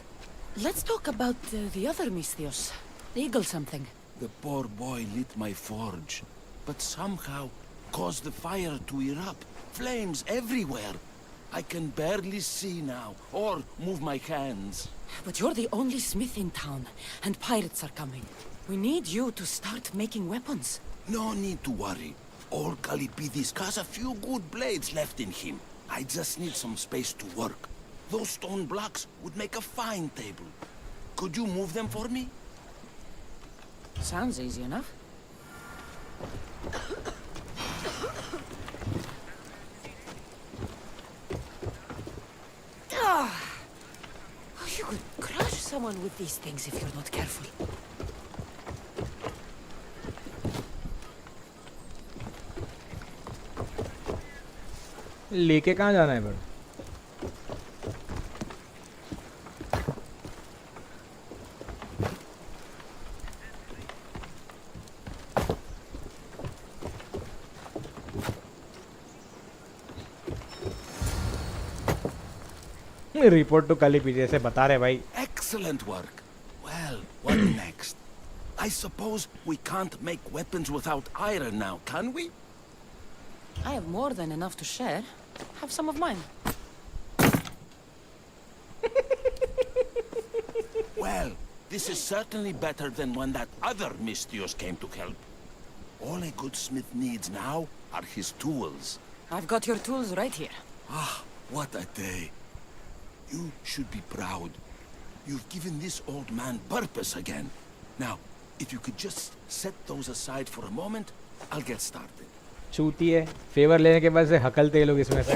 Let's talk about the other Misthios. Eagle something. The poor boy lit my forge, but somehow caused the fire to erupt. Flames everywhere. I can barely see now, or move my hands. But you're the only smith in town, and pirates are coming. We need you to start making weapons. No need to worry. Old Galipidis has a few good blades left in him. I just need some space to work. Those stone blocks would make a fine table. Could you move them for me? Sounds easy enough. You could crush someone with these things if you're not careful. लेके कहाँ जाना है पर? Report to कल पीछे से बता रहे भाई. Excellent work. Well, what next? I suppose we can't make weapons without iron now, can we? I have more than enough to share. Have some of mine. Well, this is certainly better than when that other Misthios came to help. All a good smith needs now are his tools. I've got your tools right here. Ah, what a day. You should be proud. You've given this old man purpose again. Now, if you could just set those aside for a moment, I'll get started. चूती है. Favour लेने के बाद से हकलते हैं लोग इसमें से.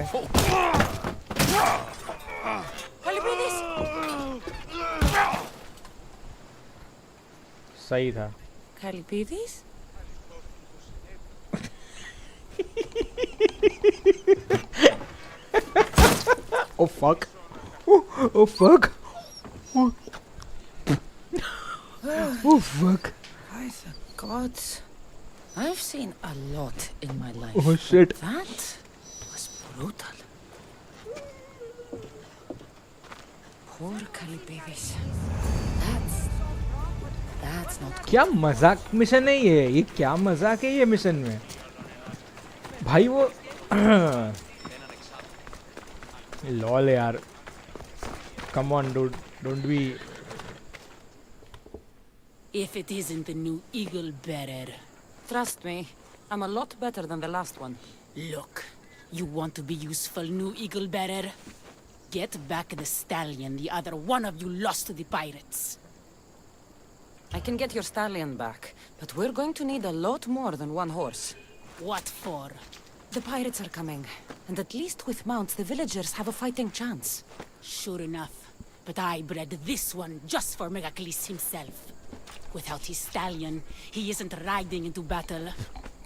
सही था. Calipidis? Oh fuck. Oh fuck. Oh, oh fuck. By the gods. I've seen a lot in my life. Oh shit. That was brutal. Poor Calipidis. That's not good. क्या मजाक मिशन है ये? ये क्या मजाक है ये मिशन में? भाई वो लॉल यार. Come on dude, don't be. If it isn't the new Eagle Bearer. Trust me, I'm a lot better than the last one. Look, you want to be useful, new Eagle Bearer? Get back the stallion the other one of you lost to the pirates. I can get your stallion back, but we're going to need a lot more than one horse. What for? The pirates are coming, and at least with mounts the villagers have a fighting chance. Sure enough, but I bred this one just for Megacles himself. Without his stallion, he isn't riding into battle.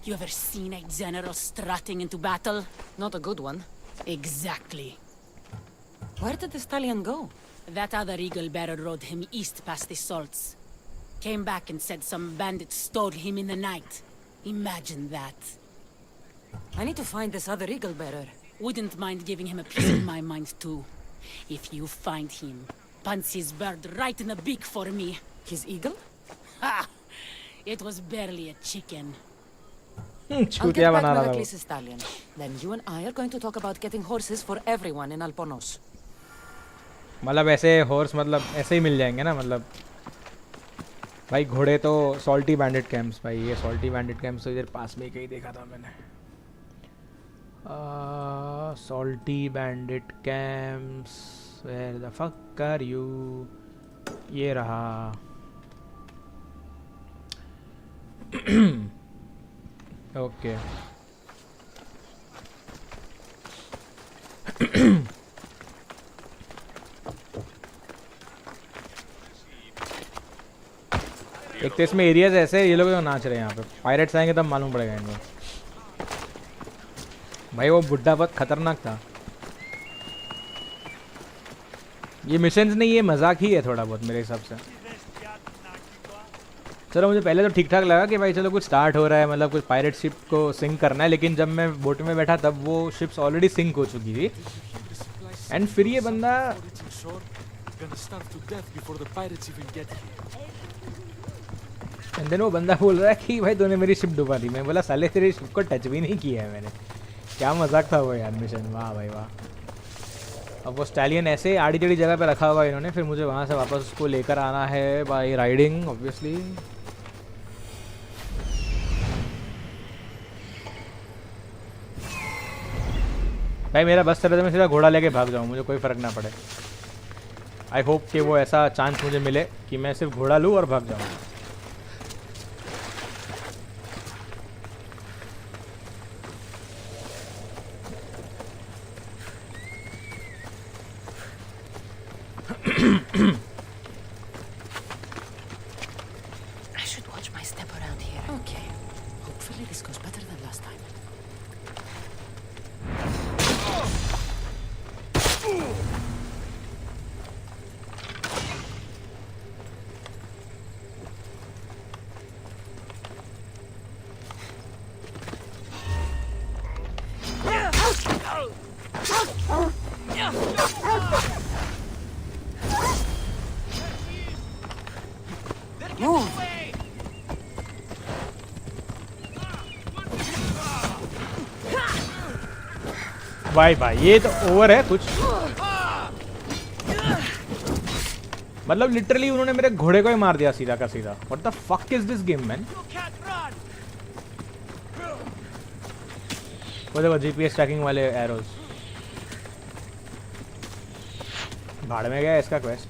You ever seen a general strutting into battle? Not a good one. Exactly. Where did the stallion go? That other eagle bearer rode him east past the salts. Came back and said some bandits stole him in the night. Imagine that. I need to find this other eagle bearer. Wouldn't mind giving him a piece of my mind too. If you find him, punch his bird right in the beak for me. His eagle? Ha! It was barely a chicken. I'll get back Megacles' stallion. Then you and I are going to talk about getting horses for everyone in Alponos. मतलब ऐसे horse मतलब ऐसे ही मिल जाएंगे ना मतलब भाई घोड़े तो सॉल्टी बैंडिट कैंप्स भाई ये सॉल्टी बैंडिट कैंप्स तो इधर पास में ही कहीं देखा था मैंने Salty bandit camps. Where the fuck are you? ये रहा. Okay. एक तो इसमें एरियाज ऐसे ये लोग नाच रहे हैं यहाँ पे. पायरेट्स आएंगे तब मालूम पड़ेगा इनको. भाई वो बुड्ढा बहुत खतरनाक था. ये मिशंस नहीं, ये मजाक ही है थोड़ा बहुत मेरे हिसाब से. चलो मुझे पहले तो ठीक ठाक लगा कि भाई चलो कुछ स्टार्ट हो रहा है, मतलब कुछ पायरेट शिप को सिंक करना है, लेकिन जब मैं बोट में बैठा तब वो शिप्स ऑलरेडी सिंक हो चुकी थी. एंड फिर ये बंदा एंड देन वो बंदा बोल रहा है कि भाई तूने मेरी शिप डुबा दी. मैं बोला साले तेरी शिप को टच भी नहीं किया है मैंने. क्या मजाक था वो यार मिशन. वाह भाई वाह. अब वो स्टैलियन ऐसे आड़ी टेढ़ी जगह पे रखा हुआ इन्होंने, फिर मुझे वहाँ से वापस उसको लेकर आना है बाय राइडिंग ऑब्वियसली. भाई मेरा बस चले तो मैं सीधा घोड़ा लेके भाग जाऊँ, मुझे कोई फ़र्क ना पड़े. आई होप कि वो ऐसा चांस मुझे मिले कि मैं सिर्फ घोड़ा लूँ और भाग जाऊँ. I should watch my step around here. Okay. Hopefully this goes better than last time. भाई भाई ये तो ओवर है कुछ. मतलब लिटरली उन्होंने मेरे घोड़े को ही मार दिया सीधा का सीधा. What the fuck is this game man. वो देखो जीपीएस ट्रैकिंग वाले एरोज. भाड़ में गया इसका क्वेस्ट.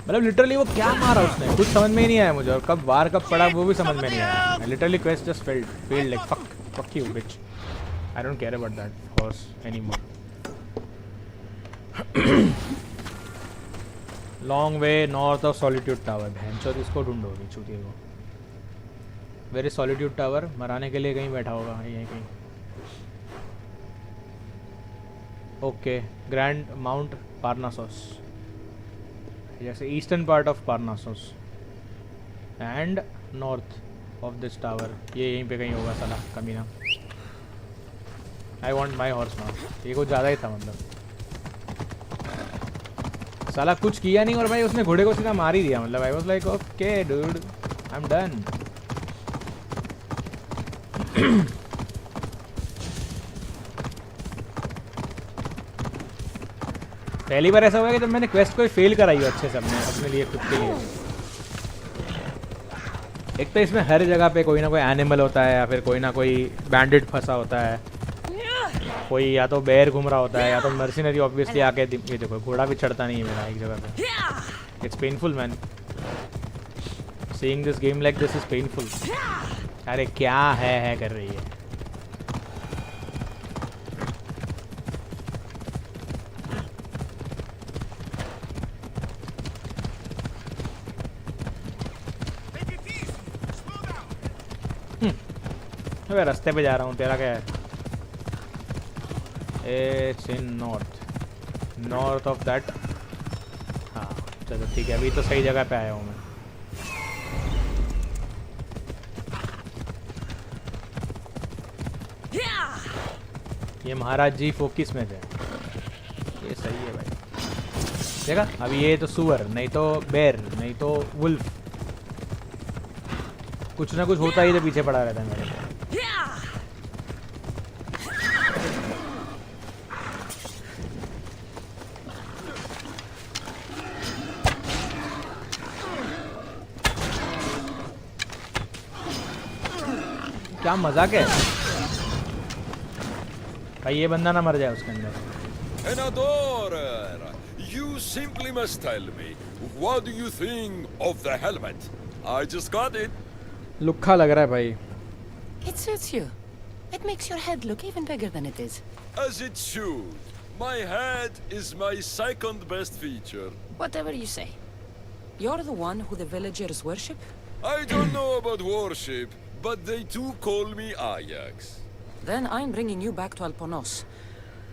मतलब लिटरली वो क्या मारा उसने कुछ समझ में ही नहीं आया मुझे, और कब वार कब पड़ा वो भी समझ में नहीं आया. Literally quest just failed like fuck you bitch. I don't care about that horse anymore. Long way north of solitude tower. भैंचोद इसको ढूंढो अभी चूतिए को. वेरी सॉलिट्यूड टावर मराने के लिए कहीं बैठा होगा यहीं कहीं. ओके ग्रैंड माउंट पार्नासोस, जैसे eastern part of Parnassos and north of this tower. ये यहीं पे कहीं होगा साला कमीना. I want my horse now. ये कुछ ज़्यादा ही था मतलब. साला कुछ किया नहीं और भाई उसने घोड़े को सीधा मार ही दिया. मतलब I was like okay dude I am done. पहली बार ऐसा हुआ कि जब मैंने क्वेस्ट कोई फेल कराई हो अच्छे से अपने लिए खुद के लिए. एक तो इसमें हर जगह पे कोई ना कोई एनिमल होता है या फिर कोई ना कोई बैंडिट फंसा होता है, कोई या तो बेर घूम रहा होता है या तो मर्सिनरी ऑब्वियसली आके. ये देखो घोड़ा भी चढ़ता नहीं है मेरा एक जगह पे. It's painful man. Seeing this game like this is painful. अरे क्या है कर रही है. मैं रास्ते पे जा रहा हूँ. तेरा क्या है. It's in north of that. हाँ चलो ठीक है. अभी तो सही जगह पे आया हूँ मैं. ये महाराज जी फोकिस में थे. ये सही है भाई. देखा अभी ये तो सुअर नहीं तो बेर नहीं तो वुल्फ. कुछ ना कुछ होता ही तो पीछे पड़ा रहता है मेरे को. क्या मजाक है भाई, ये बंदा ना मर जाए उसके अंदर. An adorer! You simply must tell me, what do you think of the helmet? I just got it. लुक्खा लग रहा है भाई. It suits you. It makes your head look even bigger than it is. As it should. My head is my second best feature. Whatever you say. You're the one who the villagers worship? I don't know about worship, but they too call me Ajax. Then I'm bringing you back to Alponos.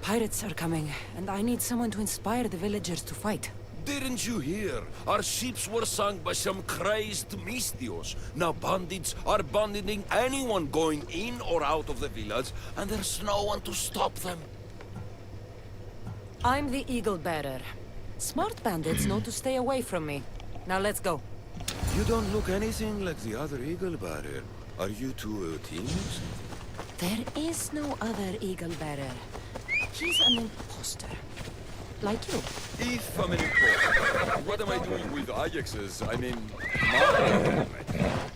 Pirates are coming, and I need someone to inspire the villagers to fight. Didn't you hear? Our ships were sunk by some crazed Mystios. Now bandits are abandoning anyone going in or out of the village, and there's no one to stop them. I'm the Eagle Bearer. Smart bandits know to stay away from me. Now let's go. You don't look anything like the other Eagle Bearer. Are you two teams? There is no other Eagle Bearer. He's an imposter. Like you. If I'm an imposter, what am I doing with Ajax's, I mean, my helmet?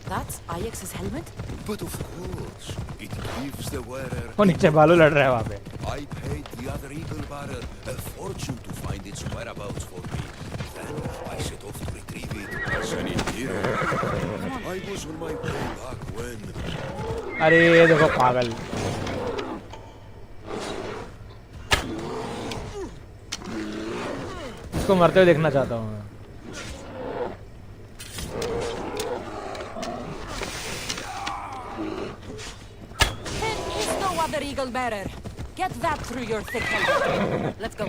That's Ajax's helmet? But of course, it gives the wearer... वो नीचे भालू लड़ रहा है वहाँ पे. I paid the other Eagle Bearer a fortune to find its whereabouts for me. Then I set off to retrieve it as an hero. I was on my way back when... अरे देखो पागल. इसको मरते हुए देखना चाहता हूँ मैं. There is no other Eagle Bearer. Get that through your thick helmet. Let's go.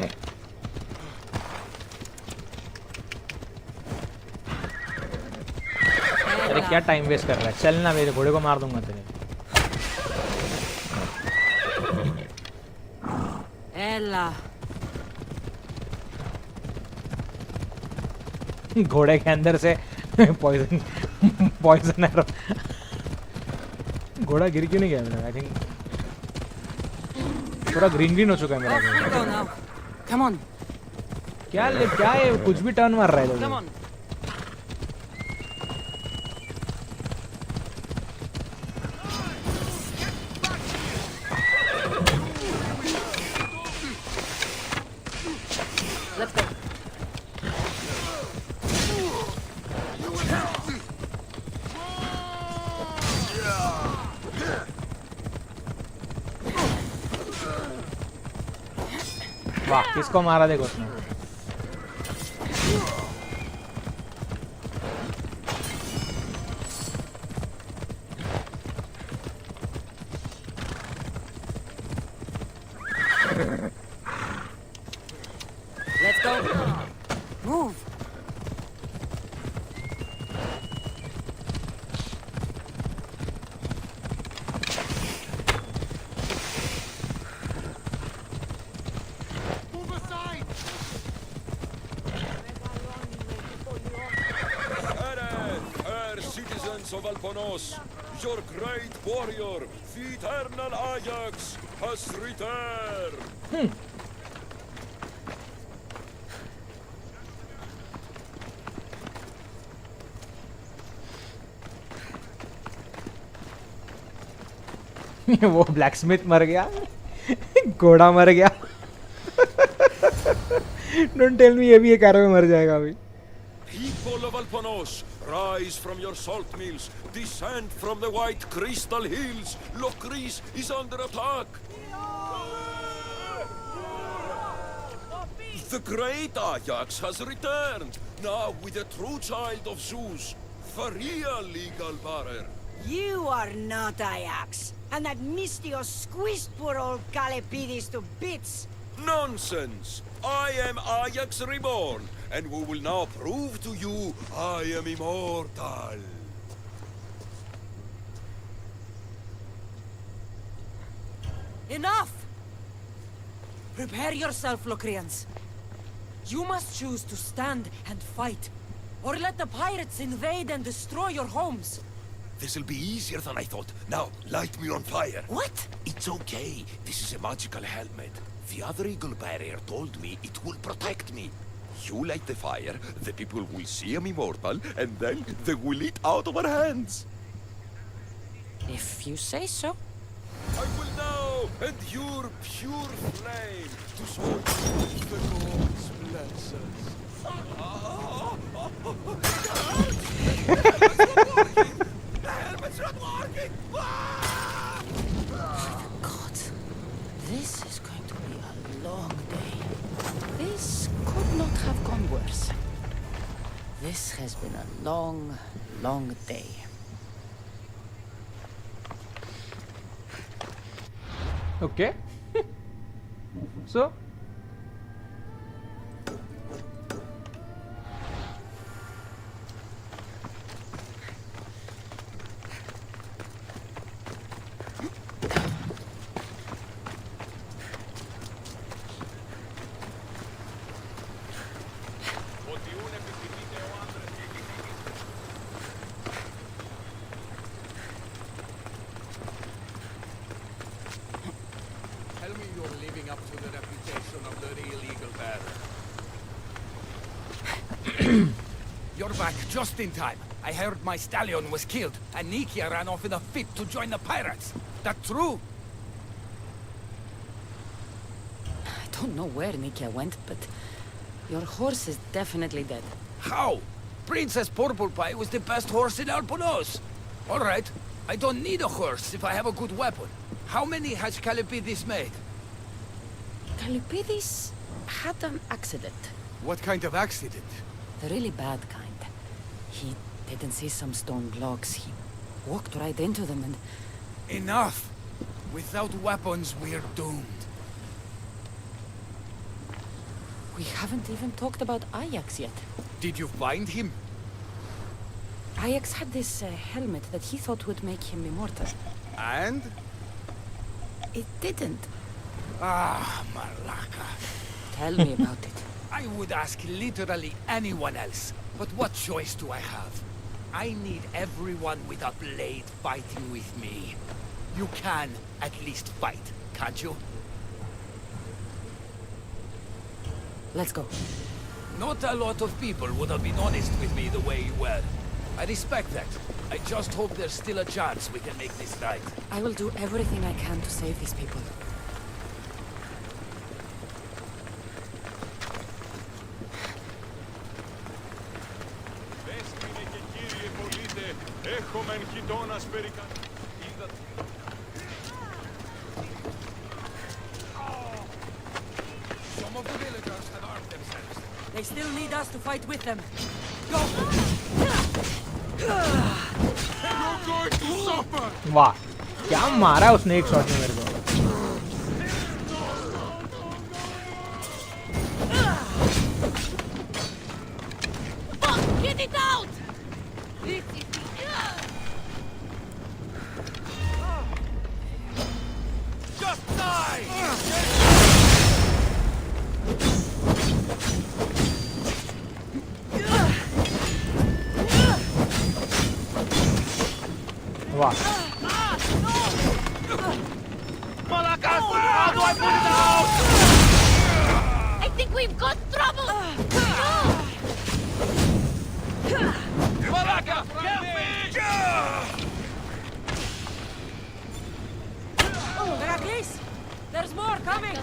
अरे क्या टाइम वेस्ट कर रहा है, चलना, मेरे घोड़े को मार दूंगा तेरे. Ella. घोड़े के अंदर से पॉइजन एरो. घोड़ा गिर क्यों नहीं गया मेरा? आई थिंक पूरा ग्रीन हो चुका है मेरा. Come on. क्या है, कुछ भी टर्न मार रहा है. Come on. Let's go. वाह, किसको मारा देखो उसने. Let's go. Move. Of Alponos, your great warrior, the eternal Ajax, has returned. वो ब्लैकस्मिथ मर गया. घोड़ा मर गया. डोंट टेल मी ये भी एक एरो में मर जाएगा अभी. People of Alponos, rise from your salt mills, descend from the white crystal hills. Lokris is under attack. The great Ajax has returned, now with a true child of Zeus, the real Eagle Bearer. You are not Ajax, and that Mystios squeezed poor old Calepides to bits. Nonsense! I am Ajax reborn, and we will now prove to you I am immortal. Enough! Prepare yourself, Locrians. You must choose to stand and fight, or let the pirates invade and destroy your homes. This'll be easier than I thought. Now, light me on fire. What? It's okay. This is a magical helmet. The other Eagle Barrier told me it will protect me. You light the fire, the people will see I'm immortal, and then they will eat out of our hands. If you say so. I will now endure pure flame to smoke the gods bless us. The helmet's not working! God, this is going to be a long day. This could not have gone worse. This has been a long, long day. Okay. So Tell me you're living up to the reputation of the real Eagle Bearer. You're back just in time. I heard my stallion was killed, and Nikia ran off in a fit to join the pirates. That true? I don't know where Nikia went, but your horse is definitely dead. How? Princess Purple Pie was the best horse in Alponos. All right, I don't need a horse if I have a good weapon. How many has Calipidis made? Calipidis had an accident. What kind of accident? The really bad kind. He didn't see some stone blocks. He walked right into them and... Enough! Without weapons, we're doomed. We haven't even talked about Ajax yet. Did you find him? Ajax had this helmet that he thought would make him immortal. And? It didn't. Ah, Malaka. Tell me about it. I would ask literally anyone else, but what choice do I have? I need everyone with a blade fighting with me. You can at least fight, can't you? Let's go. Not a lot of people would have been honest with me the way you were. I respect that. I just hope there's still a chance we can make this right. I will do everything I can to save these people. Some of the villagers have armed themselves. They still need us to fight with them. Go! You're going to suffer! वाह क्या मारा उसने एक shot में मेरे को. Get it out! Just die! वाह. Malakas! How do I put it out? I think we've got trouble! Malaka! Help me! Heracles! There's more coming!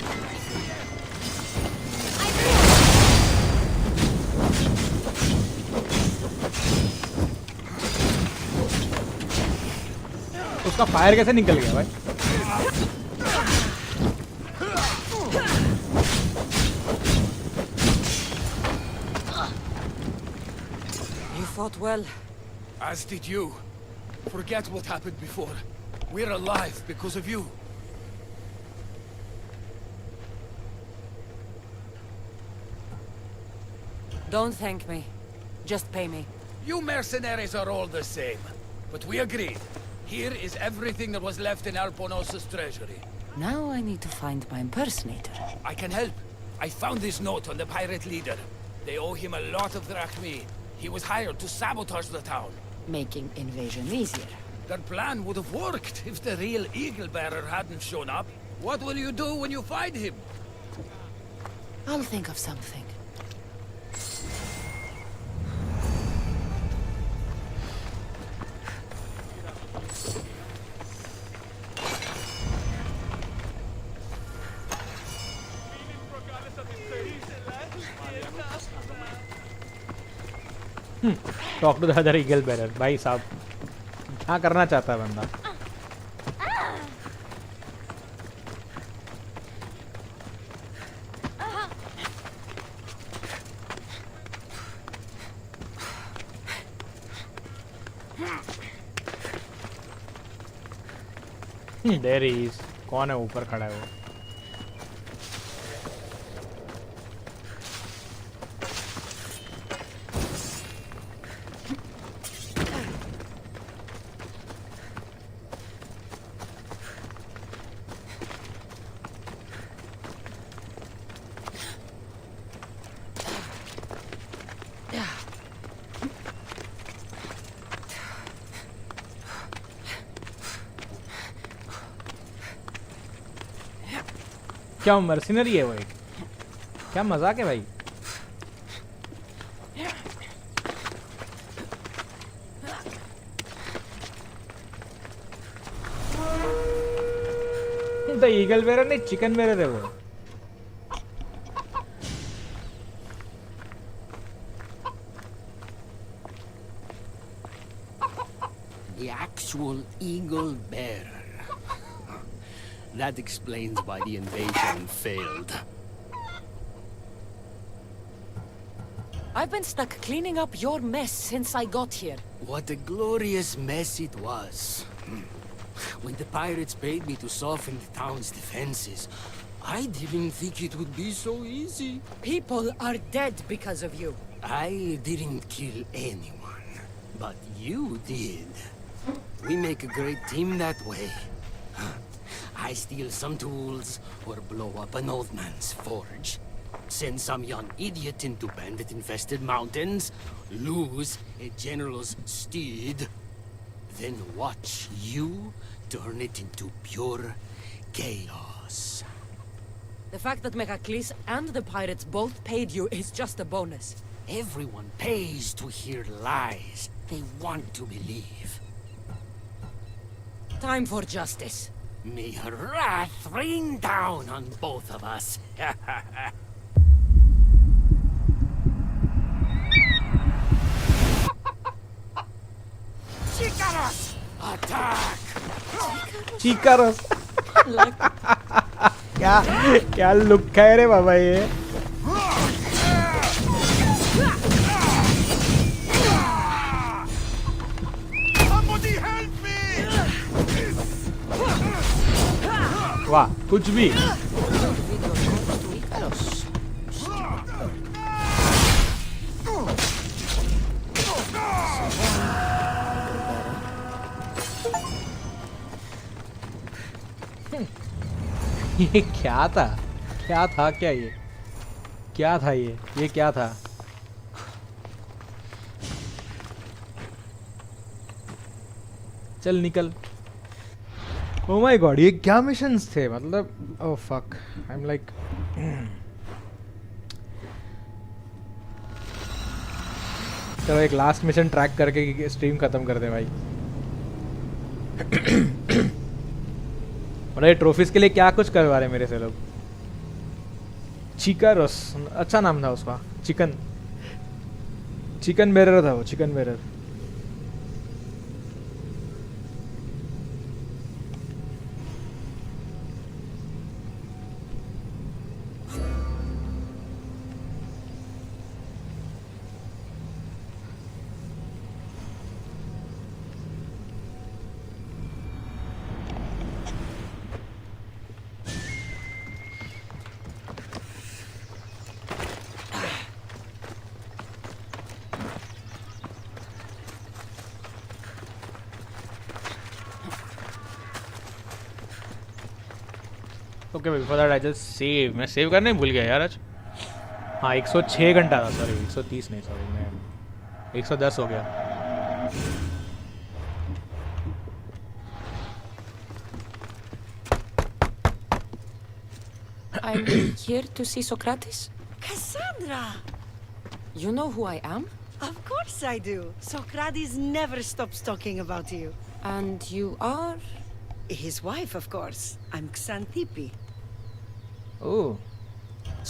उसका फायर कैसे निकल गया भाई? You fought well. As did you. Forget what happened before. We're alive because of you. Don't thank me. Just pay me. You mercenaries are all the same. But we agreed. Here is everything that was left in Alponos' treasury. Now I need to find my impersonator. I can help. I found this note on the pirate leader. They owe him a lot of drachmi. He was hired to sabotage the town. Making invasion easier. Their plan would have worked if the real Eagle Bearer hadn't shown up. What will you do when you find him? I'll think of something. Talk to the other eagle bearer. भाई साहब क्या करना चाहता है बंदा. There he is. कौन है ऊपर खड़ा है वो? क्या मर्सिनरी है वो एक? क्या मजाक है भाई. तो ईगल बेरर नहीं चिकन बेरर है वो. The actual eagle bearer. That explains why the invasion failed. I've been stuck cleaning up your mess since I got here. What a glorious mess it was. When the pirates paid me to soften the town's defenses, I didn't think it would be so easy. People are dead because of you. I didn't kill anyone, but you did. We make a great team that way. I steal some tools, or blow up an old man's forge. Send some young idiot into bandit-infested mountains. Lose a general's steed. Then watch you turn it into pure chaos. The fact that Megacles and the pirates both paid you is just a bonus. Everyone pays to hear lies they want to believe. Time for justice. May her wrath rain down on both of us. Chicaros! Attack! Chicaros! क्या क्या look है रे बाबा ये. वाह कुछ भी. ये क्या था? क्या था क्या ये? क्या था ये क्या था? चल निकल. Oh my God, ये क्या मिशंस थे? मतलब oh fuck, I'm like चलो एक लास्ट मिशन ट्रैक करके स्ट्रीम खत्म कर दे भाई. और ये ट्रॉफीज के लिए क्या कुछ करवा रहे मेरे से लोग. चिकारोस अच्छा नाम था उसका. चिकन बेरर था वो. Chicken bearer. Okay before that I just save. मैं सेव करने भूल गया यार आज. हाँ 106 घंटा था. सॉरी 130 नहीं. सॉरी मैं 110 हो गया. I'm here to see Socrates. Cassandra! You know who I am? Of course I do. Socrates never stops talking about you. And you are? His wife, of course. I'm Xanthippe. Oh.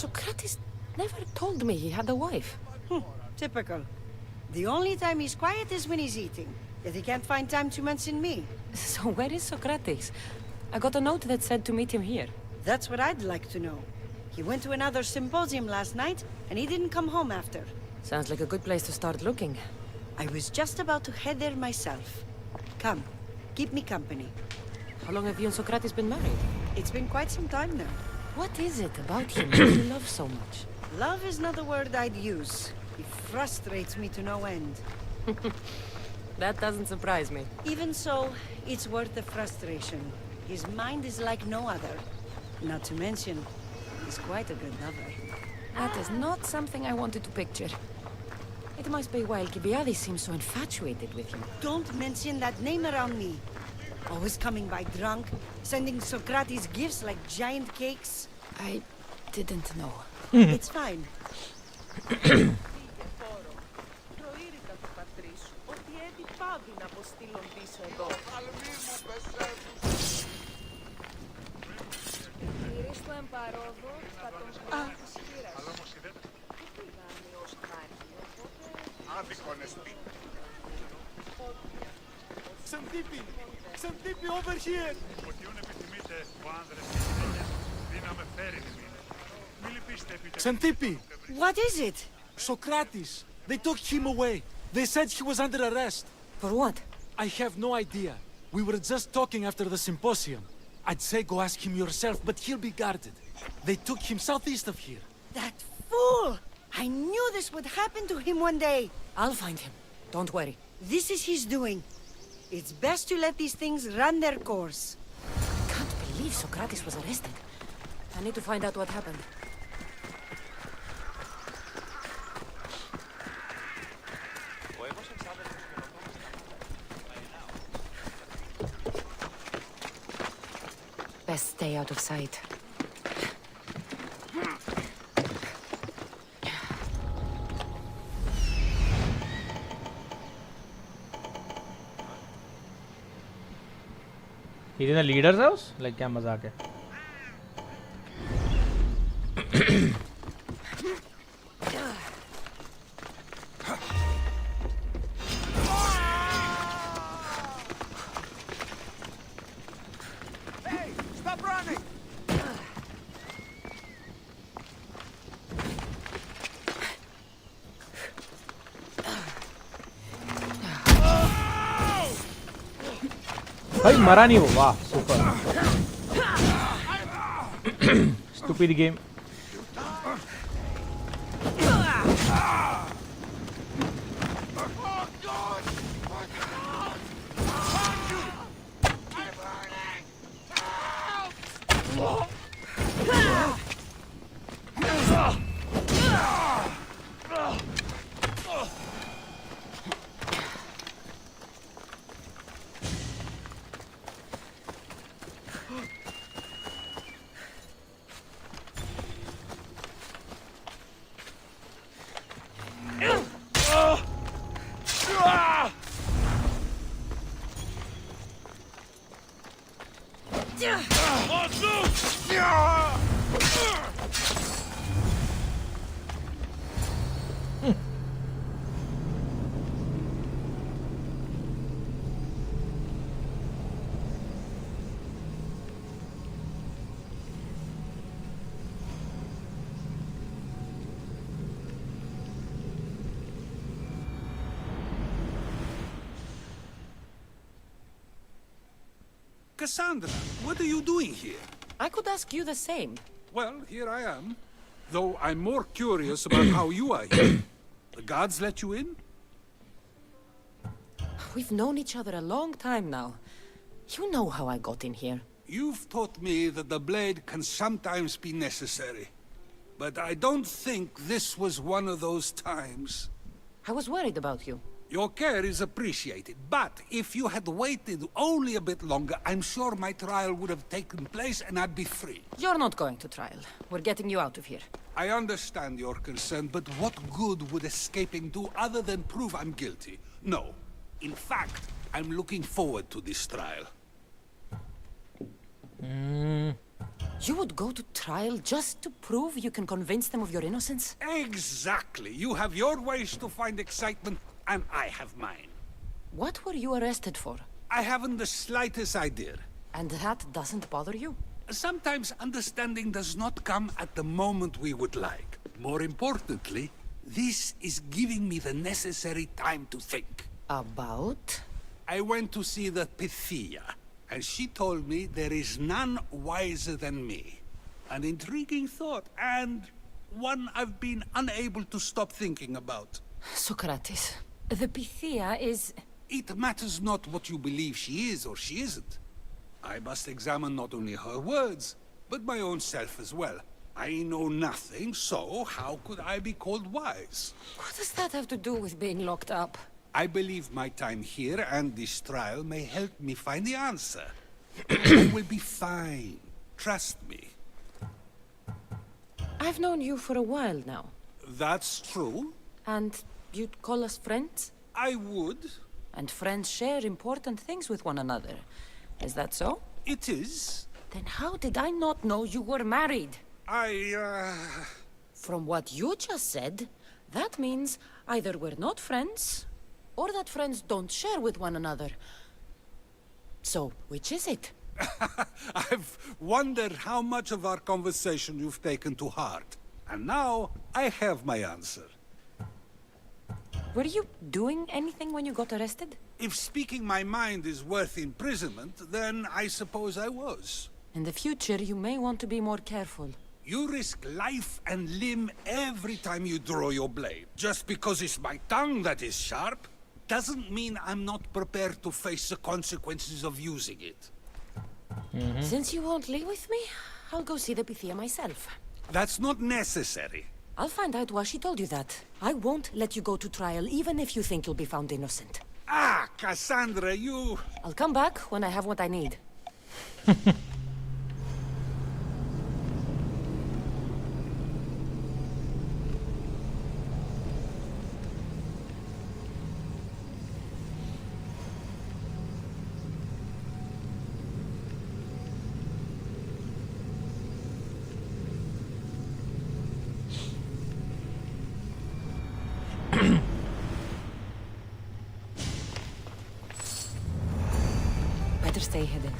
Socrates never told me he had a wife. Typical. The only time he's quiet is when he's eating. Yet he can't find time to mention me. So where is Socrates? I got a note that said to meet him here. That's what I'd like to know. He went to another symposium last night, and he didn't come home after. Sounds like a good place to start looking. I was just about to head there myself. Come, keep me company. How long have you and Socrates been married? It's been quite some time now. What is it about him that you love so much? Love is not a word I'd use. He frustrates me to no end. That doesn't surprise me. Even so, it's worth the frustration. His mind is like no other. Not to mention, he's quite a good lover. That is not something I wanted to picture. It must be why Alcibiades seems so infatuated with you. Don't mention that name around me. Always coming by drunk, sending Socrates gifts like giant cakes. I didn't know. It's fine. Xantippe over here! Xantippe! What is it? Socrates! They took him away. They said he was under arrest. For what? I have no idea. We were just talking after the symposium. I'd say go ask him yourself, but he'll be guarded. They took him southeast of here. That fool! I knew this would happen to him one day. I'll find him. Don't worry. This is his doing. It's best to let these things run their course. I can't believe Socrates was arrested. I need to find out what happened. Best stay out of sight. He's in the leader's house? Like, क्या मजाक है? Hey, stop running! भाई मरा नहीं वो वाह super stupid game Cassandra, what are you doing here? I could ask you the same. Well, here I am. Though I'm more curious about how you are here. The guards let you in? We've known each other a long time now. You know how I got in here. You've taught me that the blade can sometimes be necessary. But I don't think this was one of those times. I was worried about you. Your care is appreciated, but if you had waited only a bit longer, I'm sure my trial would have taken place and I'd be free. You're not going to trial. We're getting you out of here. I understand your concern, but what good would escaping do other than prove I'm guilty? No. In fact, I'm looking forward to this trial. You would go to trial just to prove you can convince them of your innocence? Exactly. You have your ways to find excitement. and I have mine. What were you arrested for? I haven't the slightest idea. And that doesn't bother you? Sometimes understanding does not come at the moment we would like. More importantly, this is giving me the necessary time to think. About? I went to see the Pythia, and she told me there is none wiser than me. An intriguing thought, and one I've been unable to stop thinking about. Socrates, the Pythia is... It matters not what you believe she is or she isn't. I must examine not only her words, but my own self as well. I know nothing, so how could I be called wise? What does that have to do with being locked up? I believe my time here and this trial may help me find the answer. I will be fine. Trust me. I've known you for a while now. That's true. And you'd call us friends? I would. And friends share important things with one another. Is that so? It is. Then how did I not know you were married? From what you just said, that means either we're not friends, or that friends don't share with one another. So, which is it? I've wondered how much of our conversation you've taken to heart. And now, I have my answer. Were you doing anything when you got arrested? If speaking my mind is worth imprisonment, then I suppose I was. In the future, you may want to be more careful. You risk life and limb every time you draw your blade. Just because it's my tongue that is sharp, doesn't mean I'm not prepared to face the consequences of using it. Since you won't leave with me, I'll go see the Pythia myself. That's not necessary. I'll find out why she told you that. I won't let you go to trial, even if you think you'll be found innocent. Ah, Cassandra, you... I'll come back when I have what I need. Better stay hidden.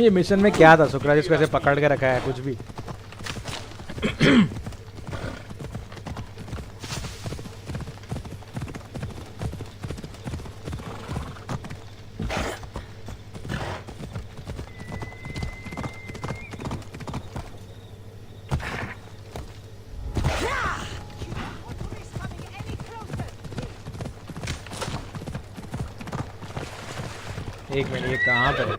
ये mission में क्या था? सुकराजिस को ऐसे पकड़ के रखा है कुछ भी? एक मिनट, ये कहाँ पर है?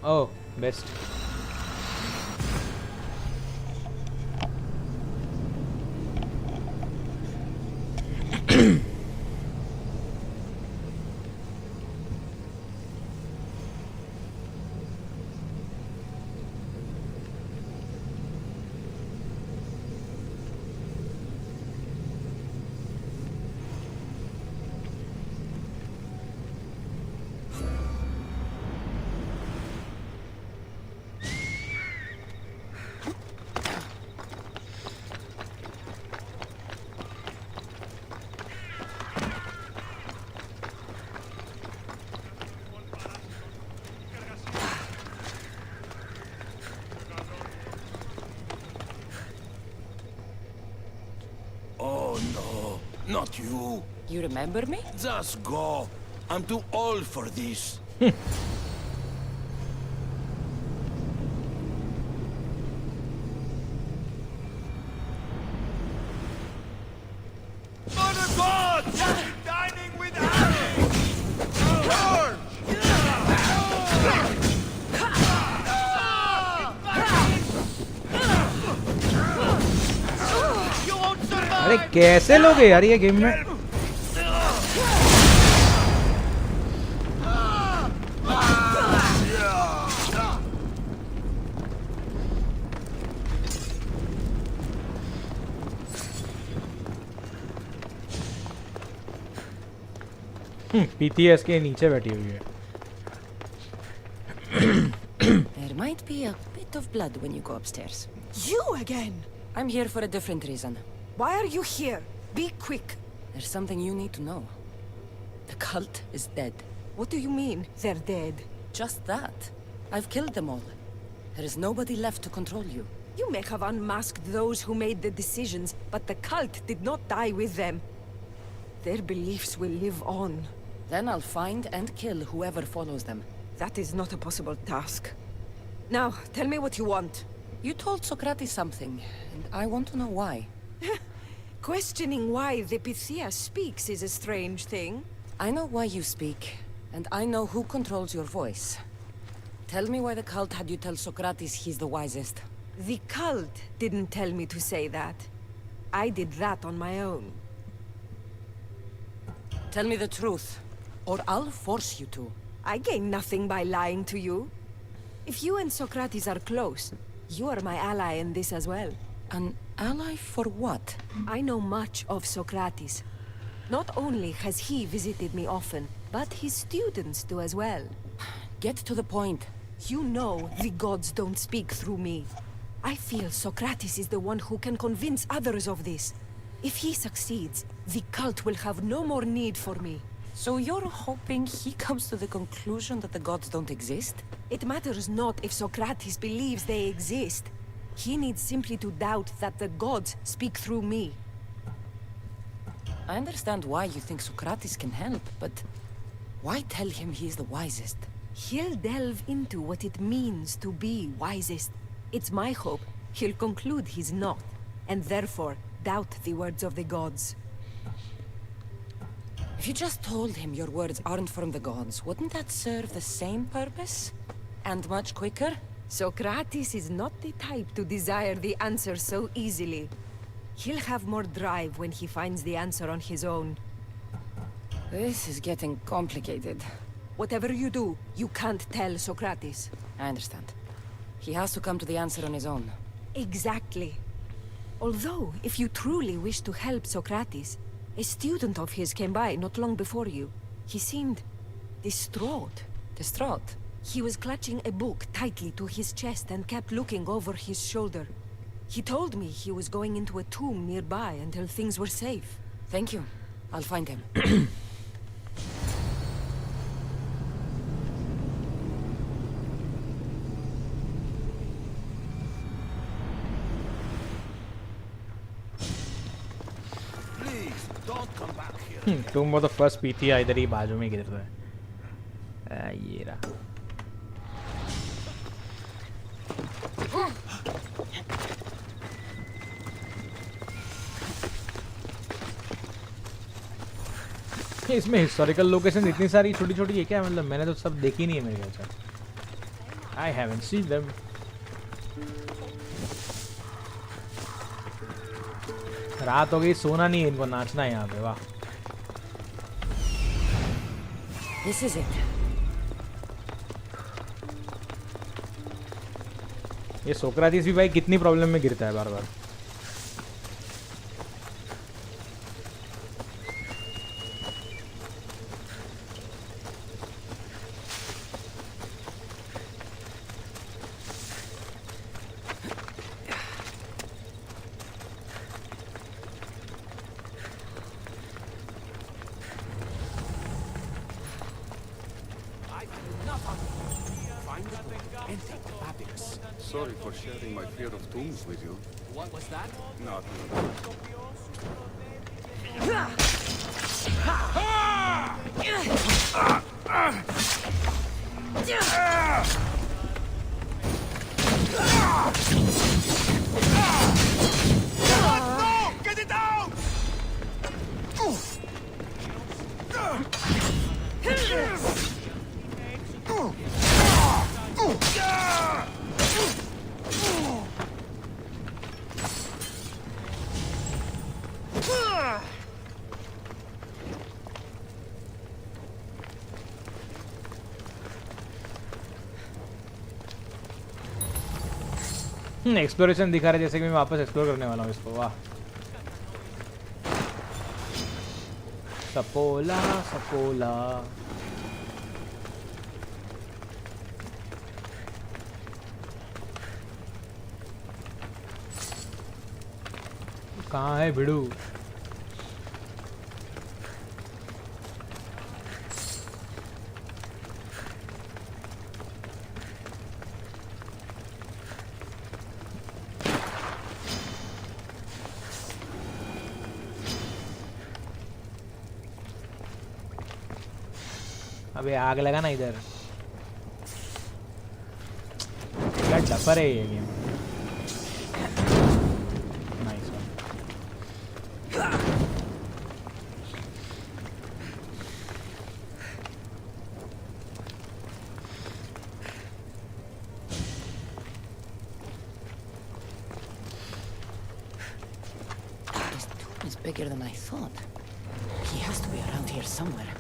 Oh, best. Not you. You remember me? Just go. I'm too old for this. MOTHERBOARD! Dining with Harry! George! अरे कैसे लोग हैं यार ये गेम में? पीटीएस के नीचे बैठी हुई है. There might be a bit of blood when you go upstairs. You again? I'm here for a different reason. Why are you here? Be quick. There's something you need to know. The cult is dead. What do you mean, they're dead? Just that. I've killed them all. There is nobody left to control you. You may have unmasked those who made the decisions, but the cult did not die with them. Their beliefs will live on. Then I'll find and kill whoever follows them. That is not a possible task. Now, tell me what you want. You told Socrates something, and I want to know why. Questioning why the Pythia speaks is a strange thing. I know why you speak, and I know who controls your voice. Tell me why the cult had you tell Socrates he's the wisest. The cult didn't tell me to say that. I did that on my own. Tell me the truth, or I'll force you to. I gain nothing by lying to you. If you and Socrates are close, you are my ally in this as well. An ally for what? I know much of Socrates. Not only has he visited me often, but his students do as well. Get to the point. You know the gods don't speak through me. I feel Socrates is the one who can convince others of this. If he succeeds, the cult will have no more need for me. So you're hoping he comes to the conclusion that the gods don't exist? It matters not if Socrates believes they exist. He needs simply to doubt that the gods speak through me. I understand why you think Socrates can help, but why tell him he's the wisest? He'll delve into what it means to be wisest. It's my hope he'll conclude he's not, and therefore doubt the words of the gods. If you just told him your words aren't from the gods, wouldn't that serve the same purpose? And much quicker? Socrates is not the type to desire the answer so easily. He'll have more drive when he finds the answer on his own. This is getting complicated. Whatever you do, you can't tell Socrates. I understand. He has to come to the answer on his own. Exactly. Although, if you truly wish to help Socrates, a student of his came by not long before you. He seemed distraught. Distraught? He was clutching a book tightly to his chest and kept looking over his shoulder. He told me he was going into a tomb nearby until things were safe. Thank you. I'll find him. तुम वो तो first पीती है, इधर ही बाजू में गिर रहा है. ये रहा. इसमें हिस्टोरिकल लोकेशन इतनी सारी छोटी छोटी है क्या? मतलब मैंने तो सब देखी नहीं है मेरे ख्याल से. I haven't seen them. रात हो गई, सोना नहीं है इनको, नाचना है यहाँ पे. वाह. This is it. ये सोक्राटिस भी भाई कितनी प्रॉब्लम में गिरता है बार बार. Sorry for sharing my fear of tombs with you. What was that? Nothing. No! Get it out! Exploration दिखा रहे जैसे कि मैं वापस एक्सप्लोर करने वाला हूँ इसको. वाह. सपोला सपोला कहाँ है भिड़ू? अबे आग लगा ना इधर। क्या डफर है ये game. Nice one. This tomb is bigger than I thought. He has to be around here somewhere.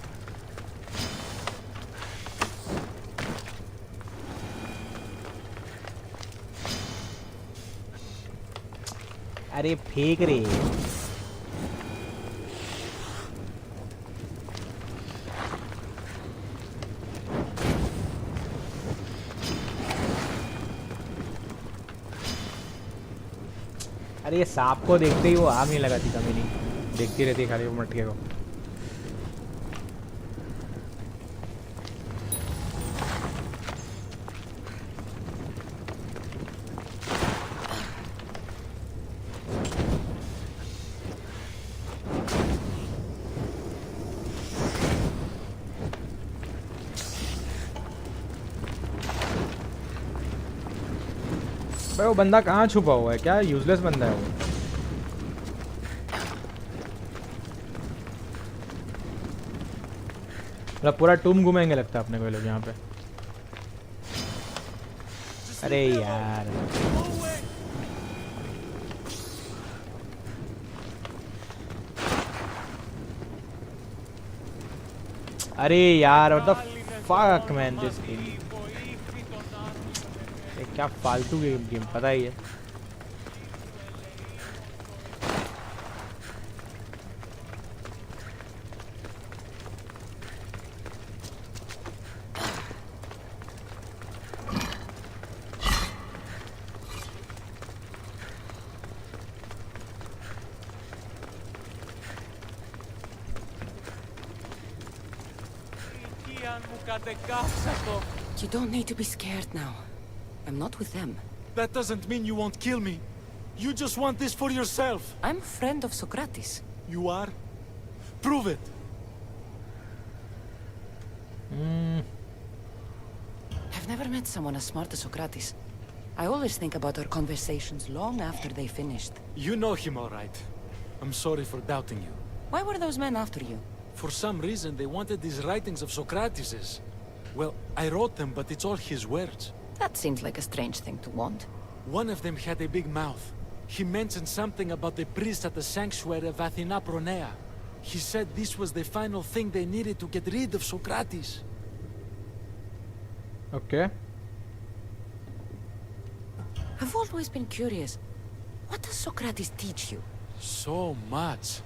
अरे फेंक रे। अरे ये सांप को देखते ही वो आग नहीं लगाती कभी नहीं, देखती रहती खाली वो मटके को। भाई वो बंदा कहाँ छुपा हुआ है? क्या यूजलेस बंदा है वो? मतलब पूरा टूम घूमेंगे लगता है अपने को लोग यहाँ पे। अरे यार अरे यार what the fuck man this game. क्या फालतू गेम पता ही है। You don't need to be scared now. I'm not with them. That doesn't mean you won't kill me. You just want this for yourself. I'm a friend of Socrates. You are? Prove it. I've never met someone as smart as Socrates. I always think about our conversations long after they finished. You know him all right. I'm sorry for doubting you. Why were those men after you? For some reason, they wanted these writings of Socrates's. Well, I wrote them, but it's all his words. That seems like a strange thing to want. One of them had a big mouth. He mentioned something about the priest at the sanctuary of Athena Pronea. He said this was the final thing they needed to get rid of Socrates. Okay. I've always been curious. What does Socrates teach you? So much.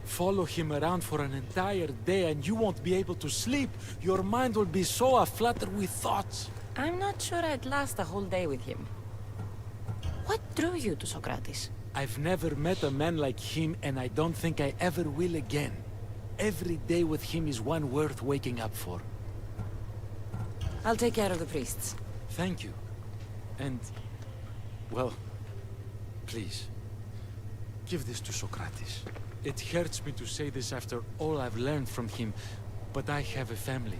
Follow him around for an entire day and you won't be able to sleep. Your mind will be so aflutter with thoughts. I'm not sure I'd last a whole day with him. What drew you to Socrates? I've never met a man like him and I don't think I ever will again. Every day with him is one worth waking up for. I'll take care of the priests. Thank you. And, well, please, give this to Socrates. It hurts me to say this after all I've learned from him, but I have a family.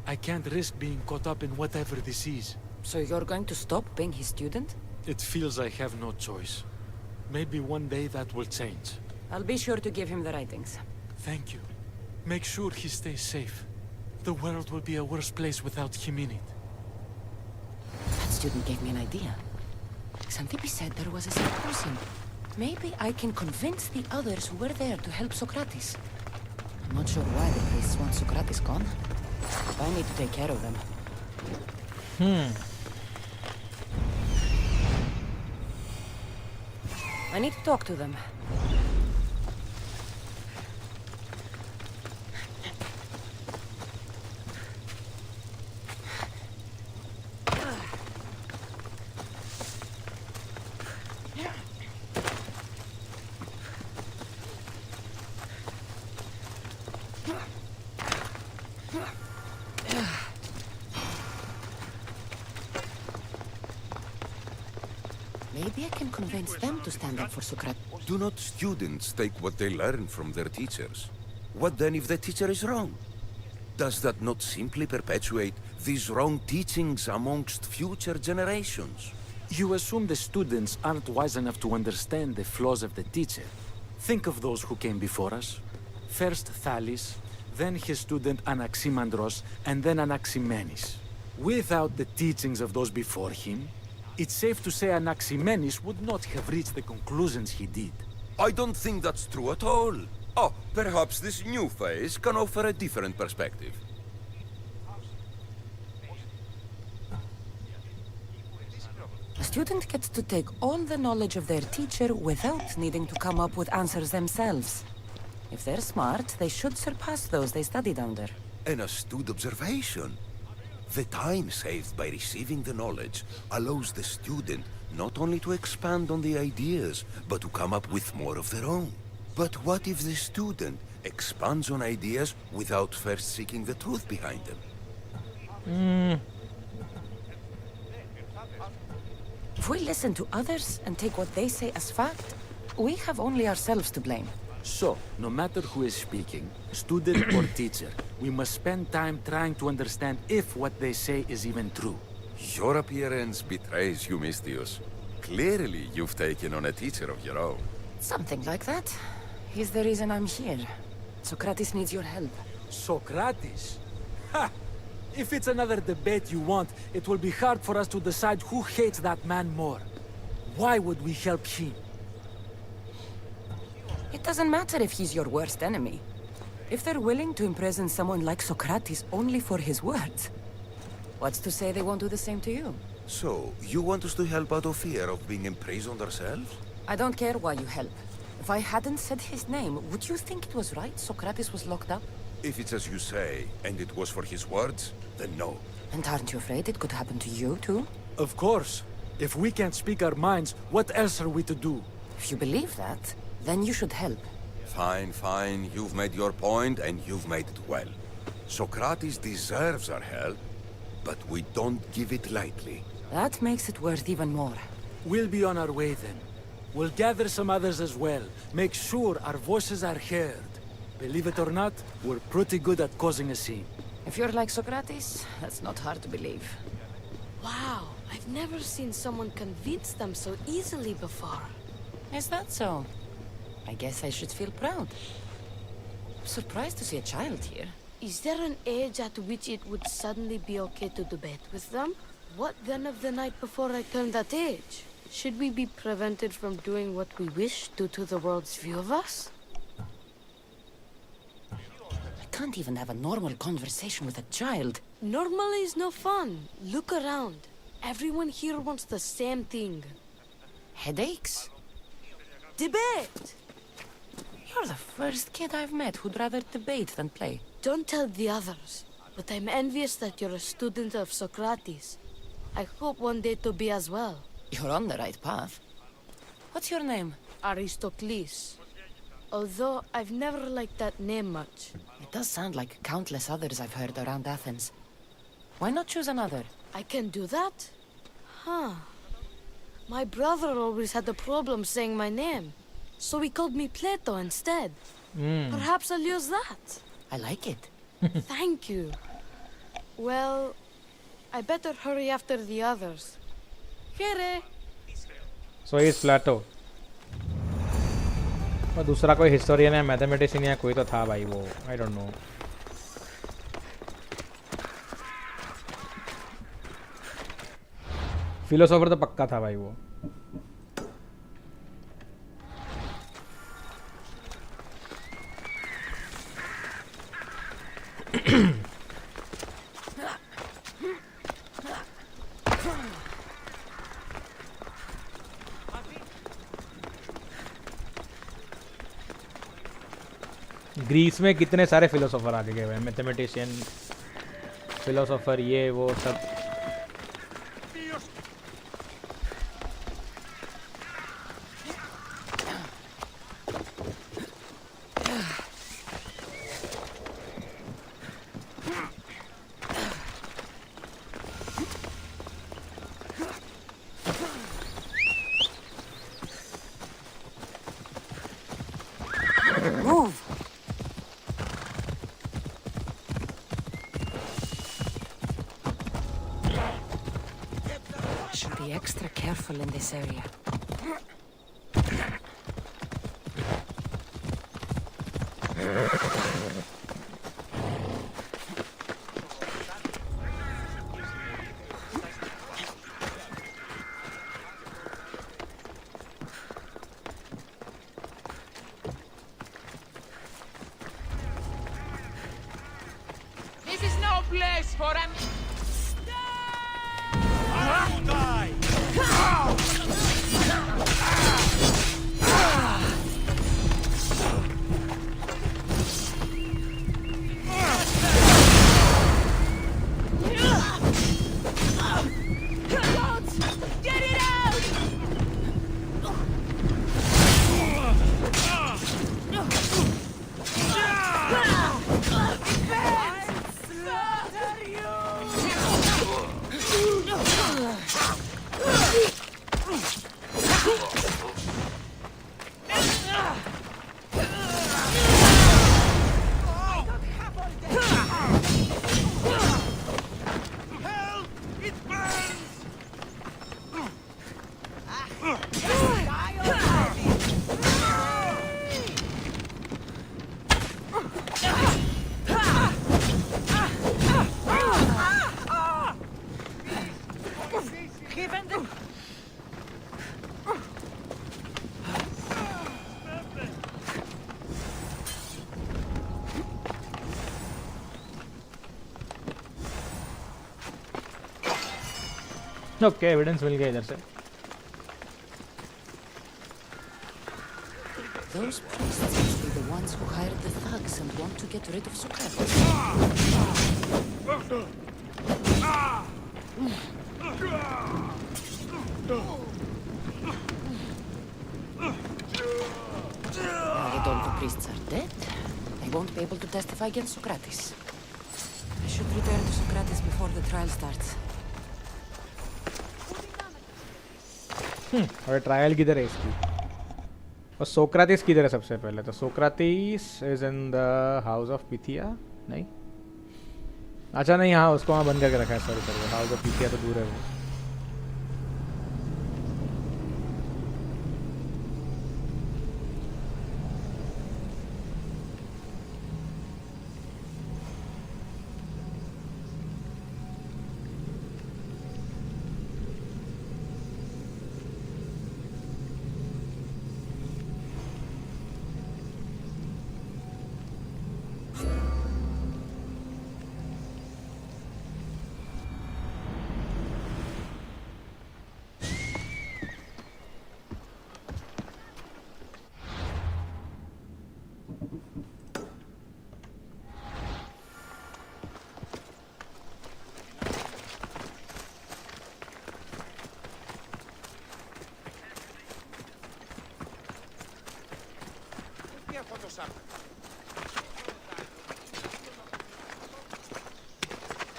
I can't risk being caught up in whatever this is. So you're going to stop being his student? It feels I have no choice. Maybe one day that will change. I'll be sure to give him the writings. Thank you. Make sure he stays safe. The world will be a worse place without him in it. That student gave me an idea. Xanthippe said there was a symposium. Maybe I can convince the others who were there to help Socrates. I'm not sure why the priests want Socrates gone. I need to take care of them. I need to talk to them. Maybe I can convince them to stand up for Socrates. Do not students take what they learn from their teachers? What then if the teacher is wrong? Does that not simply perpetuate these wrong teachings amongst future generations? You assume the students aren't wise enough to understand the flaws of the teacher. Think of those who came before us. First Thales, then his student Anaximandros, and then Anaximenes. Without the teachings of those before him, it's safe to say Anaximenes would not have reached the conclusions he did. I don't think that's true at all. Oh, perhaps this new phase can offer a different perspective. A student gets to take all the knowledge of their teacher without needing to come up with answers themselves. If they're smart, they should surpass those they studied under. An astute observation. The time saved by receiving the knowledge allows the student not only to expand on the ideas, but to come up with more of their own. But what if the student expands on ideas without first seeking the truth behind them? If we listen to others and take what they say as fact, we have only ourselves to blame. So, no matter who is speaking, student or teacher, we must spend time trying to understand if what they say is even true. Your appearance betrays you, Mystius. Clearly, you've taken on a teacher of your own. Something like that. He's the reason I'm here. Socrates needs your help. Socrates? Ha! If it's another debate you want, it will be hard for us to decide who hates that man more. Why would we help him? It doesn't matter if he's your worst enemy. If they're willing to imprison someone like Socrates only for his words, what's to say they won't do the same to you? So, you want us to help out of fear of being imprisoned ourselves? I don't care why you help. If I hadn't said his name, would you think it was right Socrates was locked up? If it's as you say, and it was for his words, then no. And aren't you afraid it could happen to you, too? Of course. If we can't speak our minds, what else are we to do? If you believe that, then you should help. Fine, fine. You've made your point, and you've made it well. Socrates deserves our help, but we don't give it lightly. That makes it worth even more. We'll be on our way then. We'll gather some others as well. Make sure our voices are heard. Believe it or not, we're pretty good at causing a scene. If you're like Socrates, that's not hard to believe. Wow, I've never seen someone convince them so easily before. Is that so? I guess I should feel proud. I'm surprised to see a child here. Is there an age at which it would suddenly be okay to debate with them? What then of the night before I turned that age? Should we be prevented from doing what we wish due to the world's view of us? I can't even have a normal conversation with a child. Normal is no fun. Look around. Everyone here wants the same thing. Headaches? Debate! You're the first kid I've met who'd rather debate than play. Don't tell the others, but I'm envious that you're a student of Socrates. I hope one day to be as well. You're on the right path. What's your name? Aristocles. Although I've never liked that name much. It does sound like countless others I've heard around Athens. Why not choose another? I can do that? Huh. My brother always had a problem saying my name, so he called me Plato instead. Perhaps I'll use that. I like it. Thank you. Well, I better hurry after the others. Here. So he is Plato. और दूसरा कोई historian या mathematician या कोई तो था भाई वो आई डोंट नो. फिलोसोफर तो पक्का था भाई वो. ग्रीस में कितने सारे फिलोसोफर आगे गए हुए हैं. मैथमेटिशियन, फिलोसोफर, ये वो सब. careful in this area. This is no place for an... You die! Get it out! Okay evidence मिल गया इधर से. Those priests must be the ones who hired the thugs and want to get rid of Socrates. Now that all the priests are dead, they won't be able to testify against Socrates. I should return to Socrates before the trial starts. और trial किधर है इसकी? और सोक्रातिस किधर है सबसे पहले? तो Socrates is in the house of Pythia. नहीं, अच्छा नहीं, हाँ उसको वहाँ बंद करके रखा है. सॉरी सॉरी, हाउस ऑफ पिथिया तो दूर है वो.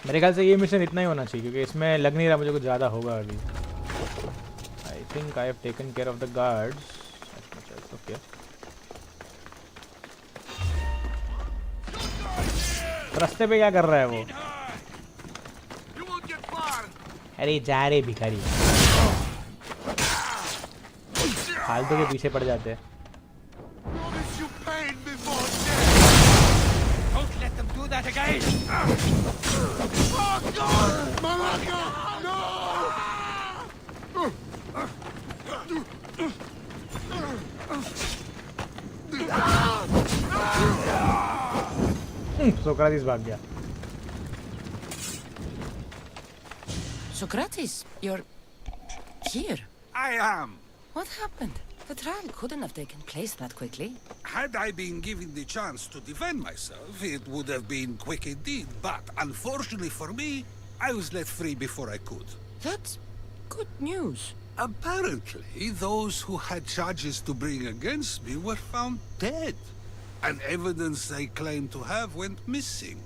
मेरे ख्याल से ये मिशन इतना ही होना चाहिए क्योंकि इसमें लग नहीं रहा मुझे कुछ ज़्यादा होगा अभी. आई think I have taken care of the guards. Okay, रास्ते पे क्या कर रहा है वो? अरे जा रे भिखारी, फालतू के पीछे पड़ जाते हैं. That again! Oh God! Malaka! No! Socrates भाग गया. Socrates, you're here. I am. What happened? The trial couldn't have taken place that quickly. Had I been given the chance to defend myself, it would have been quick indeed. But unfortunately for me, I was let free before I could. That's good news. Apparently, those who had charges to bring against me were found dead. And evidence they claimed to have went missing.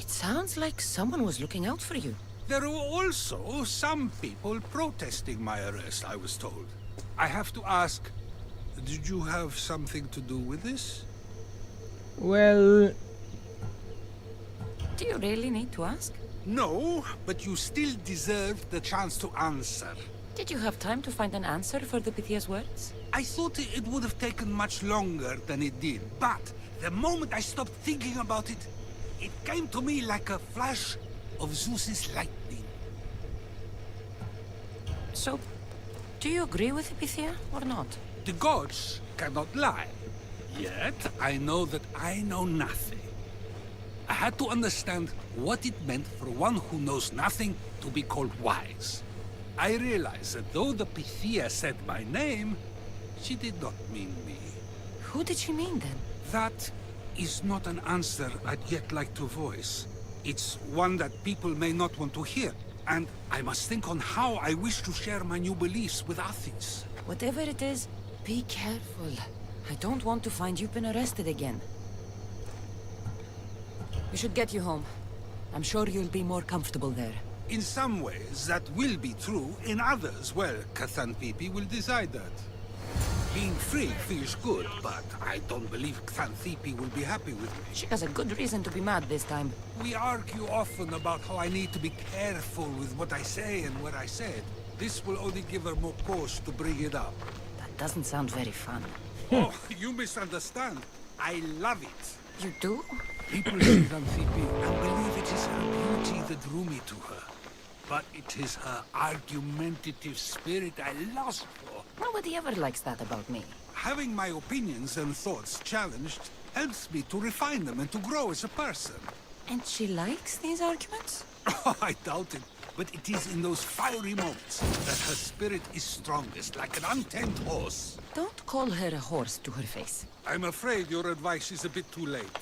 It sounds like someone was looking out for you. There were also some people protesting my arrest, I was told. I have to ask, did you have something to do with this? Well... Do you really need to ask? No, but you still deserve the chance to answer. Did you have time to find an answer for the Pythia's words? I thought it would have taken much longer than it did, but the moment I stopped thinking about it, it came to me like a flash of Zeus's lightning. So, do you agree with the Pythia or not? The gods cannot lie. Yet, I know that I know nothing. I had to understand what it meant for one who knows nothing to be called wise. I realized that though the Pythia said my name, she did not mean me. Who did she mean then? That is not an answer I'd yet like to voice. It's one that people may not want to hear, and I must think on how I wish to share my new beliefs with Athens. Whatever it is, be careful. I don't want to find you've been arrested again. We should get you home. I'm sure you'll be more comfortable there. In some ways, that will be true. In others, well, Xanthippe will decide that. Being free feels good, but I don't believe Xanthippe will be happy with me. She has a good reason to be mad this time. We argue often about how I need to be careful with what I say and what I said. This will only give her more cause to bring it up. That doesn't sound very fun. Oh, you misunderstand. I love it. You do? People see Xanthippe and believe it is her beauty that drew me to her. But it is her argumentative spirit I lust for. Nobody ever likes that about me. Having my opinions and thoughts challenged helps me to refine them and to grow as a person. And she likes these arguments? Oh, I doubt it. But it is in those fiery moments that her spirit is strongest, like an untamed horse. Don't call her a horse to her face. I'm afraid your advice is a bit too late.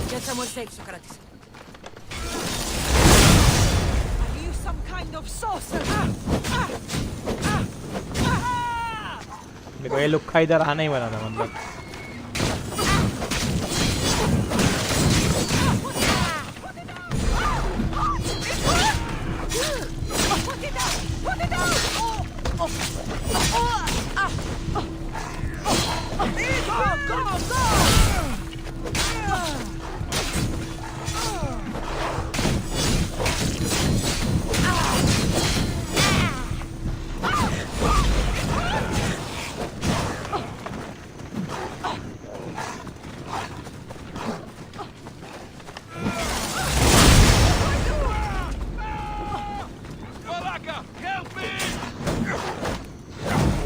Get somewhere safe, Socrates. Are you some kind of sorcerer? देखो ये लुक्का इधर आना ही बना था मतलब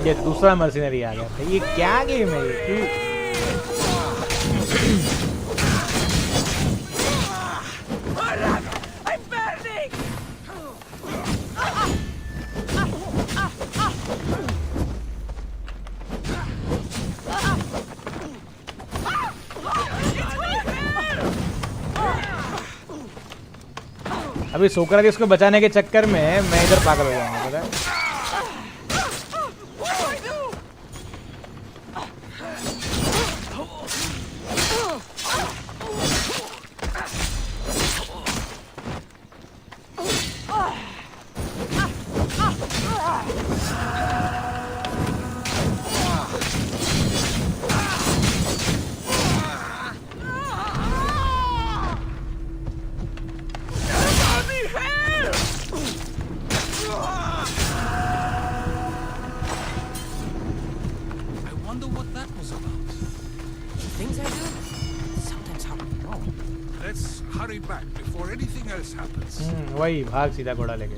ये दूसरा mercenary आ गया भाई ये क्या गेम है ये अभी सोक्राटिस को बचाने के चक्कर में मैं इधर पागल हो जाऊंगा पता है वही भाग सीधा घोड़ा लेके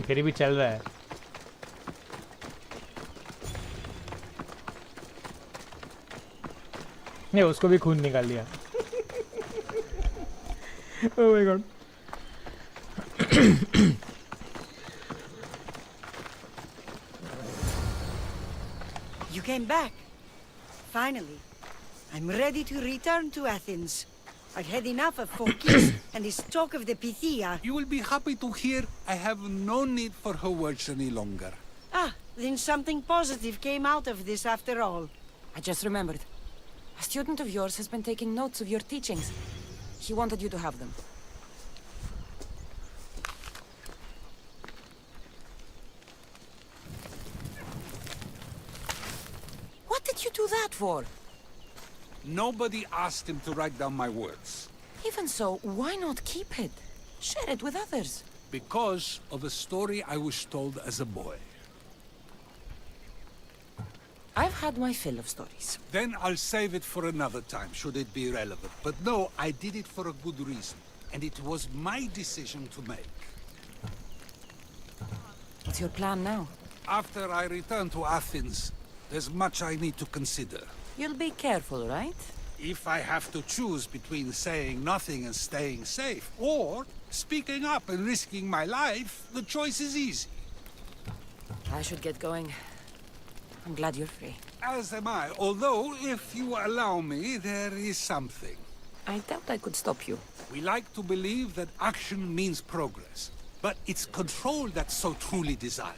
फिर भी चल रहा है नहीं उसको भी खून निकाल दिया oh my God You came back. Finally. I'm ready to return to Athens. I've had enough of Phorkys and this talk of the Pythia. You will be happy to hear I have no need for her words any longer. Ah, then something positive came out of this after all. I just remembered. A student of yours has been taking notes of your teachings. He wanted you to have them. you do that for? Nobody asked him to write down my words. Even so, why not keep it? Share it with others. Because of a story I was told as a boy. I've had my fill of stories. Then I'll save it for another time, should it be relevant. But no, I did it for a good reason. And it was my decision to make. What's your plan now? After I return to Athens, there's much I need to consider. You'll be careful, right? If I have to choose between saying nothing and staying safe, or speaking up and risking my life, the choice is easy. I should get going. I'm glad you're free. As am I, although, if you allow me, there is something. I doubt I could stop you. We like to believe that action means progress, but it's control that's so truly desired.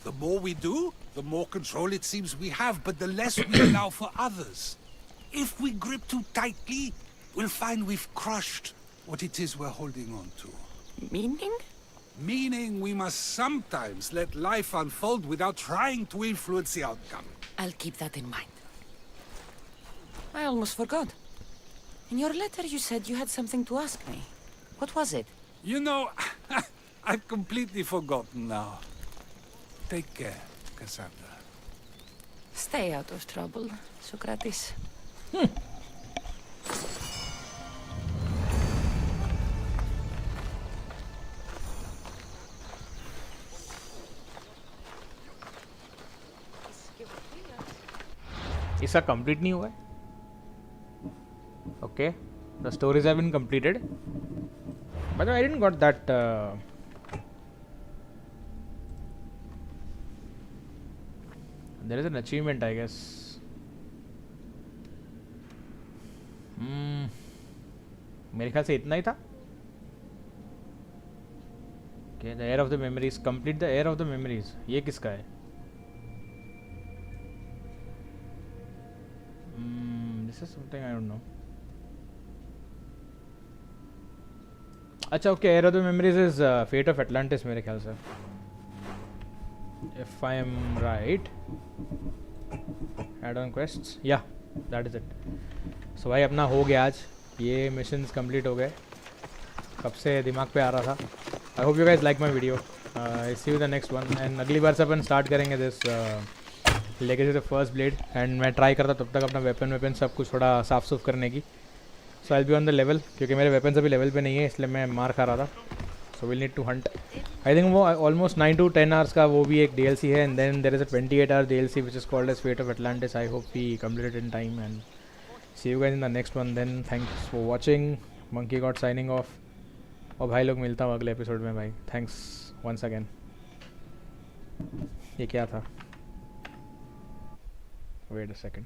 The more we do, the more control it seems we have, but the less we allow for others. If we grip too tightly, we'll find we've crushed what it is we're holding on to. Meaning? Meaning we must sometimes let life unfold without trying to influence the outcome. I'll keep that in mind. I almost forgot. In your letter you said you had something to ask me. What was it? You know, I've completely forgotten now. Take care, Cassandra. Stay out of trouble, Socrates. इसका complete नहीं हुआ है. Okay, the stories have been completed. By the way, I didn't got that. There is an achievement, I guess. मेरे ख्याल से इतना ही था. Okay, the air of the memories. Complete the air of the memories. ये किसका है? This is something I don't know. अच्छा, okay, air of the memories is fate of Atlantis मेरे ख्याल से. If I am right. Add-on quests. Yeah, that is it. So भाई अपना हो गया आज. ये मिशंस कंप्लीट हो गए. कब से दिमाग पे आ रहा था. I hope you guys like my video. See you the next one. And अगली बार से अपन स्टार्ट करेंगे this legacy the first blade. And मैं ट्राई करता तब तक अपना वेपन सब कुछ थोड़ा साफ सुफ करने की. सो आई बी ऑन द लेवल, क्योंकि मेरे वेपन अभी लेवल पे नहीं है, इसलिए मैं मार खा रहा था. So will need to hunt. I think वो ऑलमोस्ट 9 to 10 आवर्स का वो भी एक DLC है. And then there is a 28 hour DLC which is called as fate of Atlantis. I hope we complete in time and see you guys in the next one. Then thanks for watching. Monkey god signing off. और भाई लोग मिलता हूँ अगले episode में भाई. Thanks once again. ये क्या था? Wait a second.